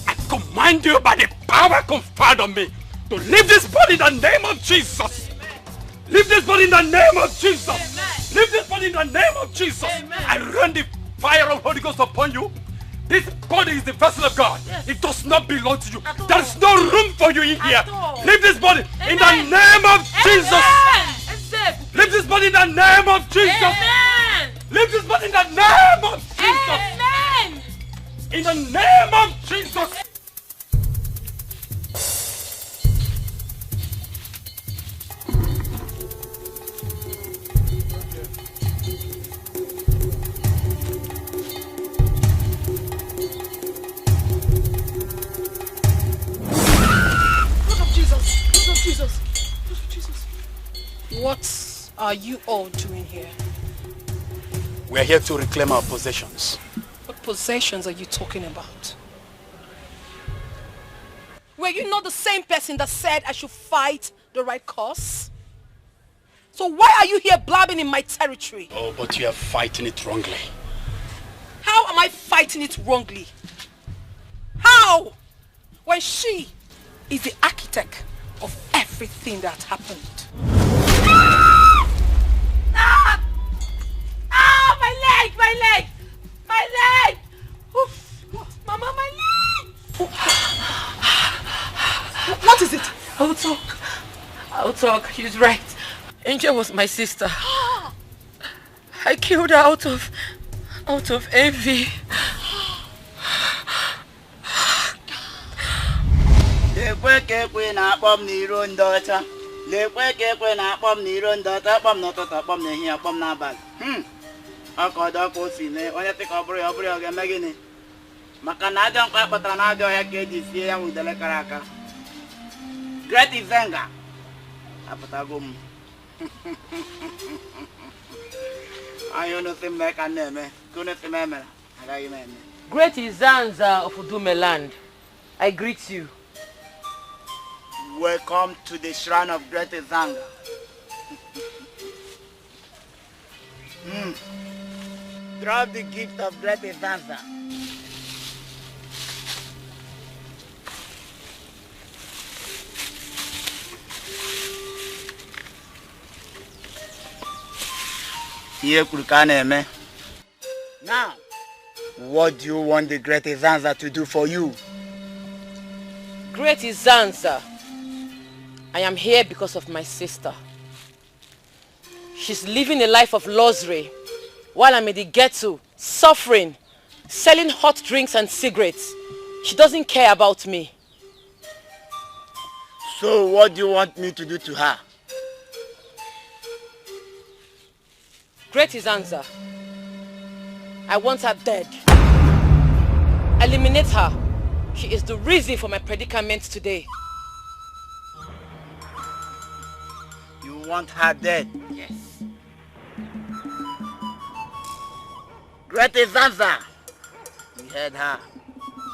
I command you by the power conferred on me to leave this body in the name of Jesus. Amen. Leave this body in the name of Jesus. Amen. Leave this body in the name of Jesus. Amen. I run the fire of Holy Ghost upon you. This body is the vessel of God. Yes. It does not belong to you. There is no room for you in here. Leave this body. Amen. In the name of Jesus. Amen. Leave this body in the name of Jesus. Amen. Leave this body in the name of Jesus. Amen. In the name of Jesus. What are you all doing here? We are here to reclaim our possessions. What possessions are you talking about? Were you not the same person that said I should fight the right cause? So why are you here blabbing in my territory? Oh, but you are fighting it wrongly. How am I fighting it wrongly? How? When she is the architect of everything that happened. Ah! Ah! My leg! My leg! My leg! Oof. Mama, my leg! What is it? I'll talk. I'll talk. She's right. Angel was my sister. I killed her out of envy. lekwe ka ekwe na-akpọ m n'iro ndị ọtọ akpọ m n'ụtụtụ akpọ m n'ehihie akpọ m n'abalị ọka ọdọ ọkụ o si mee onye tịka ọ bụrụ ya ọ ga-eme gịnị maka na ajọ nkwa kpatara na ajọ ọhịa ka eji sie ya nwudele kara aka Great Izenga apụtago m anya unu si m mee ka m na-eme ka unu si m emere agaghị m eme Great Izanza of Udumeland, I greet you. Welcome to the shrine of Great Izanga. Drop the gift of Great Izanga. Now, what do you want the Great Izanza to do for you? Great Izanza, I am here because of my sister. She's living a life of luxury while I'm in the ghetto, suffering, selling hot drinks and cigarettes. She doesn't care about me. So what do you want me to do to her? Great Izanza, I want her dead. Eliminate her. She is the reason for my predicament today. You want her dead? Yes. Great Izanza, we heard her.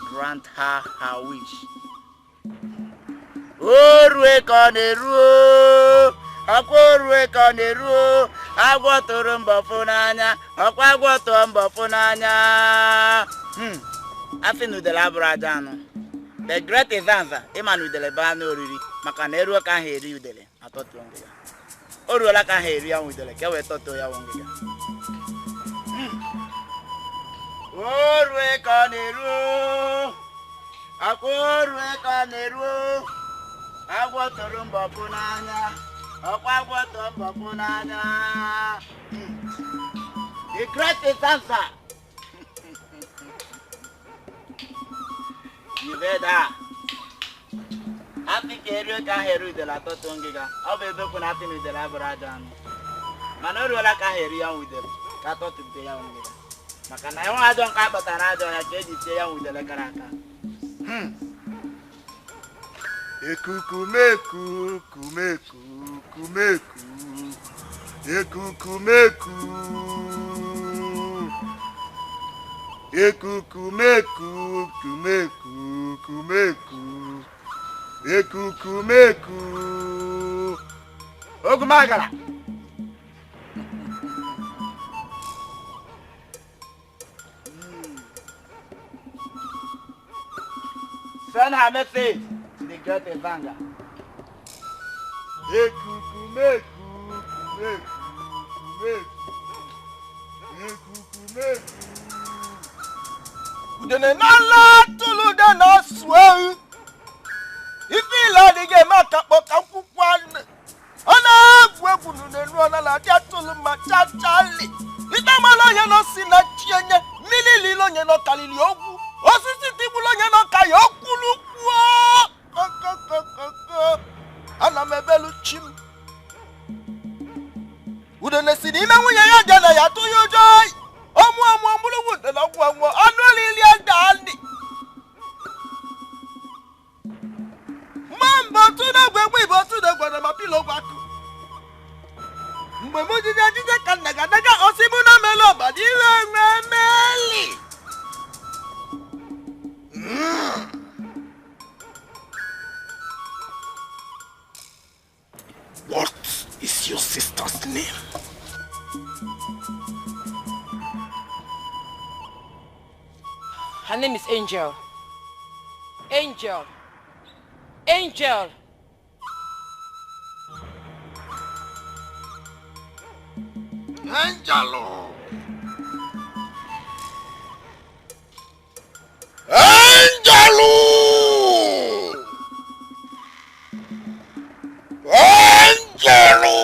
Grant her her wish. Orwe koneru, akorwe koneru, agwotoro mbofunanya, akwagwoto mbofunanya. Afinu de la bradano. The Great Izanza, Emanu de la Bano Riri, Macanero can hear you dele, I thought you. Orula can hear you with the Kawe Toto Yawangiga. Orwe Caneru, Akorwe Caneru, Agwatorum Bapunana, Aquagotum Bapunana. The Great Izanza. You heard that? I think you can hear the Lato Tongiga. I'll be looking at him with the Labradan. Manola can hear you with them. Cato to be young. Macana, I don't have but another. I can't stay young with the Lacaraka. Ekukumeku, kumeku, kumeku. Ekukumeku. Ekukumeku, kumeku, kumeku. Ekukumeku. Ogumagala. Send her message to the Great Izanga. Ekukumeku, kumeku, kumeku. Ekukumeku. Udene nala tulu de no swell. Ifi la de ge ma kapo kankukwan. Ona gwegunu ne nu ona la dia tulu ma chachali. Ita malo ye no sina chienye. Milili lo nye no kalili ogu. Osisi tibu lo nye no kayokulu kwa. Ana mebelu chim. Udene sini ime nwunye ya jana ya tuyo joy. Omu de la gwango anoli liandani. Mambo tu na gwegwe bo tu de gwana mapilo gwaku. Mgbe mo jije kan naga osimu na melo badile memeli. What is your sister's name? Her name is Angel. Angel. Angel. Angelo. Angelo. Angelo.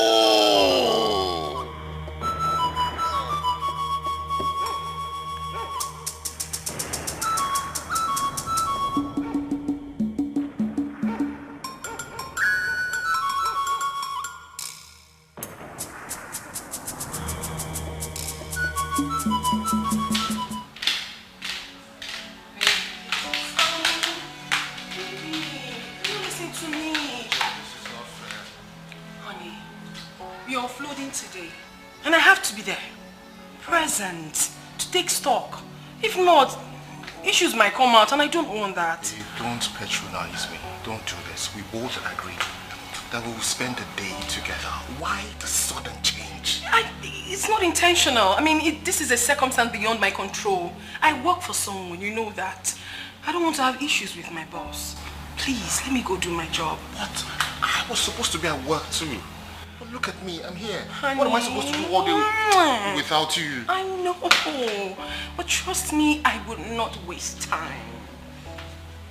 You're offloading today. And I have to be there. Present. To take stock. If not, issues might come out and I don't want that. Hey, don't patronize me. Don't do this. We both agree that we will spend the day together. Why the sudden change? It's not intentional. I mean, this is a circumstance beyond my control. I work for someone, you know that. I don't want to have issues with my boss. Please, let me go do my job. But I was supposed to be at work too. But look at me, I'm here. Honey. What am I supposed to do all day without you? I know. But trust me, I would not waste time.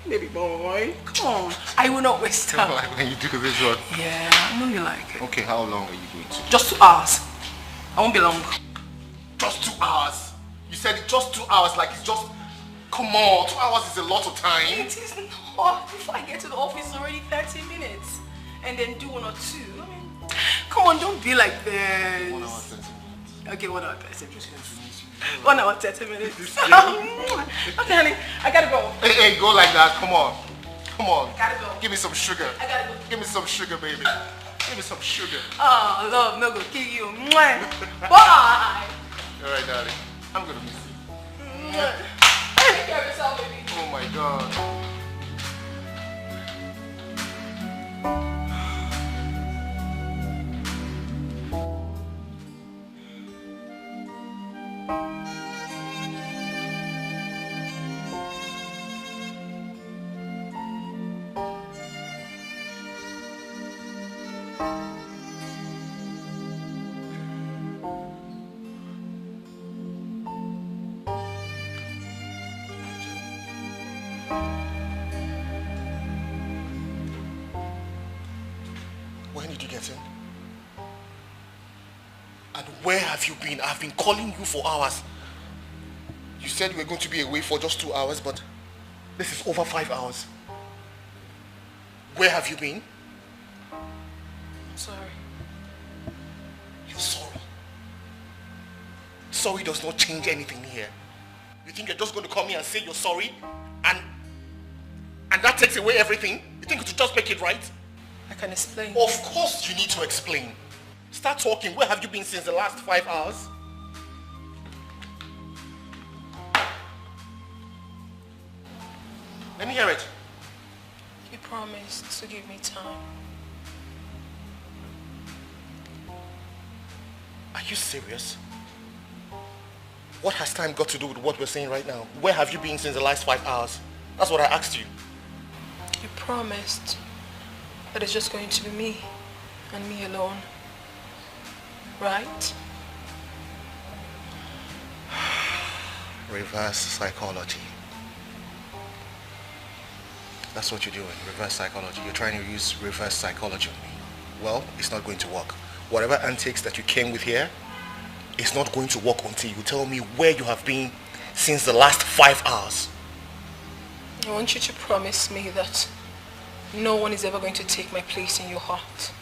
Baby boy, come on. I will not waste time. Like when you do this one? Yeah, I know you like it. Okay, how long are you going to? Just 2 hours. I won't be long. Just 2 hours? You said it just 2 hours, like it's just... Come on, 2 hours is a lot of time. It is not. Before I get to the office, it's already 30 minutes. And then do 1 or 2. I mean, come on, don't be like this. 1 hour, 30 minutes. Okay, 1 hour, 30 minutes. 1 hour, 30 minutes. Okay, honey, I gotta go. Hey, go like that. Come on. Come on. Gotta go. Give me some sugar. I gotta go. Give me some sugar, baby. Give me some sugar. Oh, love, no go kill you. Mwah. Bye. All right, darling. I'm gonna miss you. Take care of yourself, baby. Oh my God. When did you get in? And where have you been? I've been calling you for hours. You said you were going to be away for just 2 hours, but this is over 5 hours. Where have you been? I'm sorry. You're sorry. Sorry does not change anything here. You think you're just going to come here and say you're sorry? And that takes away everything? You think it will just make it right? I can explain. Of course you need to explain. Start talking. Where have you been since the last 5 hours? Let me hear it. You promised to give me time. Are you serious? What has time got to do with what we're saying right now? Where have you been since the last 5 hours? That's what I asked you. You promised that it's just going to be me and me alone. Right? Reverse psychology. That's what you're doing, reverse psychology. You're trying to use reverse psychology on me. Well, it's not going to work. Whatever antics that you came with here, it's not going to work until you tell me where you have been since the last 5 hours. I want you to promise me that no one is ever going to take my place in your heart.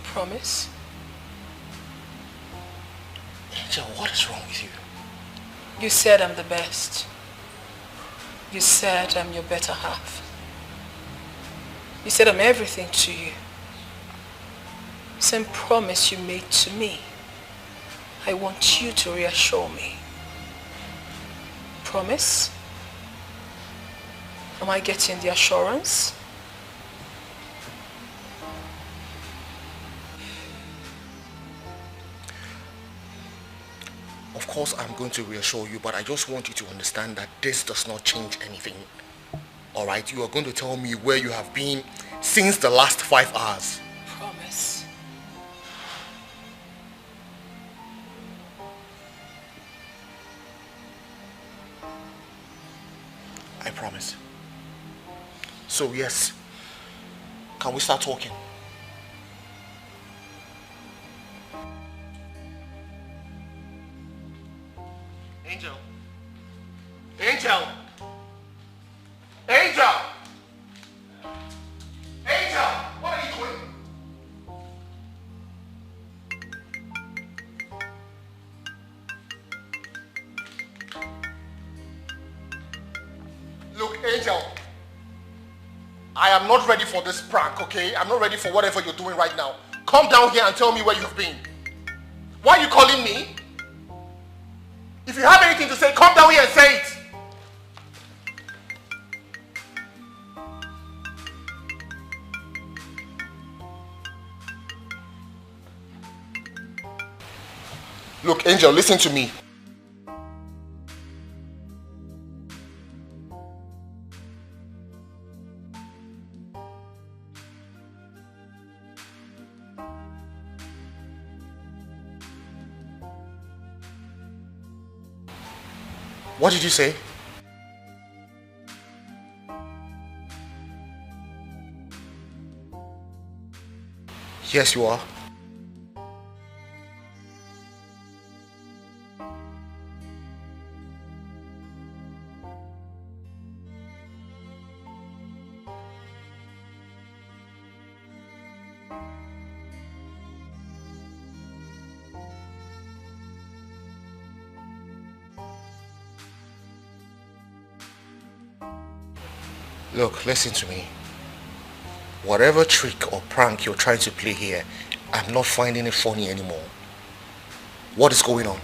Promise? Angel, what is wrong with you? You said I'm the best. You said I'm your better half. You said I'm everything to you. Same promise you made to me. I want you to reassure me. Promise? Am I getting the assurance? Of course, I'm going to reassure you, but I just want you to understand that this does not change anything. Alright, you are going to tell me where you have been since the last 5 hours. Promise. I promise. So yes, can we start talking? Angel. Angel. Angel. Angel, what are you doing? Look, Angel, I I am not ready for this prank, okay? I'm not ready for whatever you're doing right now. Come down here and tell me where you've been. Why are you calling me? If you have anything to say, come down here and say it. Look, Angel, listen to me. What did you say? Yes, you are. Look, listen to me. Whatever trick or prank you're trying to play here, I'm not finding it funny anymore. What is going on?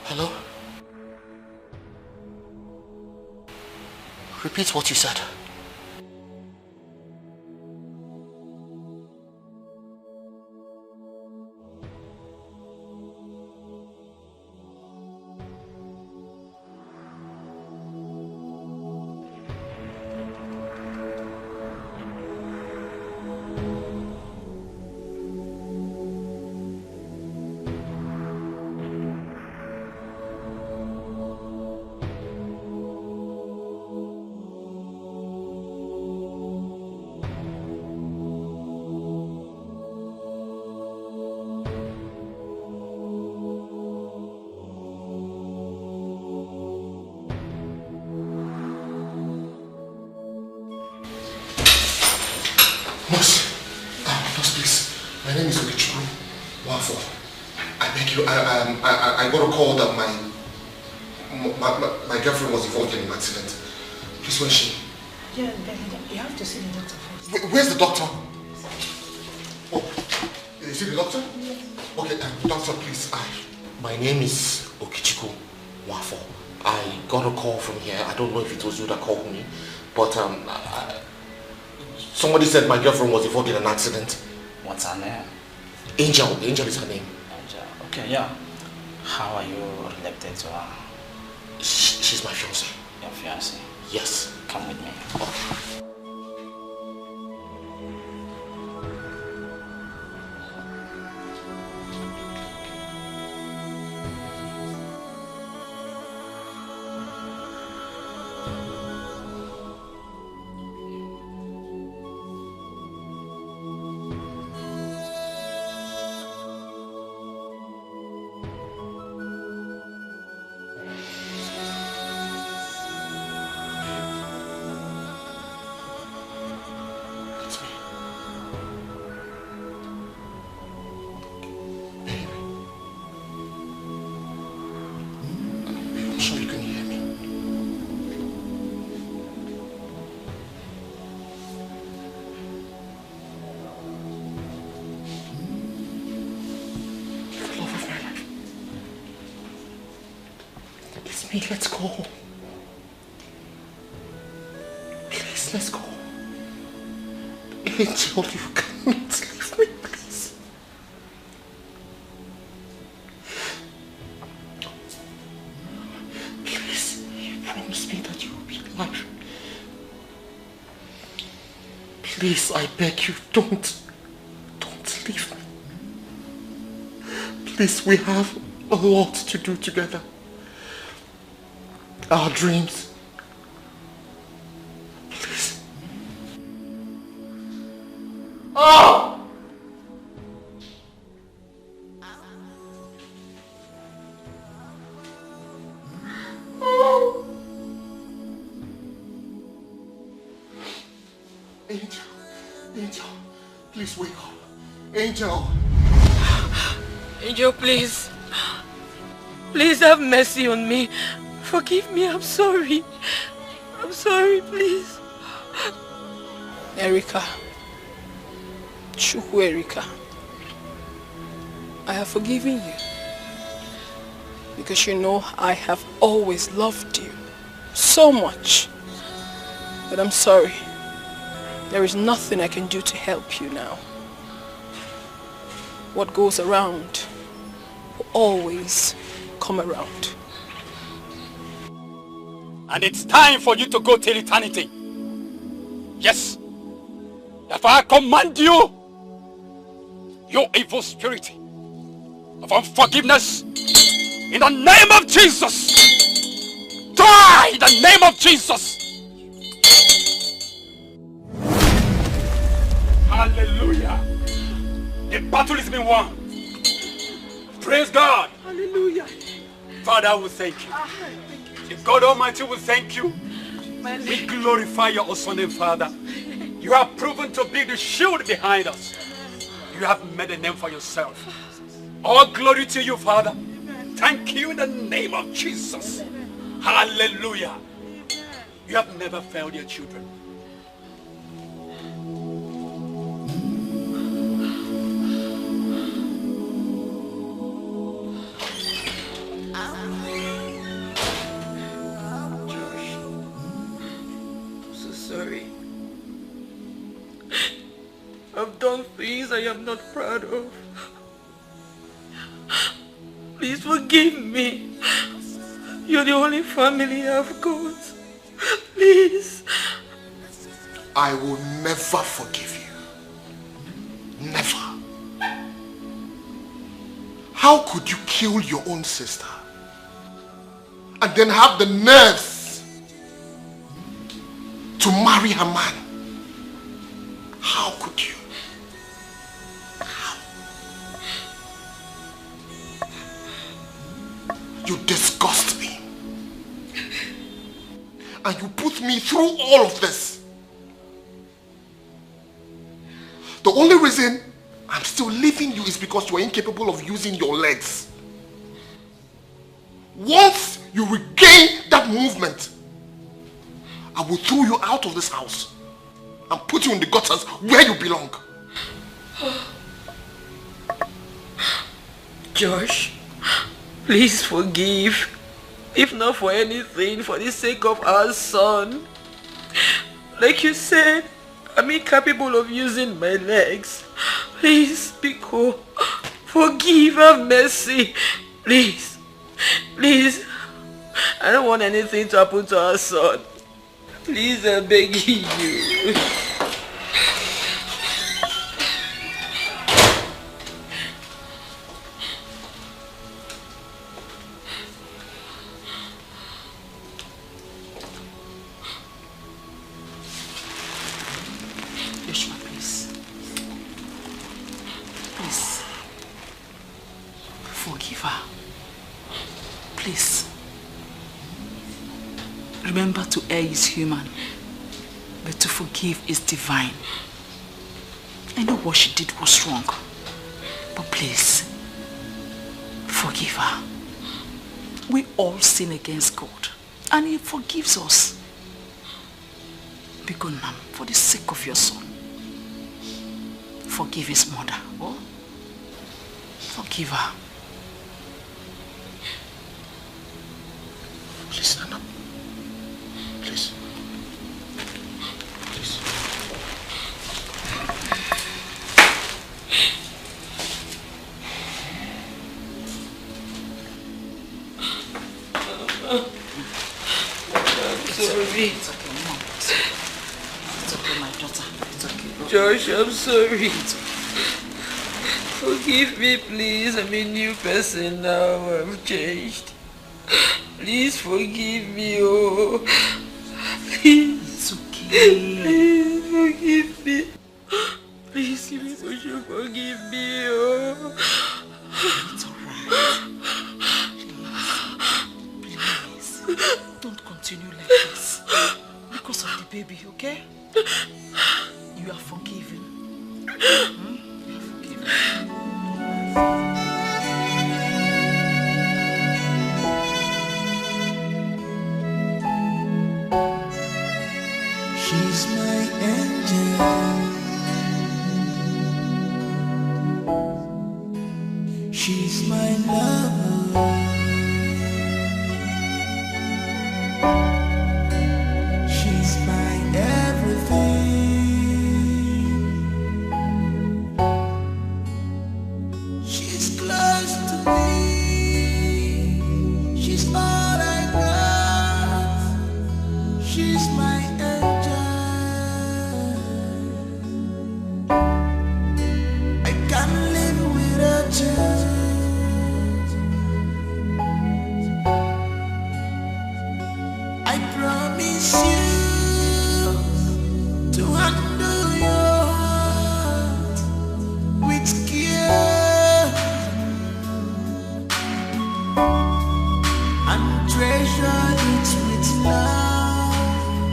Hello? Repeat what you said. I got a call that my girlfriend was involved in an accident. Please, where's she? Yeah, you have to see the doctor first. Where's the doctor? Oh, is it the doctor? Yes. Okay, doctor, please. My name is Okichiku Wafo. I got a call from here. I don't know if it was you that called me, but somebody said my girlfriend was involved in an accident. What's her name? Angel. Angel is her name. Angel. Okay, yeah. How are you related to her? She's my fiancée. Your fiancée? Yes. Come with me. Oh. Baby, let's go. Please, let's go. Angel, you cannot leave me, please. Please, you promised me that you will be married. Please, I beg you, don't leave me. Please, we have a lot to do together. Our dreams. Please. Oh! Oh! Angel, please wake up. Angel. Angel, please. Please have mercy on me. Forgive me, I'm sorry. I'm sorry, please. Erica. Chukwu Erica. I have forgiven you. Because you know I have always loved you. So much. But I'm sorry. There is nothing I can do to help you now. What goes around will always come around. And it's time for you to go till eternity. Yes. Therefore I command you, you evil spirit of unforgiveness, in the name of Jesus. Die in the name of Jesus. Hallelujah. The battle has been won. Praise God. Hallelujah. Father, we thank you. The God Almighty will thank you. We glorify your awesome name, Father. You have proven to be the shield behind us. You have made a name for yourself. All glory to you, Father. Thank you in the name of Jesus. Hallelujah. You have never failed your children. I've done things I am not proud of. Please forgive me. You're the only family I've got. Please. I will never forgive you. Never. How could you kill your own sister and then have the nerves to marry her man? How could you? How? You disgust me. And you put me through all of this. The only reason I'm still leaving you is because you are incapable of using your legs. Once you regain that movement, I will throw you out of this house and put you in the gutters where you belong. Josh, please forgive. If not for anything, for the sake of our son. Like you said, I'm incapable of using my legs. Please, Biko, forgive, have mercy. Please, please. I don't want anything to happen to our son. Please, I'm begging you. Joshua, please. Please. Forgive her. Please. Remember, to err is human, but to forgive is divine. I know what she did was wrong, but please, forgive her. We all sin against God, and He forgives us. Be good, ma'am, for the sake of your son. Forgive his mother, oh? Forgive her. daughter. It's okay. Josh, I'm sorry. Forgive me, please. I'm a new person now. I've changed. Please forgive me, oh. Please. It's okay. Please forgive me. Please give me forgive me, oh. It's alright. Please. Don't continue like this. Because of the baby, okay? You are forgiven. You are forgiven. She's my angel. She's my lover. She's my everything. She's close to me. She's all I got. She's my angel. I can't live without you. I promise you to handle your heart with care and treasure it with love,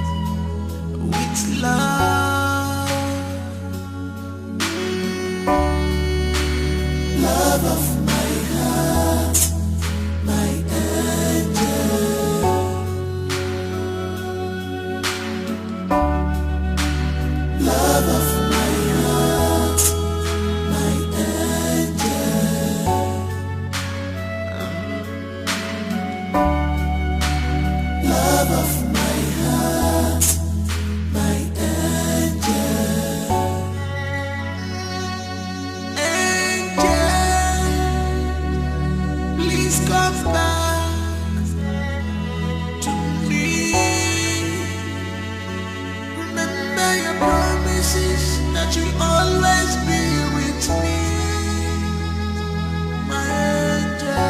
with love. Love of my heart, my angel. Love of my heart, my angel. Love of my heart, my angel. Angel, please come back to me. Remember your promises that you'll always be with me, my angel.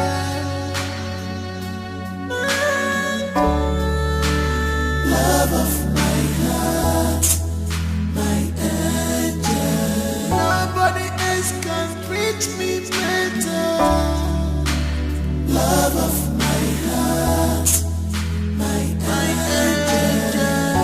Love of my heart, my angel. Nobody else can treat me better. Love of my heart, my angel.